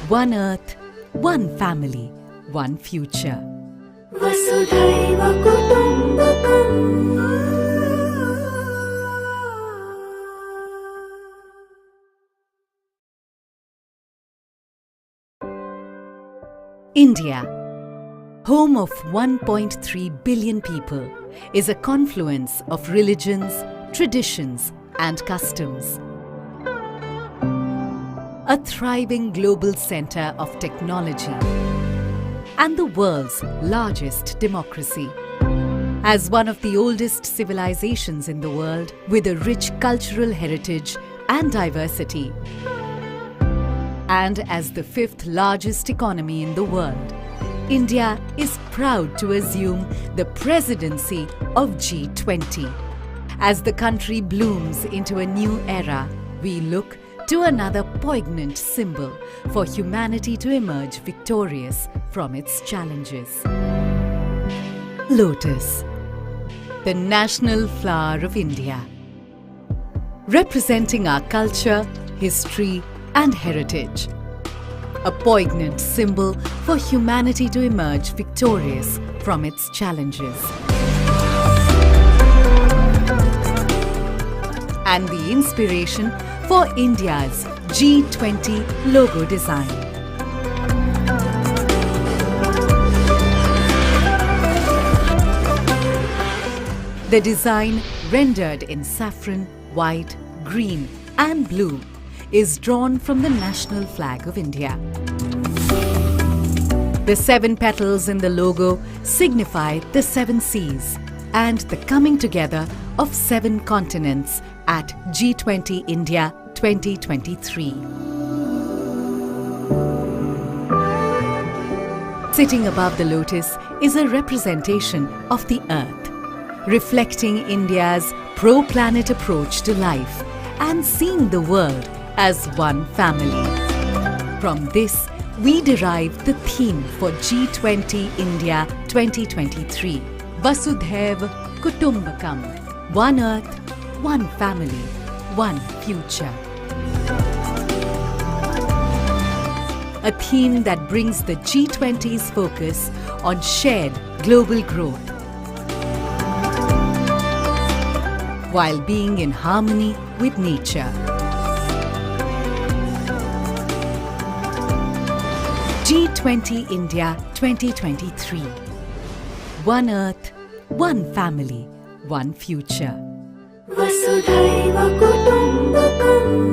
[SPEAKER 19] One earth, one family, one future.
[SPEAKER 18] Vasudhaiva Kutumbakam.
[SPEAKER 19] India, home of 1.3 billion people, is a confluence of religions, traditions and customs. A thriving global center of technology and the world's largest democracy. As one of the oldest civilizations in the world with a rich cultural heritage and diversity, and as the 5th largest economy in the world, India is proud to assume the presidency of G20. As the country blooms into a new era, we look to another poignant symbol for humanity to emerge victorious from its challenges. Lotus, the national flower of India, representing our culture, history, and heritage. A poignant symbol for humanity to emerge victorious from its challenges. And the inspiration for India's G20 logo design. The design, rendered in saffron, white, green, and blue, is drawn from the national flag of India. The 7 petals in the logo signify the 7 seas and the coming together of 7 continents at G20 India 2023. Sitting above the lotus is a representation of the earth, reflecting India's pro-planet approach to life and seeing the world as one family. From this, we derive the theme for G20 India 2023, Vasudhaiva Kutumbakam, one earth, one family, one future. A theme that brings the G20's focus on shared global growth, while being in harmony with nature. G20 India 2023. One earth, one family, one future.
[SPEAKER 18] Vasudhaiva Kutumbakam.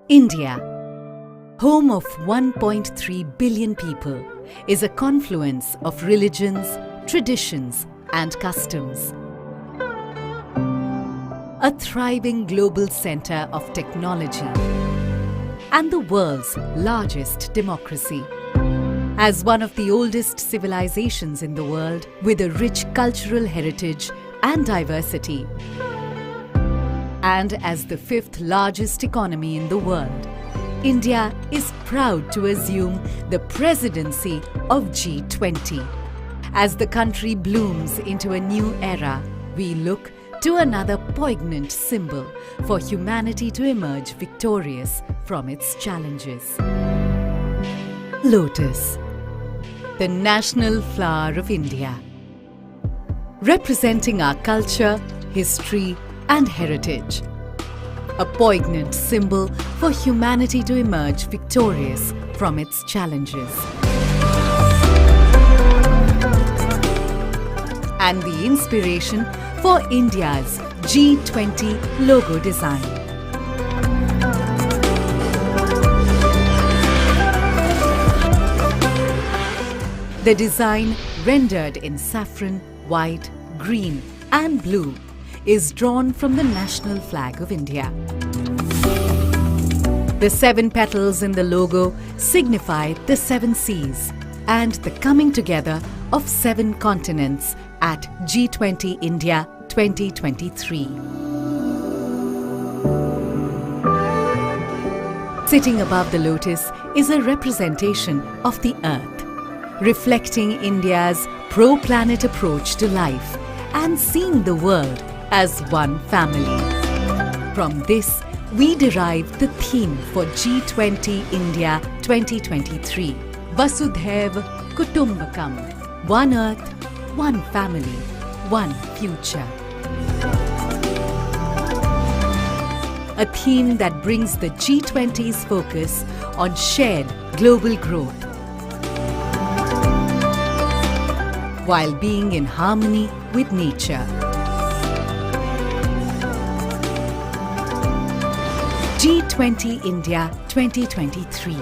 [SPEAKER 19] India, home of 1.3 billion people, is a confluence of religions, traditions, and customs. A thriving global center of technology and the world's largest democracy. As one of the oldest civilizations in the world with a rich cultural heritage and diversity, and as the 5th largest economy in the world, India is proud to assume the presidency of G20. As the country blooms into a new era, we look to another poignant symbol for humanity to emerge victorious from its challenges. Lotus, the national flower of India, representing our culture, history, and heritage. A poignant symbol for humanity to emerge victorious from its challenges. And the inspiration for India's G20 logo design. The design, rendered in saffron, white, green, and blue, is drawn from the national flag of India. The 7 petals in the logo signify the 7 seas and the coming together of 7 continents at G20 India 2023. Sitting above the lotus is a representation of the earth, reflecting India's pro-planet approach to life and seeing the world as one family. From this, we derive the theme for G20 India 2023, Vasudhaiva Kutumbakam, one earth, one family, one future. A theme that brings the G20's focus on shared global growth, while being in harmony with nature. G20 India 2023.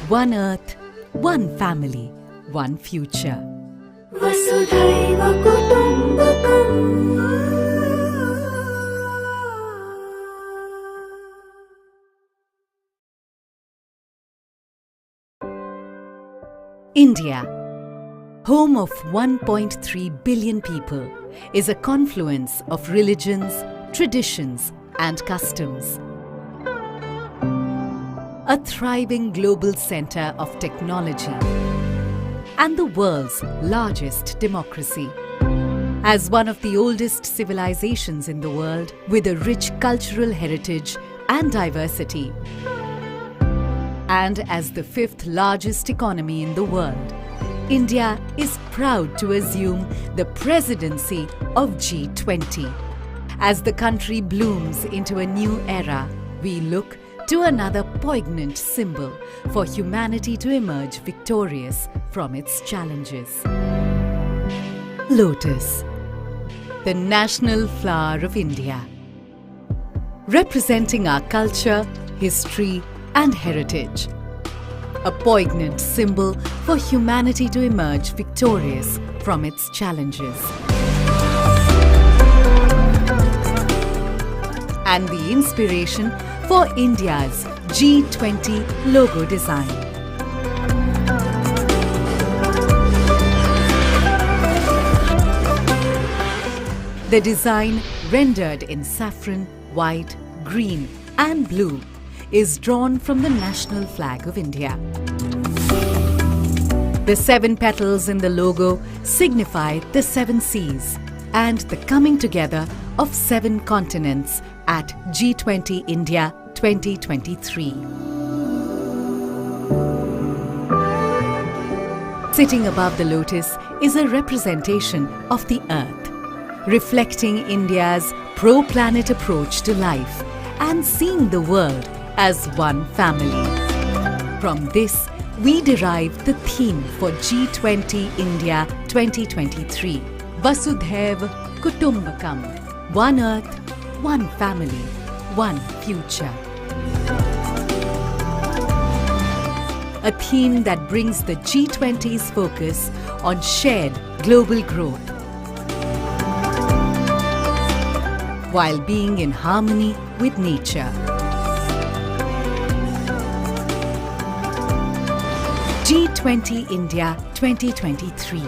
[SPEAKER 19] One earth, one family, one future.
[SPEAKER 18] Vasudhaiva Kutumbakam.
[SPEAKER 19] India, home of 1.3 billion people, is a confluence of religions, traditions, and customs. A thriving global center of technology and the world's largest democracy. As one of the oldest civilizations in the world with a rich cultural heritage and diversity, and as the 5th largest economy in the world, India is proud to assume the presidency of G20. As the country blooms into a new era, we look to another poignant symbol for humanity to emerge victorious from its challenges. Lotus, the national flower of India, representing our culture, history, and heritage. A poignant symbol for humanity to emerge victorious from its challenges. And the inspiration for India's G20 logo design. The design, rendered in saffron, white, green, and blue, is drawn from the national flag of India. The 7 petals in the logo signify the 7 seas and the coming together of 7 continents at G20 India 2023. Sitting above the lotus is a representation of the earth, reflecting India's pro-planet approach to life and seeing the world as one family. From this, we derive the theme for G20 India 2023, Vasudhaiv Kutumbakam, one earth, one family, one future. A theme that brings the G20's focus on shared global growth, while being in harmony with nature. G20 India 2023.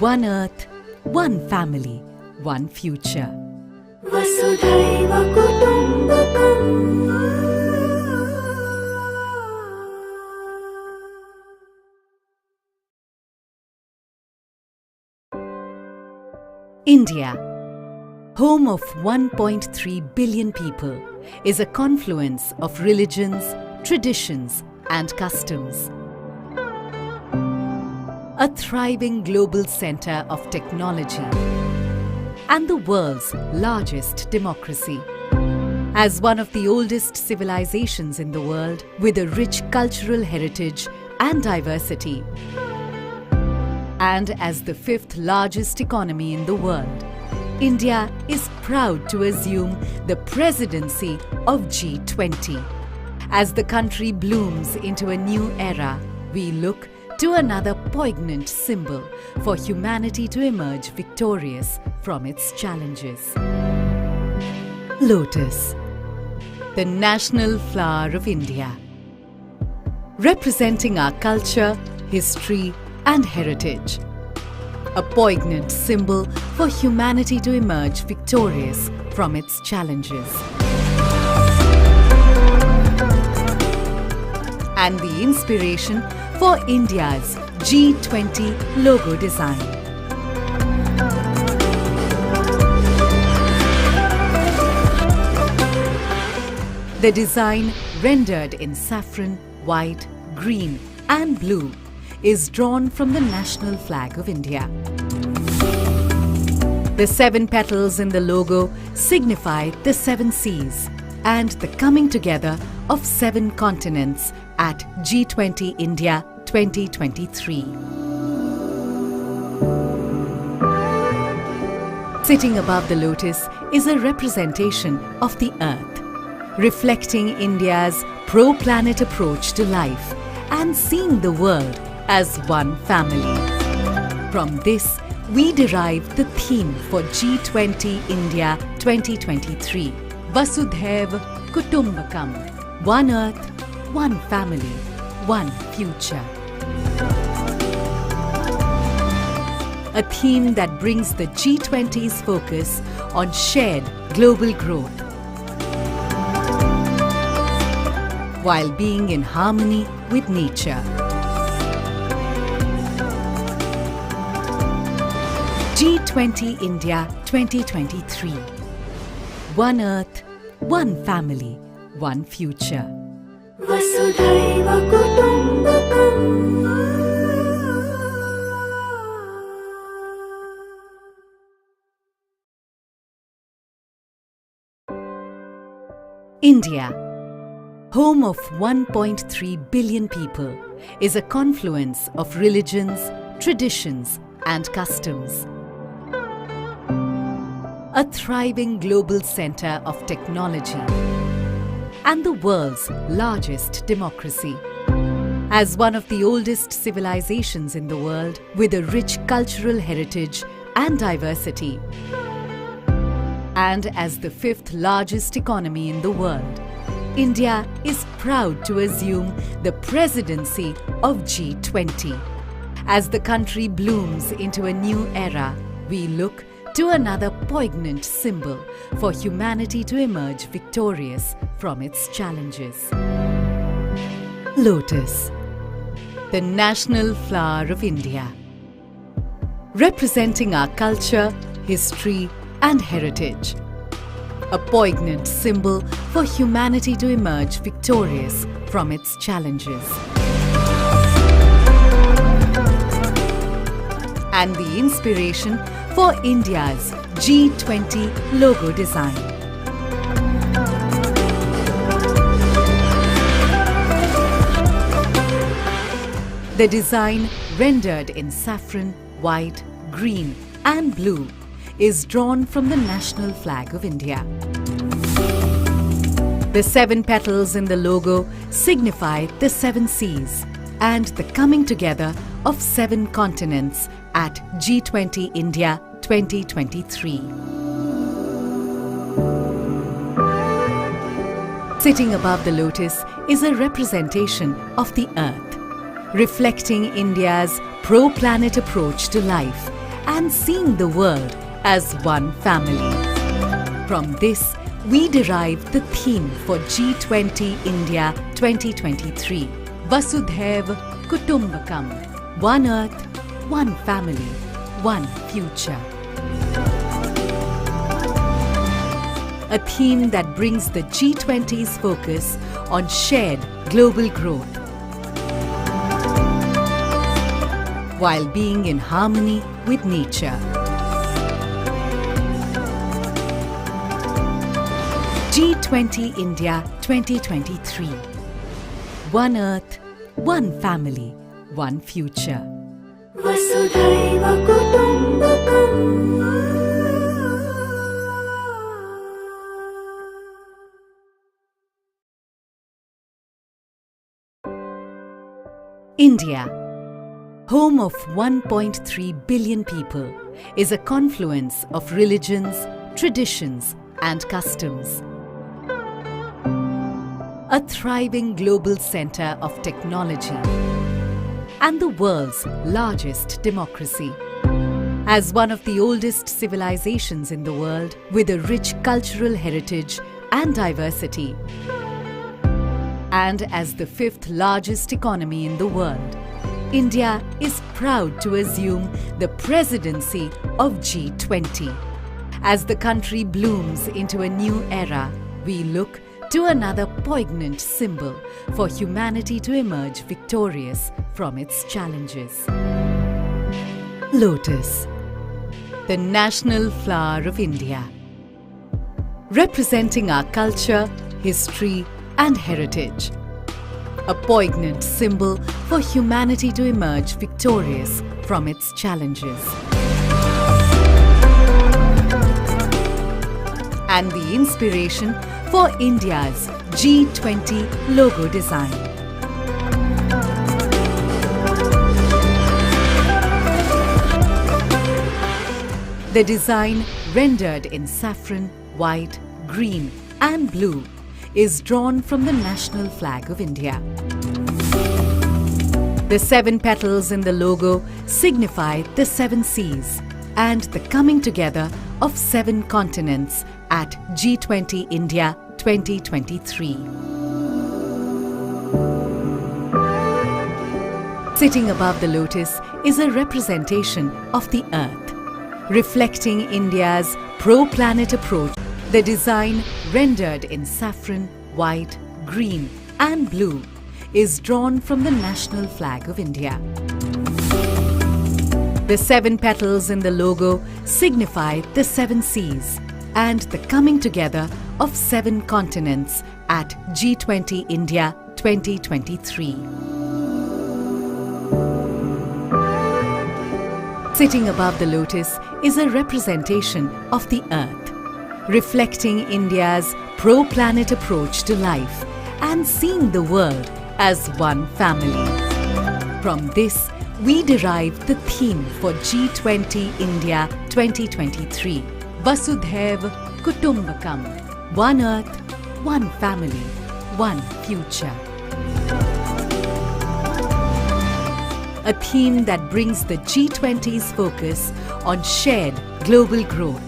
[SPEAKER 19] One earth, one family, one future.
[SPEAKER 18] Vasudhaiva Kutumbakam.
[SPEAKER 19] India, home of 1.3 billion people, is a confluence of religions, traditions, and customs. A thriving global center of technology and the world's largest democracy. As one of the oldest civilizations in the world with a rich cultural heritage and diversity, and as the 5th largest economy in the world, India is proud to assume the presidency of G20. As the country blooms into a new era, we look to another poignant symbol for humanity to emerge victorious from its challenges. Lotus, the national flower of India, representing our culture, history, and heritage. A poignant symbol for humanity to emerge victorious from its challenges. And the inspiration for India's G20 logo design. The design, rendered in saffron, white, green, and blue, is drawn from the national flag of India. The 7 petals in the logo signify the 7 seas and the coming together of 7 continents at G20 India 2023. Sitting above the lotus is a representation of the earth, reflecting India's pro-planet approach to life and seeing the world as one family. From this, we derive the theme for G20 India 2023, Vasudhaiv Kutumbakam, one earth, one family, one future. a theme that brings the G20's focus on shared global growth, while being in harmony with nature. G20 India 2023. One Earth, one family, one future.
[SPEAKER 18] Vasudhaiva Kutumbakam.
[SPEAKER 19] India, home of 1.3 billion people, is a confluence of religions, traditions, and customs. A thriving global center of technology and the world's largest democracy. As one of the oldest civilizations in the world with a rich cultural heritage and diversity, and as the fifth largest economy in the world, India is proud to assume the presidency of G20. As the country blooms into a new era, we look to another poignant symbol for humanity to emerge victorious from its challenges. Lotus, the national flower of India, representing our culture, history, and heritage. A poignant symbol for humanity to emerge victorious from its challenges. And the inspiration for India's G20 logo design. The design, rendered in saffron, white, green, and blue, is drawn from the national flag of India. The 7 petals in the logo signify the 7 seas and the coming together of 7 continents at G20 India 2023. Sitting above the lotus is a representation of the earth, reflecting India's pro-planet approach to life and seeing the world as one family. From this, we derive the theme for G20 India 2023, Vasudhaiva Kutumbakam, one earth, one family, one future. A theme that brings the G20's focus on shared global growth, while being in harmony with nature. G20 India 2023. One earth, one family, one future.
[SPEAKER 18] Vasudhaiva Kutumbakam.
[SPEAKER 19] India, home of 1.3 billion people, is a confluence of religions, traditions, and customs. A thriving global center of technology and the world's largest democracy. As one of the oldest civilizations in the world with a rich cultural heritage and diversity, and as the 5th largest economy in the world, India is proud to assume the presidency of G20. As the country blooms into a new era, we look to another poignant symbol for humanity to emerge victorious from its challenges. Lotus, the national flower of India, representing our culture, history, and heritage. A poignant symbol for humanity to emerge victorious from its challenges. And the inspiration for India's G20 logo design. The design, rendered in saffron, white, green, and blue, is drawn from the national flag of India. The 7 petals in the logo signify the 7 seas and the coming together of 7 continents at G20 India 2023. Sitting above the lotus is a representation of the earth, reflecting India's pro-planet approach. The design, rendered in saffron, white, green and blue, is drawn from the national flag of India. The 7 petals in the logo signify the 7 seas and the coming together of 7 continents at G20 India 2023. Sitting above the lotus is a representation of the earth, reflecting India's pro-planet approach to life and seeing the world as one family. From this, we derive the theme for G20 India 2023, Vasudhaiv Kutumbakam, one earth, one family, one future. A theme that brings the G20's focus on shared global growth,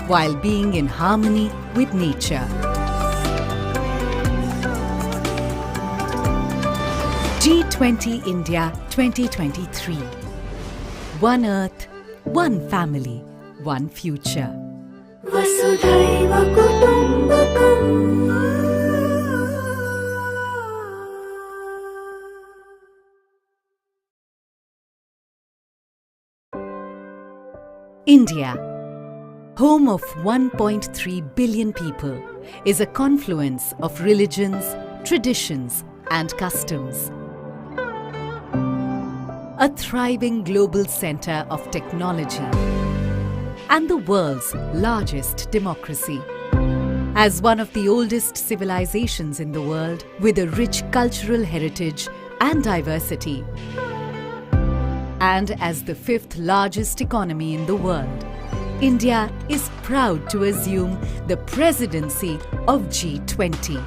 [SPEAKER 19] while being in harmony with nature. G20 India 2023. One earth, one family, one future.
[SPEAKER 18] Vasudhaiva Kutumbakam.
[SPEAKER 19] India, home of 1.3 billion people, is a confluence of religions, traditions and customs. A thriving global center of technology and the world's largest democracy. As one of the oldest civilizations in the world with a rich cultural heritage and diversity, and as the 5th largest economy in the world, India is proud to assume the presidency of G20.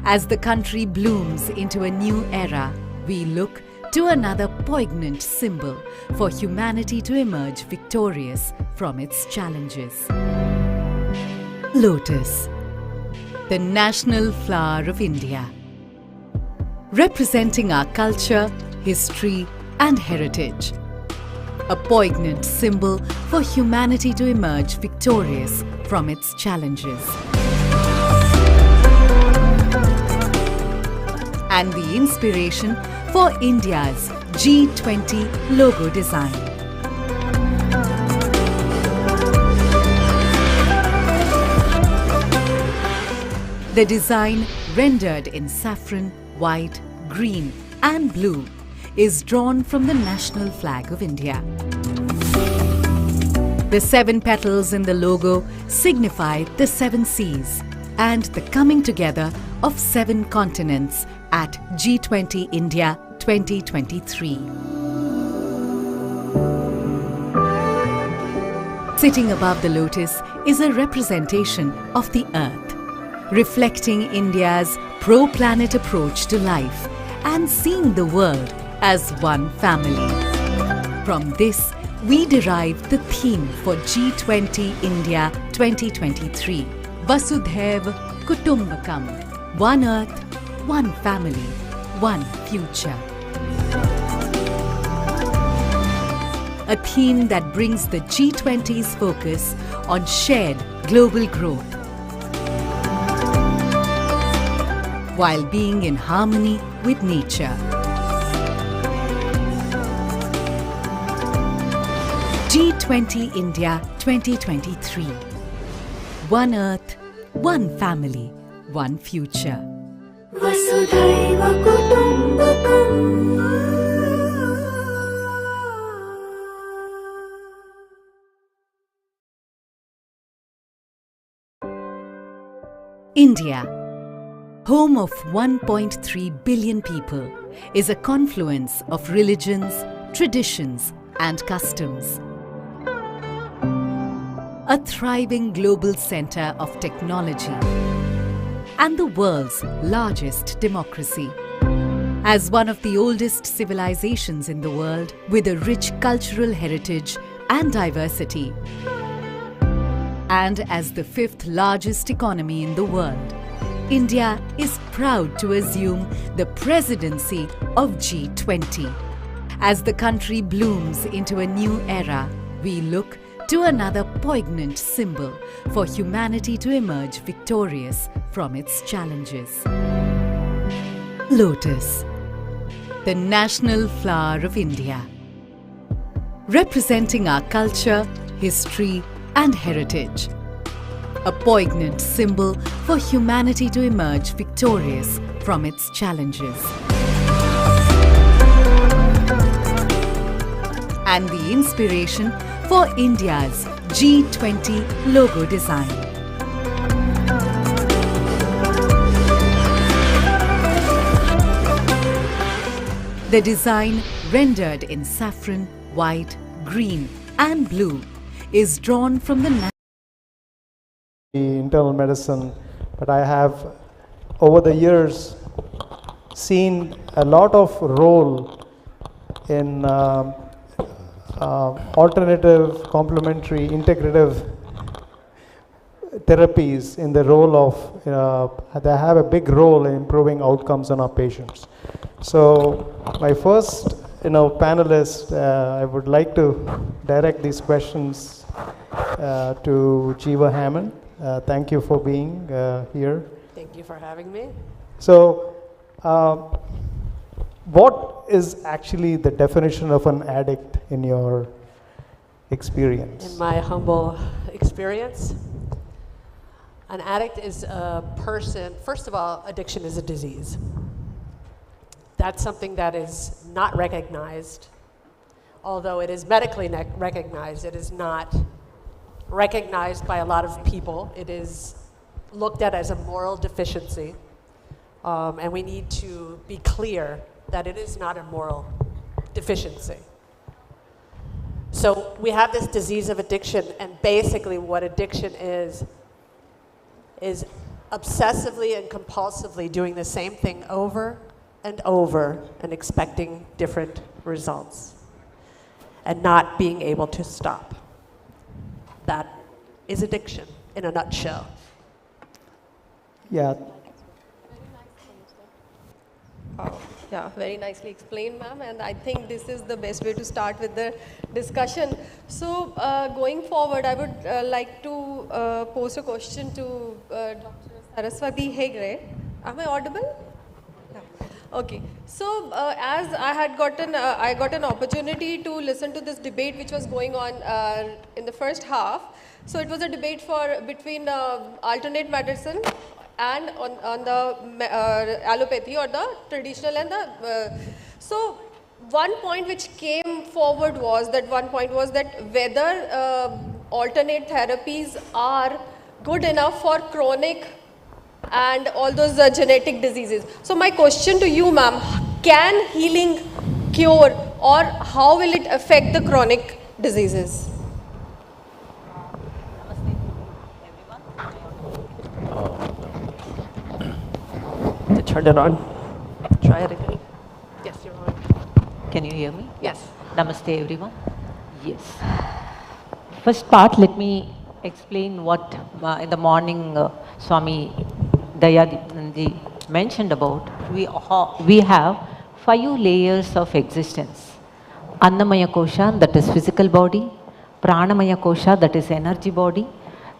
[SPEAKER 19] As the country blooms into a new era, we look to another poignant symbol for humanity to emerge victorious from its challenges. Lotus, the national flower of India, representing our culture, history and heritage. A poignant symbol for humanity to emerge victorious from its challenges. And the inspiration for India's G20 logo design. The design, rendered in saffron, white, green and blue, is drawn from the national flag of India. The 7 petals in the logo signify the 7 seas and the coming together of 7 continents at G20 India 2023. Sitting above the lotus is a representation of the earth, reflecting India's pro-planet approach to life and seeing the world as one family. From this, we derive the theme for G20 India 2023, Vasudhaiv Kutumbakam, one earth, one family, one future. A theme that brings the G20's focus on shared global growth, while being in harmony with nature. G20 India 2023. One earth, one family, one future.
[SPEAKER 18] Vasudhaiva Kutumbakam.
[SPEAKER 19] India, home of 1.3 billion people, is a confluence of religions, traditions and customs. A thriving global center of technology and the world's largest democracy. As one of the oldest civilizations in the world with a rich cultural heritage and diversity, and as the fifth largest economy in the world, India is proud to assume the presidency of G20. As the country blooms into a new era, we look to another poignant symbol for humanity to emerge victorious from its challenges. Lotus, the national flower of India, representing our culture, history, and heritage. A poignant symbol for humanity to emerge victorious from its challenges. And the inspiration for India's G20 logo design. The design, rendered in saffron, white, green and blue, is drawn from the
[SPEAKER 8] internal medicine, but I have over the years seen a lot of role in alternative, complementary, integrative therapies in the role of, they have a big role in improving outcomes on our patients. So my first panelist, I would like to direct these questions to Jeeva Hammond. Thank you for being here.
[SPEAKER 12] Thank you for having me.
[SPEAKER 8] So, what is actually the definition of an addict in your experience?
[SPEAKER 12] In my humble experience, an addict is a person, first of all, addiction is a disease. That's something that is not recognized. Although it is medically recognized, it is not recognized by a lot of people. It is looked at as a moral deficiency. And we need to be clear that it is not a moral deficiency. So we have this disease of addiction, and basically what addiction is obsessively and compulsively doing the same thing over and over and expecting different results and not being able to stop. That is addiction in a nutshell.
[SPEAKER 8] Yeah.
[SPEAKER 23] Yeah, very nicely explained, ma'am, and I think this is the best way to start with the discussion. So, going forward, I would like to pose a question to Dr. Saraswati Hegre. Am I audible? Yeah. Okay. So, as I got an opportunity to listen to this debate which was going on in the first half. So, it was a debate between alternate medicine and on the allopathy or the traditional and the so one point which came forward was that whether alternate therapies are good enough for chronic and all those genetic diseases. So my question to you, ma'am, can healing cure, or how will it affect the chronic diseases?
[SPEAKER 12] Turn it on. Try it again. Yes, you're on.
[SPEAKER 24] Can you hear me?
[SPEAKER 12] Yes.
[SPEAKER 24] Namaste, everyone. Yes. First part, let me explain what in the morning Swami Dayanand mentioned about. We have 5 layers of existence. Annamaya Kosha, that is physical body. Pranamaya Kosha, that is energy body.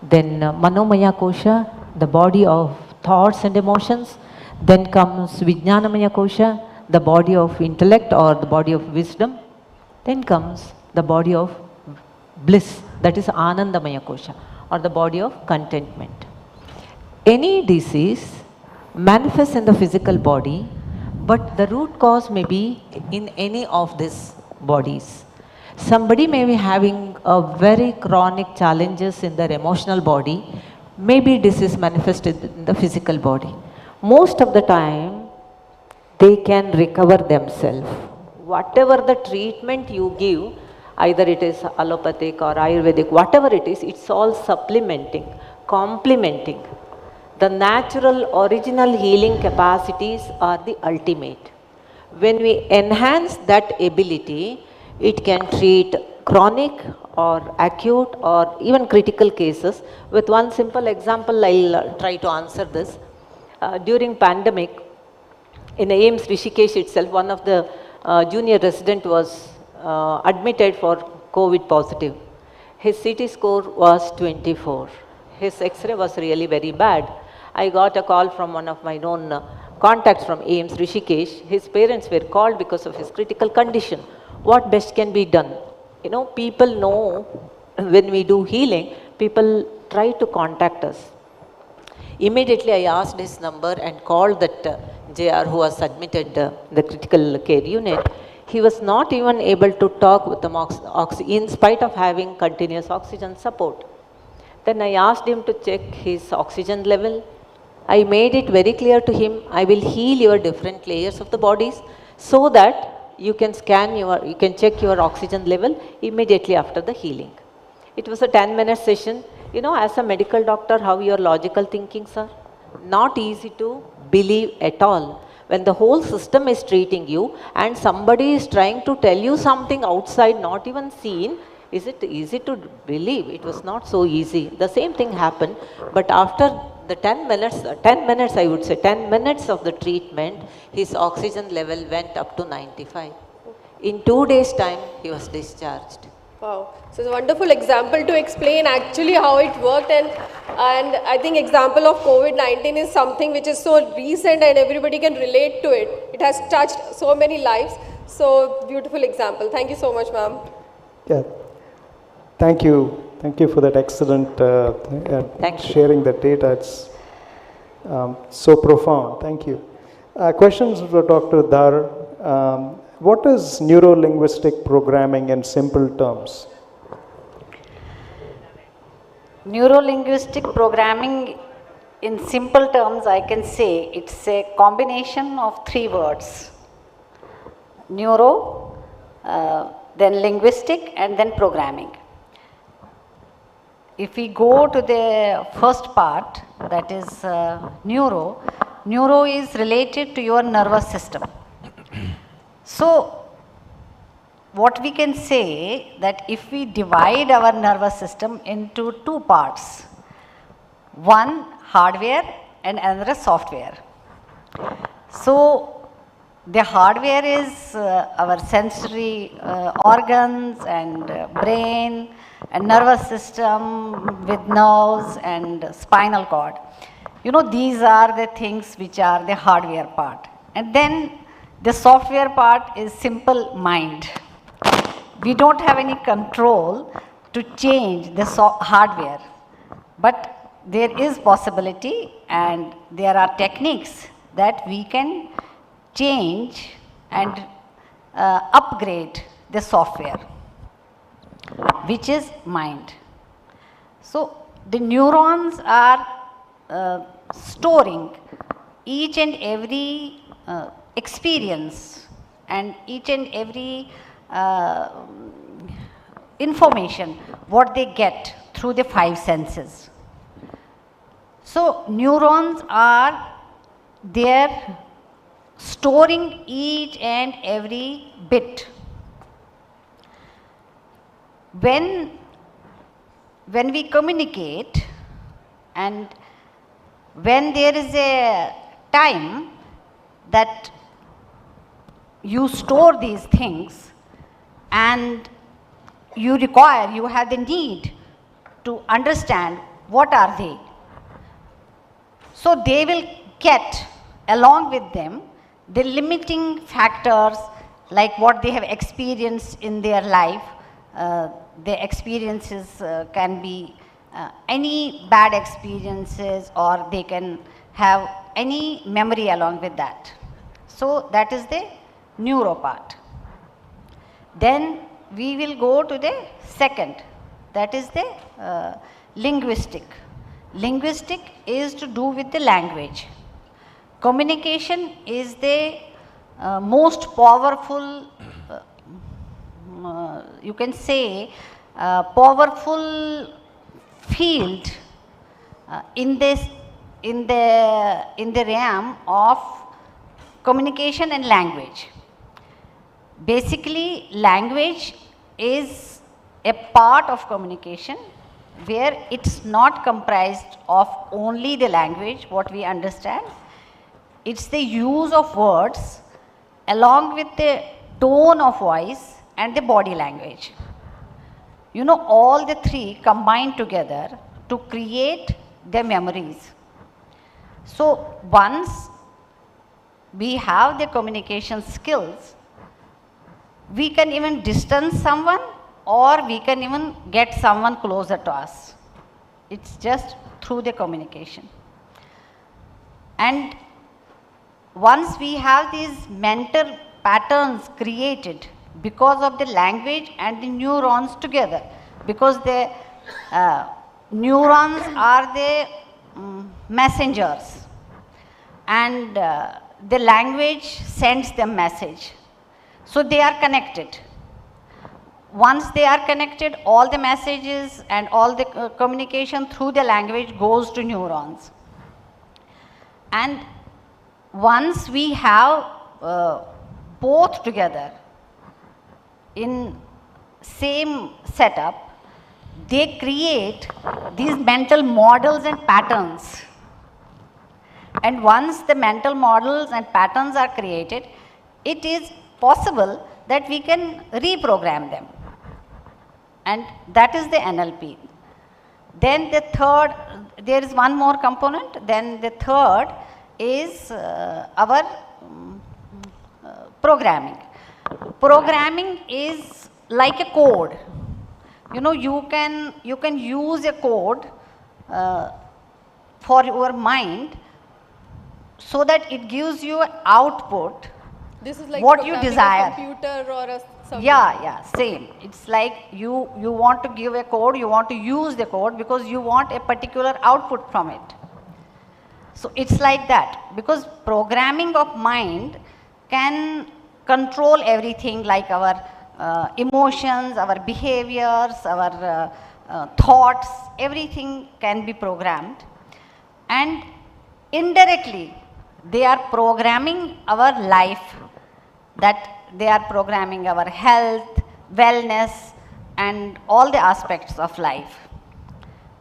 [SPEAKER 24] Then Manomaya Kosha, the body of thoughts and emotions. Then comes Vijnanamaya Kosha, the body of intellect or the body of wisdom. Then comes the body of bliss, that is Anandamaya Kosha, or the body of contentment. Any disease manifests in the physical body, but the root cause may be in any of these bodies. Somebody may be having a very chronic challenges in their emotional body, maybe disease manifested in the physical body. Most of the time, they can recover themselves. Whatever the treatment you give, either it is allopathic or Ayurvedic, whatever it is, it's all supplementing, complementing The natural original healing capacities are the ultimate. When we enhance that ability, it can treat chronic or acute or even critical cases. With one simple example, I'll try to answer this. During pandemic, in AIMS Rishikesh itself, one of the junior resident was admitted for COVID positive. His CT score was 24. His X-ray was really very bad. I got a call from one of my known contacts from AIMS Rishikesh. His parents were called because of his critical condition. What best can be done? You know, people know when we do healing, people try to contact us. Immediately I asked his number and called that JR who was admitted the critical care unit. He was not even able to talk with the in spite of having continuous oxygen support. Then I asked him to check his oxygen level. I made it very clear to him, I will heal your different layers of the bodies so that you can you can check your oxygen level immediately after the healing. It was a 10-minute session. You know, as a medical doctor, how your logical thinking, sir? Not easy to believe at all. When the whole system is treating you and somebody is trying to tell you something outside, not even seen, is it easy to believe? It was not so easy. The same thing happened, but after the 10 minutes I would say, 10 minutes of the treatment, his oxygen level went up to 95. In 2 days' time, he was discharged.
[SPEAKER 11] Wow. So it's a wonderful example to explain actually how it worked, and I think example of COVID-19 is something which is so recent and everybody can relate to it. It has touched so many lives. So beautiful example. Thank you so much, ma'am.
[SPEAKER 8] Yeah. Thank you. Thank you for that excellent sharing the data. It's so profound. Thank you. Questions for Dr. Dar. What is neuro-linguistic programming in simple terms?
[SPEAKER 15] Neuro-linguistic programming in simple terms, I can say it's a combination of 3 words. Neuro, then linguistic, and then programming. If we go to the first part, that is neuro, neuro is related to your nervous system. So, what we can say that if we divide our nervous system into 2 parts, one hardware and another software. So, the hardware is our sensory organs and brain and nervous system with nerves and spinal cord. You know, these are the things which are the hardware part. And then the software part is simple mind. We don't have any control to change the hardware, but there is possibility and there are techniques that we can change and upgrade the software, which is mind. So the neurons are storing each and every experience and each and every information what they get through the 5 senses. So neurons are there storing each and every bit. When we communicate and when there is a time that you store these things and you have the need to understand what are they. So they will get along with them the limiting factors like what they have experienced in their life. The experiences can be any bad experiences, or they can have any memory along with that. So that is the neuro part. Then we will go to the second, that is the linguistic. Linguistic is to do with the language. Communication is the most powerful, you can say, powerful field in this in the realm of communication and language. Basically, language is a part of communication where it's not comprised of only the language, what we understand. It's the use of words along with the tone of voice and the body language. You know, all the three combine together to create the memories. So once we have the communication skills, we can even distance someone or we can even get someone closer to us. It's just through the communication. And once we have these mental patterns created because of the language and the neurons together, because the neurons are the messengers and the language sends the message. So they are connected. Once they are connected, all the messages and all the communication through the language goes to neurons. And once we have both together in same setup, they create these mental models and patterns. And once the mental models and patterns are created, it is possible that we can reprogram them. And that is the NLP. Then the third, there is one more component. Then the third is our programming. Programming is like a code. You know, you can use a code for your mind so that it gives you output.
[SPEAKER 23] This is like
[SPEAKER 15] what you desire.
[SPEAKER 23] A computer or a something.
[SPEAKER 15] Yeah, same. It's like you want to give a code, you want to use the code because you want a particular output from it. So it's like that, because programming of mind can control everything like our emotions, our behaviors, our thoughts, everything can be programmed. And indirectly, they are programming our life, that they are programming our health, wellness, and all the aspects of life.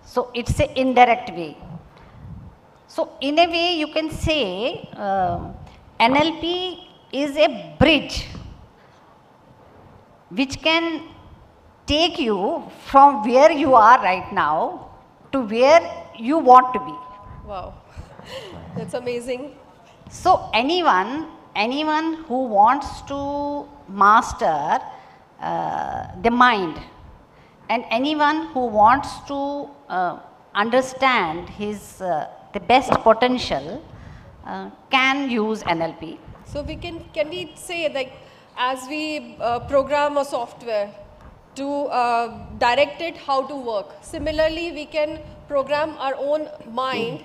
[SPEAKER 15] So it's an indirect way. So in a way, you can say NLP is a bridge which can take you from where you are right now to where you want to be.
[SPEAKER 23] Wow, that's amazing.
[SPEAKER 15] So anyone who wants to master the mind, and anyone who wants to understand his the best potential can use NLP.
[SPEAKER 23] So we can we say, like, as we program a software to direct it how to work, similarly we can program our own mind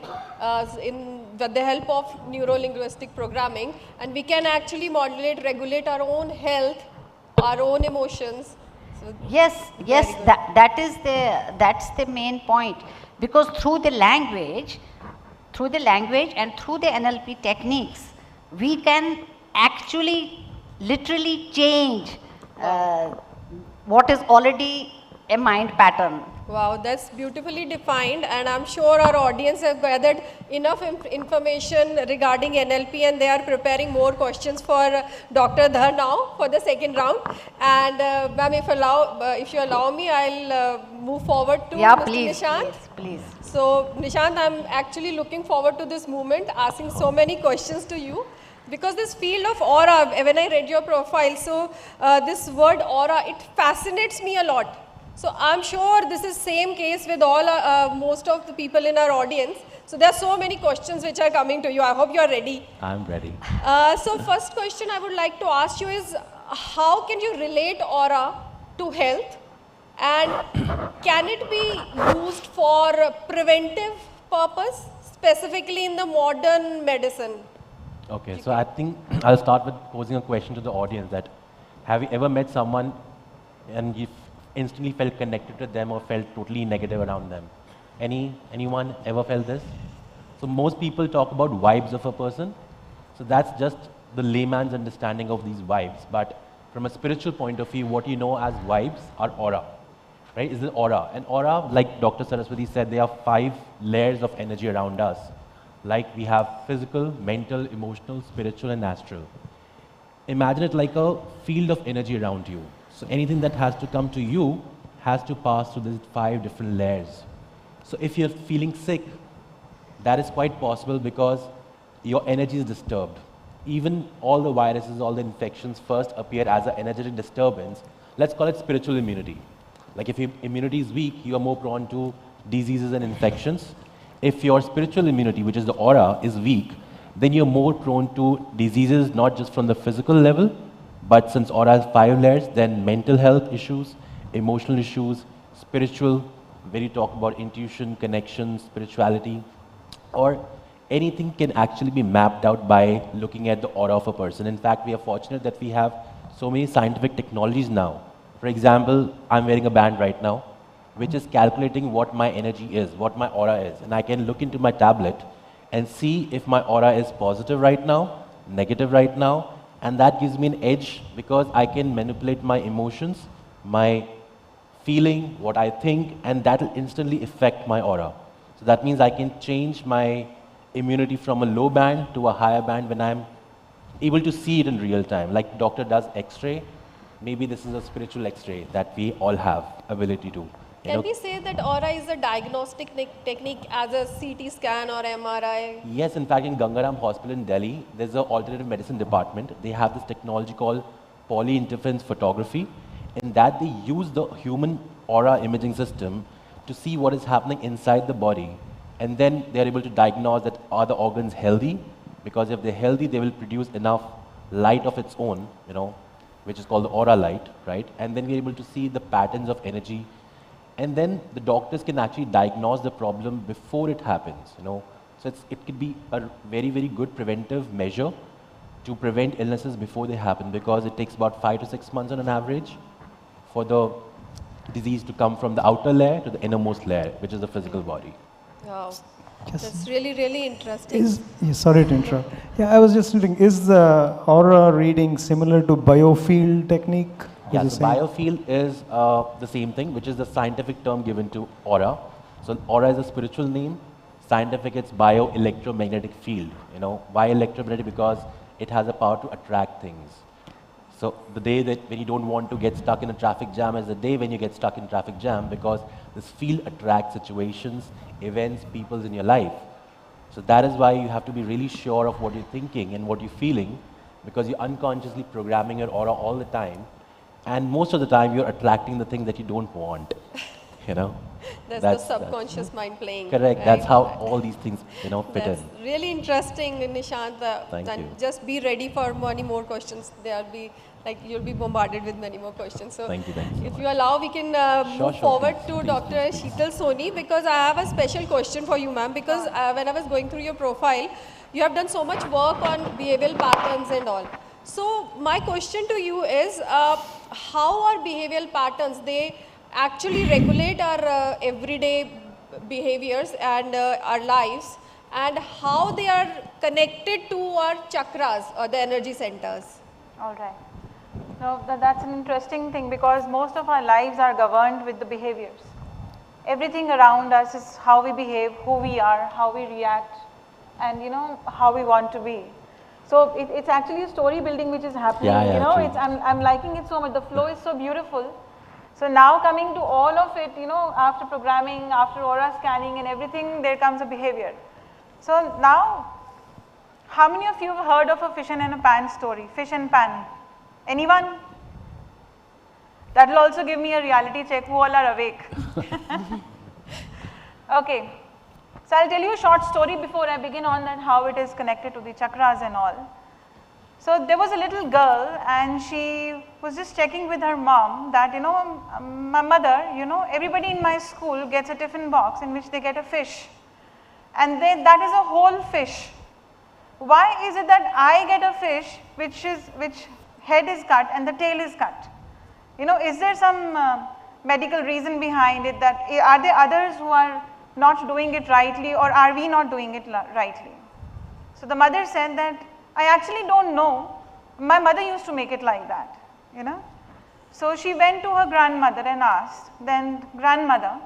[SPEAKER 23] with the help of neuro-linguistic programming, and we can actually modulate, regulate our own health, our own emotions. So
[SPEAKER 15] yes, that's the main point, because through the language and through the NLP techniques, we can actually literally change what is already a mind pattern.
[SPEAKER 23] Wow, that's beautifully defined, and I'm sure our audience have gathered enough information regarding NLP, and they are preparing more questions for Dr. Dhar now for the second round. And ma'am, if you allow me, I'll move forward to Mr. Nishant.
[SPEAKER 15] Please.
[SPEAKER 23] So Nishant, I'm actually looking forward to this moment, asking so many questions to you. Because this field of aura, when I read your profile, so this word aura, it fascinates me a lot. So I'm sure this is same case with all most of the people in our audience. So there are so many questions which are coming to you. I hope you are ready.
[SPEAKER 3] I'm ready.
[SPEAKER 23] So first question I would like to ask you is, how can you relate aura to health, and can it be used for preventive purpose, specifically in the modern medicine?
[SPEAKER 3] Okay, so I think I'll start with posing a question to the audience, that have you ever met someone and you instantly felt connected to them or felt totally negative around them? Anyone ever felt this? So most people talk about vibes of a person. So that's just the layman's understanding of these vibes. But from a spiritual point of view, what you know as vibes are aura, right? Is the aura. And aura, like Dr. Saraswati said, there are 5 layers of energy around us. Like we have physical, mental, emotional, spiritual, and astral. Imagine it like a field of energy around you. So anything that has to come to you has to pass through these 5 different layers. So if you're feeling sick, that is quite possible because your energy is disturbed. Even all the viruses, all the infections first appear as an energetic disturbance. Let's call it spiritual immunity. Like if your immunity is weak, you are more prone to diseases and infections. If your spiritual immunity, which is the aura, is weak, then you're more prone to diseases, not just from the physical level, but since aura has 5 layers, then mental health issues, emotional issues, spiritual, where you talk about intuition, connection, spirituality, or anything can actually be mapped out by looking at the aura of a person. In fact, we are fortunate that we have so many scientific technologies now. For example, I'm wearing a band right now, which is calculating what my energy is, what my aura is. And I can look into my tablet and see if my aura is positive right now, negative right now, and that gives me an edge because I can manipulate my emotions, my feeling, what I think, and that will instantly affect my aura. So that means I can change my immunity from a low band to a higher band when I'm able to see it in real time. Like doctor does X-ray, maybe this is a spiritual X-ray that we all have ability to.
[SPEAKER 23] Can we say that aura is a diagnostic technique as a CT scan or MRI?
[SPEAKER 3] Yes, in fact, in Gangaram Hospital in Delhi, there's an alternative medicine department. They have this technology called polyinterference photography. In that, they use the human aura imaging system to see what is happening inside the body. And then they're able to diagnose that are the organs healthy? Because if they're healthy, they will produce enough light of its own, which is called the aura light, right? And then we're able to see the patterns of energy. And then the doctors can actually diagnose the problem before it happens, So it could be a very, very good preventive measure to prevent illnesses before they happen, because it takes about 5 to 6 months on an average for the disease to come from the outer layer to the innermost layer, which is the physical body.
[SPEAKER 23] Wow.
[SPEAKER 8] Yes.
[SPEAKER 23] That's really, really interesting.
[SPEAKER 8] Sorry to interrupt. Yeah, I was just wondering, is the aura reading similar to biofield technique?
[SPEAKER 3] Yeah, so biofield is the same thing, which is the scientific term given to aura. So aura is a spiritual name. Scientific, it's bioelectromagnetic field. Why electromagnetic? Because it has a power to attract things. So the day that when you don't want to get stuck in a traffic jam is the day when you get stuck in a traffic jam, because this field attracts situations, events, people in your life. So that is why you have to be really sure of what you're thinking and what you're feeling, because you're unconsciously programming your aura all the time. And most of the time, you're attracting the things that you don't want,
[SPEAKER 23] That's the subconscious mind playing.
[SPEAKER 3] Correct.
[SPEAKER 23] Right?
[SPEAKER 3] That's how all these things, fit
[SPEAKER 23] That's
[SPEAKER 3] in.
[SPEAKER 23] really interesting, Nishant.
[SPEAKER 3] Thank
[SPEAKER 23] and
[SPEAKER 3] you.
[SPEAKER 23] just be ready for many more questions. You'll be bombarded with many more questions. So
[SPEAKER 3] Thank you so
[SPEAKER 23] if you allow, we can move forward to Dr. Sheetal Soni, because I have a special question for you, ma'am. Because when I was going through your profile, you have done so much work on behavioral patterns and all. So my question to you is, how are behavioral patterns, they actually regulate our everyday behaviors and our lives, and how they are connected to our chakras or the energy centers?
[SPEAKER 5] All right. Now that's an interesting thing, because most of our lives are governed with the behaviors. Everything around us is how we behave, who we are, how we react, and how we want to be. So it's actually a story building which is happening. I'm liking it so much. The flow is so beautiful. So now coming to all of it, after programming, after aura scanning and everything, there comes a behavior. So now, how many of you have heard of a fish and a pan story? Fish and pan. Anyone? That will also give me a reality check who all are awake. Okay. So I'll tell you a short story before I begin on that, how it is connected to the chakras and all. So there was a little girl, and she was just checking with her mom that, my mother, everybody in my school gets a tiffin box in which they get a fish. And that is a whole fish. Why is it that I get a fish which head is cut and the tail is cut? Is there some medical reason behind it, that are there others who are not doing it rightly, or are we not doing it rightly? So the mother said that, I actually don't know. My mother used to make it like that, you know. So she went to her grandmother and asked, then grandmother,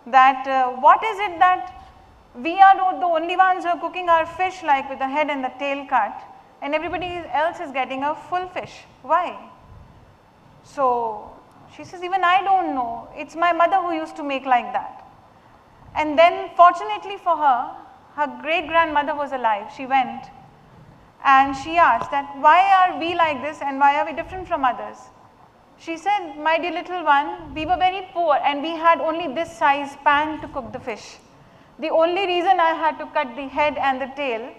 [SPEAKER 5] that what is it that we are the only ones who are cooking our fish like with the head and the tail cut, and everybody else is getting a full fish. Why? So she says, even I don't know. It's my mother who used to make like that. And then fortunately for her, her great grandmother was alive. She went and she asked that, why are we like this and why are we different from others? She said, my dear little one, we were very poor and we had only this size pan to cook the fish. The only reason I had to cut the head and the tail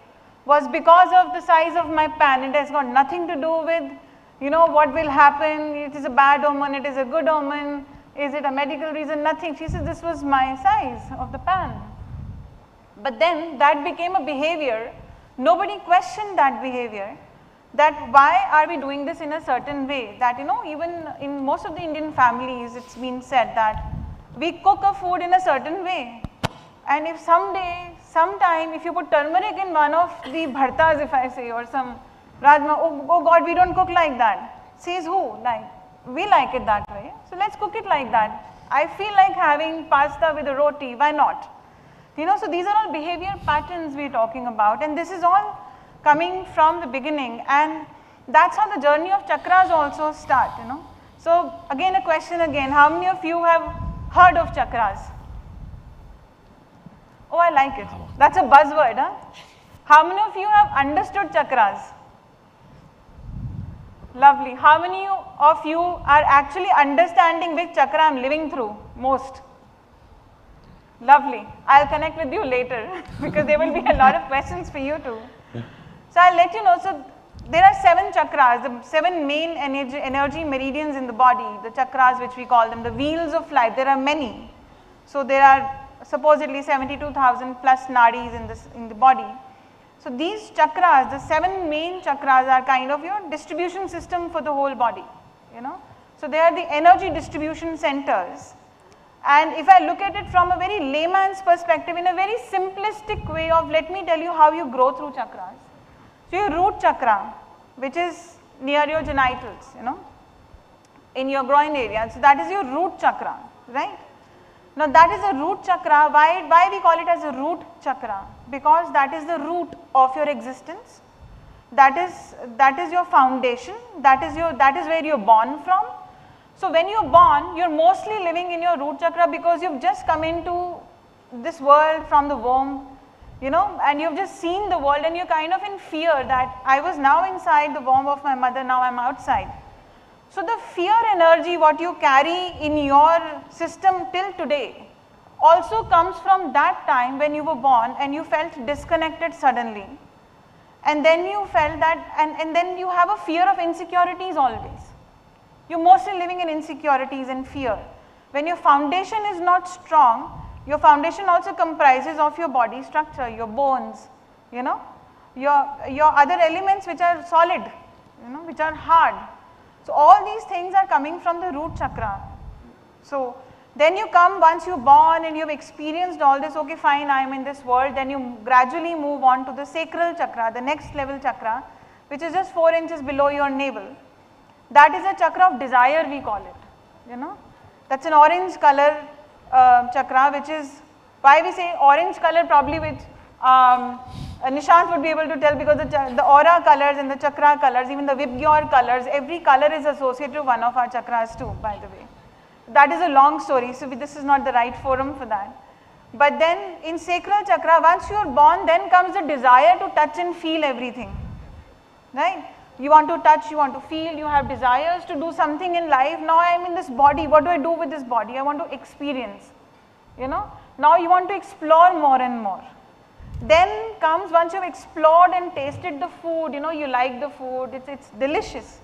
[SPEAKER 5] was because of the size of my pan. It has got nothing to do with, you know, what will happen, it is a bad omen, it is a good omen, is it a medical reason, nothing. She said, this was my size of the pan. But then that became a behavior. Nobody questioned that behavior, that why are we doing this in a certain way, that, you know, even in most of the Indian families, it's been said that we cook a food in a certain way. And if sometime, if you put turmeric in one of the bhartas, if I say, or some rajma, oh God, we don't cook like that. Says who? Like, we like it that way. So let's cook it like that. I feel like having pasta with a roti, why not? You know, so these are all behavior patterns we're talking about, and this is all coming from the beginning, and that's how the journey of chakras also start, you know. So again a question again, how many of you have heard of chakras? Oh, I like it. That's a buzzword, huh? How many of you have understood chakras? Lovely. How many of you are actually understanding which chakra I'm living through most? Lovely. I'll connect with you later because there will be a lot of questions for you too. So I'll let you know. So there are 7 chakras, the 7 main energy meridians in the body, the chakras which we call them, the wheels of life. There are many. So there are supposedly 72,000 plus nadis in the body. So these chakras, the 7 main chakras are kind of your distribution system for the whole body, you know. So they are the energy distribution centers. And if I look at it from a very layman's perspective, in a very simplistic way of, let me tell you how you grow through chakras. So your root chakra, which is near your genitals, you know, in your groin area. So that is your root chakra, right? Now that is a root chakra. Why we call it as a root chakra? Because that is the root of your existence. That is your foundation. That is where you're born from. So when you're born, you're mostly living in your root chakra because you've just come into this world from the womb, you know, and you've just seen the world and you're kind of in fear that I was now inside the womb of my mother, now I'm outside. So the fear energy what you carry in your system till today also comes from that time when you were born and you felt disconnected suddenly, and then you felt that, and then you have a fear of insecurities always. You're mostly living in insecurities and fear. When your foundation is not strong, your foundation also comprises of your body structure, your bones, you know, your other elements which are solid, you know, which are hard. So all these things are coming from the root chakra. So then you come, once you're born and you've experienced all this, okay fine, I am in this world, then you gradually move on to the sacral chakra, the next level chakra, which is just 4 inches below your navel. That is a chakra of desire, we call it, you know. That's an orange color chakra, which is why we say orange color, probably which Nishant would be able to tell, because the aura colors and the chakra colors, even the Vibgyor colors, every color is associated to one of our chakras too, by the way. That is a long story, so this is not the right forum for that. But then in sacral chakra, once you are born, then comes the desire to touch and feel everything, right? You want to touch, you want to feel, you have desires to do something in life. Now I am in this body, what do I do with this body? I want to experience, you know. Now you want to explore more and more. Then comes, once you've explored and tasted the food, you know, you like the food, it's delicious.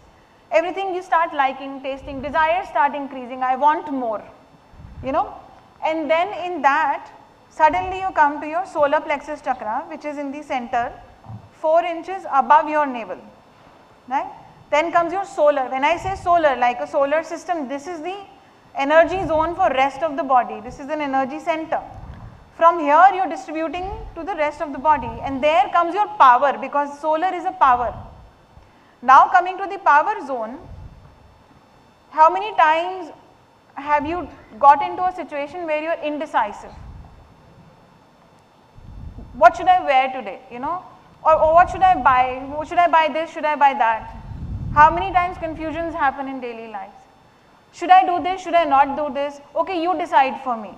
[SPEAKER 5] Everything you start liking, tasting, desires start increasing, I want more, you know. And then in that, suddenly you come to your solar plexus chakra, which is in the center, 4 inches above your navel, right. Then comes your solar. When I say solar, like a solar system, this is the energy zone for rest of the body. This is an energy center. From here you're distributing to the rest of the body, and there comes your power, because solar is a power. Now coming to the power zone, how many times have you got into a situation where you're indecisive? What should I wear today, you know? Or what should I buy? Should I buy this? Should I buy that? How many times confusions happen in daily lives? Should I do this? Should I not do this? Okay, you decide for me,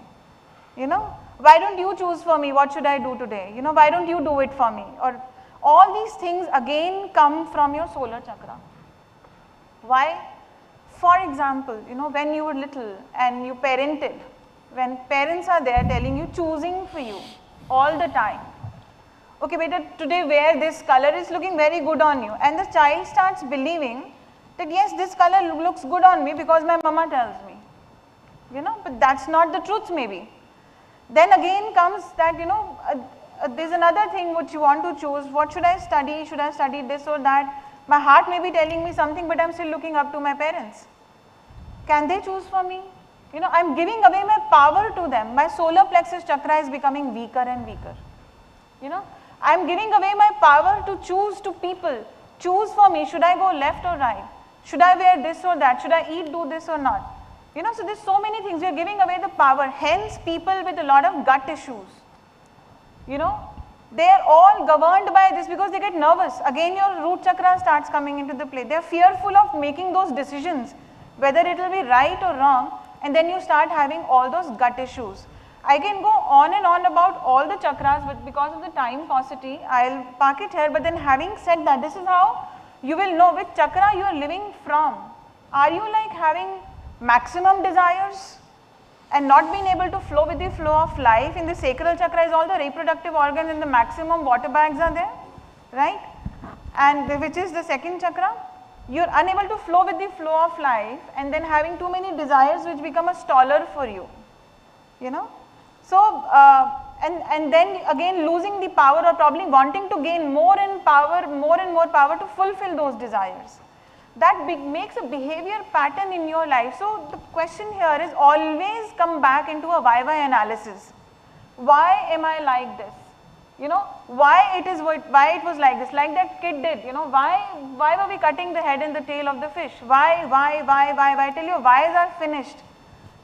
[SPEAKER 5] you know? Why don't you choose for me? What should I do today? You know, why don't you do it for me? Or all these things again come from your solar chakra. Why? For example, you know, when you were little and you parented, when parents are there telling you, choosing for you all the time. Okay, beta, today wear this color, is looking very good on you. And the child starts believing that yes, this color looks good on me because my mama tells me. You know, but that's not the truth maybe. Then again comes that, you know, there's another thing which you want to choose. What should I study? Should I study this or that? My heart may be telling me something, but I'm still looking up to my parents. Can they choose for me? You know, I'm giving away my power to them. My solar plexus chakra is becoming weaker and weaker. You know, I'm giving away my power to choose to people. Choose for me, should I go left or right? Should I wear this or that? Should I eat, do this or not? You know, so there's so many things, we are giving away the power. Hence, people with a lot of gut issues, you know, they are all governed by this because they get nervous. Again, your root chakra starts coming into the play. They are fearful of making those decisions, whether it will be right or wrong, and then you start having all those gut issues. I can go on and on about all the chakras, but because of the time paucity, I'll park it here. But then having said that, this is how you will know which chakra you are living from. Are you like having maximum desires and not being able to flow with the flow of life? In the sacral chakra is all the reproductive organs and the maximum water bags are there, right? And which is the second chakra. You are unable to flow with the flow of life and then having too many desires which become a staller for you, you know. So, and then again losing the power or probably wanting to gain more and more power to fulfill those desires. That makes a behavior pattern in your life. So, the question here is always come back into a why analysis. Why am I like this? You know, why it was like this, like that kid did, you know, why were we cutting the head and the tail of the fish? Why, till your whys are finished.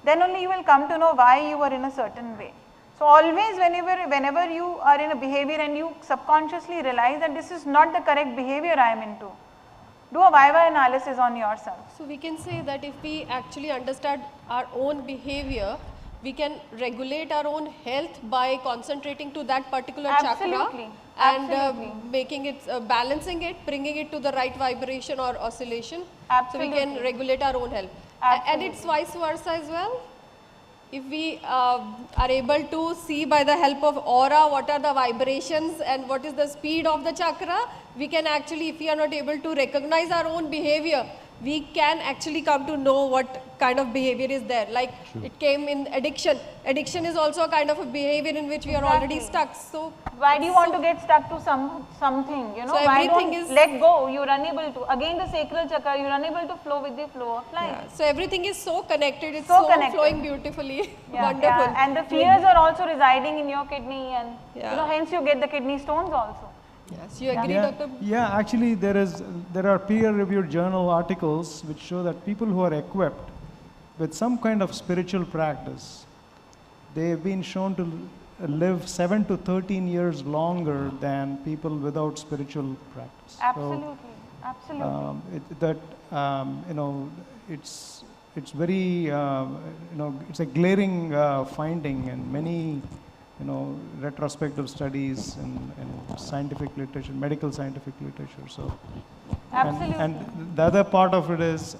[SPEAKER 5] Then only you will come to know why you were in a certain way. So, always whenever you are in a behavior and you subconsciously realize that this is not the correct behavior I am into, do a why analysis on yourself.
[SPEAKER 23] So we can say that if we actually understand our own behavior, we can regulate our own health by concentrating to that particular chakra and making it, balancing it, bringing it to the right vibration or oscillation. So we can regulate our own health. And it's vice versa as well. If we are able to see by the help of aura what are the vibrations and what is the speed of the chakra, we can actually, if we are not able to recognize our own behavior, we can actually come to know what kind of behavior is there. Like it came in addiction. Addiction is also a kind of a behavior in which we are already stuck. So
[SPEAKER 5] why do you want to get stuck to something? You know, so why don't let go? You're unable to. Again, the sacral chakra, you're unable to flow with the flow of life.
[SPEAKER 23] Yeah. So everything is so connected. It's so flowing beautifully. Wonderful.
[SPEAKER 5] Yeah. And the fears are also residing in your kidney, and you know, hence you get the kidney stones also.
[SPEAKER 23] Yes, you agree, Dr.
[SPEAKER 8] Yeah, actually there are peer-reviewed journal articles which show that people who are equipped with some kind of spiritual practice, they have been shown to live 7 to 13 years longer than people without spiritual practice.
[SPEAKER 5] Absolutely, so, absolutely.
[SPEAKER 8] You know, it's very you know, it's a glaring finding in many, you know, retrospective studies and scientific literature, medical scientific literature. So,
[SPEAKER 5] absolutely.
[SPEAKER 8] And the other part of it is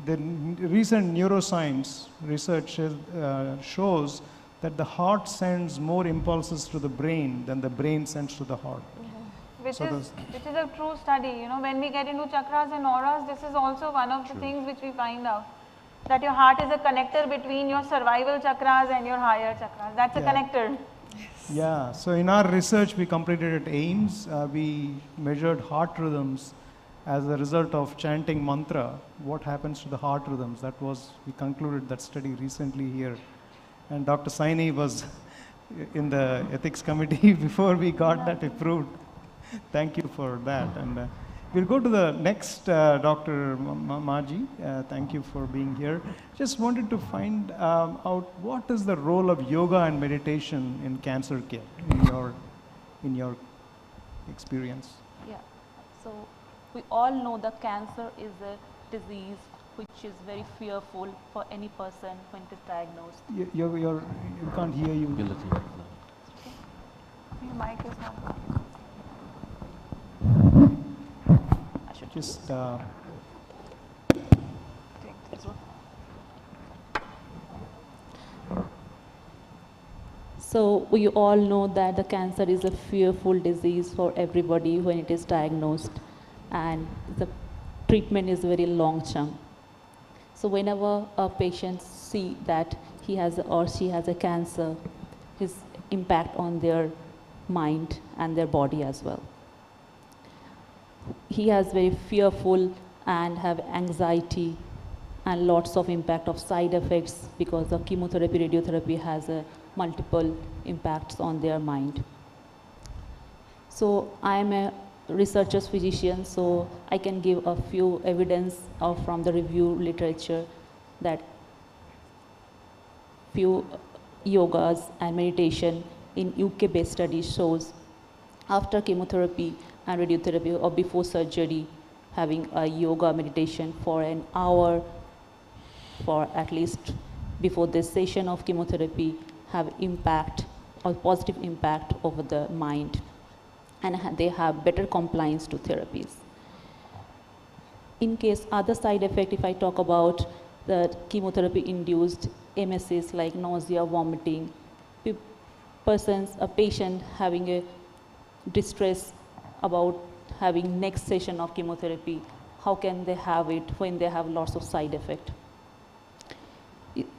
[SPEAKER 8] the recent neuroscience research shows that the heart sends more impulses to the brain than the brain sends to the heart.
[SPEAKER 5] Which is a true study. You know, when we get into chakras and auras, this is also one of the things which we find out. That your heart is a connector between your survival chakras and your higher chakras. That's a connector.
[SPEAKER 8] Yeah, so in our research we completed at AIMS, we measured heart rhythms as a result of chanting mantra. What happens to the heart rhythms? That was, we concluded that study recently here. And Dr. Saini was in the ethics committee before we got that approved. Thank you for that. And we'll go to the next Dr. Maji. Thank you for being here. Just wanted to find out what is the role of yoga and meditation in cancer care in your experience.
[SPEAKER 6] Yeah. So we all know that cancer is a disease which is very fearful for any person when it is diagnosed.
[SPEAKER 8] You can't hear you.
[SPEAKER 6] Your mic is not working.
[SPEAKER 8] Just
[SPEAKER 6] So we all know that the cancer is a fearful disease for everybody when it is diagnosed, and the treatment is very long term. So whenever a patient see that he has or she has a cancer, his impact on their mind and their body as well. He has very fearful and have anxiety and lots of impact of side effects because the chemotherapy, radiotherapy has multiple impacts on their mind. So I am a researcher's physician, so I can give a few evidence from the review literature that few yogas and meditation in UK-based studies shows after chemotherapy and radiotherapy or before surgery, having a yoga meditation for an hour for at least before this session of chemotherapy have impact or positive impact over the mind, and they have better compliance to therapies. In case other side effect, if I talk about the chemotherapy induced MSs like nausea, vomiting, a patient having a distress about having next session of chemotherapy, how can they have it when they have lots of side effect?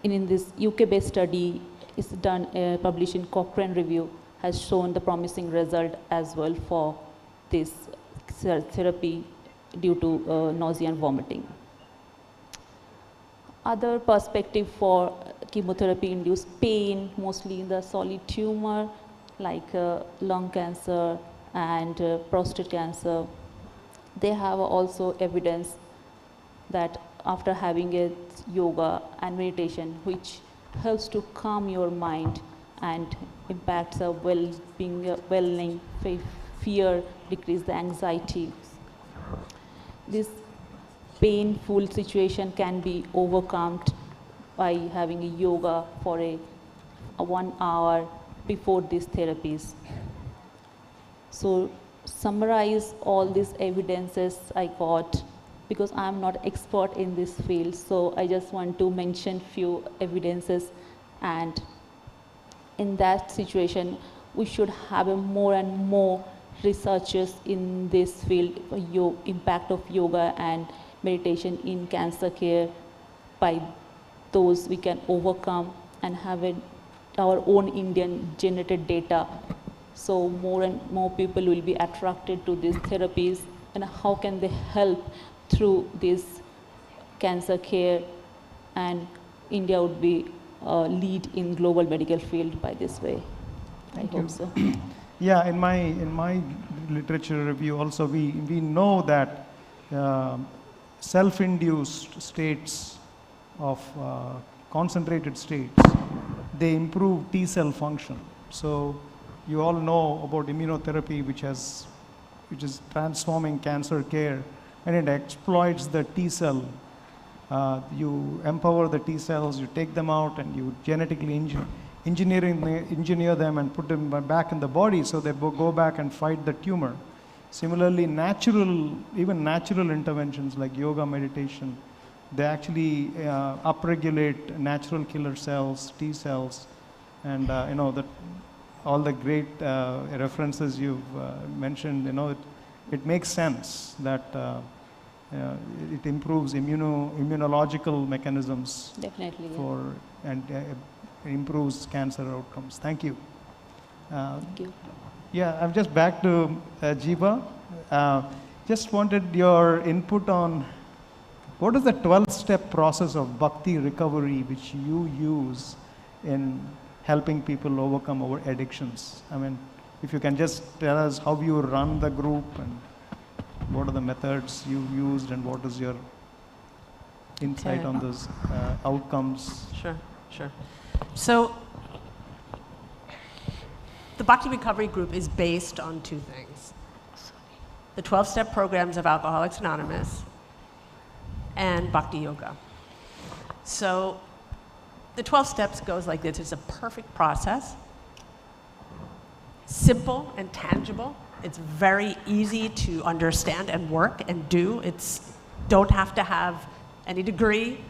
[SPEAKER 6] In this UK-based study, it's done, published in Cochrane Review, has shown the promising result as well for this therapy due to nausea and vomiting. Other perspective for chemotherapy-induced pain, mostly in the solid tumor like lung cancer and prostate cancer. They have also evidence that after having a yoga and meditation, which helps to calm your mind and impacts a well-being, fear, decrease the anxiety. This painful situation can be overcome by having a yoga for a 1 hour before these therapies. So summarize all these evidences I got, because I'm not expert in this field, so I just want to mention few evidences, and in that situation we should have more and more researchers in this field, impact of yoga and meditation in cancer care. By those we can overcome and have our own Indian generated data, so more and more people will be attracted to these therapies, and how can they help through this cancer care, and India would be lead in global medical field by this way.
[SPEAKER 8] Thank
[SPEAKER 6] I
[SPEAKER 8] you.
[SPEAKER 6] hope so.
[SPEAKER 8] Yeah, in my literature review also, we know that self-induced states of concentrated states, they improve T cell function. So you all know about immunotherapy, which is transforming cancer care, and it exploits the T cell. You empower the T cells, you take them out, and you genetically engineer them and put them back in the body so they go back and fight the tumor. Similarly, even natural interventions like yoga, meditation, they actually upregulate natural killer cells, T cells, and all the great references you've mentioned. It makes sense that it improves immunological mechanisms.
[SPEAKER 6] Definitely.
[SPEAKER 8] And improves cancer outcomes. Thank you.
[SPEAKER 6] Thank you.
[SPEAKER 8] Yeah, I'm just back to Jeeva. Just wanted your input on what is the 12-step process of bhakti recovery which you use in helping people overcome our addictions. I mean, if you can just tell us how you run the group and what are the methods you used and what is your insight on those outcomes.
[SPEAKER 12] Sure. So the Bhakti Recovery Group is based on two things. The 12-step programs of Alcoholics Anonymous and Bhakti Yoga. So the 12 steps goes like this. It's a perfect process, simple and tangible. It's very easy to understand and work and do. Don't have to have any degree.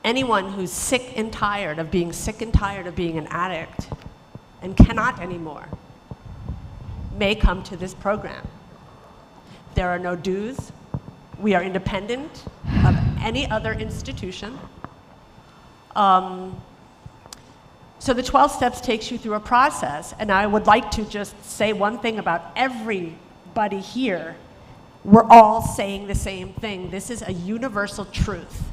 [SPEAKER 12] Anyone who's sick and tired of being an addict and cannot anymore may come to this program. There are no dues. We are independent of any other institution. So the 12 steps takes you through a process, and I would like to just say one thing about everybody here. We're all saying the same thing. This is a universal truth.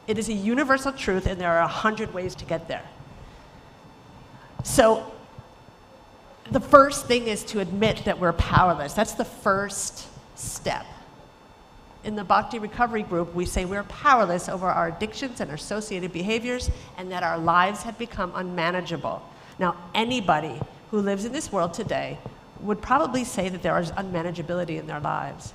[SPEAKER 12] It is a universal truth, and there are 100 ways to get there. So the first thing is to admit that we're powerless. That's the first step. In the Bhakti Recovery Group, we say we're powerless over our addictions and our associated behaviors, and that our lives have become unmanageable. Now, anybody who lives in this world today would probably say that there is unmanageability in their lives.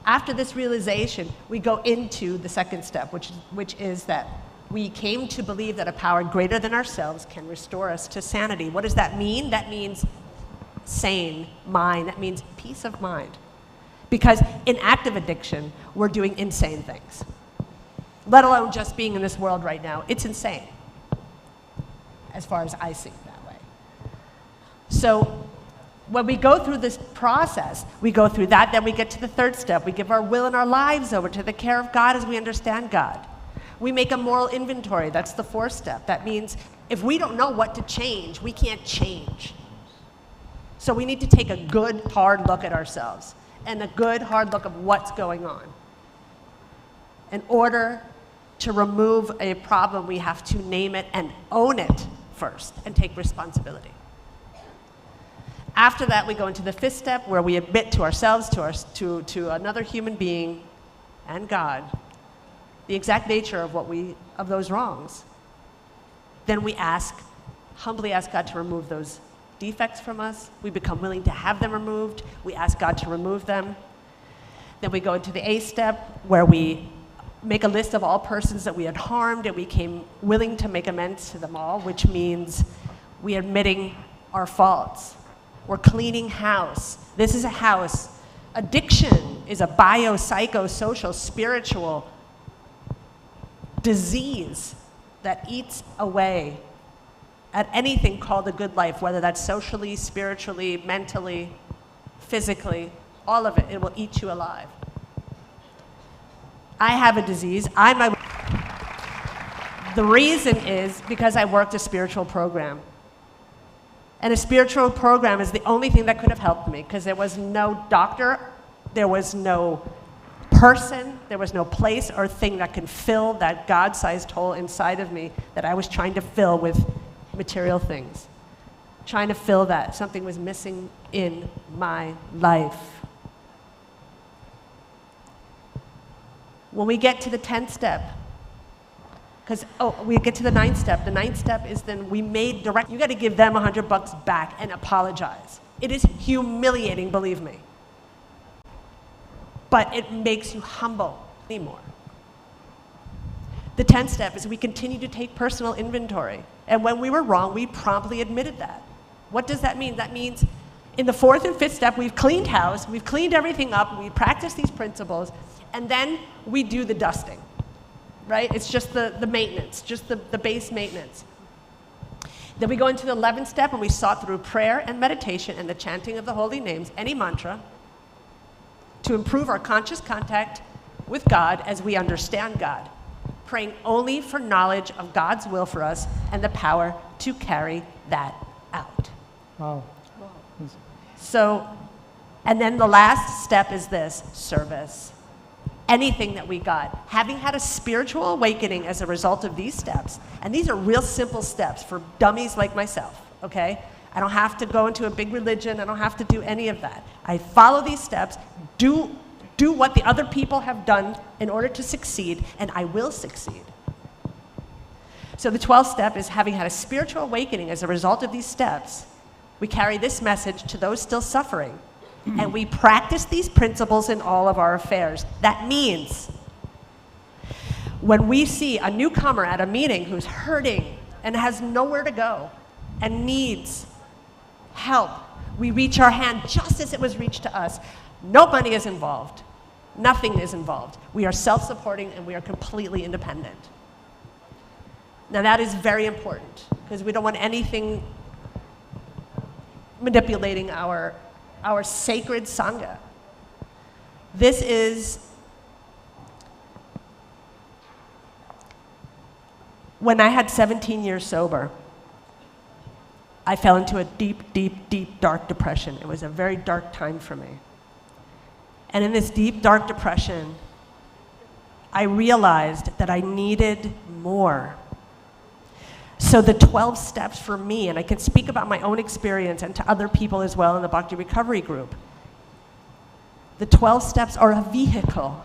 [SPEAKER 12] After this realization, we go into the second step, which is that we came to believe that a power greater than ourselves can restore us to sanity. What does that mean? That means sane mind. That means peace of mind. Because in active addiction, we're doing insane things. Let alone just being in this world right now. It's insane, as far as I see it that way. So when we go through this process, we go through that, then we get to the third step. We give our will and our lives over to the care of God as we understand God. We make a moral inventory. That's the fourth step. That means if we don't know what to change, we can't change. So we need to take a good, hard look at ourselves and a good, hard look of what's going on. In order to remove a problem, we have to name it and own it first and take responsibility. After that, we go into the fifth step where we admit to ourselves, to another human being and God, the exact nature of those wrongs. Then we humbly ask God to remove those defects from us. We become willing to have them removed. We ask God to remove them. Then we go into the eighth step where we make a list of all persons that we had harmed, and we came willing to make amends to them all, which means we are admitting our faults. We're cleaning house. This is a house. Addiction is a biopsychosocial, spiritual disease that eats away at anything called a good life, whether that's socially, spiritually, mentally, physically, all of it. It will eat you alive. I have a disease. The reason is because I worked a spiritual program. And a spiritual program is the only thing that could have helped me, because there was no doctor, there was no person, there was no place or thing that could fill that God-sized hole inside of me that I was trying to fill with material things. Trying to fill that. Something was missing in my life. When we get to the 10th step, we get to the 9th step. The 9th step is then you got to give them $100 back and apologize. It is humiliating, believe me. But it makes you humble anymore. The 10th step is we continue to take personal inventory. And when we were wrong, we promptly admitted that. What does that mean? That means in the 4th and 5th step, we've cleaned house, we've cleaned everything up, we practice these principles, and then we do the dusting, right? It's just the maintenance, just the base maintenance. Then we go into the 11th step, and we sought through prayer and meditation and the chanting of the holy names, any mantra, to improve our conscious contact with God as we understand God, praying only for knowledge of God's will for us and the power to carry that out.
[SPEAKER 8] Wow.
[SPEAKER 12] So, and then the last step is this, service. anything that we got. Having had a spiritual awakening as a result of these steps, and these are real simple steps for dummies like myself, okay? I don't have to go into a big religion, I don't have to do any of that. I follow these steps, do what the other people have done in order to succeed, and I will succeed. So the 12th step is having had a spiritual awakening as a result of these steps, we carry this message to those still suffering. And we practice these principles in all of our affairs. That means when we see a newcomer at a meeting who's hurting and has nowhere to go and needs help, we reach our hand just as it was reached to us. No money is involved. Nothing is involved. We are self-supporting and we are completely independent. Now that is very important because we don't want anything manipulating our sacred Sangha. This is, when I had 17 years sober, I fell into a deep, deep, deep, dark depression. It was a very dark time for me. And in this deep, dark depression, I realized that I needed more. So the 12 steps for me, and I can speak about my own experience and to other people as well in the Bhakti Recovery Group, the 12 steps are a vehicle.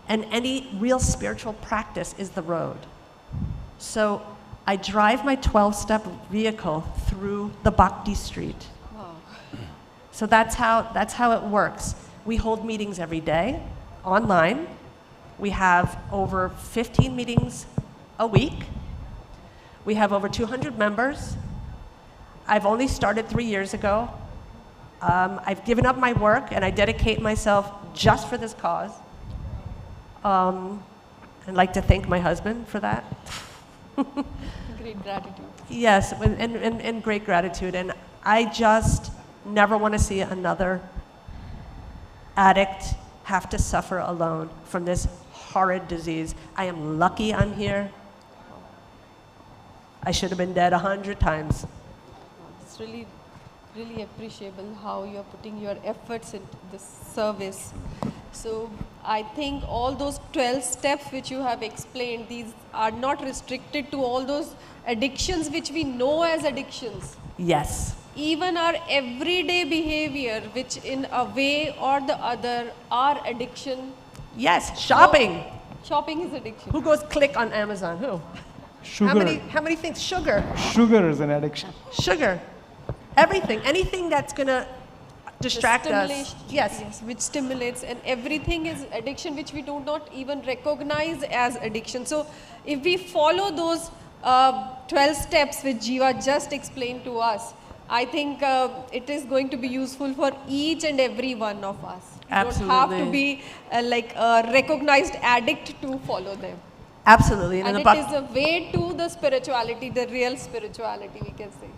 [SPEAKER 12] And any real spiritual practice is the road. So I drive my 12-step vehicle through the Bhakti street.
[SPEAKER 23] Wow.
[SPEAKER 12] So that's how it works. We hold meetings every day, online. We have over 15 meetings a week. We have over 200 members. I've only started 3 years ago. I've given up my work and I dedicate myself just for this cause. I'd like to thank my husband for that.
[SPEAKER 23] Great gratitude.
[SPEAKER 12] Yes, and great gratitude. And I just never want to see another addict have to suffer alone from this horrid disease. I am lucky I'm here. I should have been dead 100 times.
[SPEAKER 23] It's really, really appreciable how you're putting your efforts into this service. So I think all those 12 steps which you have explained, these are not restricted to all those addictions which we know as addictions.
[SPEAKER 12] Yes.
[SPEAKER 23] Even our everyday behavior, which in a way or the other are addiction.
[SPEAKER 12] Yes, shopping.
[SPEAKER 23] Shopping is addiction.
[SPEAKER 12] Who goes click on Amazon? Who?
[SPEAKER 8] Sugar.
[SPEAKER 12] How many things? Sugar.
[SPEAKER 8] Sugar is an addiction.
[SPEAKER 12] Sugar. Everything. Anything that's going to distract us.
[SPEAKER 23] Yes, which stimulates, and everything is addiction which we do not even recognize as addiction. So if we follow those 12 steps which Jiva just explained to us, I think it is going to be useful for each and every one of us.
[SPEAKER 12] Absolutely.
[SPEAKER 23] You don't have to be like a recognized addict to follow them.
[SPEAKER 12] Absolutely.
[SPEAKER 23] And it is a way to the spirituality, the real spirituality, we can say.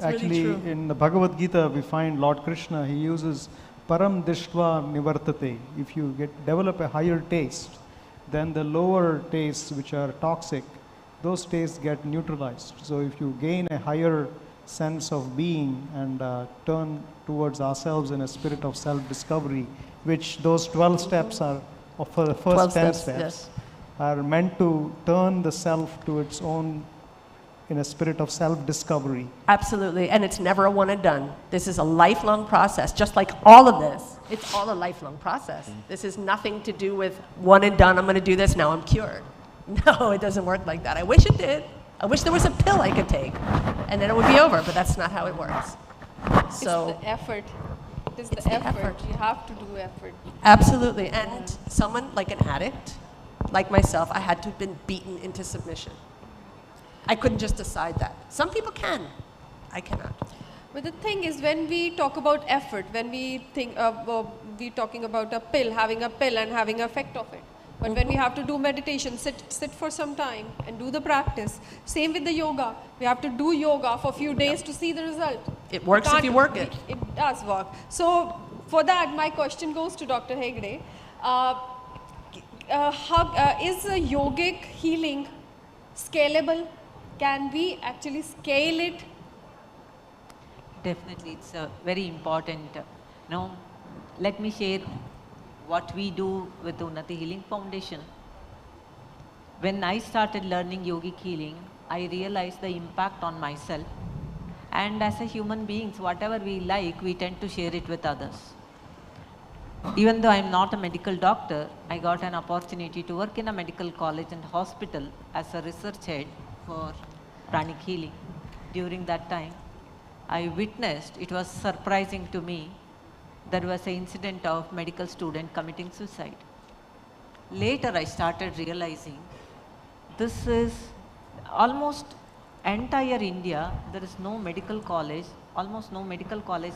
[SPEAKER 8] Actually, in the Bhagavad Gita, we find Lord Krishna, he uses param dishtva nivartate. If you develop a higher taste, then the lower tastes which are toxic, those tastes get neutralized. So if you gain a higher sense of being and turn towards ourselves in a spirit of self-discovery, which those 12 steps are, for the first 10 steps,
[SPEAKER 12] yes,
[SPEAKER 8] are meant to turn the self to its own in a spirit of self-discovery.
[SPEAKER 12] Absolutely, and it's never a one and done. This is a lifelong process, just like all of this. It's all a lifelong process. This is nothing to do with one and done, I'm going to do this, now I'm cured. No, it doesn't work like that. I wish it did. I wish there was a pill I could take, and then it would be over, but that's not how it works. So
[SPEAKER 23] it's the effort. It is the effort. You have to do effort.
[SPEAKER 12] Absolutely, and someone like an addict, like myself, I had to have been beaten into submission. I couldn't just decide that. Some people can. I cannot.
[SPEAKER 23] But the thing is, when we talk about effort, when we think we're talking about a pill, having a pill and having effect of it. But when we have to do meditation, sit for some time and do the practice. Same with the yoga. We have to do yoga for a few days to see the result.
[SPEAKER 12] It works if you work it.
[SPEAKER 23] It does work. So for that, my question goes to Dr. Hegde. Is yogic healing scalable? Can we actually scale it?
[SPEAKER 24] Definitely, it's very important. Let me share what we do with the Unnati Healing Foundation, when I started learning yogic healing, I realized the impact on myself. And as a human beings, whatever we like, we tend to share it with others. Even though I'm not a medical doctor, I got an opportunity to work in a medical college and hospital as a research head for pranic healing. During that time, I witnessed, it was surprising to me, there was an incident of medical student committing suicide. Later I started realizing this is almost entire India, there is no medical college, almost no medical college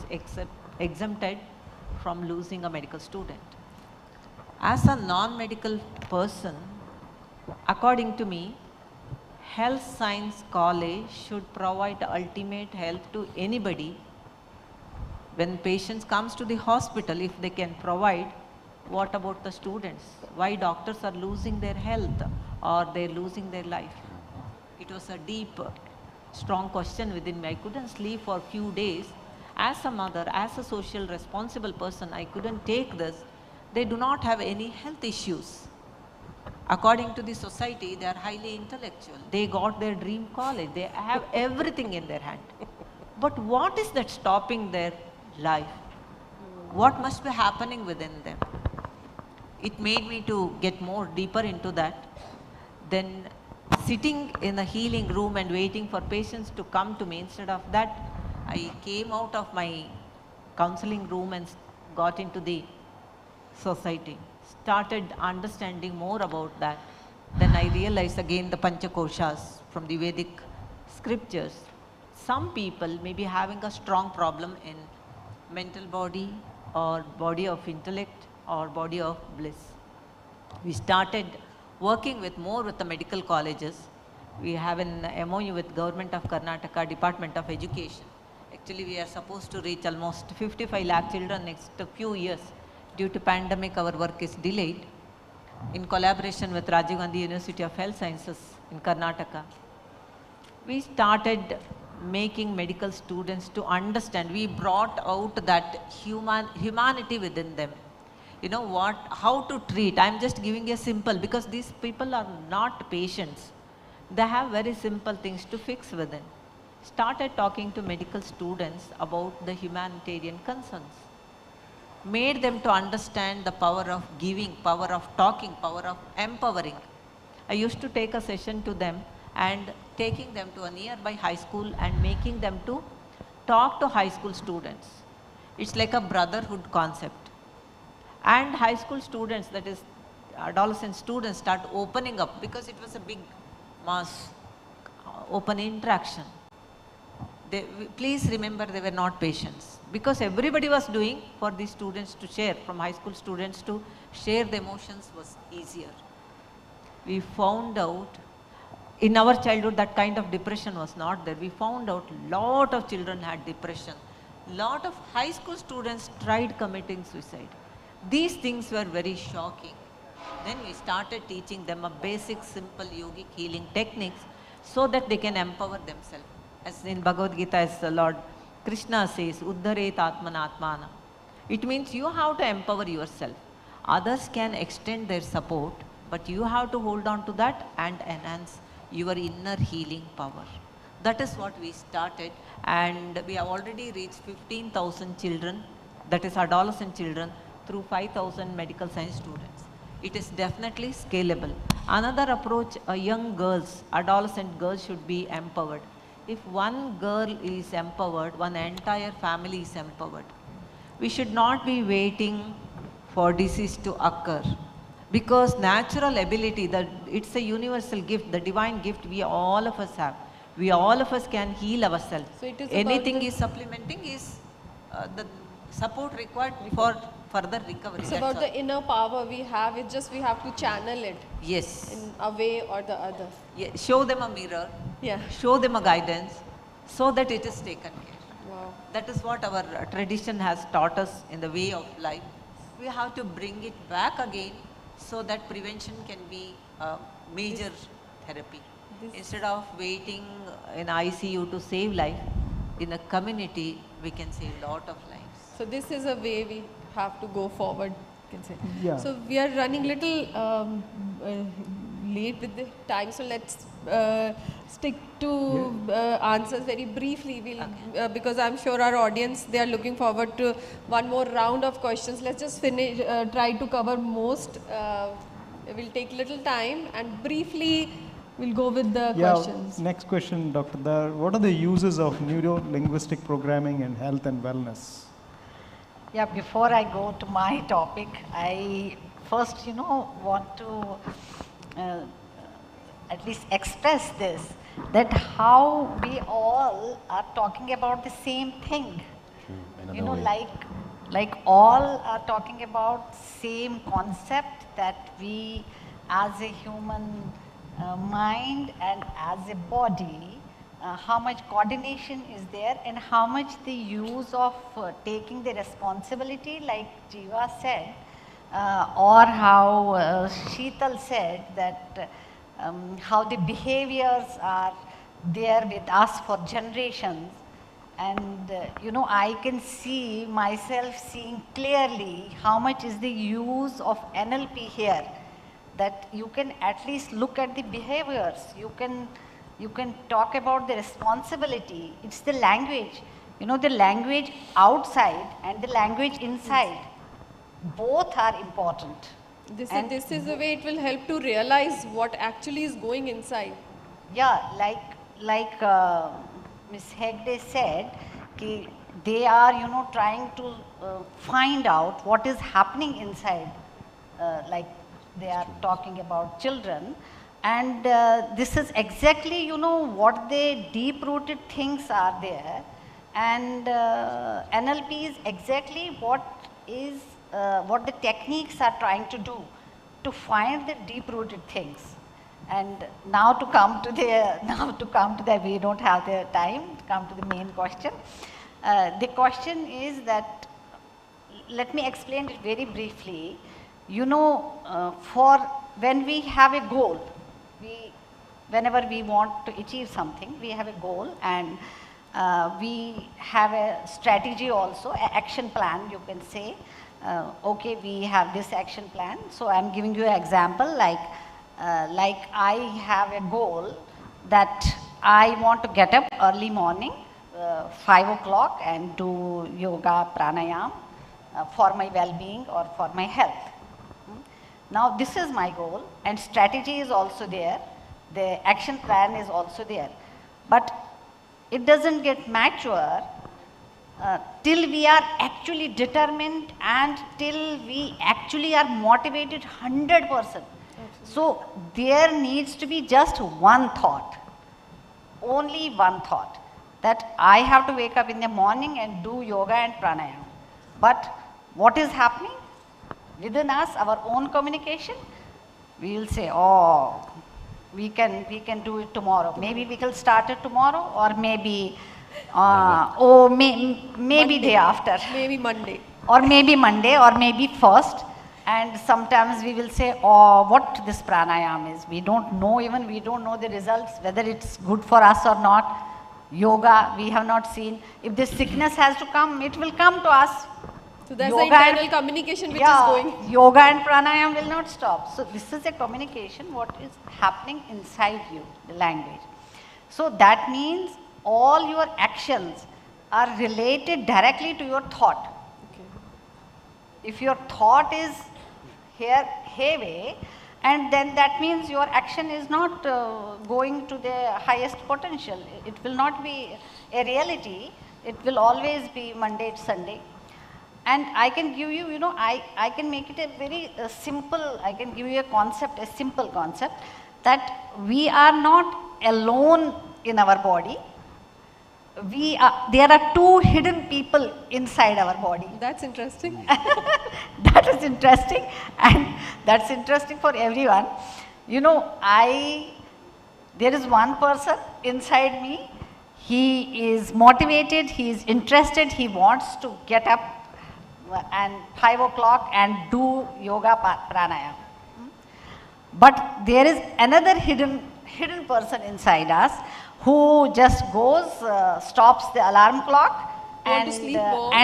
[SPEAKER 24] exempted from losing a medical student. As a non-medical person, according to me, health science college should provide ultimate help to anybody. When patients comes to the hospital, if they can provide, what about the students? Why doctors are losing their health or they're losing their life? It was a deep, strong question within me. I couldn't sleep for a few days. As a mother, as a social responsible person, I couldn't take this. They do not have any health issues. According to the society, they are highly intellectual. They got their dream college. They have everything in their hand. But what is that stopping their life? What must be happening within them? It made me to get more deeper into that. Then sitting in the healing room and waiting for patients to come to me, instead of that, I came out of my counseling room and got into the society. Started understanding more about that. Then I realized again the Panchakoshas from the Vedic scriptures. Some people may be having a strong problem in mental body or body of intellect or body of bliss. We started working with more with the medical colleges. We have an MOU with Government of Karnataka, Department of Education. Actually, we are supposed to reach almost 55 lakh children next few years. Due to pandemic, our work is delayed. In collaboration with Rajiv Gandhi University of Health Sciences in Karnataka, we started making medical students to understand. We brought out that humanity within them. You know what, how to treat. I'm just giving a simple, because these people are not patients. They have very simple things to fix within. Started talking to medical students about the humanitarian concerns. Made them to understand the power of giving, power of talking, power of empowering. I used to take a session to them and taking them to a nearby high school and making them to talk to high school students. It's like a brotherhood concept. And high school students, that is adolescent students, start opening up because it was a big mass open interaction. Please remember, they were not patients, because everybody was doing for these students to share, from high school students to share the emotions was easier. We found out in our childhood that kind of depression was not there. We found out lot of children had depression. Lot of high school students tried committing suicide. These things were very shocking. Then we started teaching them a basic, simple yogic healing techniques so that they can empower themselves. As in Bhagavad Gita, as the Lord Krishna says, Uddharet Atmanatmana. It means you have to empower yourself. Others can extend their support, but you have to hold on to that and enhance your inner healing power. That is what we started, and we have already reached 15,000 children, that is adolescent children, through 5,000 medical science students. It is definitely scalable. Another approach, young girls, adolescent girls should be empowered. If one girl is empowered, one entire family is empowered. We should not be waiting for disease to occur, because natural ability, it's a universal gift, the divine gift we all of us have. We all of us can heal ourselves.
[SPEAKER 23] So it is
[SPEAKER 24] anything is supplementing is the support required for further recovery.
[SPEAKER 23] It's about the inner power we have. It's just we have to channel it.
[SPEAKER 24] Yes.
[SPEAKER 23] In a way or the other.
[SPEAKER 24] Yeah. Show them a mirror.
[SPEAKER 23] Yeah.
[SPEAKER 24] Show them a guidance so that it is taken care.
[SPEAKER 23] Wow.
[SPEAKER 24] That is what our tradition has taught us in the way of life. We have to bring it back again so that prevention can be a major therapy. Instead of waiting in ICU to save life, in a community we can save a lot of lives.
[SPEAKER 23] So this is a way we have to go forward. can say.
[SPEAKER 8] Yeah.
[SPEAKER 23] So we are running little late with the time, so let's stick to answers very briefly. We'll, because I'm sure our audience, they are looking forward to one more round of questions. Let's just finish, try to cover most. We'll take little time and briefly we'll go with the questions.
[SPEAKER 8] Next question, Dr. Dar. What are the uses of neuro-linguistic programming in health and wellness?
[SPEAKER 4] Yeah, before I go to my topic, I first, want to at least express this, that how we all are talking about the same thing. Like all are talking about same concept, that we as a human mind and as a body, how much coordination is there and how much the use of taking the responsibility, like Jiva said, or how Sheetal said that how the behaviors are there with us for generations. And I can see myself seeing clearly how much is the use of NLP here, that you can at least look at the behaviors, you can talk about the responsibility. It's the language, the language outside and the language inside, both are important.
[SPEAKER 23] This is the way it will help to realize what actually is going inside.
[SPEAKER 4] Yeah, like Ms. Hegde said, they are, trying to find out what is happening inside, like they are talking about children. And this is exactly, what the deep-rooted things are there. And NLP is exactly what the techniques are trying to do, to find the deep-rooted things. And now to come to the, we don't have the time to come to the main question. The question is that, let me explain it very briefly. For when we have a goal, whenever we want to achieve something, we have a goal, and we have a strategy also, an action plan, you can say. Okay, we have this action plan. So I'm giving you an example, like I have a goal that I want to get up early morning, 5 o'clock, and do yoga, pranayam for my well-being or for my health. Now this is my goal, and strategy is also there, the action plan is also there. But it doesn't get mature till we are actually determined and till we actually are motivated 100%. So there needs to be just one thought, only one thought, that I have to wake up in the morning and do yoga and pranayam. But what is happening within us, our own communication? We will say, oh, we can do it tomorrow. Maybe we will start it tomorrow, or maybe maybe day after.
[SPEAKER 23] Maybe Monday.
[SPEAKER 4] Or maybe Monday, or maybe first. And sometimes we will say, oh, what this pranayam is. We don't know the results, whether it's good for us or not. Yoga, we have not seen. If this sickness has to come, it will come to us.
[SPEAKER 23] So there's the internal communication which is going.
[SPEAKER 4] Yoga and pranayam will not stop. So this is a communication, what is happening inside you, the language. So that means all your actions are related directly to your thought.
[SPEAKER 23] Okay.
[SPEAKER 4] If your thought is heavy, and then that means your action is not going to the highest potential. It will not be a reality. It will always be Monday to Sunday. And I can give you, I can make it a very simple, I can give you a concept, a simple concept, that we are not alone in our body. There are two hidden people inside our body.
[SPEAKER 23] That's interesting.
[SPEAKER 4] That is interesting, and that's interesting for everyone. There is one person inside me. He is motivated, he is interested, he wants to get up and 5 o'clock and do yoga pranayam. But there is another hidden person inside us who just goes, stops the alarm clock and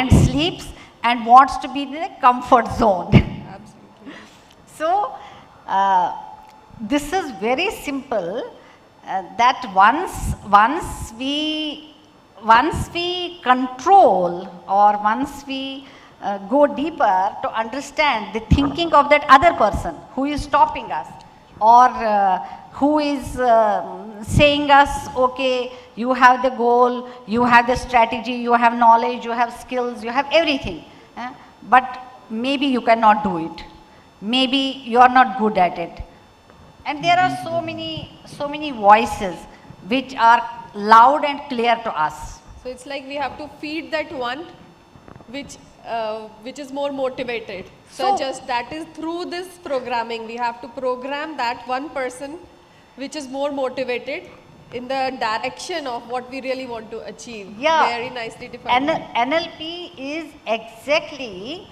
[SPEAKER 4] sleeps and wants to be in a comfort zone.
[SPEAKER 15] So, this is very simple, that once we control, or once we go deeper to understand the thinking of that other person who is stopping us, or who is saying us, okay, you have the goal, you have the strategy, you have knowledge, you have skills, you have everything, but maybe you cannot do it, maybe you are not good at it. And there are so many voices which are loud and clear to us.
[SPEAKER 23] So it's like we have to feed that one which is more motivated. So just that is through this programming, we have to program that one person which is more motivated in the direction of what we really want to achieve.
[SPEAKER 15] Yeah.
[SPEAKER 23] Very nicely defined.
[SPEAKER 15] NLP is exactly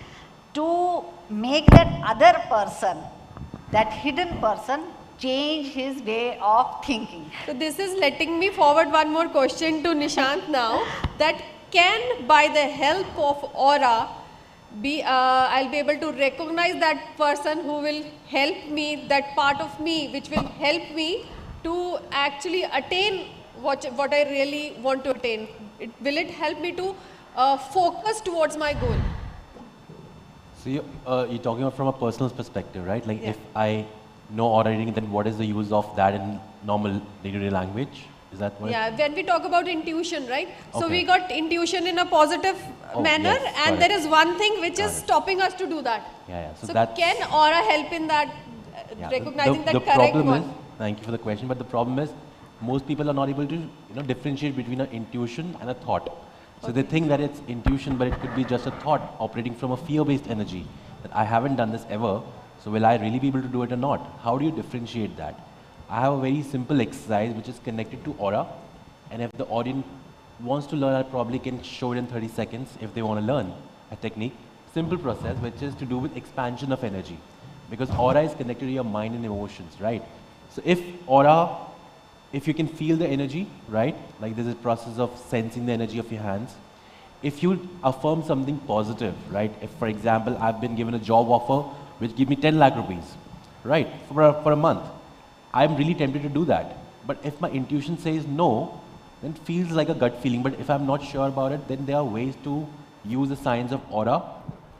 [SPEAKER 15] to make that other person, that hidden person, change his way of thinking.
[SPEAKER 23] So this is letting me forward one more question to Nishant now, that can, by the help of aura, I'll be able to recognize that person who will help me, that part of me which will help me to actually attain what I really want to attain. Will it help me to focus towards my goal?
[SPEAKER 3] So you're talking about from a personal perspective, right? Like if I know aura reading, then what is the use of that in normal day-to-day language? Is that what?
[SPEAKER 23] Yeah, when we talk about intuition, right? So
[SPEAKER 3] Okay.
[SPEAKER 23] we got intuition in a positive manner,
[SPEAKER 3] yes,
[SPEAKER 23] and
[SPEAKER 3] got
[SPEAKER 23] there
[SPEAKER 3] it.
[SPEAKER 23] is one thing which is stopping us to do that.
[SPEAKER 3] Yeah.
[SPEAKER 23] So
[SPEAKER 3] that's,
[SPEAKER 23] can aura help in that, recognizing
[SPEAKER 3] the
[SPEAKER 23] that correct
[SPEAKER 3] problem
[SPEAKER 23] one?
[SPEAKER 3] is, thank you for the question, but the problem is most people are not able to differentiate between an intuition and a thought. So they think that it's intuition, but it could be just a thought operating from a fear-based energy, that I haven't done this ever, so will I really be able to do it or not? How do you differentiate that? I have a very simple exercise which is connected to aura, and if the audience wants to learn, I probably can show it in 30 seconds if they want to learn a technique. Simple process which is to do with expansion of energy, because aura is connected to your mind and emotions, right? So if you can feel the energy, right? Like there's a process of sensing the energy of your hands. If you affirm something positive, right? If, for example, I've been given a job offer which give me 10 lakh rupees, right? For a month. I'm really tempted to do that. But if my intuition says no, then it feels like a gut feeling. But if I'm not sure about it, then there are ways to use the science of aura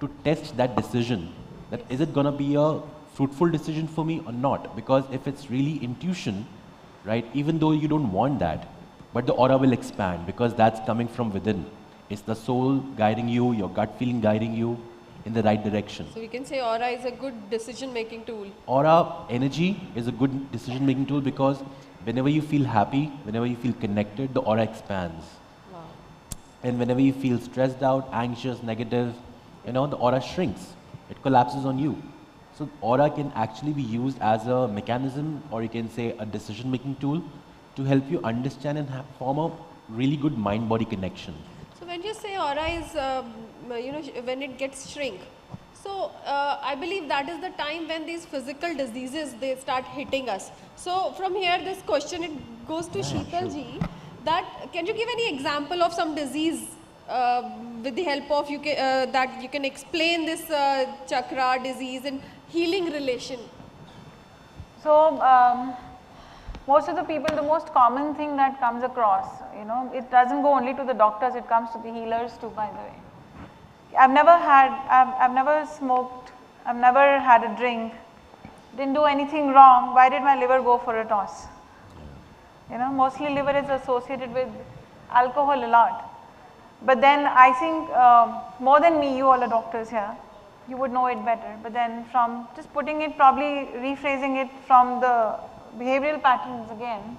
[SPEAKER 3] to test that decision. That is it going to be a fruitful decision for me or not? Because if it's really intuition, right, even though you don't want that, but the aura will expand because that's coming from within. It's the soul guiding you, your gut feeling guiding you in the right direction.
[SPEAKER 23] So we can say aura is a good decision-making tool.
[SPEAKER 3] Aura energy is a good decision-making tool because whenever you feel happy, whenever you feel connected, the aura expands.
[SPEAKER 23] Wow.
[SPEAKER 3] And whenever you feel stressed out, anxious, negative, the aura shrinks. It collapses on you. So aura can actually be used as a mechanism, or you can say a decision-making tool to help you understand and form a really good mind-body connection.
[SPEAKER 23] So when you say aura is, when it gets shrink, so I believe that is the time when these physical diseases, they start hitting us. So from here, this question, it goes to Sheetal ji, that can you give any example of some disease with the help of that you can explain this chakra disease and healing relation?
[SPEAKER 5] So most of the people, the most common thing that comes across, it doesn't go only to the doctors, it comes to the healers too, by the way. I've never smoked, I've never had a drink, didn't do anything wrong, why did my liver go for a toss? Mostly liver is associated with alcohol a lot. But then I think more than me, you all are doctors here, you would know it better. But then from just putting it, probably rephrasing it from the behavioral patterns again,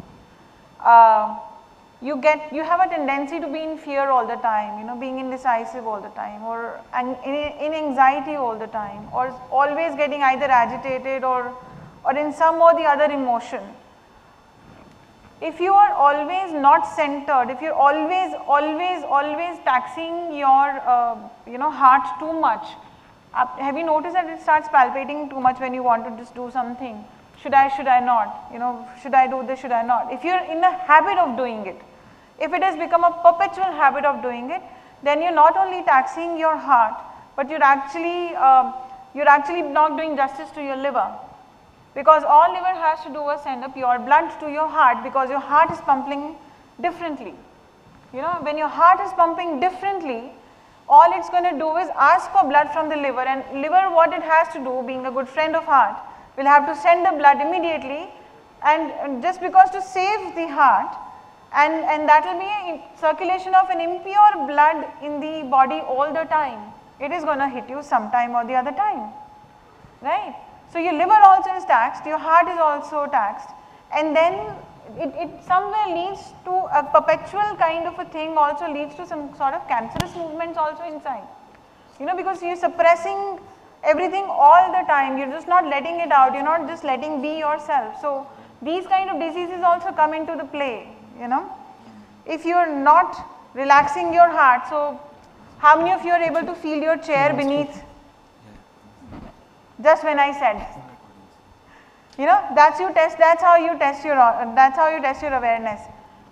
[SPEAKER 5] you have a tendency to be in fear all the time, being indecisive all the time, or in anxiety all the time, or always getting either agitated or in some or the other emotion. If you are always not centered, if you're always taxing your heart too much, have you noticed that it starts palpitating too much when you want to just do something? Should I not? Should I do this, should I not? If you're in a habit of doing it, if it has become a perpetual habit of doing it, then you're not only taxing your heart, but you're actually you're actually not doing justice to your liver. Because all liver has to do is send a pure blood to your heart, because your heart is pumping differently. You know, when your heart is pumping differently, all it's going to do is ask for blood from the liver, and liver, what it has to do, being a good friend of heart, will have to send the blood immediately, and just because to save the heart, and that will be a circulation of an impure blood in the body all the time. It is going to hit you sometime or the other time, right? So your liver also is taxed, your heart is also taxed, and then it somewhere leads to a perpetual kind of a thing, also leads to some sort of cancerous movements also inside. You know, because you're suppressing everything all the time, you're just not letting it out, you're not just letting be yourself. So these kind of diseases also come into the play, you know. If you're not relaxing your heart, so how many of you are able to feel your chair beneath? Just when I said, you know, that's how you test your awareness.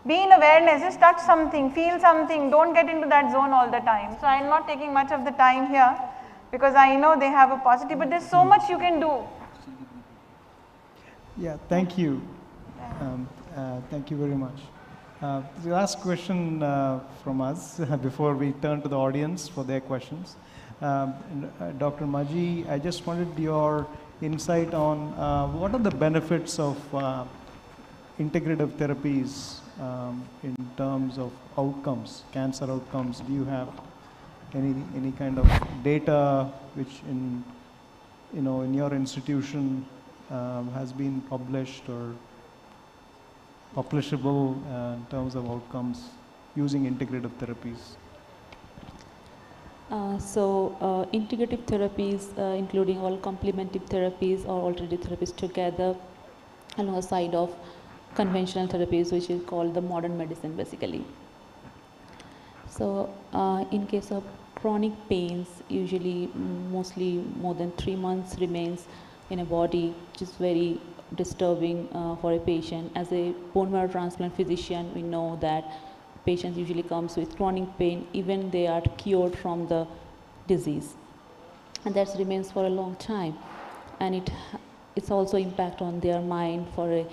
[SPEAKER 5] Be in awareness, just touch something, feel something, don't get into that zone all the time. So I am not taking much of the time here, because I know they have a positive, but there's so much you can do.
[SPEAKER 8] Yeah, thank you. Thank you very much. The last question from us before we turn to the audience for their questions. Dr. Maji, I just wanted your insight on what are the benefits of integrative therapies in terms of outcomes, cancer outcomes. Do you have any kind of data which in your institution has been published or publishable in terms of outcomes using integrative therapies?
[SPEAKER 6] Integrative therapies, including all complementary therapies or alternative therapies together, alongside of conventional therapies, which is called the modern medicine basically. So in case of chronic pains, usually mostly more than 3 months remains in a body, which is very disturbing for a patient. As a bone marrow transplant physician, we know that patients usually comes with chronic pain, even they are cured from the disease, and that remains for a long time, and it's also impact on their mind for a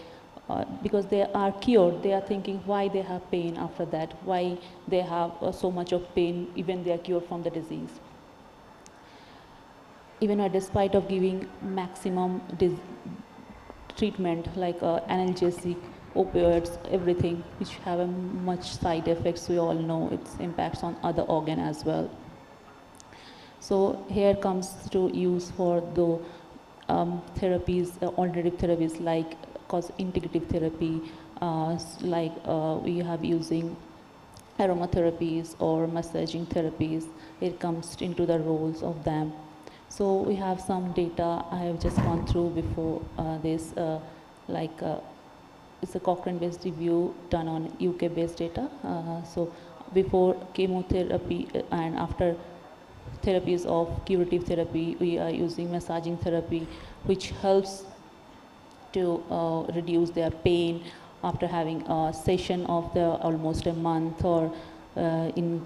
[SPEAKER 6] because they are cured, they are thinking why they have pain after that, why they have so much of pain even they are cured from the disease. Even despite of giving maximum treatment like analgesic, opioids, everything, which have a much side effects, we all know its impacts on other organ as well. So here comes to use for the therapies, alternative therapies like integrative therapy, we have using aromatherapies or massaging therapies. It comes into the roles of them. So we have some data I have just gone through before this, it's a Cochrane-based review done on UK-based data. So before chemotherapy and after therapies of curative therapy, we are using massaging therapy, which helps to reduce their pain after having a session of almost a month, or in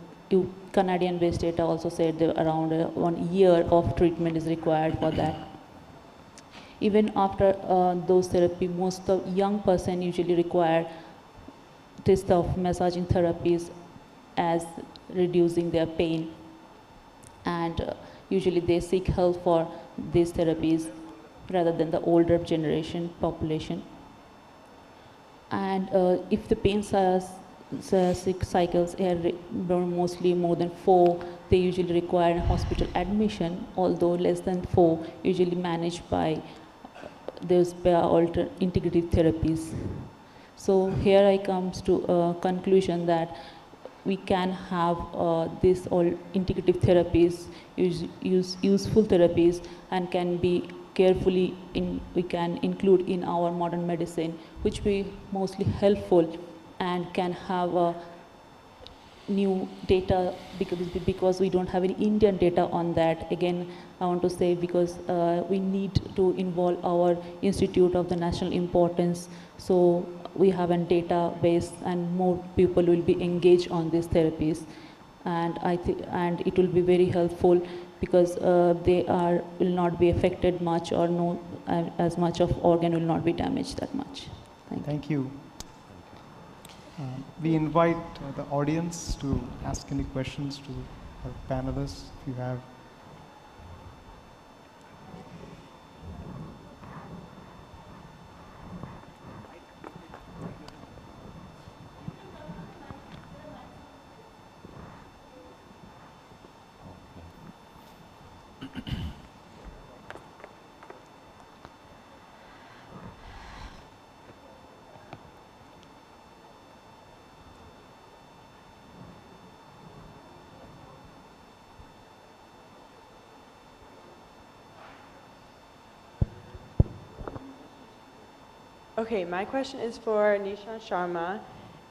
[SPEAKER 6] Canadian-based data also said that around 1 year of treatment is required for that. Even after those therapy, most of young person usually require this of massaging therapies as reducing their pain, and usually they seek help for these therapies rather than the older generation population. And if the pain cycles are mostly more than 4, they usually require a hospital admission, although less than 4 usually managed by those integrative therapies. So here I comes to a conclusion that we can have these all integrative therapies, useful therapies, and can be carefully we can include in our modern medicine, which be mostly helpful and can have a new data, because we don't have any Indian data on that. Again, I want to say, because we need to involve our institute of the national importance, so we have a database and more people will be engaged on these therapies, and and it will be very helpful, because will not be affected much, or no as much of organ will not be damaged that much.
[SPEAKER 8] Thank you. We invite the audience to ask any questions to our panelists if you have.
[SPEAKER 16] Okay, my question is for Nishan Sharma,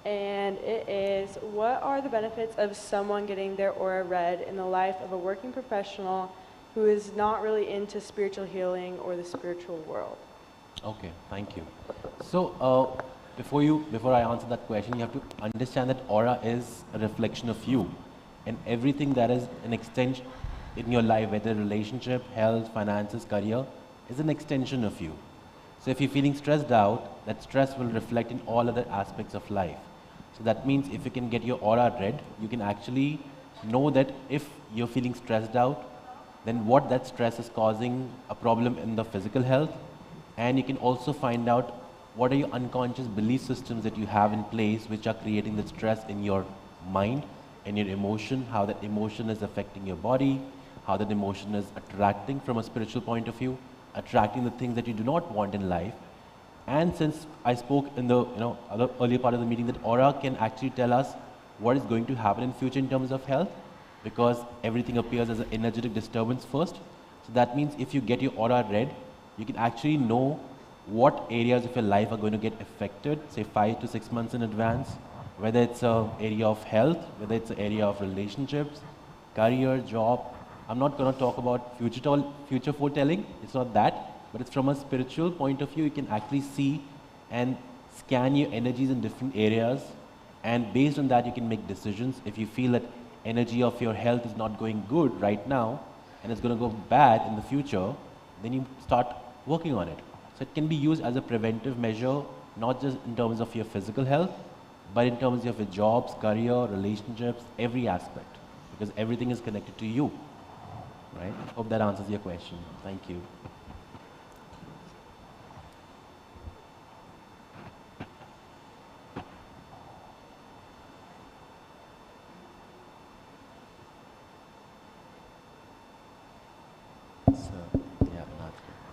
[SPEAKER 16] and it is, what are the benefits of someone getting their aura read in the life of a working professional who is not really into spiritual healing or the spiritual world?
[SPEAKER 3] Okay, thank you. So before I answer that question, you have to understand that aura is a reflection of you, and everything that is an extension in your life, whether relationship, health, finances, career, is an extension of you. So if you're feeling stressed out, that stress will reflect in all other aspects of life. So that means if you can get your aura read, you can actually know that if you're feeling stressed out, then what that stress is causing a problem in the physical health. And you can also find out what are your unconscious belief systems that you have in place which are creating the stress in your mind and your emotion, how that emotion is affecting your body, how that emotion is attracting from a spiritual point of view, attracting the things that you do not want in life. And since I spoke in the earlier part of the meeting that aura can actually tell us what is going to happen in future in terms of health, because everything appears as an energetic disturbance first. So that means if you get your aura read, you can actually know what areas of your life are going to get affected, say 5 to 6 months in advance, whether it's an area of health, whether it's an area of relationships, career, job. I'm not going to talk about future foretelling, it's not that, but it's from a spiritual point of view. You can actually see and scan your energies in different areas, and based on that you can make decisions. If you feel that energy of your health is not going good right now and it's going to go bad in the future, then you start working on it. So it can be used as a preventive measure, not just in terms of your physical health, but in terms of your jobs, career, relationships, every aspect, because everything is connected to you. Right? Hope that answers your question. Thank you.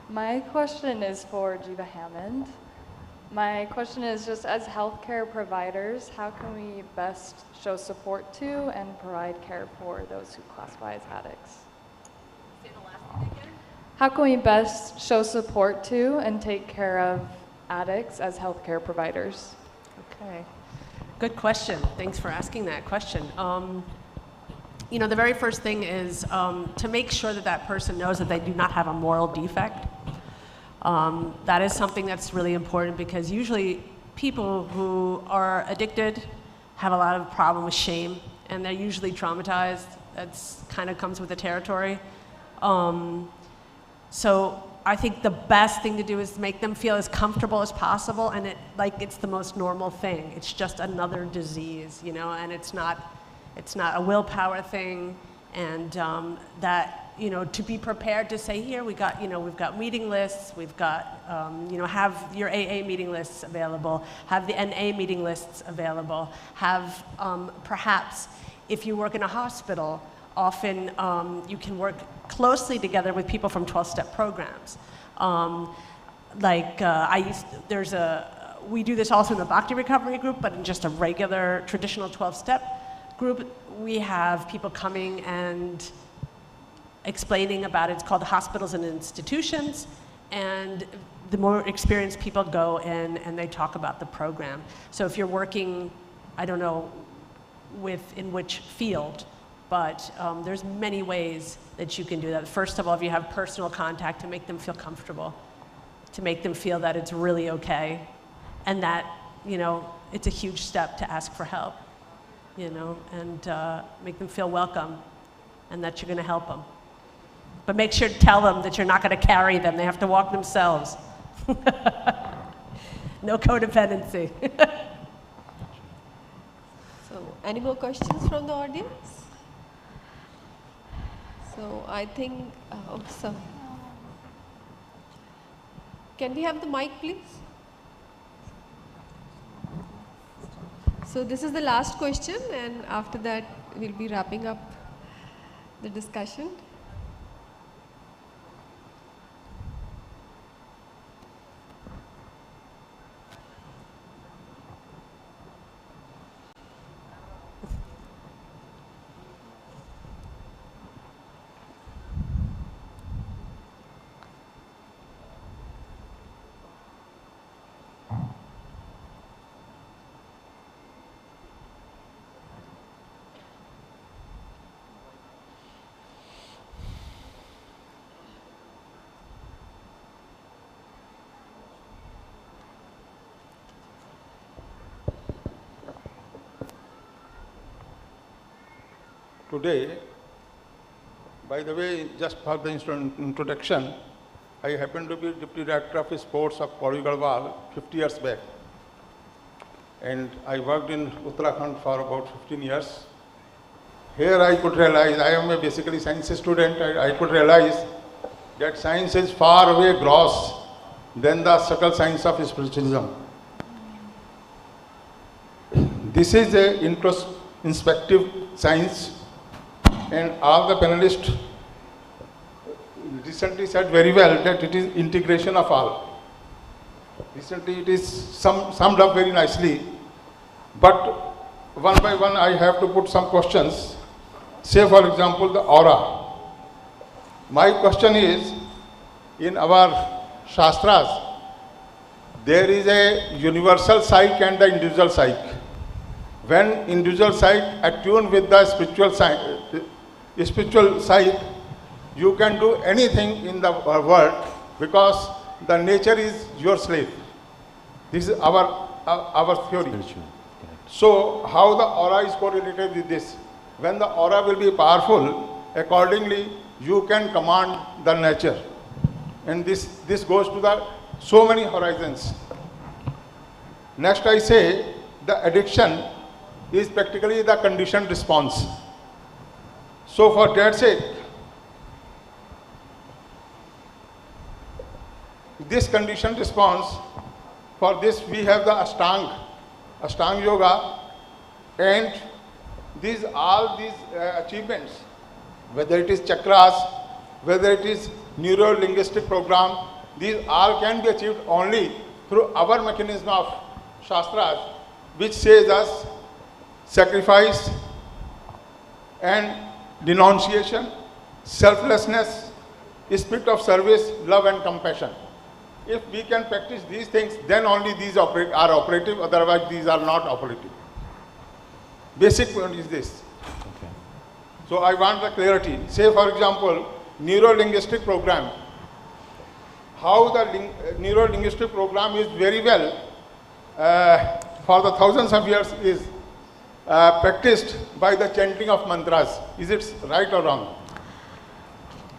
[SPEAKER 17] My question is for Jiva Hammond. My question is just, as healthcare providers, how can we best show support to and provide care for those who classify as addicts? How can we best show support to and take care of addicts as healthcare providers?
[SPEAKER 12] Okay, good question. Thanks for asking that question. You know, the very first thing is to make sure that that person knows that they do not have a moral defect. That is something that's really important, because usually people who are addicted have a lot of problem with shame, and they're usually traumatized. That's kind of comes with the territory. So I think the best thing to do is make them feel as comfortable as possible, and it's the most normal thing. It's just another disease, you know, and it's not a willpower thing, and that, you know, to be prepared to say, here we've got meeting lists, we've got, have your AA meeting lists available, have the NA meeting lists available, have perhaps if you work in a hospital, often you can work closely together with people from 12-step programs. We do this also in the Bhakti Recovery Group, but in just a regular traditional 12-step group, we have people coming and explaining about it. It's called Hospitals and Institutions, and the more experienced people go in and they talk about the program. So if you're working, I don't know in which field, but there's many ways that you can do that. First of all, if you have personal contact, to make them feel comfortable, to make them feel that it's really okay, and that, you know, it's a huge step to ask for help, you know, and make them feel welcome and that you're going to help them. But make sure to tell them that you're not going to carry them. They have to walk themselves. No codependency.
[SPEAKER 23] So, any more questions from the audience? So, I think, oh, sir. Can we have the mic, please? So, this is the last question, and after that, we'll be wrapping up the discussion.
[SPEAKER 13] Today, by the way, just for the introduction, I happen to be Deputy Director of Sports of Pauri Garhwal 50 years back. And I worked in Uttarakhand for about 15 years. Here I could realize, I am a basically science student, I could realize that science is far away gross than the subtle science of spiritualism. This is a introspective science, and all the panelists recently said very well that it is integration of all. Recently it is summed up very nicely, but one by one I have to put some questions. Say for example the aura. My question is, in our Shastras, there is a universal psyche and the individual psyche. When individual psyche attuned with the spiritual psyche, you can do anything in the world because the nature is your slave. This is our theory. So how the aura is correlated with this? When the aura will be powerful, accordingly you can command the nature. And this goes to the so many horizons. Next I say the addiction is practically the conditioned response. So for that sake, this conditioned response, for this we have the Ashtanga Yoga, and all these achievements, whether it is chakras, whether it is neuro-linguistic program, these all can be achieved only through our mechanism of Shastras, which says us sacrifice and denunciation, selflessness, spirit of service, love and compassion. If we can practice these things, then only these are operative, otherwise these are not operative. Basic point is this. Okay. So I want the clarity. Say for example, neuro-linguistic program. How the neuro-linguistic program is very well for the thousands of years is practiced by the chanting of mantras. Is it right or wrong?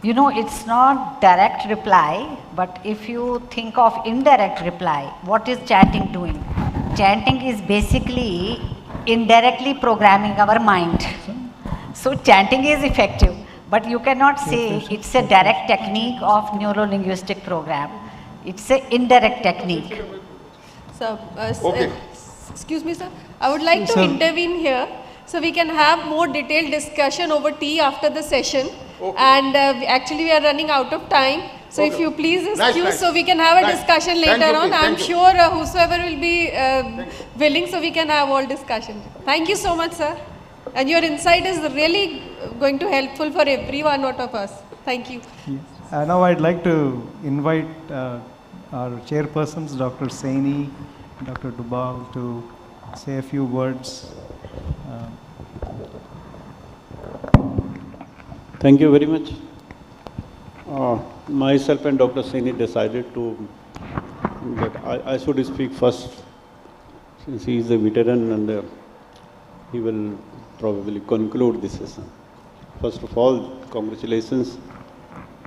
[SPEAKER 4] You know, it's not direct reply, but if you think of indirect reply, what is chanting doing? Chanting is basically indirectly programming our mind. So chanting is effective, but you cannot say it's a direct technique of neuro-linguistic program. It's an indirect technique.
[SPEAKER 23] So, excuse me, sir. I would like to intervene here, so we can have more detailed discussion over tea after the session. Okay. And actually we are running out of time. So if you please excuse, so we can have a discussion later on. I'm sure whosoever will be willing, so we can have all discussion. Thank you so much, sir. And your insight is really going to helpful for every one of us. Thank you.
[SPEAKER 8] Yes. Now I'd like to invite our chairpersons, Dr. Saini, Dr. Dubal, to say a few words.
[SPEAKER 14] Thank you very much. Myself and Dr. Saini decided that I should speak first, since he is a veteran and he will probably conclude this session. First of all, congratulations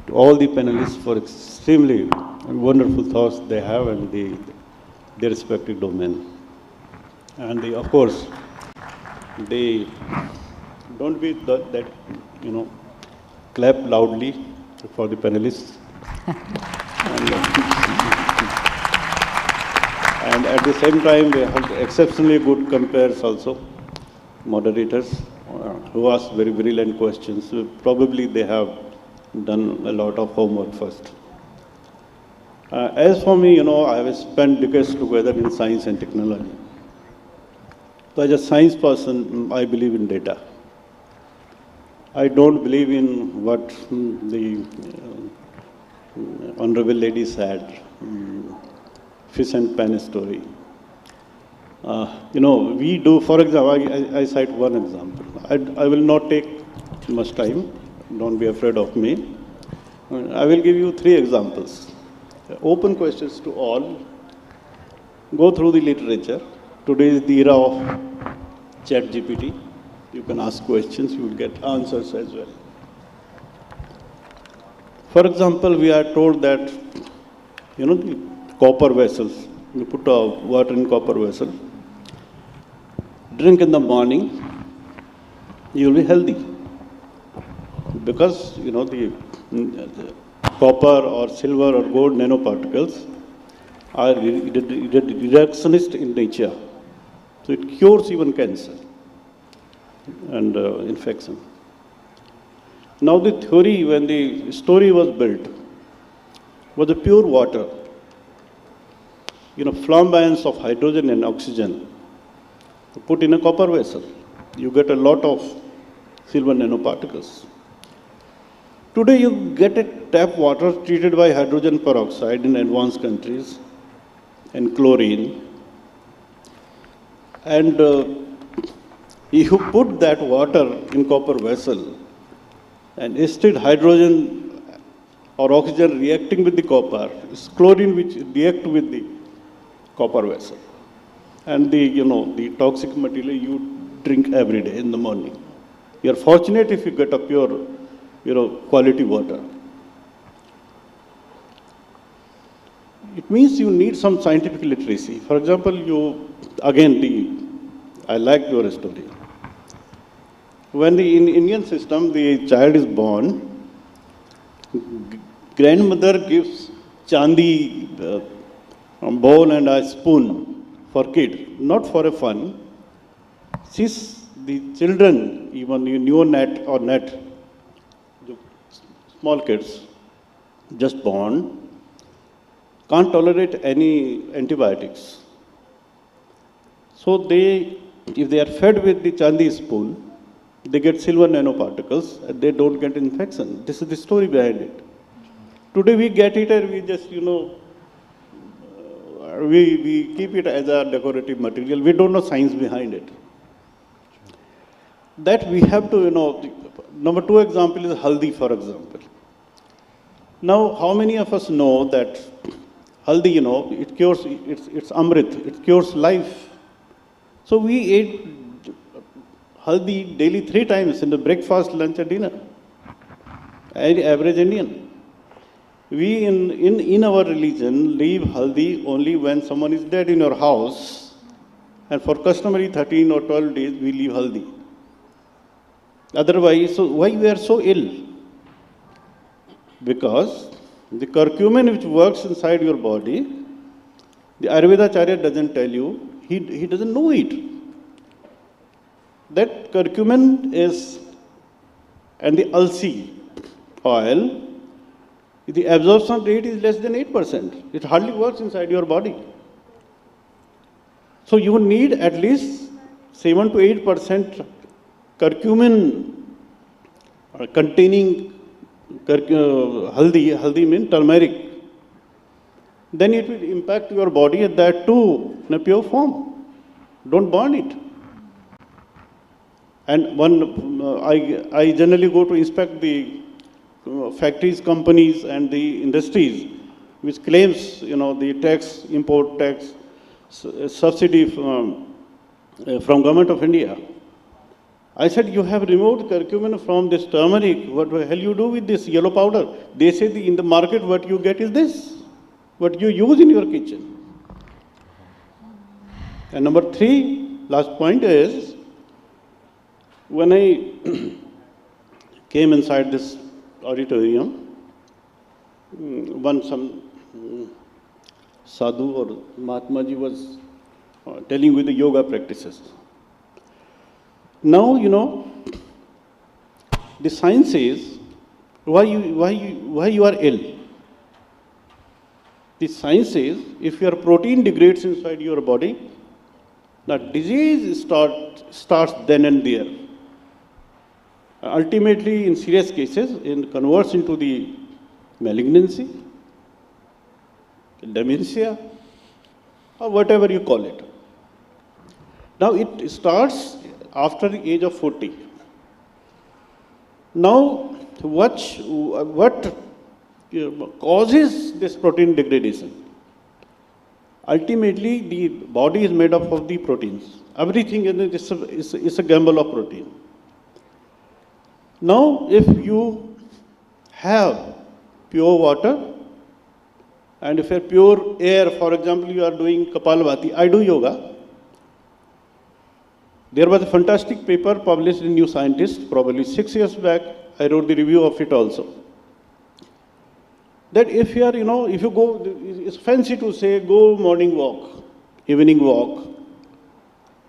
[SPEAKER 14] to all the panelists for extremely wonderful thoughts they have and their respective domain. And of course, they don't be that, clap loudly for the panelists. And at the same time, we have exceptionally good compares also, moderators, who ask very brilliant questions. So probably they have done a lot of homework first. As for me, I have spent decades together in science and technology. So as a science person, I believe in data. I don't believe in what the honorable lady said, fish and pan story. We do, for example, I cite one example. I will not take much time, don't be afraid of me. I will give you 3 examples. Open questions to all. Go through the literature. Today is the era of ChatGPT. You can ask questions, you will get answers as well. For example, we are told that, the copper vessels, you put water in copper vessel, drink in the morning, you will be healthy. Because, the copper or silver or gold nanoparticles are reductionist in nature. So it cures even cancer and infection. Now the theory, when the story was built, was the pure water. Flamboyance of hydrogen and oxygen put in a copper vessel. You get a lot of silver nanoparticles. Today you get a tap water treated by hydrogen peroxide in advanced countries and chlorine. And you put that water in copper vessel and instead hydrogen or oxygen reacting with the copper, it's chlorine which react with the copper vessel. And the toxic material you drink every day in the morning. You're fortunate if you get a pure, quality water. It means you need some scientific literacy. For example, I like your story. When in Indian system, the child is born, grandmother gives chandi bowl and a spoon for kid, not for a fun. Since the children, even neonate or net, small kids, just born, can't tolerate any antibiotics. So if they are fed with the chandi spoon, they get silver nanoparticles and they don't get infection. This is the story behind it. Today we get it and we just, we keep it as a decorative material. We don't know science behind it. That we have to, number 2 example is haldi, for example. Now, how many of us know that haldi, it cures, it's amrit, it cures life. So we ate haldi daily 3 times in the breakfast, lunch and dinner. Average Indian. We in our religion leave haldi only when someone is dead in your house, and for customary 13 or 12 days we leave haldi. Otherwise, so why we are so ill? Because the curcumin which works inside your body, the Ayurvedacharya doesn't tell you, he doesn't know it. That curcumin is, and the alsi oil, the absorption rate is less than 8%. It hardly works inside your body. So you need at least 7 to 8% curcumin containing haldi means turmeric. Then it will impact your body, and that too in a pure form. Don't burn it. And I generally go to inspect the factories, companies, and the industries which claims, the tax, import tax, subsidy from Government of India. I said, you have removed curcumin from this turmeric. What the hell you do with this yellow powder? They say in the market what you get is this, what you use in your kitchen. And number 3, last point is, when I came inside this auditorium, some sadhu or Mahatmaji was telling with the yoga practices. Now, the science says why you are ill. The science says if your protein degrades inside your body, the disease starts then and there. Ultimately, in serious cases, it converts into the malignancy, dementia, or whatever you call it. Now, it starts after the age of 40. Now, what causes this protein degradation? Ultimately, the body is made up of the proteins. Everything in it is a gamble of protein. Now, if you have pure water, and if you have pure air, for example, you are doing Kapalabhati, I do yoga. There was a fantastic paper published in New Scientist, probably 6 years back. I wrote the review of it also. That if you are, if you go, it's fancy to say, go morning walk, evening walk,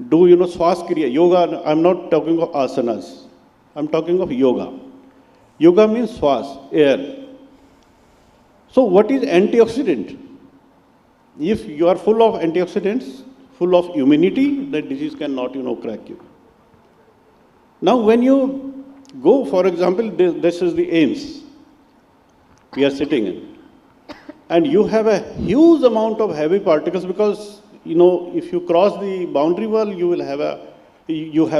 [SPEAKER 14] do, Swas Kriya, yoga. I'm not talking of asanas. I'm talking of yoga. Yoga means swas, air. So what is antioxidant? If you are full of antioxidants, full of immunity, the disease cannot, crack you. Now, when you go, for example, this is the AIIMS we are sitting in, and you have a huge amount of heavy particles because, if you cross the boundary wall, you have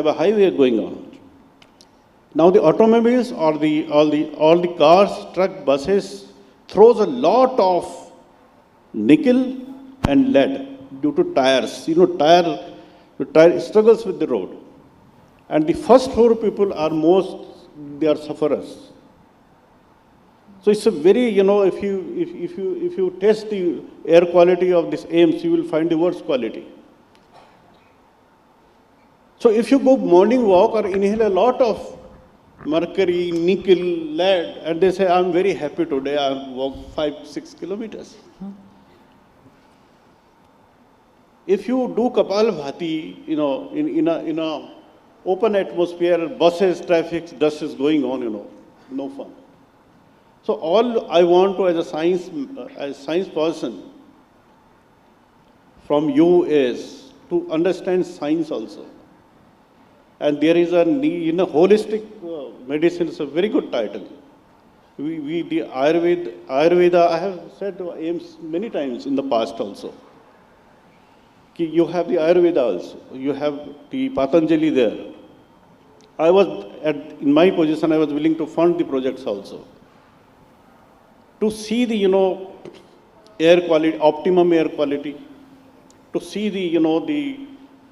[SPEAKER 14] a highway going on. Now, the automobiles or all the cars, truck, buses throws a lot of nickel and lead due to tires. The tire struggles with the road. And the first floor people are they are sufferers. So it's a very, if you test the air quality of this AIIMS, you will find the worst quality. So if you go morning walk or inhale a lot of mercury, nickel, lead, and they say, I'm very happy today, I've walked 5-6 kilometers. If you do Kapalabhati, in a open atmosphere, buses, traffic, dust is going on, no fun. So all I want to, as a science person, from you is to understand science also. And there is a need, holistic medicine is a very good title. The Ayurveda, I have said AIIMS many times in the past also. You have the Ayurveda also. You have the Patanjali there. In my position, I was willing to fund the projects also. To see the, air quality, optimum air quality, to see the,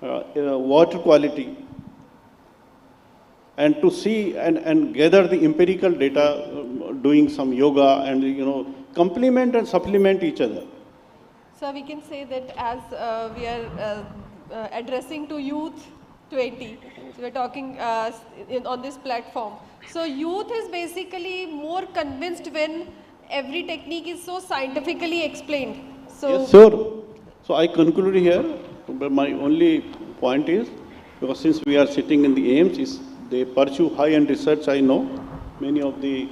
[SPEAKER 14] water quality, and to see and gather the empirical data, doing some yoga and, complement and supplement each other.
[SPEAKER 23] So we can say that as we are addressing to youth 20, so we're talking on this platform. So youth is basically more convinced when every technique is so scientifically explained. So
[SPEAKER 14] yes, sure. So I conclude here, but my only point is, because since we are sitting in the AIIMS, they pursue high-end research, I know. Many of the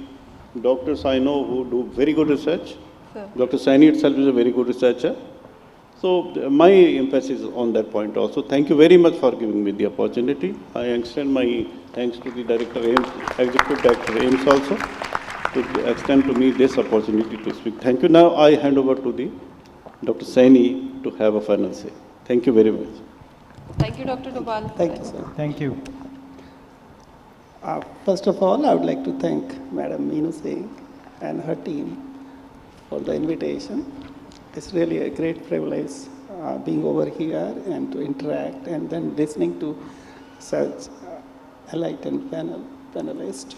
[SPEAKER 14] doctors I know who do very good research. Sure. Dr. Saini itself is a very good researcher. So my emphasis is on that point also. Thank you very much for giving me the opportunity. I extend my thanks to the Director AIIMS, Executive Director AIIMS also, to extend to me this opportunity to speak. Thank you. Now I hand over to the Dr. Saini to have a final say. Thank you very much.
[SPEAKER 23] Thank you, Dr. Dobal.
[SPEAKER 1] Thank you, sir.
[SPEAKER 20] Thank you.
[SPEAKER 1] First of all, I would like to thank Madam Meenu Singh and her team for the invitation. It's really a great privilege being over here and to interact and then listening to such enlightened panelists.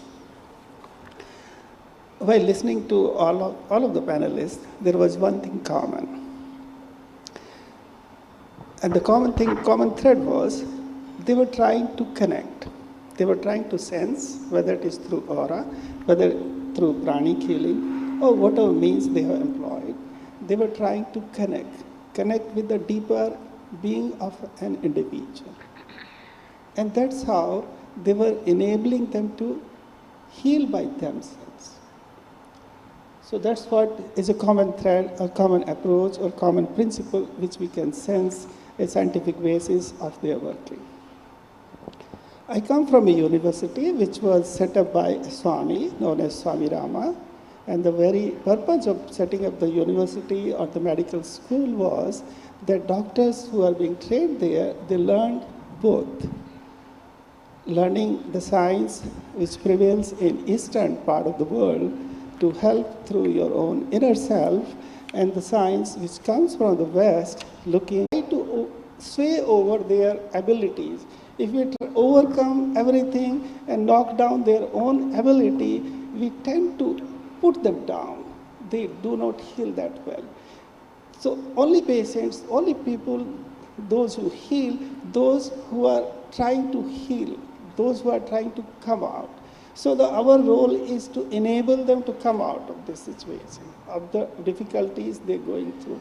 [SPEAKER 1] While listening to all of the panelists, there was one thing common. And the common thread was they were trying to connect. They were trying to sense, whether it is through aura, whether through prani healing, or whatever means they have employed. They were trying to connect with the deeper being of an individual. And that's how they were enabling them to heal by themselves. So that's what is a common thread, a common approach, or common principle which we can sense a scientific basis of their working. I come from a university which was set up by a Swami known as Swami Rama, and the very purpose of setting up the university or the medical school was that doctors who are being trained there, they learned both. Learning the science which prevails in eastern part of the world to help through your own inner self, and the science which comes from the West looking to sway over their abilities. If we overcome everything and knock down their own ability, we tend to put them down. They do not heal that well. So only patients, only people, those who heal, those who are trying to heal, those who are trying to come out. So our role is to enable them to come out of this situation, of the difficulties they're going through.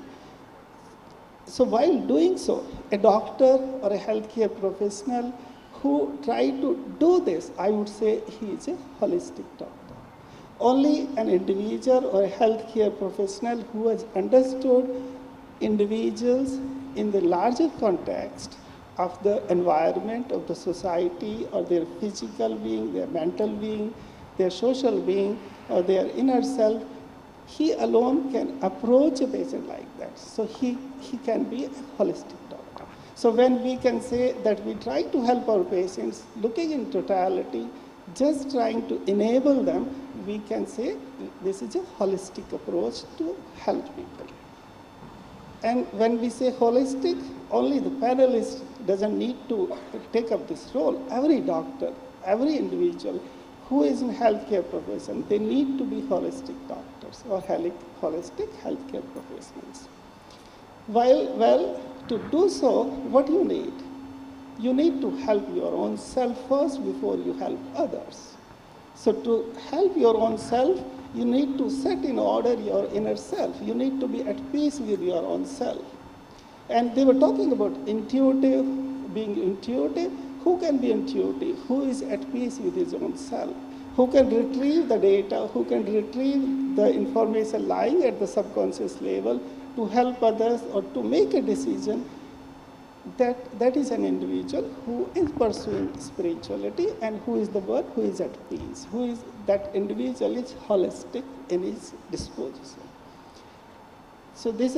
[SPEAKER 1] So while doing so, a doctor or a healthcare professional who try to do this, I would say he is a holistic doctor. Only an individual or a healthcare professional who has understood individuals in the larger context of the environment of the society, or their physical being, their mental being, their social being, or their inner self, he alone can approach a patient like that. So he can be a holistic doctor. So when we can say that we try to help our patients, looking in totality, just trying to enable them, we can say this is a holistic approach to help people. And when we say holistic, only the panelist doesn't need to take up this role. Every doctor, every individual who is in healthcare profession, they need to be holistic doctors or holistic healthcare professionals. Well, to do so, what you need? You need to help your own self first before you help others. So to help your own self, you need to set in order your inner self. You need to be at peace with your own self. And they were talking about intuitive, being intuitive. Who can be intuitive? Who is at peace with his own self? Who can retrieve the data? Who can retrieve the information lying at the subconscious level to help others or to make a decision? That is an individual who is pursuing spirituality, and who is the one who is at peace. Who is that individual is holistic in his disposition. So these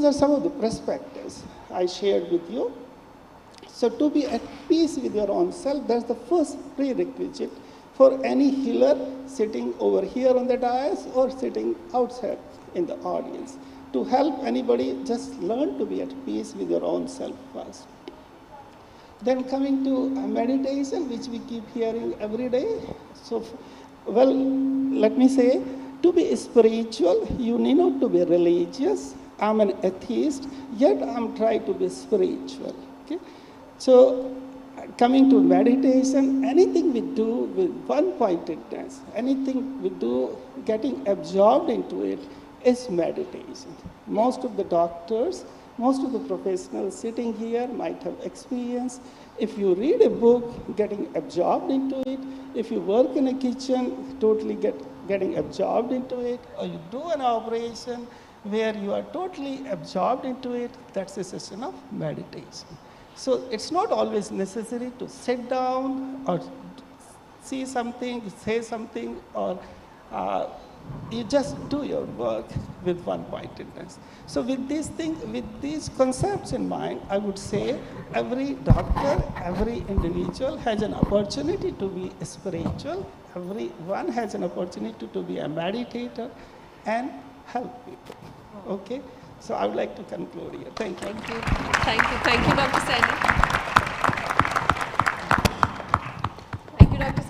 [SPEAKER 1] are some of the perspectives I shared with you. So to be at peace with your own self, that's the first prerequisite for any healer sitting over here on the dais or sitting outside in the audience. To help anybody, just learn to be at peace with your own self first. Then coming to meditation, which we keep hearing every day. So, well, let me say, to be spiritual, you need not to be religious. I'm an atheist, yet I'm trying to be spiritual. Okay? So, coming to meditation, anything we do with one-pointedness, anything we do getting absorbed into it, is meditation. Most of the doctors, most of the professionals sitting here might have experience. If you read a book, getting absorbed into it. If you work in a kitchen, totally getting absorbed into it. Or you do an operation where you are totally absorbed into it, that's a session of meditation. So it's not always necessary to sit down or see something, say something, or you just do your work with one-pointedness. So with these things, with these concepts in mind, I would say every doctor, every individual has an opportunity to be spiritual. Everyone has an opportunity to be a meditator and help people. Okay? So I would like to conclude here. Thank you.
[SPEAKER 23] Thank you. Thank you, Dr. Saini.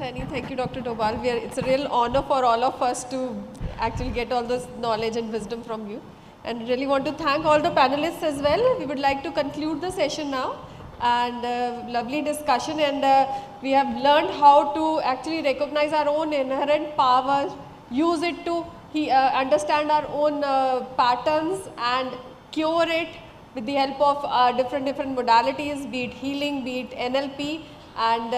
[SPEAKER 23] Saini. Thank you, Dr. Dobal. It's a real honor for all of us to actually get all this knowledge and wisdom from you. And really want to thank all the panelists as well. We would like to conclude the session now. And lovely discussion, and we have learned how to actually recognize our own inherent powers, use it to understand our own patterns and cure it with the help of different modalities, be it healing, be it NLP, and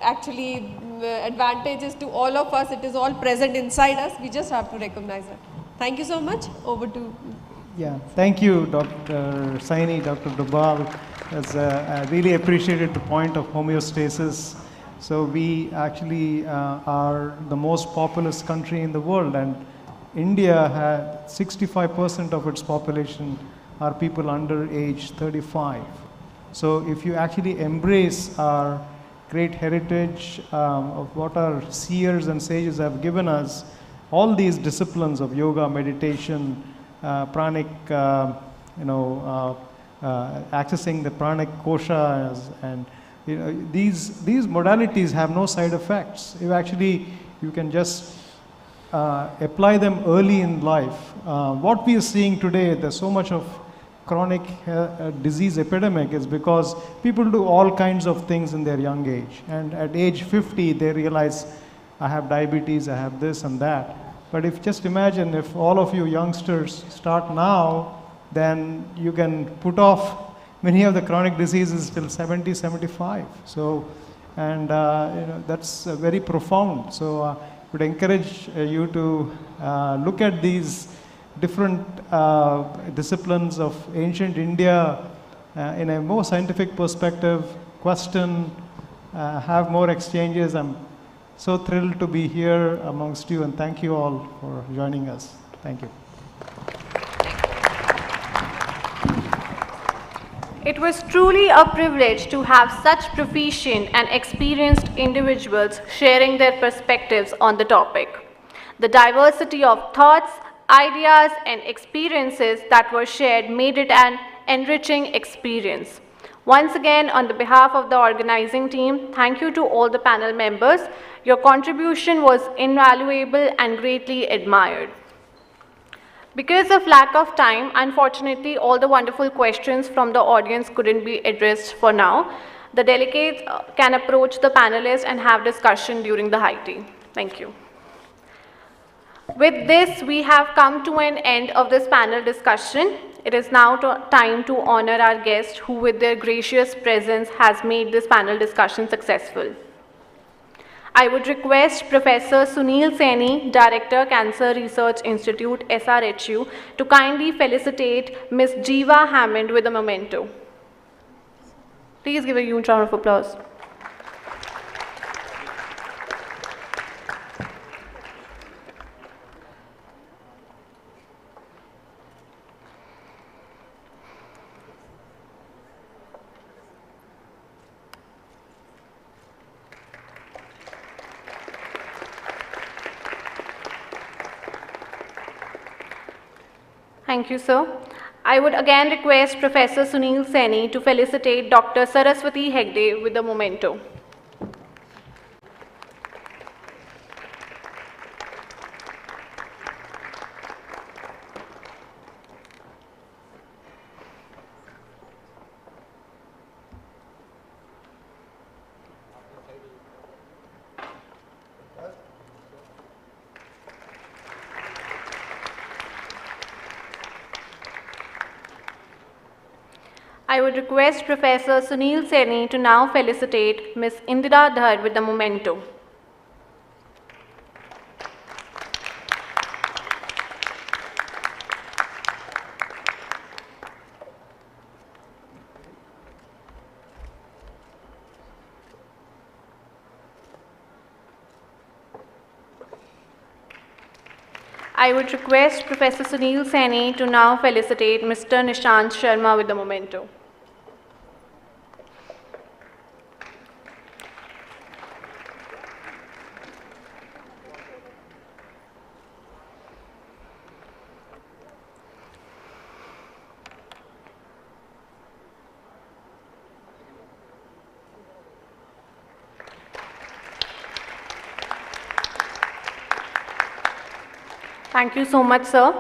[SPEAKER 23] actually advantages to all of us. It is all present inside us. We just have to recognize it. Thank you so much. Over to.
[SPEAKER 8] Yeah, thank you, Dr. Saini, Dr. Dobal. I really appreciated the point of homeostasis. So we actually are the most populous country in the world, and India had 65% of its population are people under age 35. So if you actually embrace our great heritage of what our seers and sages have given us, all these disciplines of yoga, meditation, pranic, accessing the pranic koshas, and these modalities have no side effects. You can just apply them early in life. What we are seeing today, there's so much of chronic disease epidemic, is because people do all kinds of things in their young age, and at age 50 they realize, I have diabetes, I have this and that. But just imagine if all of you youngsters start now, then you can put off many of the chronic diseases till 70, 75. So, and that's very profound. So I would encourage you to look at these different disciplines of ancient India in a more scientific perspective, question, have more exchanges. I'm so thrilled to be here amongst you, and thank you all for joining us. Thank you.
[SPEAKER 11] It was truly a privilege to have such proficient and experienced individuals sharing their perspectives on the topic. The diversity of thoughts, ideas, and experiences that were shared made it an enriching experience. Once again, on the behalf of the organizing team, thank you to all the panel members. Your contribution was invaluable and greatly admired. Because of lack of time, unfortunately, all the wonderful questions from the audience couldn't be addressed for now. The delegates can approach the panelists and have discussion during the high tea. Thank you. With this, we have come to an end of this panel discussion. It is now time to honor our guest, who with their gracious presence has made this panel discussion successful. I would request Professor Sunil Saini, Director, Cancer Research Institute, SRHU, to kindly felicitate Ms. Jeeva Hammond with a memento. Please give a huge round of applause. Thank you, sir. I would again request Professor Sunil Saini to felicitate Dr. Saraswati Hegde with a memento. I would request Professor Sunil Saini to now felicitate Ms. Indira Dhar with the memento. I would request Professor Sunil Saini to now felicitate Mr. Nishant Sharma with the memento. Thank you so much, sir.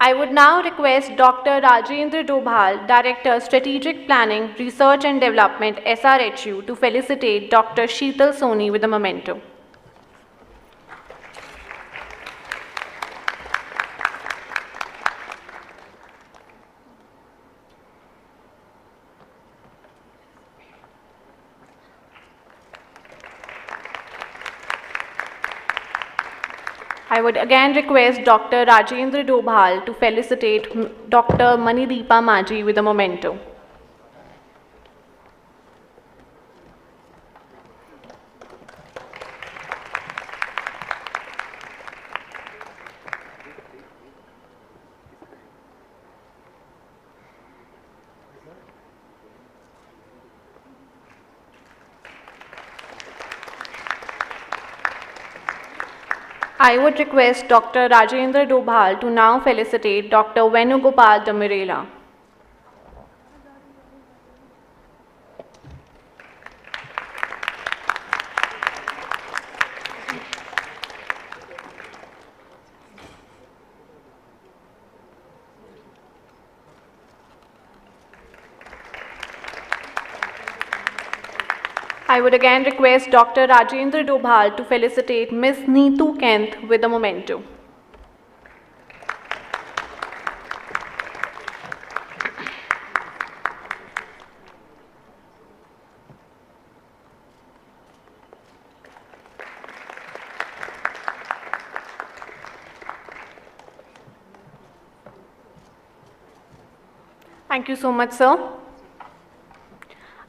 [SPEAKER 11] I would now request Dr. Rajendra Dobhal, Director, Strategic Planning, Research and Development, SRHU, to felicitate Dr. Sheetal Soni with a memento. I would again request Dr. Rajendra Dobhal to felicitate Dr. Manideepa Maji with a memento. I would request Dr. Rajendra Dobhal to now felicitate Dr. Venugopal Damirela. I would again request Dr. Rajendra Dobhal to felicitate Ms. Neetu Kent with a memento. Thank you so much, sir.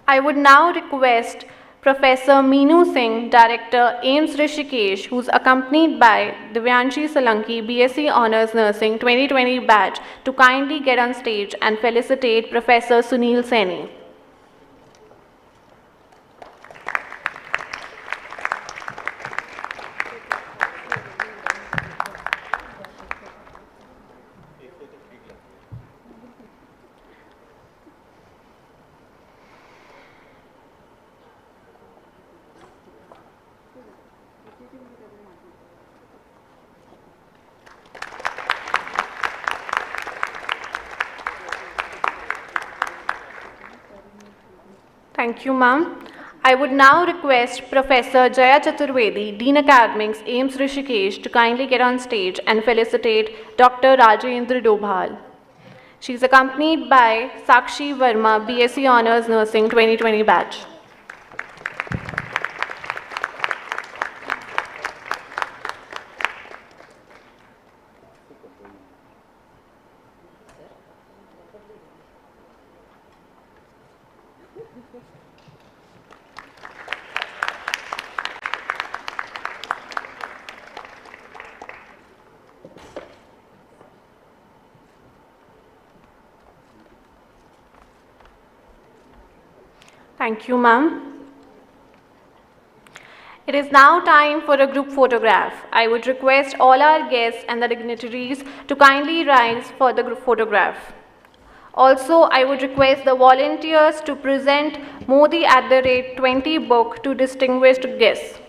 [SPEAKER 11] I would now request Professor Meenu Singh, Director, AIMS Rishikesh, who's accompanied by Divyanshi Salanki, BSc Honours Nursing 2020 batch, to kindly get on stage and felicitate Professor Sunil Seni. Thank you, ma'am. I would now request Professor Jaya Chaturvedi, Dean Academics, AIMS Rishikesh, to kindly get on stage and felicitate Dr. Rajendra Dobhal. She is accompanied by Sakshi Verma, BSc Honours Nursing 2020 batch. Thank you, ma'am. It is now time for a group photograph. I would request all our guests and the dignitaries to kindly rise for the group photograph. Also, I would request the volunteers to present Modi @20 book to distinguished guests.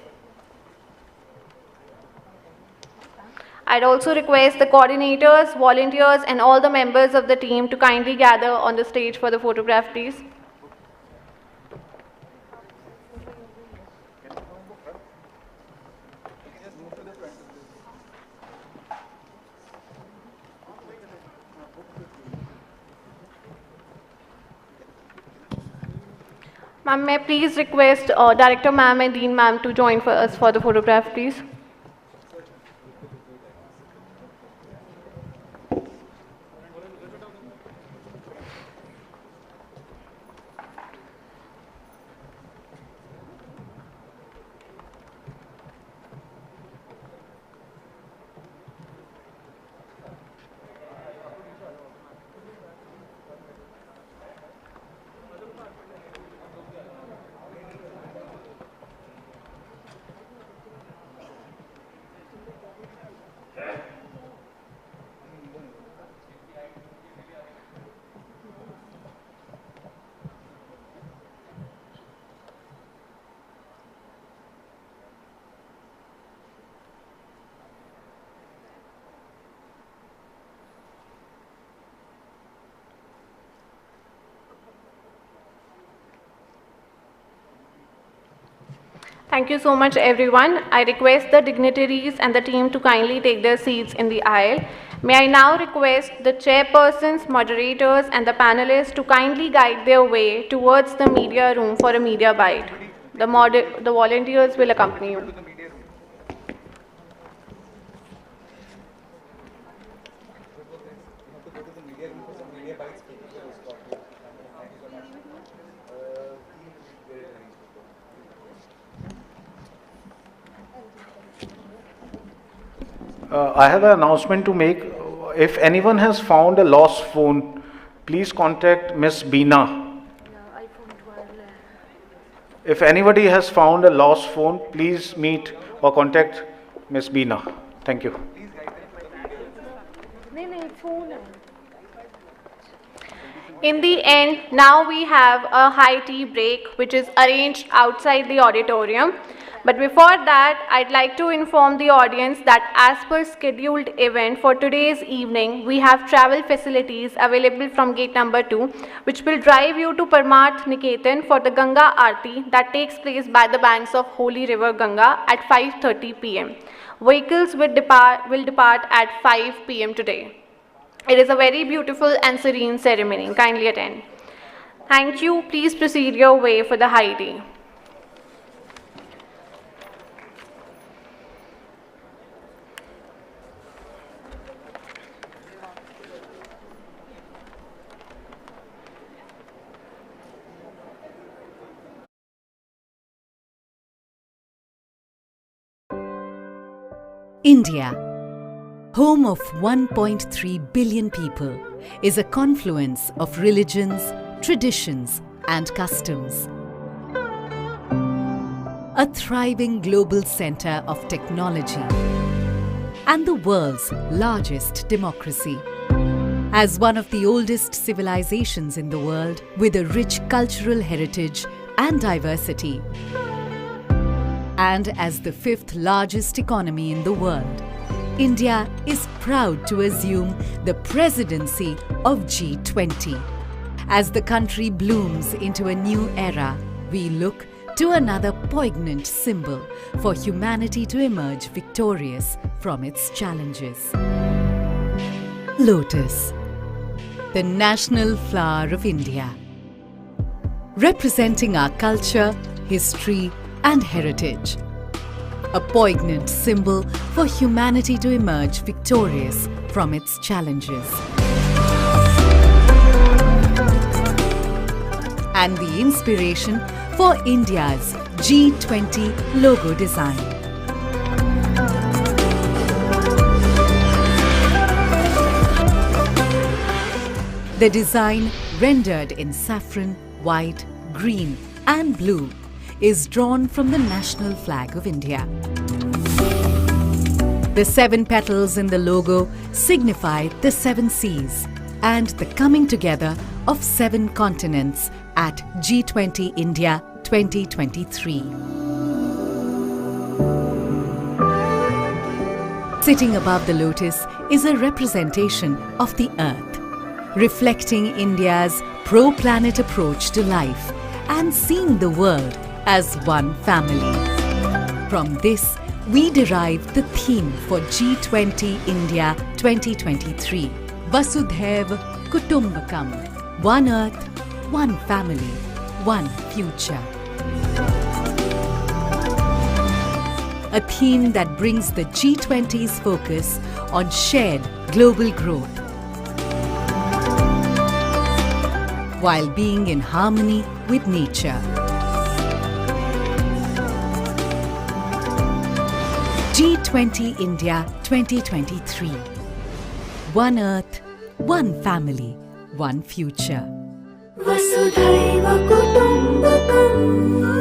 [SPEAKER 11] I'd also request the coordinators, volunteers, and all the members of the team to kindly gather on the stage for the photograph, please. Ma'am, may I please request Director ma'am and Dean ma'am to join for us for the photograph, please. Thank you so much, everyone. I request the dignitaries and the team to kindly take their seats in the aisle. May I now request the chairpersons, moderators, and the panelists to kindly guide their way towards the media room for a media bite. The volunteers will accompany you.
[SPEAKER 7] I have an announcement to make. If anyone has found a lost phone, please contact Miss Beena. If anybody has found a lost phone, please meet or contact Miss Beena. Thank you.
[SPEAKER 11] In the end, now we have a high tea break which is arranged outside the auditorium. But before that, I'd like to inform the audience that as per scheduled event for today's evening, we have travel facilities available from gate number 2, which will drive you to Parmarth Niketan for the Ganga Aarti that takes place by the banks of Holy River Ganga at 5:30 p.m. Vehicles will depart at 5 p.m. today. It is a very beautiful and serene ceremony. Kindly attend. Thank you. Please proceed your way for the high tea.
[SPEAKER 19] India, home of 1.3 billion people, is a confluence of religions, traditions, and customs. A thriving global center of technology and the world's largest democracy. As one of the oldest civilizations in the world with a rich cultural heritage and diversity, and as the 5th largest economy in the world, India is proud to assume the presidency of G20. As the country blooms into a new era, we look to another poignant symbol for humanity to emerge victorious from its challenges. Lotus, the national flower of India, representing our culture, history, and heritage. A poignant symbol for humanity to emerge victorious from its challenges. And the inspiration for India's G20 logo design. The design, rendered in saffron, white, green, and blue, is drawn from the national flag of India. The 7 petals in the logo signify the 7 seas and the coming together of 7 continents at G20 India 2023. Sitting above the lotus is a representation of the earth, reflecting India's pro-planet approach to life and seeing the world as one family. From this, we derive the theme for G20 India 2023, Vasudhaiva Kutumbakam, one earth, one family, one future. A theme that brings the G20's focus on shared global growth, while being in harmony with nature. G20 India 2023. One earth, one family, one future.
[SPEAKER 18] Vasudhaiva Kutumbakam.